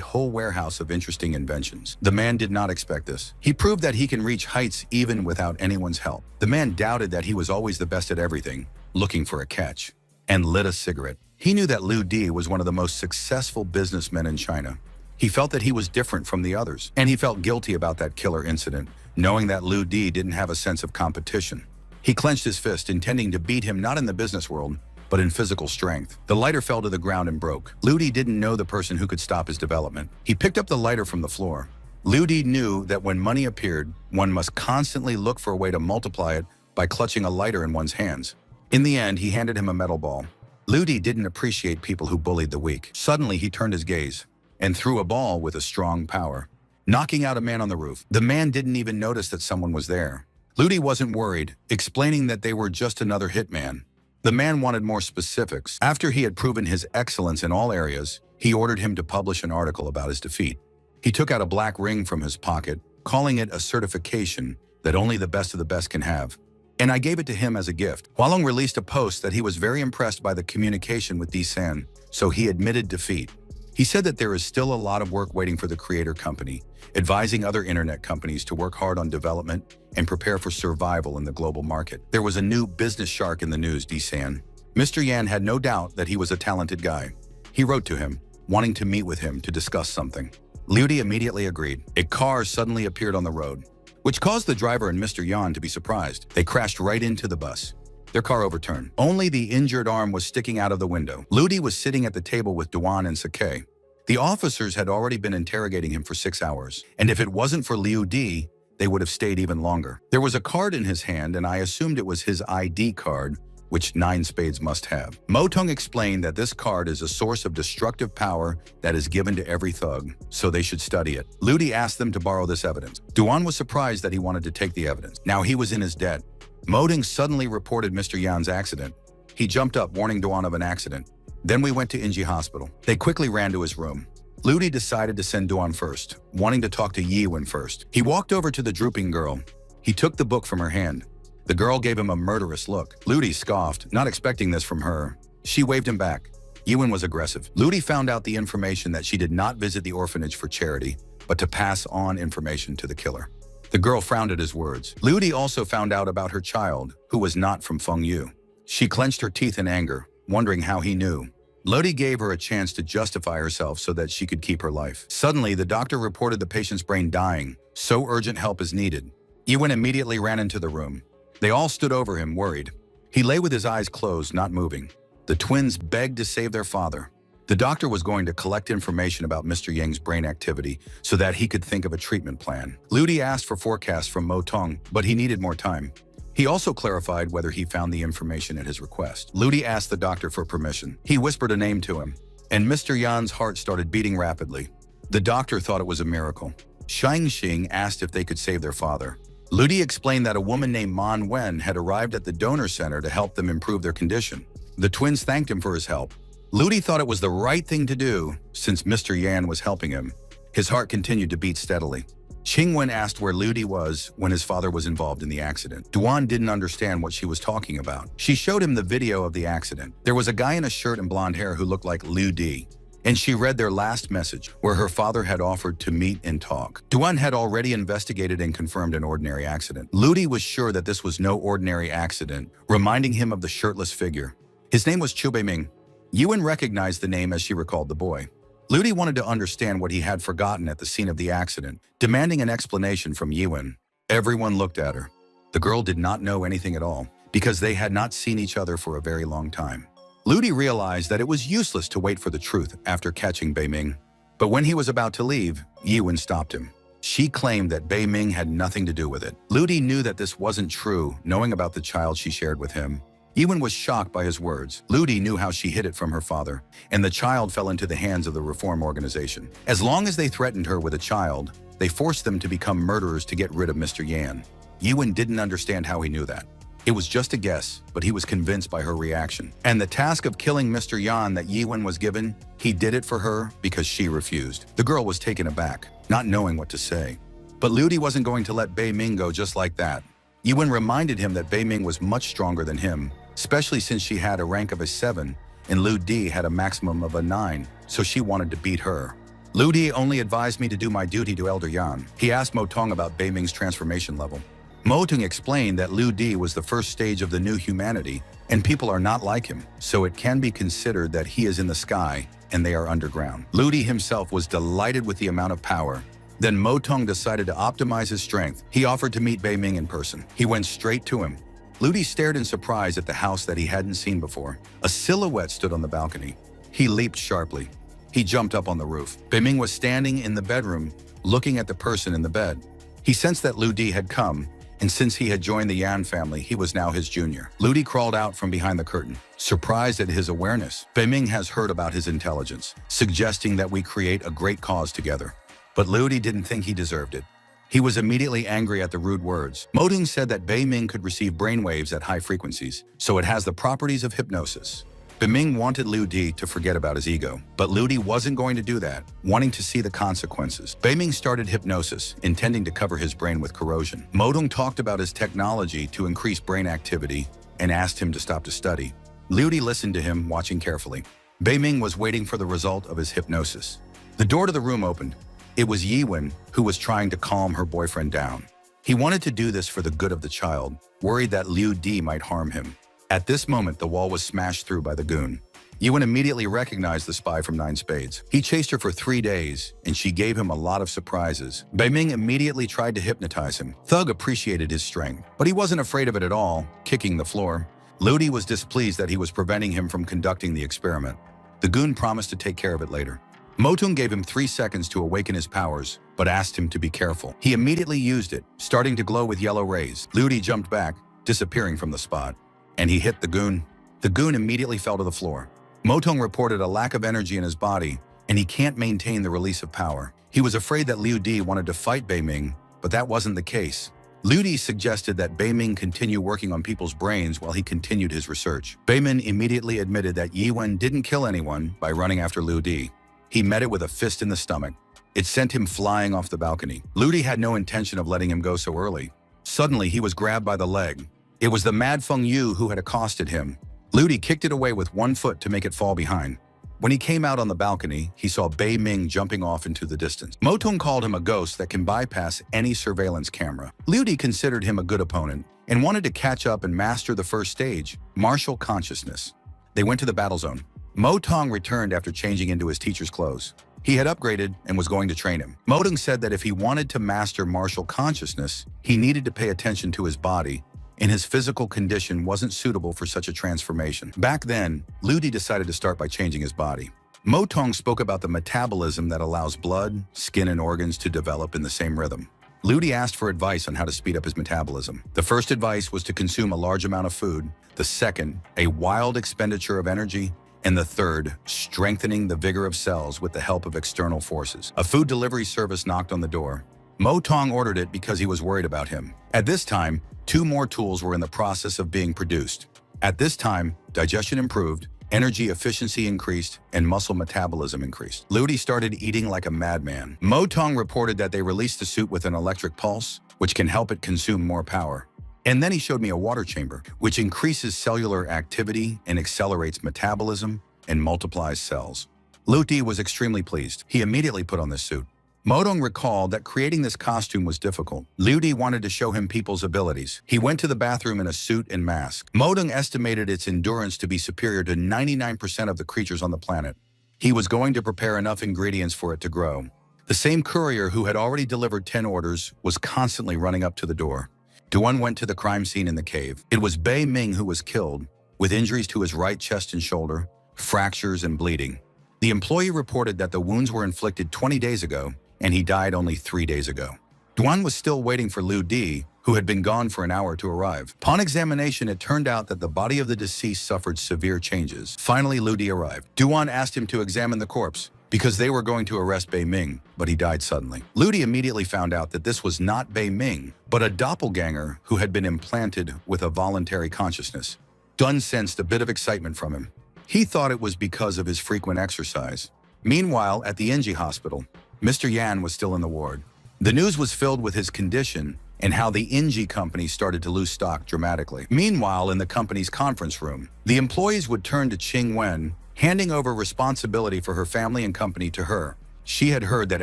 S1: whole warehouse of interesting inventions. The man did not expect this. He proved that he can reach heights even without anyone's help. The man doubted that he was always the best at everything, looking for a catch, and lit a cigarette. He knew that Liu Di was one of the most successful businessmen in China. He felt that he was different from the others, and he felt guilty about that killer incident, knowing that Liu Di didn't have a sense of competition. He clenched his fist, intending to beat him not in the business world, but in physical strength. The lighter fell to the ground and broke. Liu Di didn't know the person who could stop his development. He picked up the lighter from the floor. Liu Di knew that when money appeared, one must constantly look for a way to multiply it by clutching a lighter in one's hands. In the end, he handed him a metal ball. Liu Di didn't appreciate people who bullied the weak. Suddenly, he turned his gaze and threw a ball with a strong power, knocking out a man on the roof. The man didn't even notice that someone was there. Liu Di wasn't worried, explaining that they were just another hitman. The man wanted more specifics. After he had proven his excellence in all areas, he ordered him to publish an article about his defeat. He took out a black ring from his pocket, calling it a certification that only the best of the best can have. And I gave it to him as a gift. Hualong released a post that he was very impressed by the communication with D-San, so he admitted defeat. He said that there is still a lot of work waiting for the creator company, advising other internet companies to work hard on development and prepare for survival in the global market. There was a new business shark in the news, D-San. Mr. Yan had no doubt that he was a talented guy. He wrote to him, wanting to meet with him to discuss something. Liu Di immediately agreed. A car suddenly appeared on the road, which caused the driver and Mr. Yan to be surprised. They crashed right into the bus. Their car overturned. Only the injured arm was sticking out of the window. Liu Di was sitting at the table with Duan and Sake. The officers had already been interrogating him for 6 hours, and if it wasn't for Liu Di, they would have stayed even longer. There was a card in his hand, and I assumed it was his ID card, which 9 spades must have. Mo Tung explained that this card is a source of destructive power that is given to every thug, so they should study it. Liu Di asked them to borrow this evidence. Duan was surprised that he wanted to take the evidence. Now he was in his debt. Mo Tung suddenly reported Mr. Yan's accident. He jumped up, warning Duan of an accident. Then we went to Inji Hospital. They quickly ran to his room. Liu Di decided to send Duan first, wanting to talk to Yiwen first. He walked over to the drooping girl. He took the book from her hand. The girl gave him a murderous look. Liu Di scoffed, not expecting this from her. She waved him back. Yiwen was aggressive. Liu Di found out the information that she did not visit the orphanage for charity, but to pass on information to the killer. The girl frowned at his words. Liu Di also found out about her child, who was not from Feng Yu. She clenched her teeth in anger, wondering how he knew. Liu Di gave her a chance to justify herself so that she could keep her life. Suddenly, the doctor reported the patient's brain dying, so urgent help is needed. Yiwen immediately ran into the room. They all stood over him, worried. He lay with his eyes closed, not moving. The twins begged to save their father. The doctor was going to collect information about Mr. Yang's brain activity so that he could think of a treatment plan. Liu Di asked for forecasts from Mo Tung, but he needed more time. He also clarified whether he found the information at his request. Liu Di asked the doctor for permission. He whispered a name to him, and Mr. Yan's heart started beating rapidly. The doctor thought it was a miracle. Shang Xing asked if they could save their father. Liu Di explained that a woman named Manhwa had arrived at the donor center to help them improve their condition. The twins thanked him for his help. Liu Di thought it was the right thing to do since Mr. Yan was helping him. His heart continued to beat steadily. Qingwen asked where Liu Di was when his father was involved in the accident. Duan didn't understand what she was talking about. She showed him the video of the accident. There was a guy in a shirt and blonde hair who looked like Liu Di, and she read their last message, where her father had offered to meet and talk. Duan had already investigated and confirmed an ordinary accident. Liu Di was sure that this was no ordinary accident, reminding him of the shirtless figure. His name was Chu Beiming. Yiwen recognized the name as she recalled the boy. Liu Di wanted to understand what he had forgotten at the scene of the accident, demanding an explanation from Yiwen. Everyone looked at her. The girl did not know anything at all, because they had not seen each other for a very long time. Liu Di realized that it was useless to wait for the truth after catching Beiming. But when he was about to leave, Yiwen stopped him. She claimed that Beiming had nothing to do with it. Liu Di knew that this wasn't true, knowing about the child she shared with him. Yiwen was shocked by his words. Liu Di knew how she hid it from her father, and the child fell into the hands of the reform organization. As long as they threatened her with a child, they forced them to become murderers to get rid of Mr. Yan. Yiwen didn't understand how he knew that. It was just a guess, but he was convinced by her reaction. And the task of killing Mr. Yan that Yiwen was given, he did it for her because she refused. The girl was taken aback, not knowing what to say. But Liu Di wasn't going to let Beiming go just like that. Yiwen reminded him that Beiming was much stronger than him, especially since she had a rank of a 7 and Liu Di had a maximum of a 9, so she wanted to beat her. Liu Di only advised me to do my duty to Elder Yan. He asked Mo Tung about Beiming's transformation level. Mo Tung explained that Liu Di was the first stage of the new humanity, and people are not like him, so it can be considered that he is in the sky and they are underground. Liu Di himself was delighted with the amount of power. Then Mo Tung decided to optimize his strength. He offered to meet Beiming in person. He went straight to him. Liu Di stared in surprise at the house that he hadn't seen before. A silhouette stood on the balcony. He leaped sharply. He jumped up on the roof. Beiming was standing in the bedroom, looking at the person in the bed. He sensed that Liu Di had come, and since he had joined the Yan family, he was now his junior. Liu Di crawled out from behind the curtain, surprised at his awareness. Beiming has heard about his intelligence, suggesting that we create a great cause together. But Liu Di didn't think he deserved it. He was immediately angry at the rude words. Motung said that Bei Ming could receive brainwaves at high frequencies, so it has the properties of hypnosis. Bei Ming wanted Liu Di to forget about his ego, but Liu Di wasn't going to do that, wanting to see the consequences. Bei Ming started hypnosis, intending to cover his brain with corrosion. Motung talked about his technology to increase brain activity and asked him to stop to study. Liu Di listened to him, watching carefully. Bei Ming was waiting for the result of his hypnosis. The door to the room opened. It was Yiwen, who was trying to calm her boyfriend down. He wanted to do this for the good of the child, worried that Liu Di might harm him. At this moment, the wall was smashed through by the goon. Yiwen immediately recognized the spy from Nine Spades. He chased her for 3 days, and she gave him a lot of surprises. Bei Ming immediately tried to hypnotize him. Thug appreciated his strength, but he wasn't afraid of it at all, kicking the floor. Liu Di was displeased that he was preventing him from conducting the experiment. The goon promised to take care of it later. Motung gave him 3 seconds to awaken his powers, but asked him to be careful. He immediately used it, starting to glow with yellow rays. Liu Di jumped back, disappearing from the spot, and he hit the goon. The goon immediately fell to the floor. Motung reported a lack of energy in his body, and he can't maintain the release of power. He was afraid that Liu Di wanted to fight Bei Ming, but that wasn't the case. Liu Di suggested that Bei Ming continue working on people's brains while he continued his research. Bei Ming immediately admitted that Yiwen didn't kill anyone by running after Liu Di. He met it with a fist in the stomach. It sent him flying off the balcony. Liu Di had no intention of letting him go so early. Suddenly, he was grabbed by the leg. It was the mad Feng Yu who had accosted him. Liu Di kicked it away with 1 foot to make it fall behind. When he came out on the balcony, he saw Bei Ming jumping off into the distance. Motung called him a ghost that can bypass any surveillance camera. Liu Di considered him a good opponent and wanted to catch up and master the first stage, martial consciousness. They went to the battle zone. Motung returned after changing into his teacher's clothes. He had upgraded and was going to train him. Motung said that if he wanted to master martial consciousness, he needed to pay attention to his body, and his physical condition wasn't suitable for such a transformation. Back then, Liu Di decided to start by changing his body. Motung spoke about the metabolism that allows blood, skin, and organs to develop in the same rhythm. Liu Di asked for advice on how to speed up his metabolism. The first advice was to consume a large amount of food. The second, a wild expenditure of energy. And the third, strengthening the vigor of cells with the help of external forces. A food delivery service knocked on the door. Motung ordered it because he was worried about him. At this time, 2 more tools were in the process of being produced. At this time, digestion improved, energy efficiency increased, and muscle metabolism increased. Liu Di started eating like a madman. Motung reported that they released the suit with an electric pulse, which can help it consume more power. And then he showed me a water chamber, which increases cellular activity and accelerates metabolism and multiplies cells. Liu Di was extremely pleased. He immediately put on this suit. Motung recalled that creating this costume was difficult. Liu Di wanted to show him people's abilities. He went to the bathroom in a suit and mask. Motung estimated its endurance to be superior to 99% of the creatures on the planet. He was going to prepare enough ingredients for it to grow. The same courier who had already delivered 10 orders was constantly running up to the door. Duan went to the crime scene in the cave. It was Bei Ming who was killed, with injuries to his right chest and shoulder, fractures and bleeding. The employee reported that the wounds were inflicted 20 days ago, and he died only 3 days ago. Duan was still waiting for Liu Di, who had been gone for an hour, to arrive. Upon examination, it turned out that the body of the deceased suffered severe changes. Finally, Liu Di arrived. Duan asked him to examine the corpse, because they were going to arrest Bei Ming, but he died suddenly. Liu Di immediately found out that this was not Bei Ming, but a doppelganger who had been implanted with a voluntary consciousness. Duan sensed a bit of excitement from him. He thought it was because of his frequent exercise. Meanwhile, at the NG hospital, Mr. Yan was still in the ward. The news was filled with his condition and how the NG company started to lose stock dramatically. Meanwhile, in the company's conference room, the employees would turn to Qing Wen, handing over responsibility for her family and company to her. She had heard that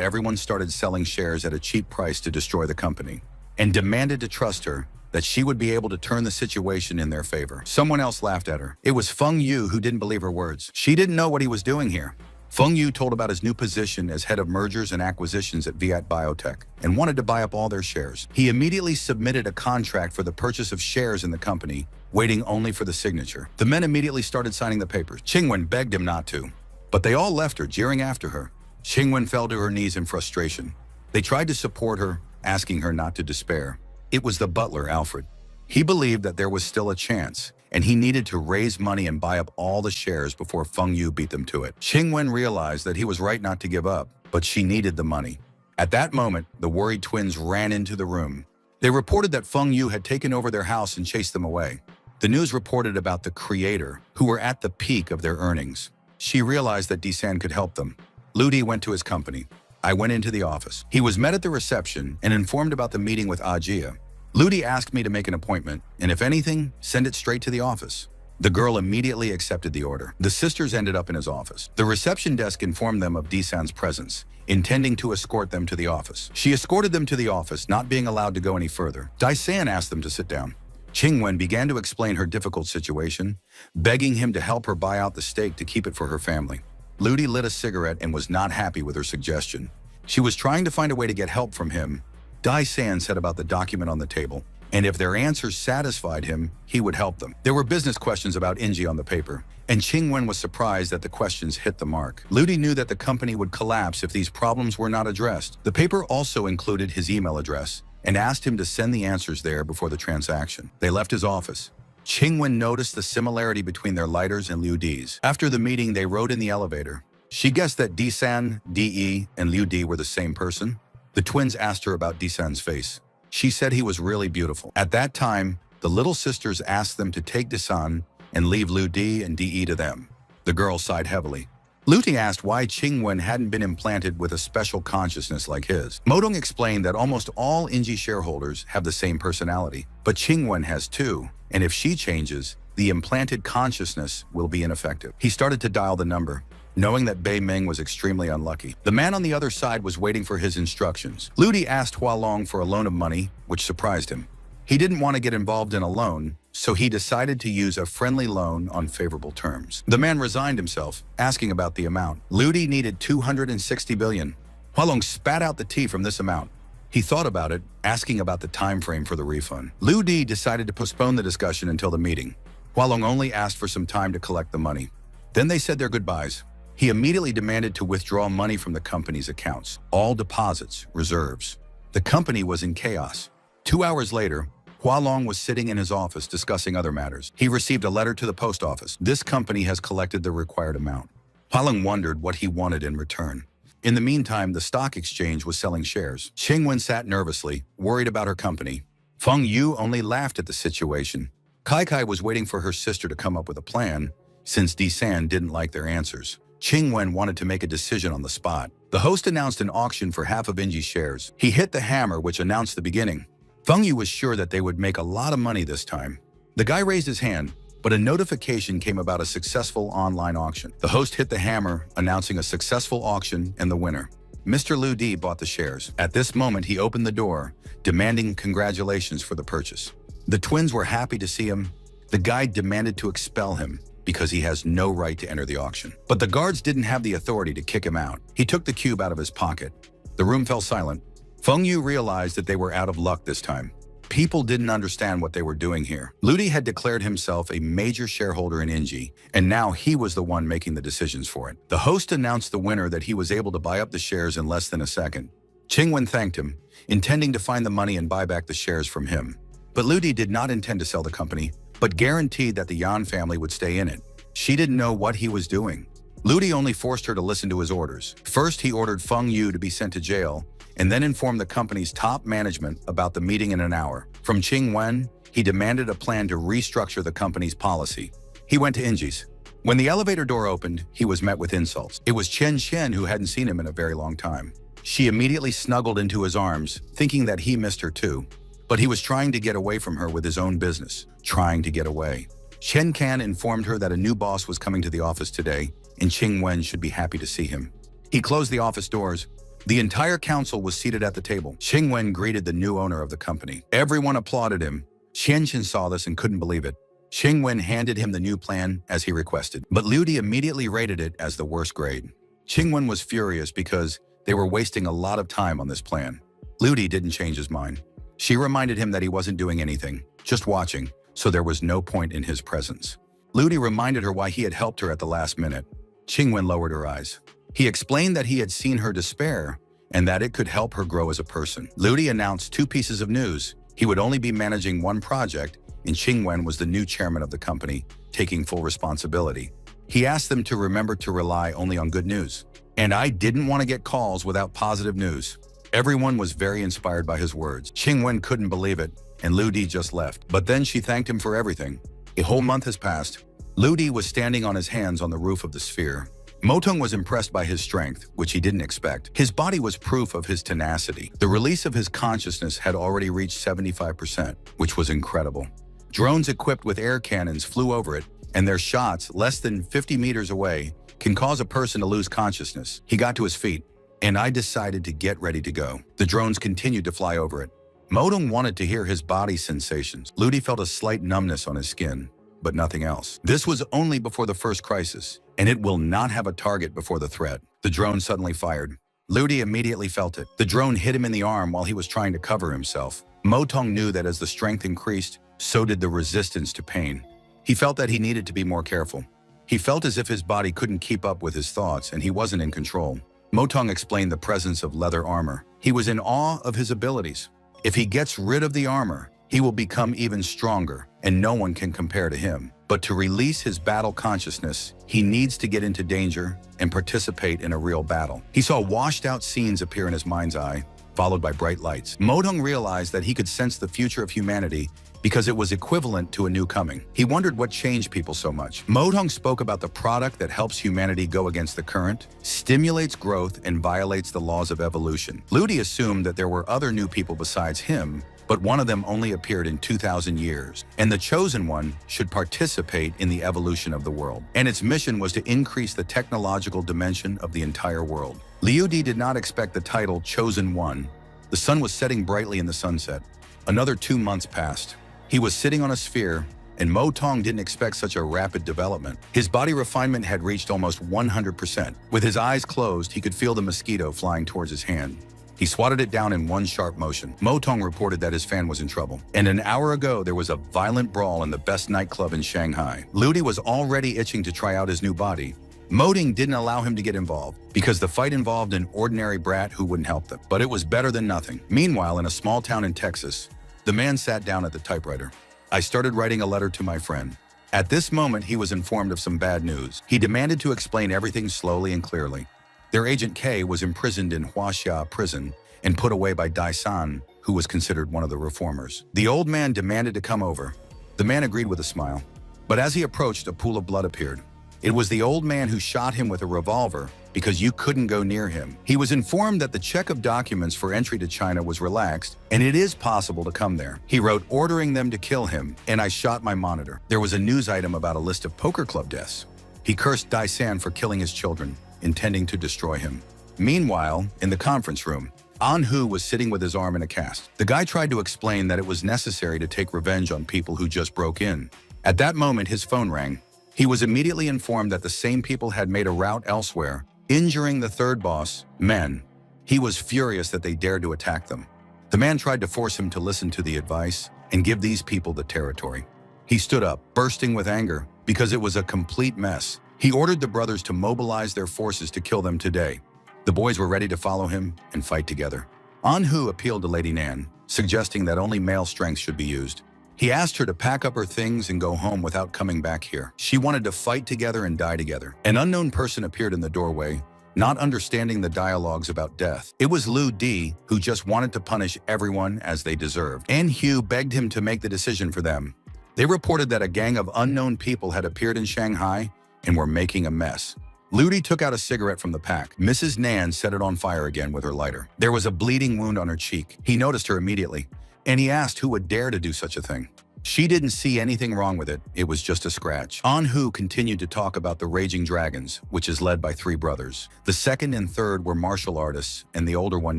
S1: everyone started selling shares at a cheap price to destroy the company, and demanded to trust her that she would be able to turn the situation in their favor. Someone else laughed at her. It was Feng Yu who didn't believe her words. She didn't know what he was doing here. Feng Yu told about his new position as head of mergers and acquisitions at Viet Biotech and wanted to buy up all their shares. He immediately submitted a contract for the purchase of shares in the company, waiting only for the signature. The men immediately started signing the papers. Qingwen begged him not to, but they all left her, jeering after her. Qingwen fell to her knees in frustration. They tried to support her, asking her not to despair. It was the butler, Alfred. He believed that there was still a chance, and he needed to raise money and buy up all the shares before Feng Yu beat them to it. Qingwen realized that he was right not to give up, but she needed the money. At that moment, the worried twins ran into the room. They reported that Feng Yu had taken over their house and chased them away. The news reported about the creator, who were at the peak of their earnings. She realized that Disan could help them. Ludi went to his company. I went into the office. He was met at the reception and informed about the meeting with Ajia. Ludi asked me to make an appointment, and if anything, send it straight to the office. The girl immediately accepted the order. The sisters ended up in his office. The reception desk informed them of Disan's presence, intending to escort them to the office. She escorted them to the office, not being allowed to go any further. Disan asked them to sit down. Qingwen began to explain her difficult situation, begging him to help her buy out the stake to keep it for her family. Ludi lit a cigarette and was not happy with her suggestion. She was trying to find a way to get help from him. Disan said about the document on the table, and if their answers satisfied him, he would help them. There were business questions about Inji on the paper, and Qingwen was surprised that the questions hit the mark. Ludi knew that the company would collapse if these problems were not addressed. The paper also included his email address and asked him to send the answers there before the transaction. They left his office. Qingwen noticed the similarity between their lighters and Liu Di's. After the meeting, they rode in the elevator. She guessed that Disan, Di, and Liu Di were the same person. The twins asked her about Disan's face. She said he was really beautiful. At that time, the little sisters asked them to take Disan and leave Liu Di and Di to them. The girl sighed heavily. Liu Di asked why Qingwen hadn't been implanted with a special consciousness like his. Modong explained that almost all Inji shareholders have the same personality, but Qingwen has two, and if she changes, the implanted consciousness will be ineffective. He started to dial the number, knowing that Bei Ming was extremely unlucky. The man on the other side was waiting for his instructions. Liu Di asked Hua Long for a loan of money, which surprised him. He didn't want to get involved in a loan, so he decided to use a friendly loan on favorable terms. The man resigned himself, asking about the amount. Liu Di needed 260 billion. Hua Long spat out the tea from this amount. He thought about it, asking about the time frame for the refund. Liu Di decided to postpone the discussion until the meeting. Hua Long only asked for some time to collect the money. Then they said their goodbyes. He immediately demanded to withdraw money from the company's accounts, all deposits, reserves. The company was in chaos. 2 hours later, Hua Long was sitting in his office discussing other matters. He received a letter to the post office. This company has collected the required amount. Hua Long wondered what he wanted in return. In the meantime, the stock exchange was selling shares. Qingwen sat nervously, worried about her company. Feng Yu only laughed at the situation. Kai Kai was waiting for her sister to come up with a plan, since Disan didn't like their answers. Qingwen wanted to make a decision on the spot. The host announced an auction for half of Inji's shares. He hit the hammer, which announced the beginning. Feng Yu was sure that they would make a lot of money this time. The guy raised his hand, but a notification came about a successful online auction. The host hit the hammer, announcing a successful auction and the winner. Mr. Liu Di bought the shares. At this moment, he opened the door, demanding congratulations for the purchase. The twins were happy to see him. The guy demanded to expel him because he has no right to enter the auction. But the guards didn't have the authority to kick him out. He took the cube out of his pocket. The room fell silent. Feng Yu realized that they were out of luck this time. People didn't understand what they were doing here. Liu Di had declared himself a major shareholder in Inji, and now he was the one making the decisions for it. The host announced the winner that he was able to buy up the shares in less than a second. Qingwen thanked him, intending to find the money and buy back the shares from him. But Liu Di did not intend to sell the company, but guaranteed that the Yan family would stay in it. She didn't know what he was doing. Liu Di only forced her to listen to his orders. First, he ordered Feng Yu to be sent to jail, and then informed the company's top management about the meeting in an hour. From Qingwen, he demanded a plan to restructure the company's policy. He went to Inji's. When the elevator door opened, he was met with insults. It was Chen Chen, who hadn't seen him in a very long time. She immediately snuggled into his arms, thinking that he missed her too. But he was trying to get away from her with his own business. Trying to get away. Chen Kan informed her that a new boss was coming to the office today, and Qingwen should be happy to see him. He closed the office doors. The entire council was seated at the table. Qingwen greeted the new owner of the company. Everyone applauded him. Chen Chen saw this and couldn't believe it. Qingwen handed him the new plan as he requested, but Liu Di immediately rated it as the worst grade. Qingwen was furious because they were wasting a lot of time on this plan. Liu Di didn't change his mind. She reminded him that he wasn't doing anything, just watching, so there was no point in his presence. Liu Di reminded her why he had helped her at the last minute. Qingwen lowered her eyes. He explained that he had seen her despair and that it could help her grow as a person. Liu Di announced 2 pieces of news. He would only be managing 1 project, and Qingwen was the new chairman of the company, taking full responsibility. He asked them to remember to rely only on good news. And I didn't want to get calls without positive news. Everyone was very inspired by his words. Qingwen couldn't believe it, and Lu Di just left. But then she thanked him for everything. A whole month has passed. Lu Di was standing on his hands on the roof of the sphere. Motong was impressed by his strength, which he didn't expect. His body was proof of his tenacity. The release of his consciousness had already reached 75%, which was incredible. Drones equipped with air cannons flew over it, and their shots, less than 50 meters away, can cause a person to lose consciousness. He got to his feet, and I decided to get ready to go. The drones continued to fly over it. Motong wanted to hear his body sensations. Lu Di felt a slight numbness on his skin, but nothing else. This was only before the first crisis, and it will not have a target before the threat. The drone suddenly fired. Lu Di immediately felt it. The drone hit him in the arm while he was trying to cover himself. Motong knew that as the strength increased, so did the resistance to pain. He felt that he needed to be more careful. He felt as if his body couldn't keep up with his thoughts and he wasn't in control. Motong explained the presence of leather armor. He was in awe of his abilities. If he gets rid of the armor, he will become even stronger, and no one can compare to him. But to release his battle consciousness, he needs to get into danger and participate in a real battle. He saw washed-out scenes appear in his mind's eye, followed by bright lights. Motong realized that he could sense the future of humanity because it was equivalent to a new coming. He wondered what changed people so much. Motong spoke about the product that helps humanity go against the current, stimulates growth, and violates the laws of evolution. Lu Di assumed that there were other new people besides him, but one of them only appeared in 2,000 years, and the chosen one should participate in the evolution of the world. And its mission was to increase the technological dimension of the entire world. Liu Di did not expect the title Chosen One. The sun was setting brightly in the sunset. Another 2 months passed. He was sitting on a sphere, and Motong didn't expect such a rapid development. His body refinement had reached almost 100%. With his eyes closed, he could feel the mosquito flying towards his hand. He swatted it down in one sharp motion. Motong reported that his fan was in trouble. And an hour ago, there was a violent brawl in the best nightclub in Shanghai. Lu Di was already itching to try out his new body. Motong didn't allow him to get involved because the fight involved an ordinary brat who wouldn't help them. But it was better than nothing. Meanwhile, in a small town in Texas, the man sat down at the typewriter. I started writing a letter to my friend. At this moment, he was informed of some bad news. He demanded to explain everything slowly and clearly. Their agent K was imprisoned in Huaxia prison and put away by Dai San, who was considered one of the reformers. The old man demanded to come over. The man agreed with a smile. But as he approached, a pool of blood appeared. It was the old man who shot him with a revolver because you couldn't go near him. He was informed that the check of documents for entry to China was relaxed, and it is possible to come there. He wrote ordering them to kill him, and I shot my monitor. There was a news item about a list of poker club deaths. He cursed Dai San for killing his children, intending to destroy him. Meanwhile, in the conference room, An Hu was sitting with his arm in a cast. The guy tried to explain that it was necessary to take revenge on people who just broke in. At that moment, his phone rang. He was immediately informed that the same people had made a rout elsewhere, injuring the third boss, Men. He was furious that they dared to attack them. The man tried to force him to listen to the advice and give these people the territory. He stood up, bursting with anger, because it was a complete mess. He ordered the brothers to mobilize their forces to kill them today. The boys were ready to follow him and fight together. An Hu appealed to Lady Nan, suggesting that only male strength should be used. He asked her to pack up her things and go home without coming back here. She wanted to fight together and die together. An unknown person appeared in the doorway, not understanding the dialogues about death. It was Lu Di, who just wanted to punish everyone as they deserved. An Hu begged him to make the decision for them. They reported that a gang of unknown people had appeared in Shanghai and were making a mess. Lu Di took out a cigarette from the pack. Mrs. Nan set it on fire again with her lighter. There was a bleeding wound on her cheek. He noticed her immediately, and he asked who would dare to do such a thing. She didn't see anything wrong with it. It was just a scratch. An Hu continued to talk about the Raging Dragons, which is led by 3 brothers. The second and third were martial artists, and the older one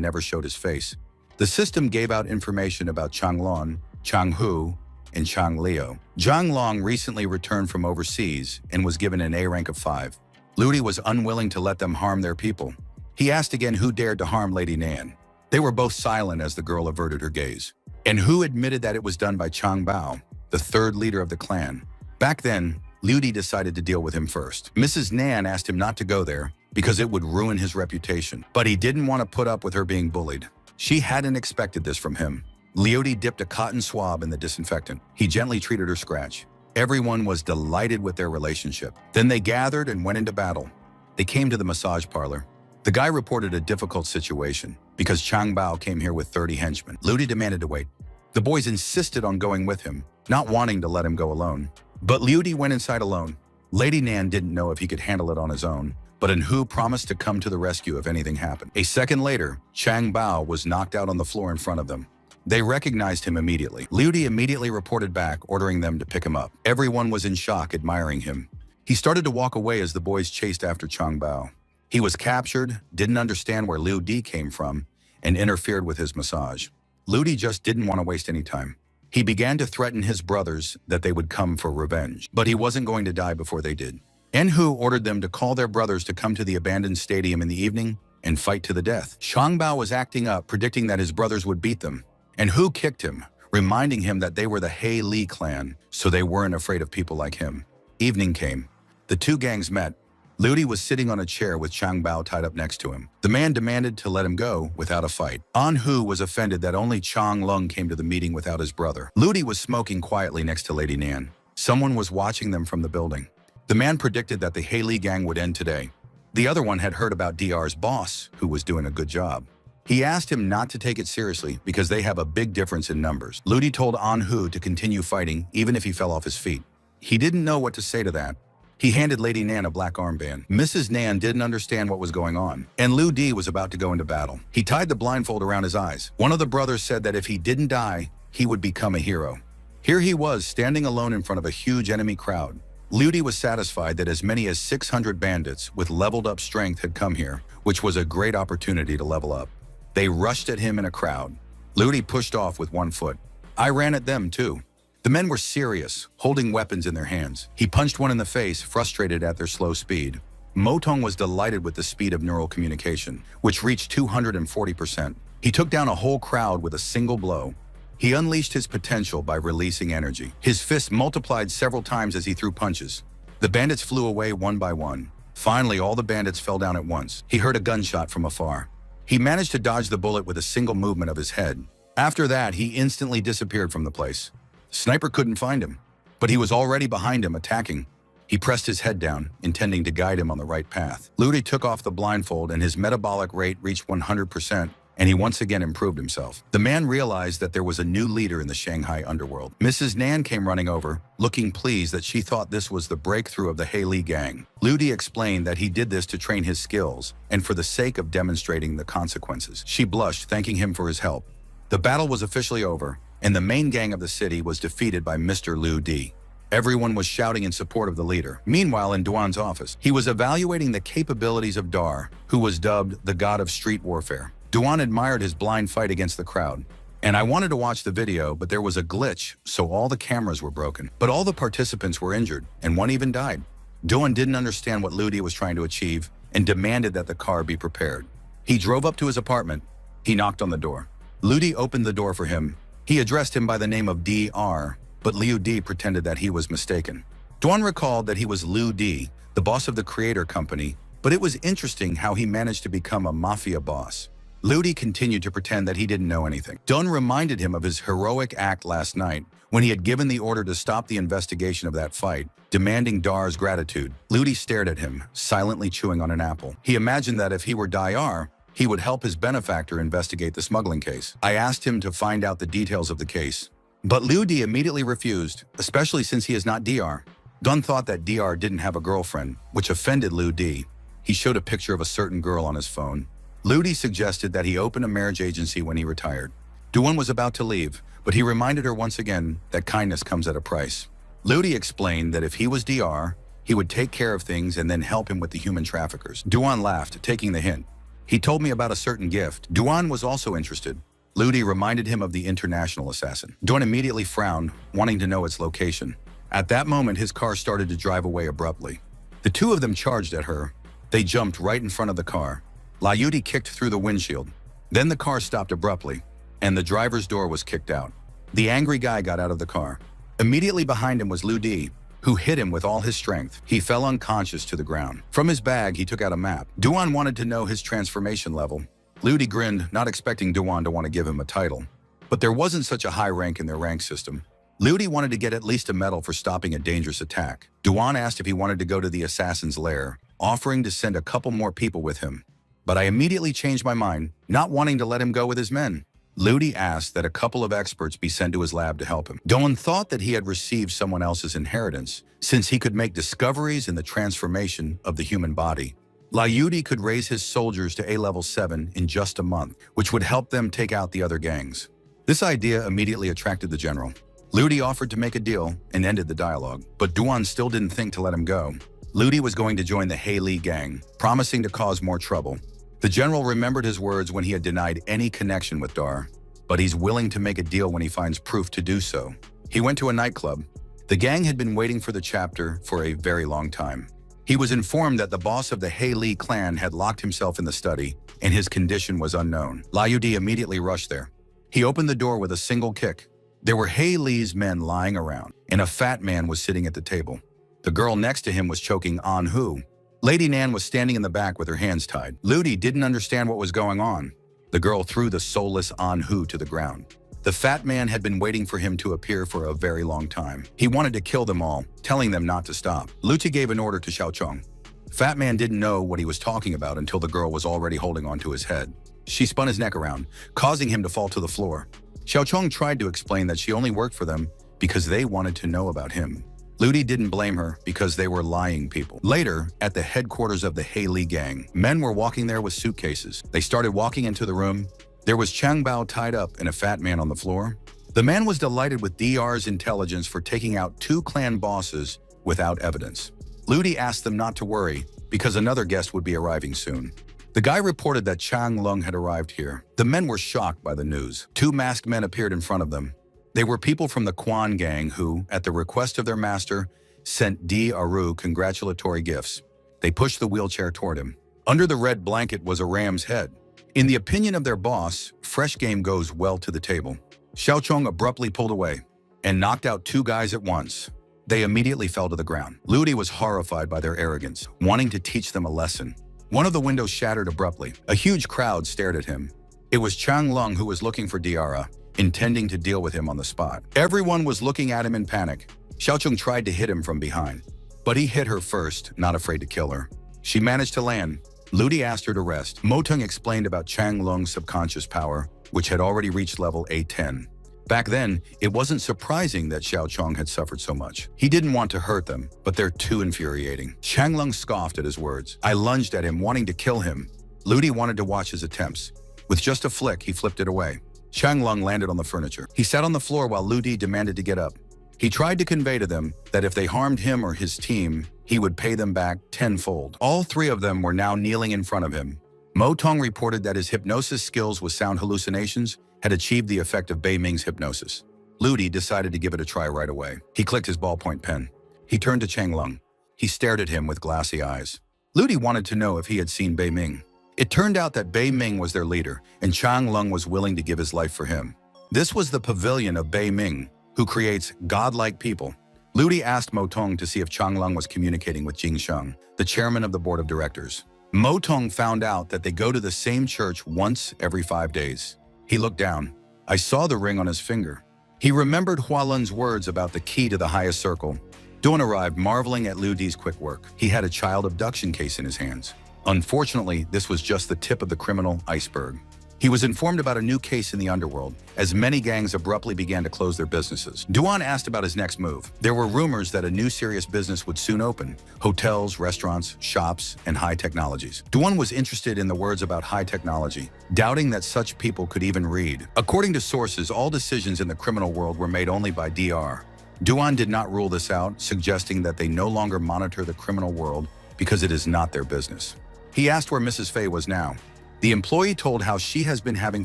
S1: never showed his face. The system gave out information about Chang Lon, Chang Hu, and Chang Liu. Zhang Long recently returned from overseas and was given an A rank of 5. Lu Di was unwilling to let them harm their people. He asked again who dared to harm Lady Nan. They were both silent as the girl averted her gaze. And Hu admitted that it was done by Chang Bao, the third leader of the clan. Back then, Liu Di decided to deal with him first. Mrs. Nan asked him not to go there because it would ruin his reputation, but he didn't want to put up with her being bullied. She hadn't expected this from him. Liu Di dipped a cotton swab in the disinfectant. He gently treated her scratch. Everyone was delighted with their relationship. Then they gathered and went into battle. They came to the massage parlor. The guy reported a difficult situation because Chang Bao came here with 30 henchmen. Liu Di demanded to wait. The boys insisted on going with him, not wanting to let him go alone. But Liu Di went inside alone. Lady Nan didn't know if he could handle it on his own, but Anhu promised to come to the rescue if anything happened. A second later, Chang Bao was knocked out on the floor in front of them. They recognized him immediately. Liu Di immediately reported back, ordering them to pick him up. Everyone was in shock, admiring him. He started to walk away as the boys chased after Chang Bao. He was captured, didn't understand where Liu Di came from, and interfered with his massage. Liu Di just didn't want to waste any time. He began to threaten his brothers that they would come for revenge, but he wasn't going to die before they did. Anhu ordered them to call their brothers to come to the abandoned stadium in the evening and fight to the death. Chang Bao was acting up, predicting that his brothers would beat them. Anhu kicked him, reminding him that they were the He Li clan, so they weren't afraid of people like him. Evening came. The two gangs met. Liu Di was sitting on a chair with Chang Bao tied up next to him. The man demanded to let him go without a fight. Anhu was offended that only Chang Lung came to the meeting without his brother. Liu Di was smoking quietly next to Lady Nan. Someone was watching them from the building. The man predicted that the He Li gang would end today. The other one had heard about DR's boss, who was doing a good job. He asked him not to take it seriously because they have a big difference in numbers. Liu Di told Anhu to continue fighting even if he fell off his feet. He didn't know what to say to that. He handed Lady Nan a black armband. Mrs. Nan didn't understand what was going on, and Liu Di was about to go into battle. He tied the blindfold around his eyes. One of the brothers said that if he didn't die, he would become a hero. Here he was, standing alone in front of a huge enemy crowd. Liu Di was satisfied that as many as 600 bandits with leveled-up strength had come here, which was a great opportunity to level up. They rushed at him in a crowd. Liu Di pushed off with one foot. I ran at them, too. The men were serious, holding weapons in their hands. He punched one in the face, frustrated at their slow speed. Motong was delighted with the speed of neural communication, which reached 240%. He took down a whole crowd with a single blow. He unleashed his potential by releasing energy. His fists multiplied several times as he threw punches. The bandits flew away one by one. Finally, all the bandits fell down at once. He heard a gunshot from afar. He managed to dodge the bullet with a single movement of his head. After that, he instantly disappeared from the place. Sniper couldn't find him, but he was already behind him, attacking. He pressed his head down, intending to guide him on the right path. Liu Di took off the blindfold and his metabolic rate reached 100%, and he once again improved himself. The man realized that there was a new leader in the Shanghai underworld. Mrs. Nan came running over, looking pleased that she thought this was the breakthrough of the He Li gang. Liu Di explained that he did this to train his skills and for the sake of demonstrating the consequences. She blushed, thanking him for his help. The battle was officially over, and the main gang of the city was defeated by Mr. Liu Di. Everyone was shouting in support of the leader. Meanwhile, in Duan's office, he was evaluating the capabilities of Dar, who was dubbed the god of street warfare. Duan admired his blind fight against the crowd. And I wanted to watch the video, but there was a glitch, so all the cameras were broken. But all the participants were injured, and one even died. Duan didn't understand what Liu Di was trying to achieve and demanded that the car be prepared. He drove up to his apartment. He knocked on the door. Liu Di opened the door for him. He addressed him by the name of DR, but Liu Di pretended that he was mistaken. Duan recalled that he was Liu Di, the boss of the creator company, but it was interesting how he managed to become a mafia boss. Liu Di continued to pretend that he didn't know anything. Duan reminded him of his heroic act last night when he had given the order to stop the investigation of that fight, demanding Dar's gratitude. Liu Di stared at him, silently chewing on an apple. He imagined that if he were Dar, he would help his benefactor investigate the smuggling case. I asked him to find out the details of the case, but Liu Di immediately refused, especially since he is not DR. Duan thought that DR didn't have a girlfriend, which offended Liu Di. He showed a picture of a certain girl on his phone. Liu Di suggested that he open a marriage agency when he retired. Duan was about to leave, but he reminded her once again that kindness comes at a price. Liu Di explained that if he was DR, he would take care of things and then help him with the human traffickers. Duan laughed, taking the hint. He told me about a certain gift. Duan was also interested. Liu Di reminded him of the international assassin. Duan immediately frowned, wanting to know its location. At that moment, his car started to drive away abruptly. The two of them charged at her. They jumped right in front of the car. Liu Di kicked through the windshield. Then the car stopped abruptly, and the driver's door was kicked out. The angry guy got out of the car. Immediately behind him was Liu Di, who hit him with all his strength. He fell unconscious to the ground. From his bag, he took out a map. Duan wanted to know his transformation level. Liu Di grinned, not expecting Duan to want to give him a title. But there wasn't such a high rank in their rank system. Liu Di wanted to get at least a medal for stopping a dangerous attack. Duan asked if he wanted to go to the assassin's lair, offering to send a couple more people with him. but I immediately changed my mind, not wanting to let him go with his men. Ludi asked that a couple of experts be sent to his lab to help him. Doan thought that he had received someone else's inheritance, since he could make discoveries in the transformation of the human body. Liudi could raise his soldiers to A-level 7 in just a month, which would help them take out the other gangs. This idea immediately attracted the general. Ludi offered to make a deal and ended the dialogue, but Duan still didn't think to let him go. Ludi was going to join the Haley gang, promising to cause more trouble. The general remembered his words when he had denied any connection with Dar, but he's willing to make a deal when he finds proof to do so. He went to a nightclub. The gang had been waiting for the chapter for a very long time. He was informed that the boss of the Haley clan had locked himself in the study, and his condition was unknown. Liudi immediately rushed there. He opened the door with a single kick. There were Haley's men lying around, and a fat man was sitting at the table. The girl next to him was choking on Hu. Lady Nan was standing in the back with her hands tied. Ludi didn't understand what was going on. The girl threw the soulless An Hu to the ground. The fat man had been waiting for him to appear for a very long time. He wanted to kill them all, telling them not to stop. Luchi gave an order to Xiao Chong. Fat man didn't know what he was talking about until the girl was already holding onto his head. She spun his neck around, causing him to fall to the floor. Xiao Chong tried to explain that she only worked for them because they wanted to know about him. Ludi didn't blame her because they were lying people. Later, at the headquarters of the Haley gang, men were walking there with suitcases. They started walking into the room. There was Chang Bao tied up and a fat man on the floor. The man was delighted with DR's intelligence for taking out 2 clan bosses without evidence. Ludi asked them not to worry because another guest would be arriving soon. The guy reported that Chang Lung had arrived here. The men were shocked by the news. 2 masked men appeared in front of them. They were people from the Quan gang who, at the request of their master, sent D. Aru congratulatory gifts. They pushed the wheelchair toward him. Under the red blanket was a ram's head. In the opinion of their boss, fresh game goes well to the table. Xiao Chong abruptly pulled away and knocked out 2 guys at once. They immediately fell to the ground. Ludi was horrified by their arrogance, wanting to teach them a lesson. One of the windows shattered abruptly. A huge crowd stared at him. It was Chang Lung who was looking for Diara, intending to deal with him on the spot. Everyone was looking at him in panic. Xiao Chong tried to hit him from behind, but he hit her first, not afraid to kill her. She managed to land. Ludi asked her to rest. Motong explained about Chang Lung's subconscious power, which had already reached level A10. Back then, it wasn't surprising that Xiao Chong had suffered so much. He didn't want to hurt them, but they're too infuriating. Chang Lung scoffed at his words. I lunged at him, wanting to kill him. Ludi wanted to watch his attempts. With just a flick, he flipped it away. Chang Lung landed on the furniture. He sat on the floor while Ludi demanded to get up. He tried to convey to them that if they harmed him or his team, he would pay them back tenfold. All 3 of them were now kneeling in front of him. Mo Tong reported that his hypnosis skills with sound hallucinations had achieved the effect of Bei Ming's hypnosis. Ludi decided to give it a try right away. He clicked his ballpoint pen. He turned to Chang Lung. He stared at him with glassy eyes. Ludi wanted to know if he had seen Bei Ming. It turned out that Bei Ming was their leader, and Chang Lung was willing to give his life for him. This was the pavilion of Bei Ming, who creates godlike people. Ludi asked Mo Tong to see if Chang Lung was communicating with Jing Sheng, the chairman of the board of directors. Mo Tong found out that they go to the same church once every 5 days. He looked down. I saw the ring on his finger. He remembered Hualun's words about the key to the highest circle. Duan arrived, marveling at Ludi's quick work. He had a child abduction case in his hands. Unfortunately, this was just the tip of the criminal iceberg. He was informed about a new case in the underworld, as many gangs abruptly began to close their businesses. Duan asked about his next move. There were rumors that a new serious business would soon open: hotels, restaurants, shops, and high technologies. Duan was interested in the words about high technology, doubting that such people could even read. According to sources, all decisions in the criminal world were made only by DR. Duan did not rule this out, suggesting that they no longer monitor the criminal world because it is not their business. He asked where Mrs. Fei was now. The employee told how she has been having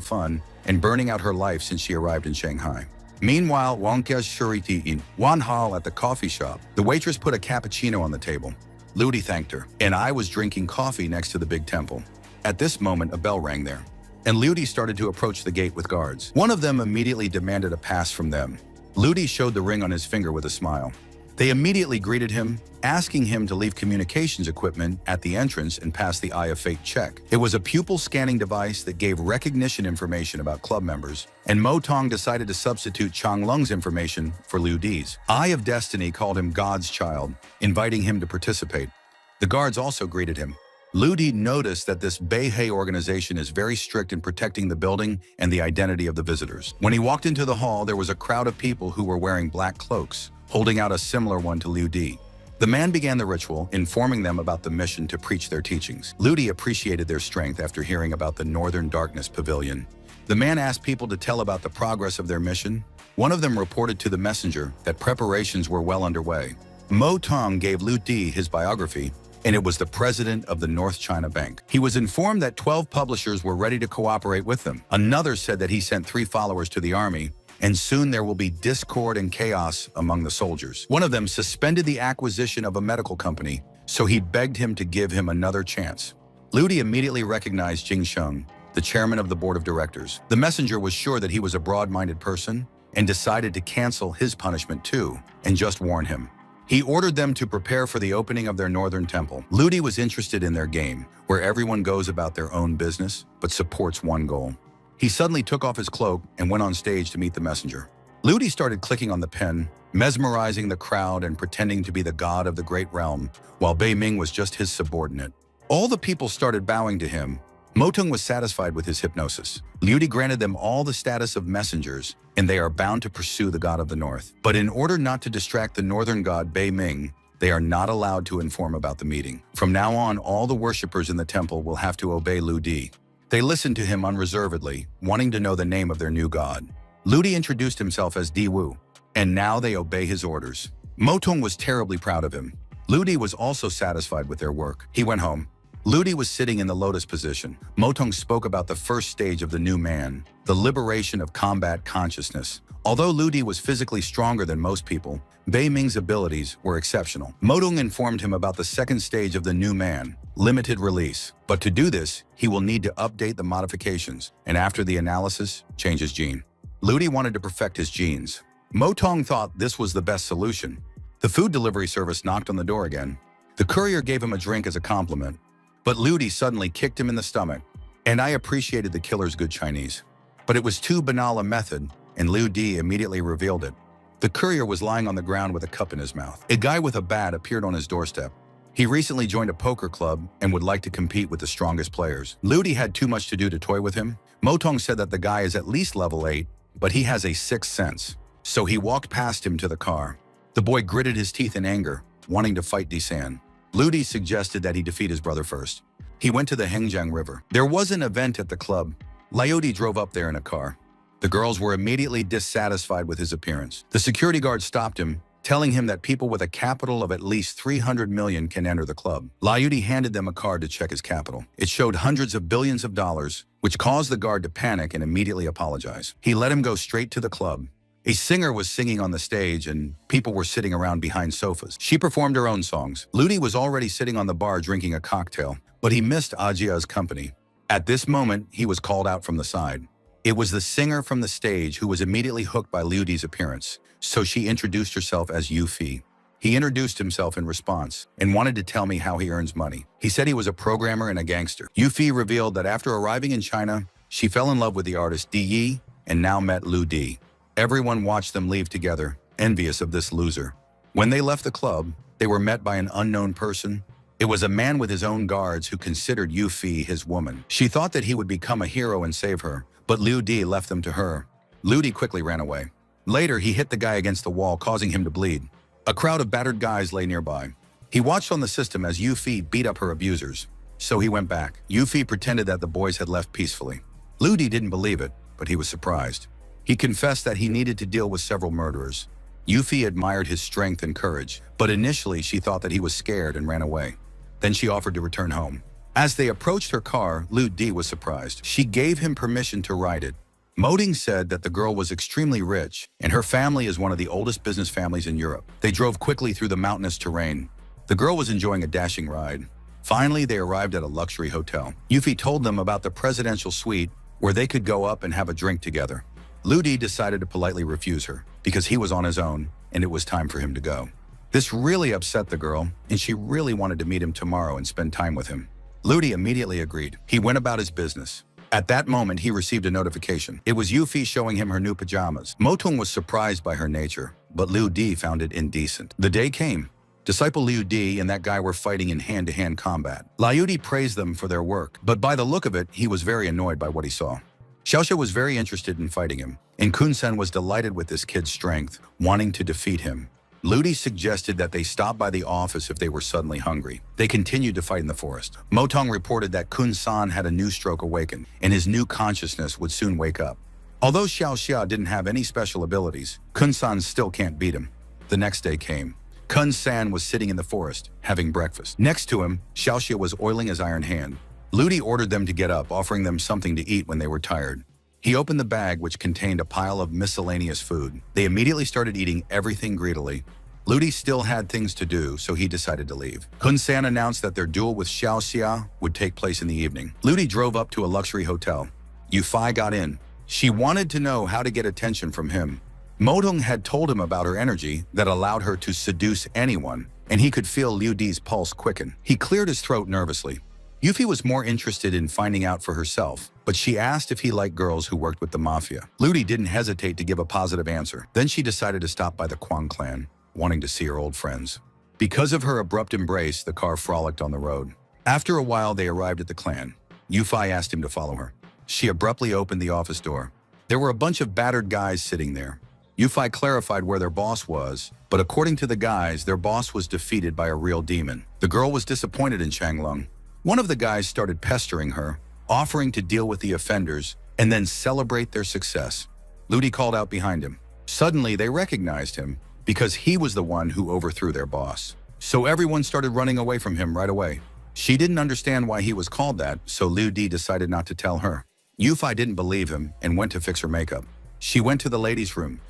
S1: fun and burning out her life since she arrived in Shanghai. Meanwhile, Wangke's Shuriti in Wanhao at the coffee shop, the waitress put a cappuccino on the table. Ludi thanked her, and I was drinking coffee next to the big temple. At this moment, a bell rang there, and Ludi started to approach the gate with guards. One of them immediately demanded a pass from them. Ludi showed the ring on his finger with a smile. They immediately greeted him, asking him to leave communications equipment at the entrance and pass the Eye of Fate check. It was a pupil scanning device that gave recognition information about club members, and Mo Tong decided to substitute Chang Lung's information for Liu Di's. Eye of Destiny called him God's child, inviting him to participate. The guards also greeted him. Liu Di noticed that this Beihei organization is very strict in protecting the building and the identity of the visitors. When he walked into the hall, there was a crowd of people who were wearing black cloaks, holding out a similar one to Liu Di. The man began the ritual, informing them about the mission to preach their teachings. Liu Di appreciated their strength after hearing about the Northern Darkness Pavilion. The man asked people to tell about the progress of their mission. One of them reported to the messenger that preparations were well underway. Mo Tong gave Liu Di his biography, and it was the president of the North China Bank. He was informed that 12 publishers were ready to cooperate with them. Another said that he sent 3 followers to the army, and soon there will be discord and chaos among the soldiers. One of them suspended the acquisition of a medical company, so he begged him to give him another chance. Liu Di immediately recognized Jing Sheng, the chairman of the board of directors. The messenger was sure that he was a broad-minded person and decided to cancel his punishment too, and just warn him. He ordered them to prepare for the opening of their northern temple. Liu Di was interested in their game, where everyone goes about their own business, but supports one goal. He suddenly took off his cloak and went on stage to meet the messenger. Liu Di started clicking on the pen, mesmerizing the crowd and pretending to be the god of the great realm, while Bei Ming was just his subordinate. All the people started bowing to him. Mo Tong was satisfied with his hypnosis. Liu Di granted them all the status of messengers, and they are bound to pursue the god of the north. But in order not to distract the northern god Bei Ming, they are not allowed to inform about the meeting. From now on, all the worshippers in the temple will have to obey Liu Di. They listened to him unreservedly, wanting to know the name of their new god. Liu Di introduced himself as Di Wu, and now they obey his orders. Mo Tong was terribly proud of him. Liu Di was also satisfied with their work. He went home. Liu Di was sitting in the lotus position. Mo Tong spoke about the first stage of the new man, the liberation of combat consciousness. Although Liu Di was physically stronger than most people, Bei Ming's abilities were exceptional. Mo Tong informed him about the second stage of the new man, limited release. But to do this, he will need to update the modifications, and after the analysis, change his gene. Liu Di wanted to perfect his genes. Mo Tong thought this was the best solution. The food delivery service knocked on the door again. The courier gave him a drink as a compliment. But Liu Di suddenly kicked him in the stomach, and I appreciated the killer's good Chinese. But it was too banal a method, and Liu Di immediately revealed it. The courier was lying on the ground with a cup in his mouth. A guy with a bat appeared on his doorstep. He recently joined a poker club and would like to compete with the strongest players. Liu Di had too much to do to toy with him. Mo Tong said that the guy is at least level 8, but he has a 6th sense. So he walked past him to the car. The boy gritted his teeth in anger, wanting to fight Disan. Liu Di suggested that he defeat his brother first. He went to the Hengjiang River. There was an event at the club. Liu Di drove up there in a car. The girls were immediately dissatisfied with his appearance. The security guard stopped him, telling him that people with a capital of at least 300 million can enter the club. Liu Di handed them a card to check his capital. It showed hundreds of billions of dollars, which caused the guard to panic and immediately apologize. He let him go straight to the club. A singer was singing on the stage and people were sitting around behind sofas. She performed her own songs. Liu Di was already sitting on the bar drinking a cocktail, but he missed Ajia's company. At this moment, he was called out from the side. It was the singer from the stage who was immediately hooked by Liu Di's appearance, so she introduced herself as Yu Fi. He introduced himself in response and wanted to tell me how he earns money. He said he was a programmer and a gangster. Yu Fi revealed that after arriving in China, she fell in love with the artist Di Yi and now met Liu Di. Everyone watched them leave together, envious of this loser. When they left the club, they were met by an unknown person. It was a man with his own guards who considered Yu Fi his woman. She thought that he would become a hero and save her, but Liu Di left them to her. Liu Di quickly ran away. Later, he hit the guy against the wall, causing him to bleed. A crowd of battered guys lay nearby. He watched on the system as Yu Fi beat up her abusers. So he went back. Yu Fi pretended that the boys had left peacefully. Liu Di didn't believe it, but he was surprised. He confessed that he needed to deal with several murderers. Yu Fi admired his strength and courage, but initially she thought that he was scared and ran away. Then she offered to return home. As they approached her car, Liu Di was surprised. She gave him permission to ride it. Mo Ting said that the girl was extremely rich, and her family is one of the oldest business families in Europe. They drove quickly through the mountainous terrain. The girl was enjoying a dashing ride. Finally, they arrived at a luxury hotel. Yu Fi told them about the presidential suite where they could go up and have a drink together. Liu Di decided to politely refuse her because he was on his own and it was time for him to go. This really upset the girl, and she really wanted to meet him tomorrow and spend time with him. Liu Di immediately agreed. He went about his business. At that moment, he received a notification. It was Yu Fi showing him her new pajamas. Mo Tong was surprised by her nature, but Liu Di found it indecent. The day came. Disciple Liu Di and that guy were fighting in hand-to-hand combat. Liu Di praised them for their work, but by the look of it, he was very annoyed by what he saw. Xiaoxia was very interested in fighting him, and Kun Sen was delighted with this kid's strength, wanting to defeat him. Liu Di suggested that they stop by the office if they were suddenly hungry. They continued to fight in the forest. Motong reported that Kun San had a new stroke awakened, and his new consciousness would soon wake up. Although Xiaoxia didn't have any special abilities, Kun San still can't beat him. The next day came. Kun San was sitting in the forest, having breakfast. Next to him, Xiaoxia was oiling his iron hand. Liu Di ordered them to get up, offering them something to eat when they were tired. He opened the bag, which contained a pile of miscellaneous food. They immediately started eating everything greedily. Liu Di still had things to do, so he decided to leave. Kun San announced that their duel with Xiaoxia would take place in the evening. Liu Di drove up to a luxury hotel. Yu Fei got in. She wanted to know how to get attention from him. Modong had told him about her energy that allowed her to seduce anyone, and he could feel Liu Di's pulse quicken. He cleared his throat nervously. Yuffie was more interested in finding out for herself, but she asked if he liked girls who worked with the mafia. Liu Di didn't hesitate to give a positive answer. Then she decided to stop by the Quang clan, wanting to see her old friends. Because of her abrupt embrace, the car frolicked on the road. After a while, they arrived at the clan. Yuffie asked him to follow her. She abruptly opened the office door. There were a bunch of battered guys sitting there. Yuffie clarified where their boss was, but according to the guys, their boss was defeated by a real demon. The girl was disappointed in Changlong. One of the guys started pestering her, offering to deal with the offenders and then celebrate their success. Liu Di called out behind him. Suddenly, they recognized him because he was the one who overthrew their boss. So everyone started running away from him right away. She didn't understand why he was called that, so Liu Di decided not to tell her. Yuffie didn't believe him and went to fix her makeup. She went to the ladies' room.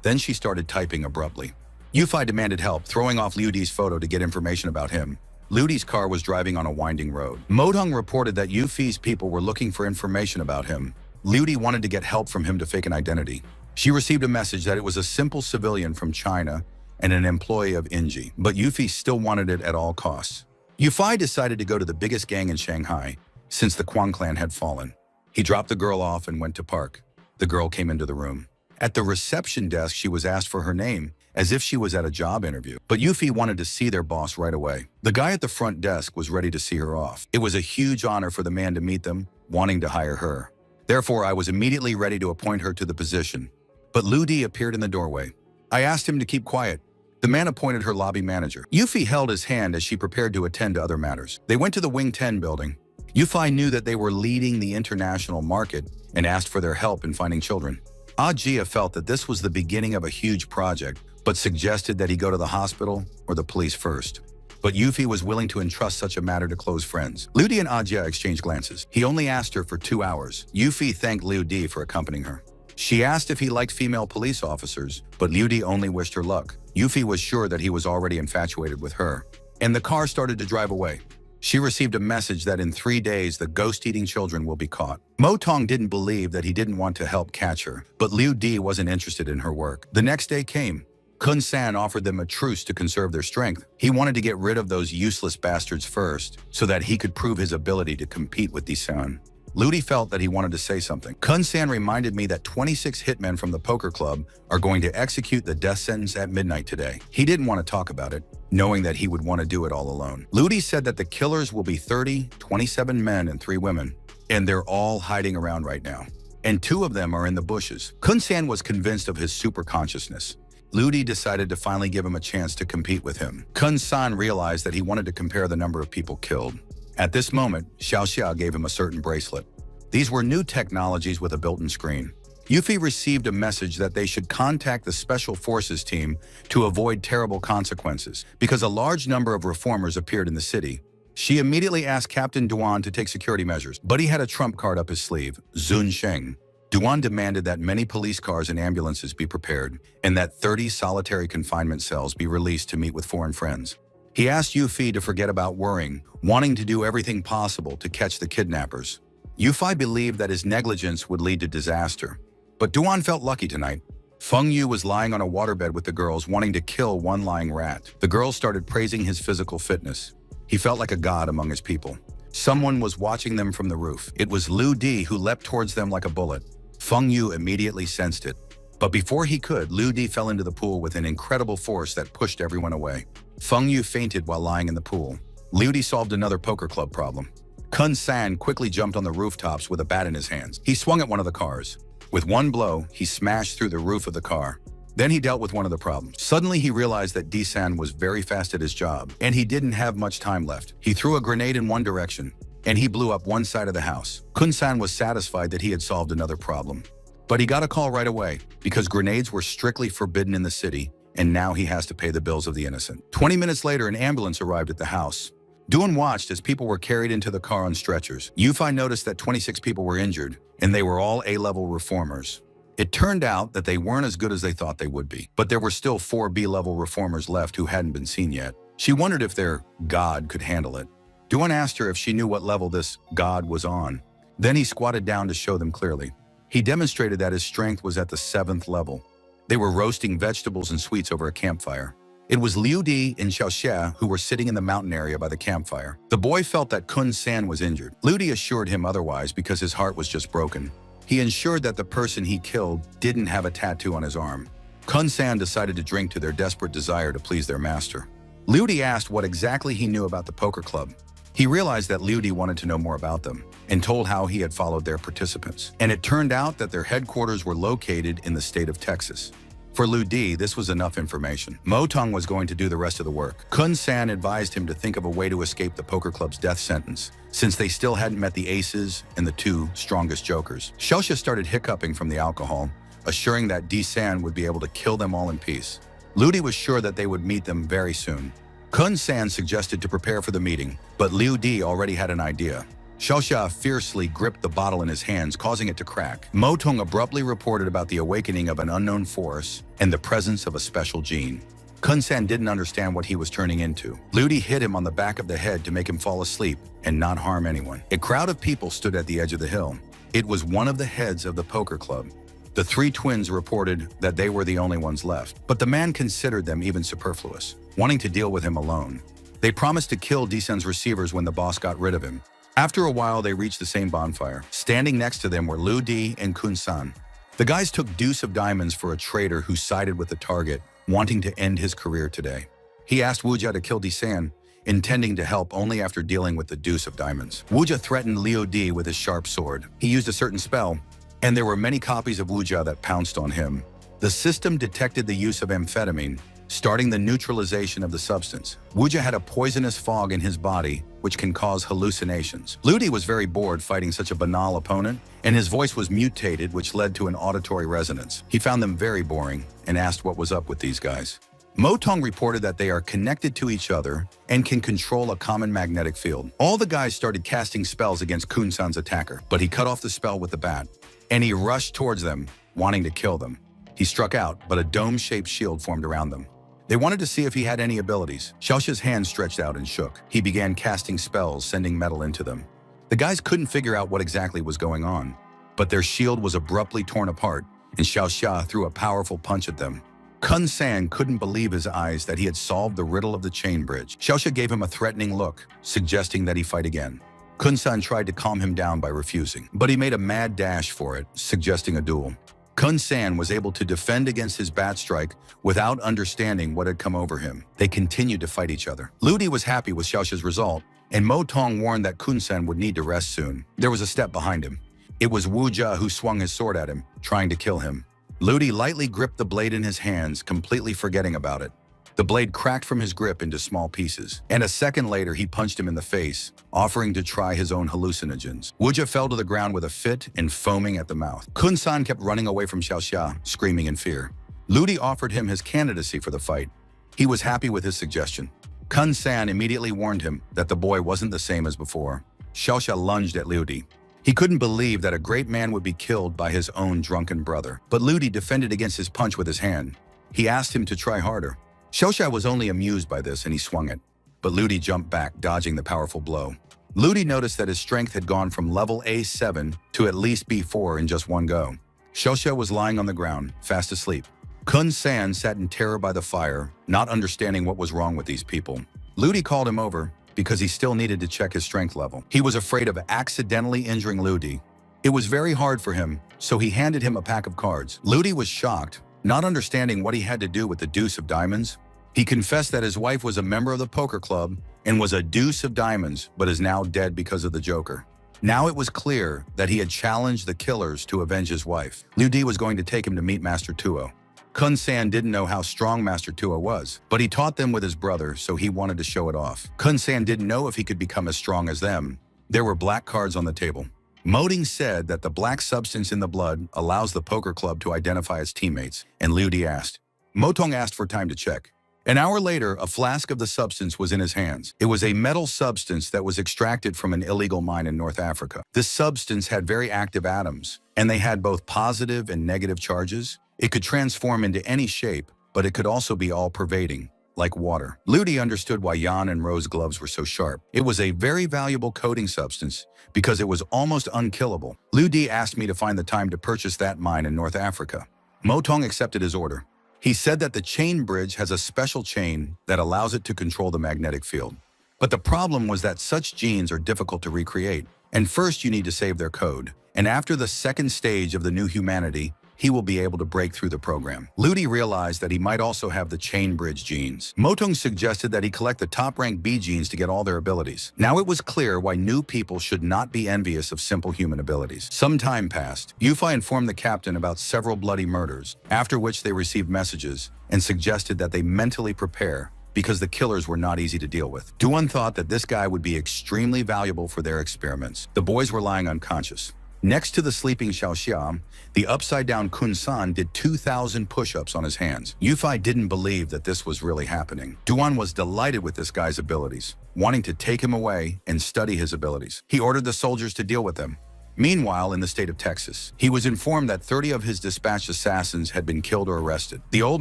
S1: Then she started typing abruptly. Yuffie demanded help, throwing off Liu Di's photo to get information about him. Liu Di's car was driving on a winding road. Modong reported that Yuffie's people were looking for information about him. Liu Di wanted to get help from him to fake an identity. She received a message that it was a simple civilian from China and an employee of Inji, but Yuffie still wanted it at all costs. Yuffie decided to go to the biggest gang in Shanghai, since the Quang clan had fallen. He dropped the girl off and went to park. The girl came into the room. At the reception desk, she was asked for her name, as if she was at a job interview. But Yuffie wanted to see their boss right away. The guy at the front desk was ready to see her off. It was a huge honor for the man to meet them, wanting to hire her. Therefore, I was immediately ready to appoint her to the position. But Liu Di appeared in the doorway. I asked him to keep quiet. The man appointed her lobby manager. Yuffie held his hand as she prepared to attend to other matters. They went to the Wing 10 building. Yuffie knew that they were leading the international market and asked for their help in finding children. Jia felt that this was the beginning of a huge project, but suggested that he go to the hospital or the police first. But Yuffie was willing to entrust such a matter to close friends. Liu Di and Jia exchanged glances. He only asked her for 2 hours. Yuffie thanked Liu Di for accompanying her. She asked if he liked female police officers, but Liu Di only wished her luck. Yuffie was sure that he was already infatuated with her. And the car started to drive away. She received a message that in 3 days, the ghost-eating children will be caught. Motong didn't believe that he didn't want to help catch her, but Liu Di wasn't interested in her work. The next day came. Kun San offered them a truce to conserve their strength. He wanted to get rid of those useless bastards first, so that he could prove his ability to compete with Disan. Liu Di felt that he wanted to say something. Kun San reminded me that 26 hitmen from the poker club are going to execute the death sentence at midnight today. He didn't want to talk about it, knowing that he would want to do it all alone. Liu Di said that the killers will be 27 men and 3 women, and they're all hiding around right now. And 2 of them are in the bushes. Kun San was convinced of his super consciousness. Liu Di decided to finally give him a chance to compete with him. Kun San realized that he wanted to compare the number of people killed. At this moment, Xiaoxia gave him a certain bracelet. These were new technologies with a built-in screen. Yuffie received a message that they should contact the Special Forces team to avoid terrible consequences, because a large number of reformers appeared in the city. She immediately asked Captain Duan to take security measures, but he had a trump card up his sleeve, Zun Sheng. Duan demanded that many police cars and ambulances be prepared, and that 30 solitary confinement cells be released to meet with foreign friends. He asked Yuffie to forget about worrying, wanting to do everything possible to catch the kidnappers. Yuffie believed that his negligence would lead to disaster. But Duan felt lucky tonight. Feng Yu was lying on a waterbed with the girls, wanting to kill one lying rat. The girls started praising his physical fitness. He felt like a god among his people. Someone was watching them from the roof. It was Liu Di, who leapt towards them like a bullet. Feng Yu immediately sensed it. But before he could, Liu Di fell into the pool with an incredible force that pushed everyone away. Feng Yu fainted while lying in the pool. Liu Di solved another poker club problem. Kun San quickly jumped on the rooftops with a bat in his hands. He swung at one of the cars. With one blow, he smashed through the roof of the car. Then he dealt with one of the problems. Suddenly, he realized that D-San was very fast at his job, and he didn't have much time left. He threw a grenade in one direction, and he blew up one side of the house. Kun San was satisfied that he had solved another problem. But he got a call right away, because grenades were strictly forbidden in the city, and now he has to pay the bills of the innocent. 20 minutes later, an ambulance arrived at the house. Duan watched as people were carried into the car on stretchers. Yufei noticed that 26 people were injured, and they were all A-level reformers. It turned out that they weren't as good as they thought they would be, but there were still 4 B-level reformers left who hadn't been seen yet. She wondered if their god could handle it. Duan asked her if she knew what level this god was on. Then he squatted down to show them clearly. He demonstrated that his strength was at the 7th level. They were roasting vegetables and sweets over a campfire. It was Liu Di and Xiaoxia who were sitting in the mountain area by the campfire. The boy felt that Kun San was injured. Liu Di assured him otherwise because his heart was just broken. He ensured that the person he killed didn't have a tattoo on his arm. Kun San decided to drink to their desperate desire to please their master. Liu Di asked what exactly he knew about the poker club. He realized that Liu Di wanted to know more about them and told how he had followed their participants. And it turned out that their headquarters were located in the state of Texas. For Liu Di, this was enough information. Mo Tong was going to do the rest of the work. Kun San advised him to think of a way to escape the poker club's death sentence, since they still hadn't met the aces and the 2 strongest jokers. Xiaoxia started hiccuping from the alcohol, assuring that D-San would be able to kill them all in peace. Liu Di was sure that they would meet them very soon. Kun San suggested to prepare for the meeting, but Liu Di already had an idea. Xiaoxia fiercely gripped the bottle in his hands, causing it to crack. Mo Tong abruptly reported about the awakening of an unknown force and the presence of a special gene. Kun San didn't understand what he was turning into. Liu Di hit him on the back of the head to make him fall asleep and not harm anyone. A crowd of people stood at the edge of the hill. It was one of the heads of the poker club. The 3 twins reported that they were the only ones left, but the man considered them even superfluous, wanting to deal with him alone. They promised to kill D-San's receivers when the boss got rid of him. After a while, they reached the same bonfire. Standing next to them were Liu Di and Kun San. The guys took deuce of diamonds for a traitor who sided with the target, wanting to end his career today. He asked Wujia to kill D-San, intending to help only after dealing with the deuce of diamonds. Wujia threatened Liu Di with his sharp sword. He used a certain spell, and there were many copies of Wujia that pounced on him. The system detected the use of amphetamine, starting the neutralization of the substance. Wujia had a poisonous fog in his body, which can cause hallucinations. Liu Di was very bored fighting such a banal opponent, and his voice was mutated, which led to an auditory resonance. He found them very boring and asked what was up with these guys. Mo Tong reported that they are connected to each other and can control a common magnetic field. All the guys started casting spells against Kun San's attacker, but he cut off the spell with the bat, and he rushed towards them, wanting to kill them. He struck out, but a dome-shaped shield formed around them. They wanted to see if he had any abilities. Xiaoxia's hand stretched out and shook. He began casting spells, sending metal into them. The guys couldn't figure out what exactly was going on, but their shield was abruptly torn apart, and Xiaoxia threw a powerful punch at them. Kun San couldn't believe his eyes that he had solved the riddle of the chain bridge. Xiaoxia gave him a threatening look, suggesting that he fight again. Kun San tried to calm him down by refusing, but he made a mad dash for it, suggesting a duel. Kun San was able to defend against his bat strike without understanding what had come over him. They continued to fight each other. Liu Di was happy with Xiaoxia's result, and Mo Tong warned that Kun San would need to rest soon. There was a step behind him. It was Wujia who swung his sword at him, trying to kill him. Liu Di lightly gripped the blade in his hands, completely forgetting about it. The blade cracked from his grip into small pieces, and a second later he punched him in the face, offering to try his own hallucinogens. Wujia fell to the ground with a fit and foaming at the mouth. Kun San kept running away from Xiaoxia, screaming in fear. Liu Di offered him his candidacy for the fight. He was happy with his suggestion. Kun San immediately warned him that the boy wasn't the same as before. Xiaoxia lunged at Liu Di. He couldn't believe that a great man would be killed by his own drunken brother. But Liu Di defended against his punch with his hand. He asked him to try harder. Xiaoxia was only amused by this and he swung it. But Liu Di jumped back, dodging the powerful blow. Liu Di noticed that his strength had gone from level A7 to at least B4 in just one go. Xiaoxia was lying on the ground, fast asleep. Kun San sat in terror by the fire, not understanding what was wrong with these people. Liu Di called him over because he still needed to check his strength level. He was afraid of accidentally injuring Liu Di. It was very hard for him, so he handed him a pack of cards. Ludi was shocked, not understanding what he had to do with the deuce of diamonds. He confessed that his wife was a member of the poker club and was a deuce of diamonds, but is now dead because of the Joker. Now it was clear that he had challenged the killers to avenge his wife. Ludi was going to take him to meet Master Tuo. Kun-san didn't know how strong Master Tuo was, but he taught them with his brother, so he wanted to show it off. Kun-san didn't know if he could become as strong as them. There were black cards on the table. Moding said that the black substance in the blood allows the poker club to identify its teammates, and Ludi asked. Motong asked for time to check. An hour later, a flask of the substance was in his hands. It was a metal substance that was extracted from an illegal mine in North Africa. This substance had very active atoms, and they had both positive and negative charges. It could transform into any shape, but it could also be all-pervading, like water. Ludi understood why Jan and Rose gloves were so sharp. It was a very valuable coating substance because it was almost unkillable. Ludi asked me to find the time to purchase that mine in North Africa. Motong accepted his order. He said that the chain bridge has a special chain that allows it to control the magnetic field. But the problem was that such genes are difficult to recreate. And first you need to save their code. And after the second stage of the new humanity, he will be able to break through the program. Ludi realized that he might also have the chain bridge genes. Motong suggested that he collect the top-ranked B genes to get all their abilities. Now it was clear why new people should not be envious of simple human abilities. Some time passed. Yufei informed the captain about several bloody murders, after which they received messages and suggested that they mentally prepare because the killers were not easy to deal with. Duan thought that this guy would be extremely valuable for their experiments. The boys were lying unconscious. Next to the sleeping Xiaoxia, the upside-down Kun-san did 2,000 push-ups on his hands. Yufei didn't believe that this was really happening. Duan was delighted with this guy's abilities, wanting to take him away and study his abilities. He ordered the soldiers to deal with them. Meanwhile, in the state of Texas, he was informed that 30 of his dispatched assassins had been killed or arrested. The old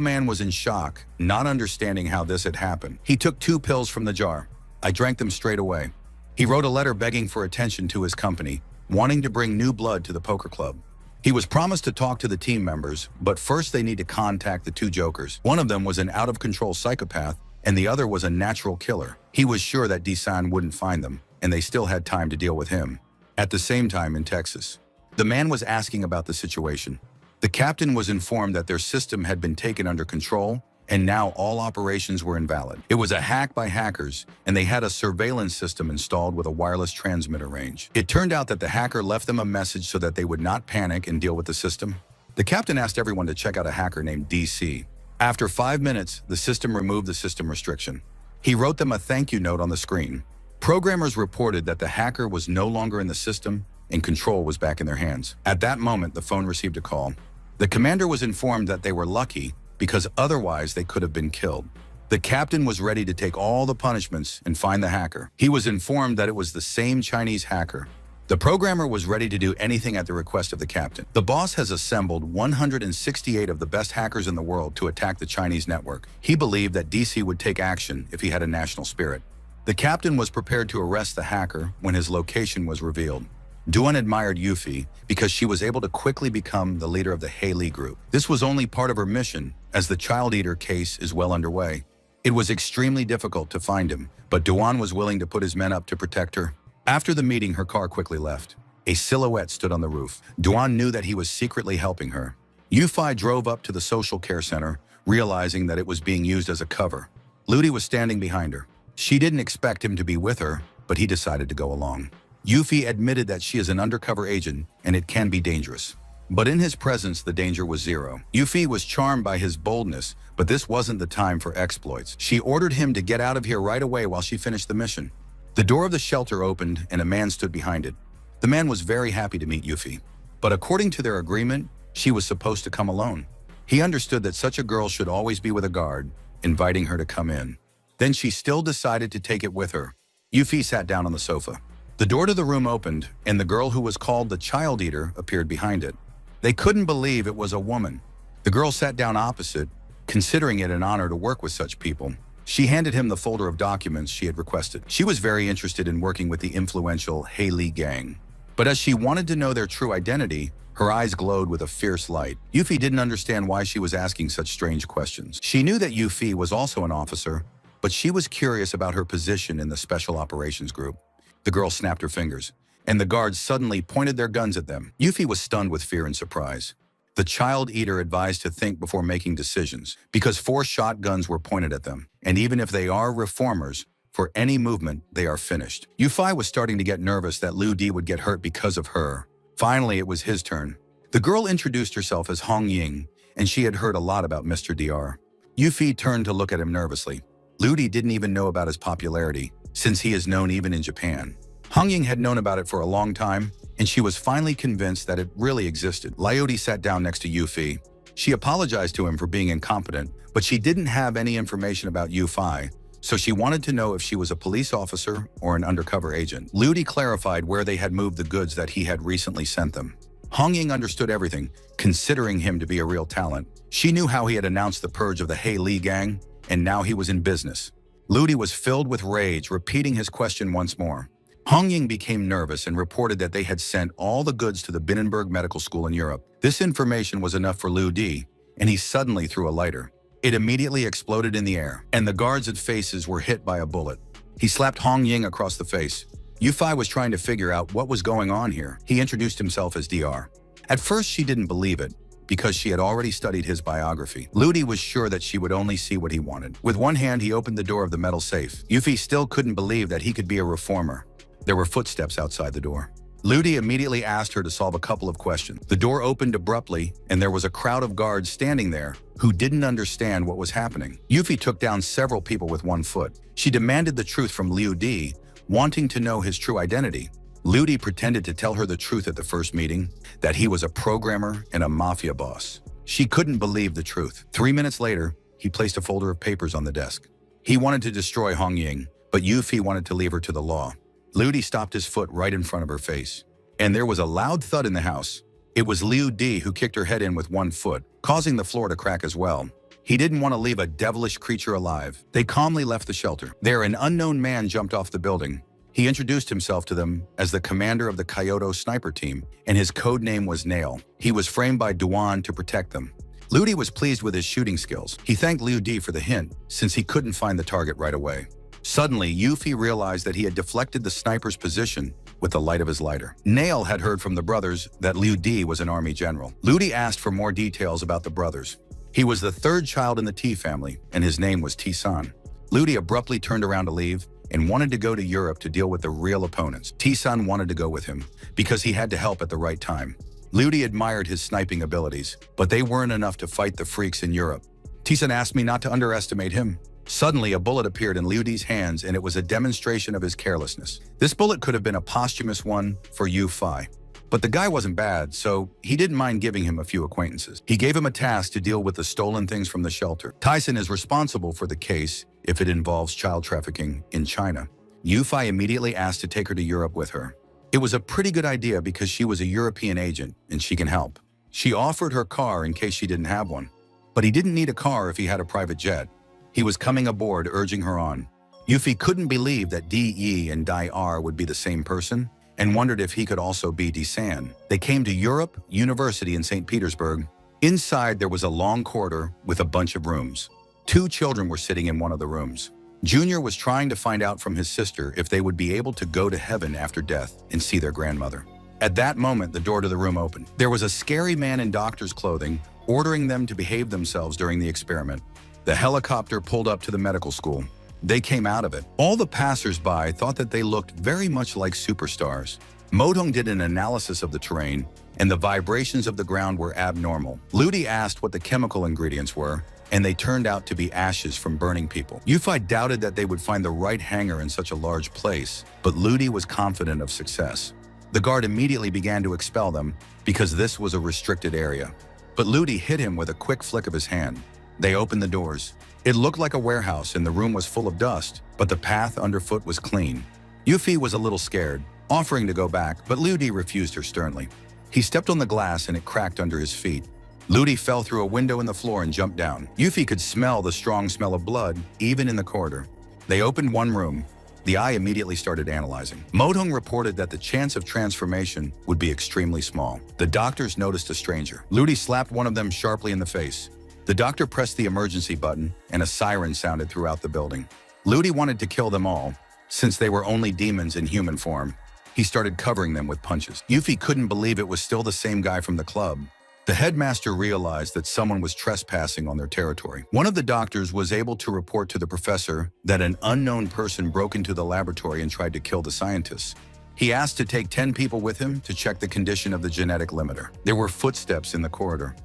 S1: man was in shock, not understanding how this had happened. He took 2 pills from the jar. I drank them straight away. He wrote a letter begging for attention to his company, wanting to bring new blood to the poker club. He was promised to talk to the team members, but first they need to contact the 2 jokers. One of them was an out-of-control psychopath, and the other was a natural killer. He was sure that D-san wouldn't find them, and they still had time to deal with him. At the same time in Texas, the man was asking about the situation. The captain was informed that their system had been taken under control, and now all operations were invalid. It was a hack by hackers, and they had a surveillance system installed with a wireless transmitter range. It turned out that the hacker left them a message so that they would not panic and deal with the system. The captain asked everyone to check out a hacker named DC. After 5 minutes, the system removed the system restriction. He wrote them a thank you note on the screen. Programmers reported that the hacker was no longer in the system and control was back in their hands. At that moment, the phone received a call. The commander was informed that they were lucky because otherwise they could have been killed. The captain was ready to take all the punishments and find the hacker. He was informed that it was the same Chinese hacker. The programmer was ready to do anything at the request of the captain. The boss has assembled 168 of the best hackers in the world to attack the Chinese network. He believed that DC would take action if he had a national spirit. The captain was prepared to arrest the hacker when his location was revealed. Duan admired Yuffie because she was able to quickly become the leader of the Haley group. This was only part of her mission, as the Child Eater case is well underway. It was extremely difficult to find him, but Duan was willing to put his men up to protect her. After the meeting, her car quickly left. A silhouette stood on the roof. Duan knew that he was secretly helping her. Yuffie drove up to the social care center, realizing that it was being used as a cover. Ludi was standing behind her. She didn't expect him to be with her, but he decided to go along. Yuffie admitted that she is an undercover agent and it can be dangerous. But in his presence, the danger was zero. Yuffie was charmed by his boldness, but this wasn't the time for exploits. She ordered him to get out of here right away while she finished the mission. The door of the shelter opened and a man stood behind it. The man was very happy to meet Yuffie, but according to their agreement, she was supposed to come alone. He understood that such a girl should always be with a guard, inviting her to come in. Then she still decided to take it with her. Yuffie sat down on the sofa. The door to the room opened, and the girl who was called the Child Eater appeared behind it. They couldn't believe it was a woman. The girl sat down opposite, considering it an honor to work with such people. She handed him the folder of documents she had requested. She was very interested in working with the influential Haley gang. But as she wanted to know their true identity, her eyes glowed with a fierce light. Yuffie didn't understand why she was asking such strange questions. She knew that Yuffie was also an officer, but she was curious about her position in the Special Operations Group. The girl snapped her fingers. and the guards suddenly pointed their guns at them. Yuffie was stunned with fear and surprise. The child eater advised to think before making decisions, because 4 shotguns were pointed at them, and even if they are reformers, for any movement, they are finished. Yuffie was starting to get nervous that Liu Di would get hurt because of her. Finally, it was his turn. The girl introduced herself as Hong Ying, and she had heard a lot about Mr. Dr. Yuffie turned to look at him nervously. Liu Di didn't even know about his popularity, since he is known even in Japan. Hong Ying had known about it for a long time, and she was finally convinced that it really existed. Liu Di sat down next to Yuffie. She apologized to him for being incompetent, but she didn't have any information about Yuffie, so she wanted to know if she was a police officer or an undercover agent. Liu Di clarified where they had moved the goods that he had recently sent them. Hong Ying understood everything, considering him to be a real talent. She knew how he had announced the purge of the He Li gang, and now he was in business. Liu Di was filled with rage, repeating his question once more. Hong Ying became nervous and reported that they had sent all the goods to the Binnenberg Medical School in Europe. This information was enough for Liu Di, and he suddenly threw a lighter. It immediately exploded in the air, and the guards' faces were hit by a bullet. He slapped Hong Ying across the face. Yuffie was trying to figure out what was going on here. He introduced himself as Dr. At first, she didn't believe it, because she had already studied his biography. Liu Di was sure that she would only see what he wanted. With one hand, he opened the door of the metal safe. Yuffie still couldn't believe that he could be a reformer. There were footsteps outside the door. Liu Di immediately asked her to solve a couple of questions. The door opened abruptly, and there was a crowd of guards standing there who didn't understand what was happening. Yuffie took down several people with one foot. She demanded the truth from Liu Di, wanting to know his true identity. Liu Di pretended to tell her the truth at the first meeting, that he was a programmer and a mafia boss. She couldn't believe the truth. 3 minutes later, he placed a folder of papers on the desk. He wanted to destroy Hong Ying, but Yuffie wanted to leave her to the law. Liu Di stopped his foot right in front of her face, and there was a loud thud in the house. It was Liu Di who kicked her head in with one foot, causing the floor to crack as well. He didn't want to leave a devilish creature alive. They calmly left the shelter. There, an unknown man jumped off the building. He introduced himself to them as the commander of the Kyoto sniper team, and his code name was Nail. He was framed by Duan to protect them. Liu Di was pleased with his shooting skills. He thanked Liu Di for the hint, since he couldn't find the target right away. Suddenly, Yuffie realized that he had deflected the sniper's position with the light of his lighter. Nail had heard from the brothers that Liu Di was an army general. Liu Di asked for more details about the brothers. He was the 3rd child in the T family, and his name was T-san. Liu Di abruptly turned around to leave and wanted to go to Europe to deal with the real opponents. T-san wanted to go with him because he had to help at the right time. Liu Di admired his sniping abilities, but they weren't enough to fight the freaks in Europe. T-san asked me not to underestimate him. Suddenly, a bullet appeared in Liu Di's hands, and it was a demonstration of his carelessness. This bullet could have been a posthumous one for Yuffie. But the guy wasn't bad, so he didn't mind giving him a few acquaintances. He gave him a task to deal with the stolen things from the shelter. Tyson is responsible for the case if it involves child trafficking in China. Yuffie immediately asked to take her to Europe with her. It was a pretty good idea because she was a European agent, and she can help. She offered her car in case she didn't have one. But he didn't need a car if he had a private jet. He was coming aboard, urging her on. Yuffie couldn't believe that Di and Dr would be the same person, and wondered if he could also be Di-san. They came to Europe University in St. Petersburg. Inside, there was a long corridor with a bunch of rooms. 2 children were sitting in one of the rooms. Junior was trying to find out from his sister if they would be able to go to heaven after death and see their grandmother. At that moment, the door to the room opened. There was a scary man in doctor's clothing, ordering them to behave themselves during the experiment. The helicopter pulled up to the medical school. They came out of it. All the passers-by thought that they looked very much like superstars. Modong did an analysis of the terrain, and the vibrations of the ground were abnormal. Liu Di asked what the chemical ingredients were, and they turned out to be ashes from burning people. Yuffie doubted that they would find the right hangar in such a large place, but Liu Di was confident of success. The guard immediately began to expel them because this was a restricted area. But Liu Di hit him with a quick flick of his hand. They opened the doors. It looked like a warehouse and the room was full of dust, but the path underfoot was clean. Yuffie was a little scared, offering to go back, but Liu Di refused her sternly. He stepped on the glass and it cracked under his feet. Liu Di fell through a window in the floor and jumped down. Yuffie could smell the strong smell of blood, even in the corridor. They opened one room. The eye immediately started analyzing. Modong reported that the chance of transformation would be extremely small. The doctors noticed a stranger. Liu Di slapped one of them sharply in the face. The doctor pressed the emergency button, and a siren sounded throughout the building. Liu Di wanted to kill them all, since they were only demons in human form. He started covering them with punches. Yuffie couldn't believe it was still the same guy from the club. The headmaster realized that someone was trespassing on their territory. One of the doctors was able to report to the professor that an unknown person broke into the laboratory and tried to kill the scientists. He asked to take 10 people with him to check the condition of the genetic limiter. There were footsteps in the corridor.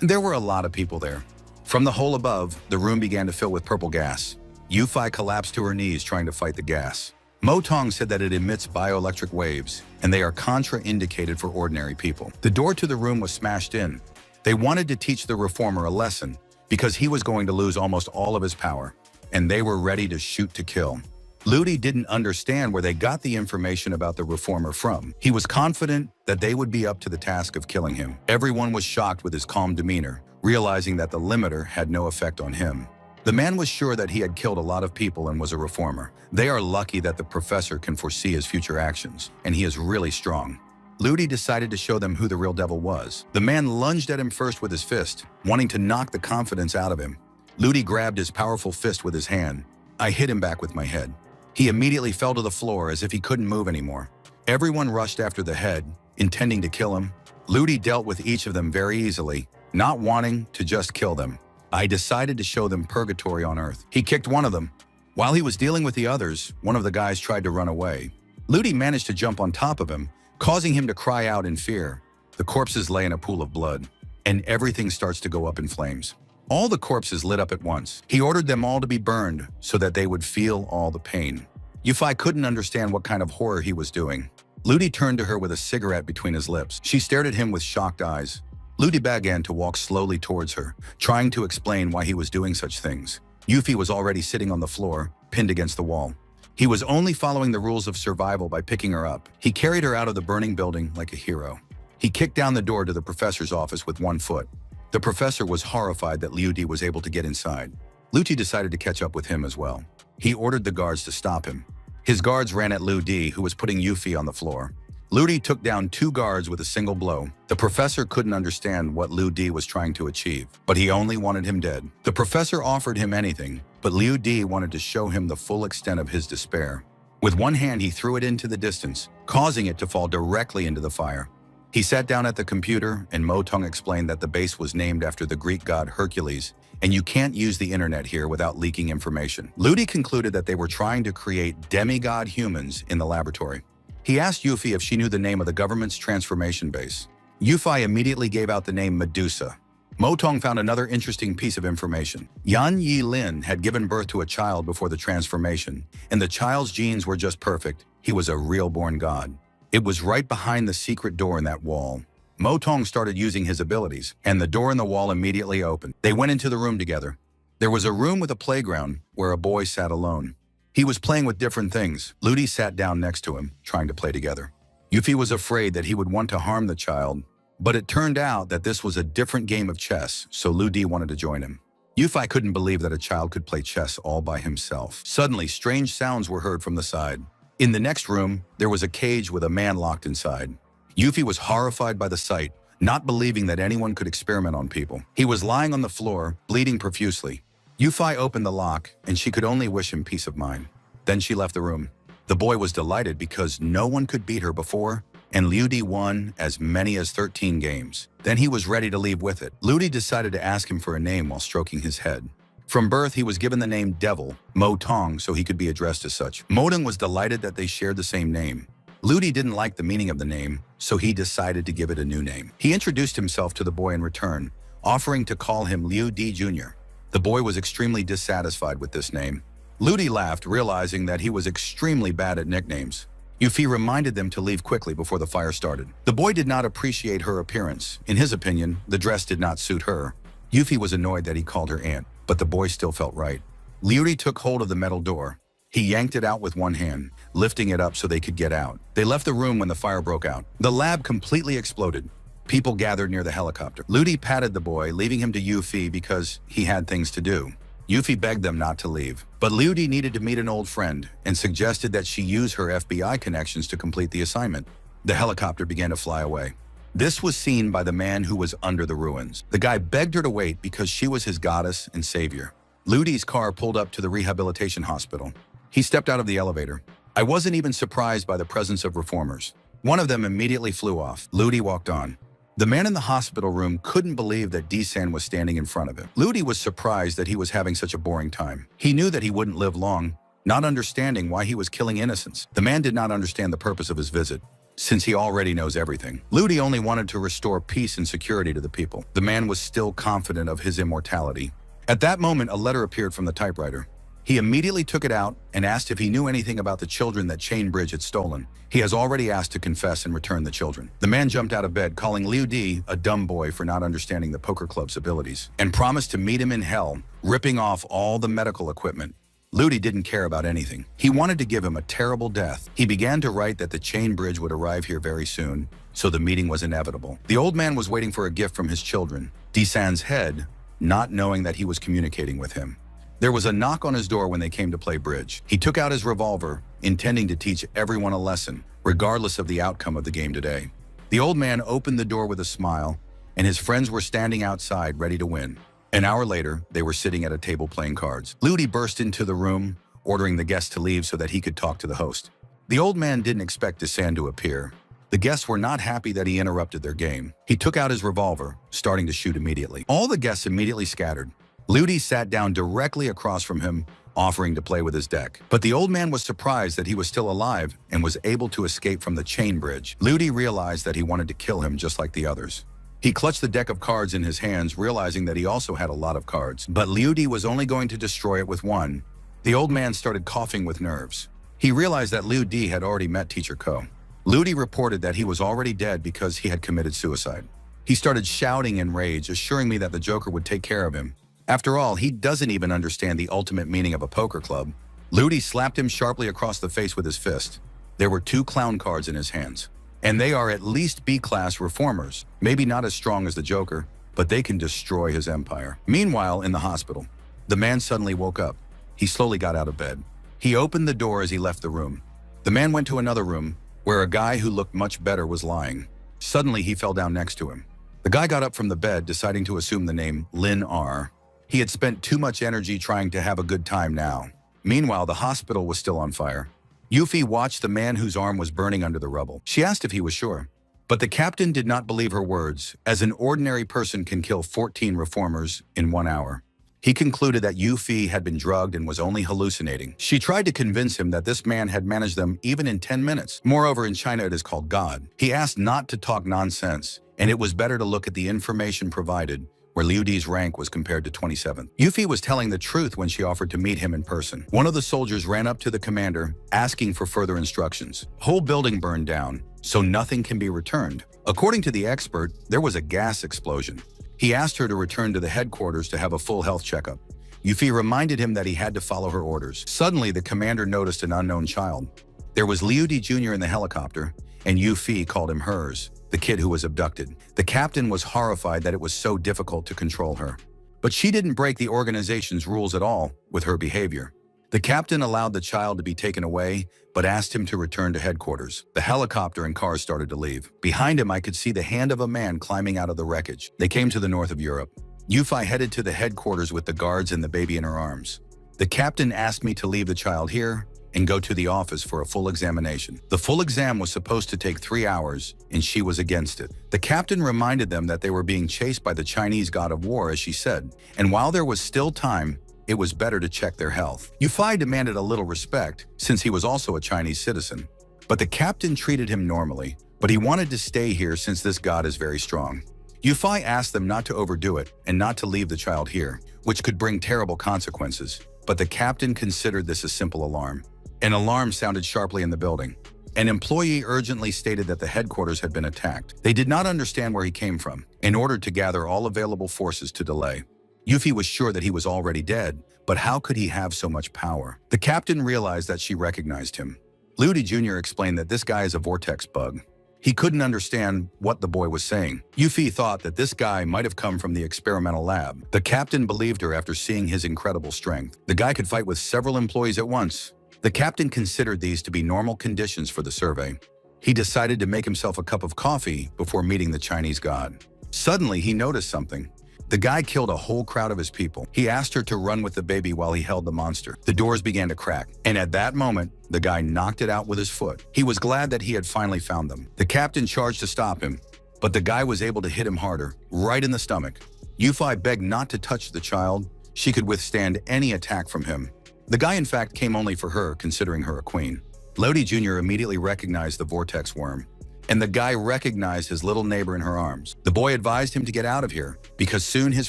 S1: There were a lot of people there. From the hole above, the room began to fill with purple gas. Yuffie collapsed to her knees trying to fight the gas. Motong said that it emits bioelectric waves, and they are contraindicated for ordinary people. The door to the room was smashed in. They wanted to teach the reformer a lesson because he was going to lose almost all of his power, and they were ready to shoot to kill. Ludi didn't understand where they got the information about the reformer from. He was confident that they would be up to the task of killing him. Everyone was shocked with his calm demeanor, realizing that the limiter had no effect on him. The man was sure that he had killed a lot of people and was a reformer. They are lucky that the professor can foresee his future actions, and he is really strong. Ludi decided to show them who the real devil was. The man lunged at him first with his fist, wanting to knock the confidence out of him. Ludi grabbed his powerful fist with his hand. I hit him back with my head. He immediately fell to the floor as if he couldn't move anymore. Everyone rushed after the head, intending to kill him. Ludi dealt with each of them very easily, not wanting to just kill them. I decided to show them purgatory on Earth. He kicked one of them. While he was dealing with the others, one of the guys tried to run away. Ludi managed to jump on top of him, causing him to cry out in fear. The corpses lay in a pool of blood, and everything starts to go up in flames. All the corpses lit up at once. He ordered them all to be burned so that they would feel all the pain. Yuffie couldn't understand what kind of horror he was doing. Ludi turned to her with a cigarette between his lips. She stared at him with shocked eyes. Ludi began to walk slowly towards her, trying to explain why he was doing such things. Yuffie was already sitting on the floor, pinned against the wall. He was only following the rules of survival by picking her up. He carried her out of the burning building like a hero. He kicked down the door to the professor's office with one foot. The professor was horrified that Liu Di was able to get inside. Ludi decided to catch up with him as well. He ordered the guards to stop him. His guards ran at Liu Di, who was putting Yuffie on the floor. Ludi took down 2 guards with a single blow. The professor couldn't understand what Liu Di was trying to achieve, but he only wanted him dead. The professor offered him anything, but Liu Di wanted to show him the full extent of his despair. With one hand, he threw it into the distance, causing it to fall directly into the fire. He sat down at the computer, and Motong explained that the base was named after the Greek god Hercules, and you can't use the internet here without leaking information. Ludi concluded that they were trying to create demigod humans in the laboratory. He asked Yuffie if she knew the name of the government's transformation base. Yuffie immediately gave out the name Medusa. Motong found another interesting piece of information. Yan Yi Lin had given birth to a child before the transformation, and the child's genes were just perfect. He was a real-born god. It was right behind the secret door in that wall. Motong started using his abilities, and the door in the wall immediately opened. They went into the room together. There was a room with a playground where a boy sat alone. He was playing with different things. Ludi sat down next to him, trying to play together. Yuffie was afraid that he would want to harm the child, but it turned out that this was a different game of chess, so Ludi wanted to join him. Yuffie couldn't believe that a child could play chess all by himself. Suddenly, strange sounds were heard from the side. In the next room, there was a cage with a man locked inside. Yuffie was horrified by the sight, not believing that anyone could experiment on people. He was lying on the floor, bleeding profusely. Yuffie opened the lock, and she could only wish him peace of mind. Then she left the room. The boy was delighted because no one could beat her before, and Liu Di won as many as 13 games. Then he was ready to leave with it. Ludi decided to ask him for a name while stroking his head. From birth, he was given the name Devil, Motong, so he could be addressed as such. Motong was delighted that they shared the same name. Ludi didn't like the meaning of the name, so he decided to give it a new name. He introduced himself to the boy in return, offering to call him Liu Di Jr. The boy was extremely dissatisfied with this name. Ludi laughed, realizing that he was extremely bad at nicknames. Yuffie reminded them to leave quickly before the fire started. The boy did not appreciate her appearance. In his opinion, the dress did not suit her. Yuffie was annoyed that he called her aunt, but the boy still felt right. Liu took hold of the metal door. He yanked it out with one hand, lifting it up so they could get out. They left the room when the fire broke out. The lab completely exploded. People gathered near the helicopter. Ludi patted the boy, leaving him to Yuffie because he had things to do. Yuffie begged them not to leave, but Liu Di needed to meet an old friend and suggested that she use her FBI connections to complete the assignment. The helicopter began to fly away. This was seen by the man who was under the ruins. The guy begged her to wait because she was his goddess and savior. Liu Di's car pulled up to the rehabilitation hospital. He stepped out of the elevator. I wasn't even surprised by the presence of reformers. One of them immediately flew off. Ludi walked on. The man in the hospital room couldn't believe that D-San was standing in front of him. Ludi was surprised that he was having such a boring time. He knew that he wouldn't live long, not understanding why he was killing innocents. The man did not understand the purpose of his visit, since he already knows everything. Ludi only wanted to restore peace and security to the people. The man was still confident of his immortality. At that moment, a letter appeared from the typewriter. He immediately took it out and asked if he knew anything about the children that Chainbridge had stolen. He has already asked to confess and return the children. The man jumped out of bed, calling Liu Di a dumb boy for not understanding the poker club's abilities, and promised to meet him in hell, ripping off all the medical equipment. Ludi didn't care about anything. He wanted to give him a terrible death. He began to write that the Chainbridge would arrive here very soon, so the meeting was inevitable. The old man was waiting for a gift from his children, D-San's head, not knowing that he was communicating with him. There was a knock on his door when they came to play bridge. He took out his revolver, intending to teach everyone a lesson, regardless of the outcome of the game today. The old man opened the door with a smile, and his friends were standing outside ready to win. An hour later, they were sitting at a table playing cards. Ludi burst into the room, ordering the guests to leave so that he could talk to the host. The old man didn't expect D-San to appear. The guests were not happy that he interrupted their game. He took out his revolver, starting to shoot immediately. All the guests immediately scattered. Ludi sat down directly across from him, offering to play with his deck. But the old man was surprised that he was still alive and was able to escape from the chain bridge. Ludi realized that he wanted to kill him just like the others. He clutched the deck of cards in his hands, realizing that he also had a lot of cards. But Liu Di was only going to destroy it with one. The old man started coughing with nerves. He realized that Liu Di had already met Teacher Ko. Liu Di reported that he was already dead because he had committed suicide. He started shouting in rage, assuring me that the Joker would take care of him. After all, he doesn't even understand the ultimate meaning of a poker club. Liu Di slapped him sharply across the face with his fist. There were 2 clown cards in his hands. And they are at least B-class reformers, maybe not as strong as the Joker, but they can destroy his empire. Meanwhile, in the hospital, the man suddenly woke up. He slowly got out of bed. He opened the door as he left the room. The man went to another room, where a guy who looked much better was lying. Suddenly, he fell down next to him. The guy got up from the bed, deciding to assume the name Lin R. He had spent too much energy trying to have a good time now. Meanwhile, the hospital was still on fire. Yuffie watched the man whose arm was burning under the rubble. She asked if he was sure. But the captain did not believe her words, as an ordinary person can kill 14 reformers in 1 hour. He concluded that Yuffie had been drugged and was only hallucinating. She tried to convince him that this man had managed them even in 10 minutes. Moreover, in China it is called God. He asked not to talk nonsense, and it was better to look at the information provided, where Liu Di's rank was compared to 27th. Yuffie was telling the truth when she offered to meet him in person. One of the soldiers ran up to the commander, asking for further instructions. Whole building burned down, so nothing can be returned. According to the expert, there was a gas explosion. He asked her to return to the headquarters to have a full health checkup. Yuffie reminded him that he had to follow her orders. Suddenly, the commander noticed an unknown child. There was Liu Di Jr. in the helicopter, and Yuffie called him hers, the kid who was abducted. The captain was horrified that it was so difficult to control her. But she didn't break the organization's rules at all with her behavior. The captain allowed the child to be taken away, but asked him to return to headquarters. The helicopter and cars started to leave. Behind him, I could see the hand of a man climbing out of the wreckage. They came to the north of Europe. Yuffie headed to the headquarters with the guards and the baby in her arms. The captain asked me to leave the child here and go to the office for a full examination. The full exam was supposed to take 3 hours, and she was against it. The captain reminded them that they were being chased by the Chinese god of war, as she said, and while there was still time, it was better to check their health. Yuffie demanded a little respect, since he was also a Chinese citizen. But the captain treated him normally, but he wanted to stay here since this god is very strong. Yuffie asked them not to overdo it and not to leave the child here, which could bring terrible consequences. But the captain considered this a simple alarm. An alarm sounded sharply in the building. An employee urgently stated that the headquarters had been attacked. They did not understand where he came from, in order to gather all available forces to delay. Yuffie was sure that he was already dead, but how could he have so much power? The captain realized that she recognized him. Liu Di Jr. explained that this guy is a vortex bug. He couldn't understand what the boy was saying. Yuffie thought that this guy might have come from the experimental lab. The captain believed her after seeing his incredible strength. The guy could fight with several employees at once. The captain considered these to be normal conditions for the survey. He decided to make himself a cup of coffee before meeting the Chinese god. Suddenly, he noticed something. The guy killed a whole crowd of his people. He asked her to run with the baby while he held the monster. The doors began to crack, and at that moment, the guy knocked it out with his foot. He was glad that he had finally found them. The captain charged to stop him, but the guy was able to hit him harder, right in the stomach. Yufi begged not to touch the child. She could withstand any attack from him. The guy in fact came only for her, considering her a queen. Lodi Jr. immediately recognized the vortex worm, and the guy recognized his little neighbor in her arms. The boy advised him to get out of here, because soon his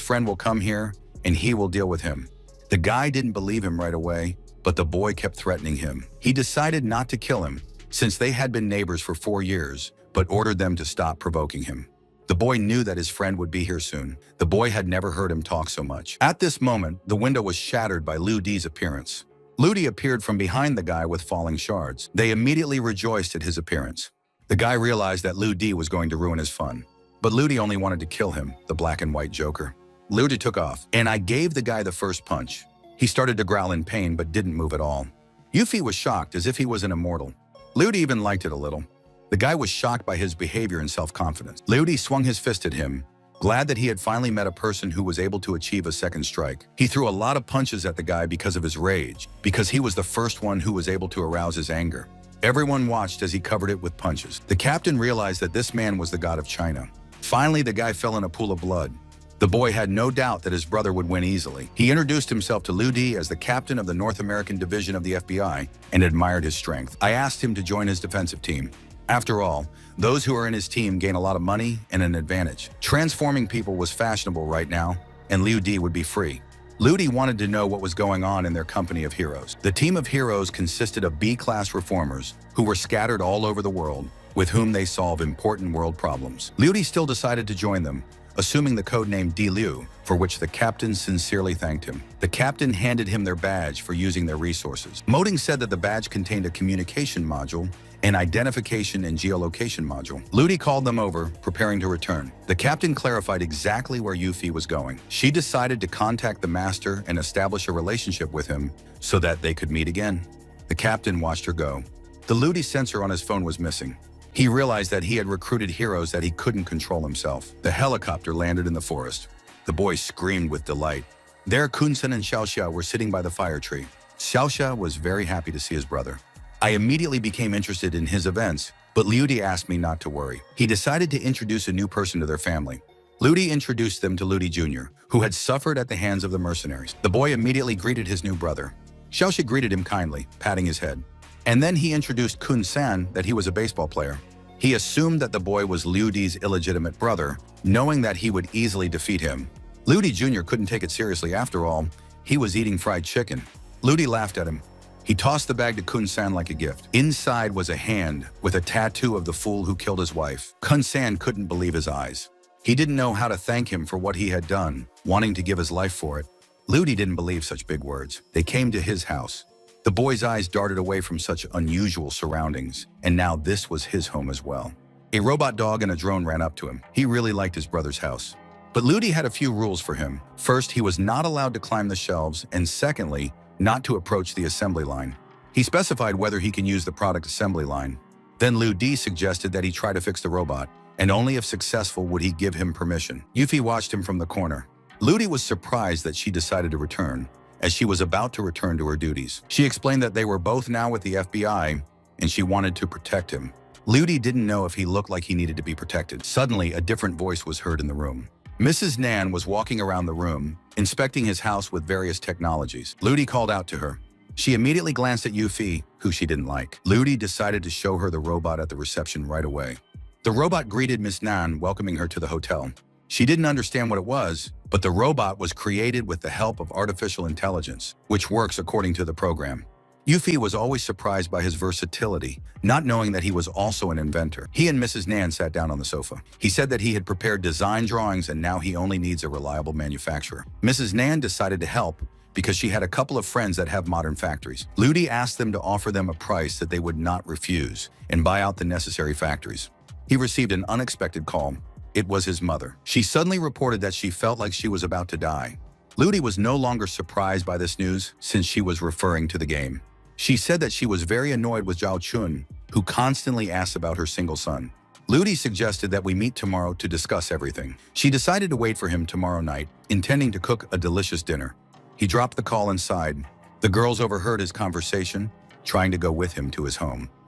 S1: friend will come here and he will deal with him. The guy didn't believe him right away, but the boy kept threatening him. He decided not to kill him, since they had been neighbors for 4 years, but ordered them to stop provoking him. The boy knew that his friend would be here soon. The boy had never heard him talk so much. At this moment, the window was shattered by Liu Di's appearance. Liu Di appeared from behind the guy with falling shards. They immediately rejoiced at his appearance. The guy realized that Liu Di was going to ruin his fun. But Liu Di only wanted to kill him, the black and white Joker. Liu Di took off, and I gave the guy the first punch. He started to growl in pain but didn't move at all. Yufi was shocked as if he was an immortal. Liu Di even liked it a little. The guy was shocked by his behavior and self-confidence. Liu Di swung his fist at him, glad that he had finally met a person who was able to achieve a second strike. He threw a lot of punches at the guy because of his rage, because he was the first one who was able to arouse his anger. Everyone watched as he covered it with punches. The captain realized that this man was the god of China. Finally, the guy fell in a pool of blood. The boy had no doubt that his brother would win easily. He introduced himself to Liu Di as the captain of the North American division of the FBI and admired his strength. I asked him to join his defensive team. After all, those who are in his team gain a lot of money and an advantage. Transforming people was fashionable right now, and Liu Di would be free. Liu Di wanted to know what was going on in their company of heroes. The team of heroes consisted of B-class reformers who were scattered all over the world, with whom they solve important world problems. Liu Di still decided to join them, assuming the codename Di Liu, for which the captain sincerely thanked him. The captain handed him their badge for using their resources. Moding said that the badge contained a communication module, an identification and geolocation module. Liu Di called them over, preparing to return. The captain clarified exactly where Yufi was going. She decided to contact the master and establish a relationship with him so that they could meet again. The captain watched her go. The Liu Di sensor on his phone was missing. He realized that he had recruited heroes that he couldn't control himself. The helicopter landed in the forest. The boy screamed with delight. There, Kun-sen and Xiaoxia were sitting by the fire tree. Xiaoxia was very happy to see his brother. I immediately became interested in his events, but Liu Di asked me not to worry. He decided to introduce a new person to their family. Liu Di introduced them to Liu Di Jr., who had suffered at the hands of the mercenaries. The boy immediately greeted his new brother. Xiaoxia greeted him kindly, patting his head. And then he introduced Kun-san that he was a baseball player. He assumed that the boy was Liu Di's illegitimate brother, knowing that he would easily defeat him. Liu Di Jr. couldn't take it seriously after all. He was eating fried chicken. Liu Di laughed at him. He tossed the bag to Kun-san like a gift. Inside was a hand with a tattoo of the fool who killed his wife. Kun-san couldn't believe his eyes. He didn't know how to thank him for what he had done, wanting to give his life for it. Liu Di didn't believe such big words. They came to his house. The boy's eyes darted away from such unusual surroundings, and now this was his home as well. A robot dog and a drone ran up to him. He really liked his brother's house. But Liu Di had a few rules for him. First, he was not allowed to climb the shelves, and secondly, not to approach the assembly line. He specified whether he can use the product assembly line. Then Liu Di suggested that he try to fix the robot, and only if successful would he give him permission. Yufi watched him from the corner. Liu Di was surprised that she decided to return, as she was about to return to her duties. She explained that they were both now with the FBI, and she wanted to protect him. Liu Di didn't know if he looked like he needed to be protected. Suddenly, a different voice was heard in the room. Mrs. Nan was walking around the room, inspecting his house with various technologies. Liu Di called out to her. She immediately glanced at Yufi, who she didn't like. Liu Di decided to show her the robot at the reception right away. The robot greeted Miss Nan, welcoming her to the hotel. She didn't understand what it was, but the robot was created with the help of artificial intelligence, which works according to the program. Yufi was always surprised by his versatility, not knowing that he was also an inventor. He and Mrs. Nan sat down on the sofa. He said that he had prepared design drawings and now he only needs a reliable manufacturer. Mrs. Nan decided to help because she had a couple of friends that have modern factories. Liu Di asked them to offer them a price that they would not refuse and buy out the necessary factories. He received an unexpected call. It was his mother. She suddenly reported that she felt like she was about to die. Liu Di was no longer surprised by this news since she was referring to the game. She said that she was very annoyed with Zhao Chun, who constantly asked about her single son. Ludi suggested that we meet tomorrow to discuss everything. She decided to wait for him tomorrow night, intending to cook a delicious dinner. He dropped the call inside. The girls overheard his conversation, trying to go with him to his home.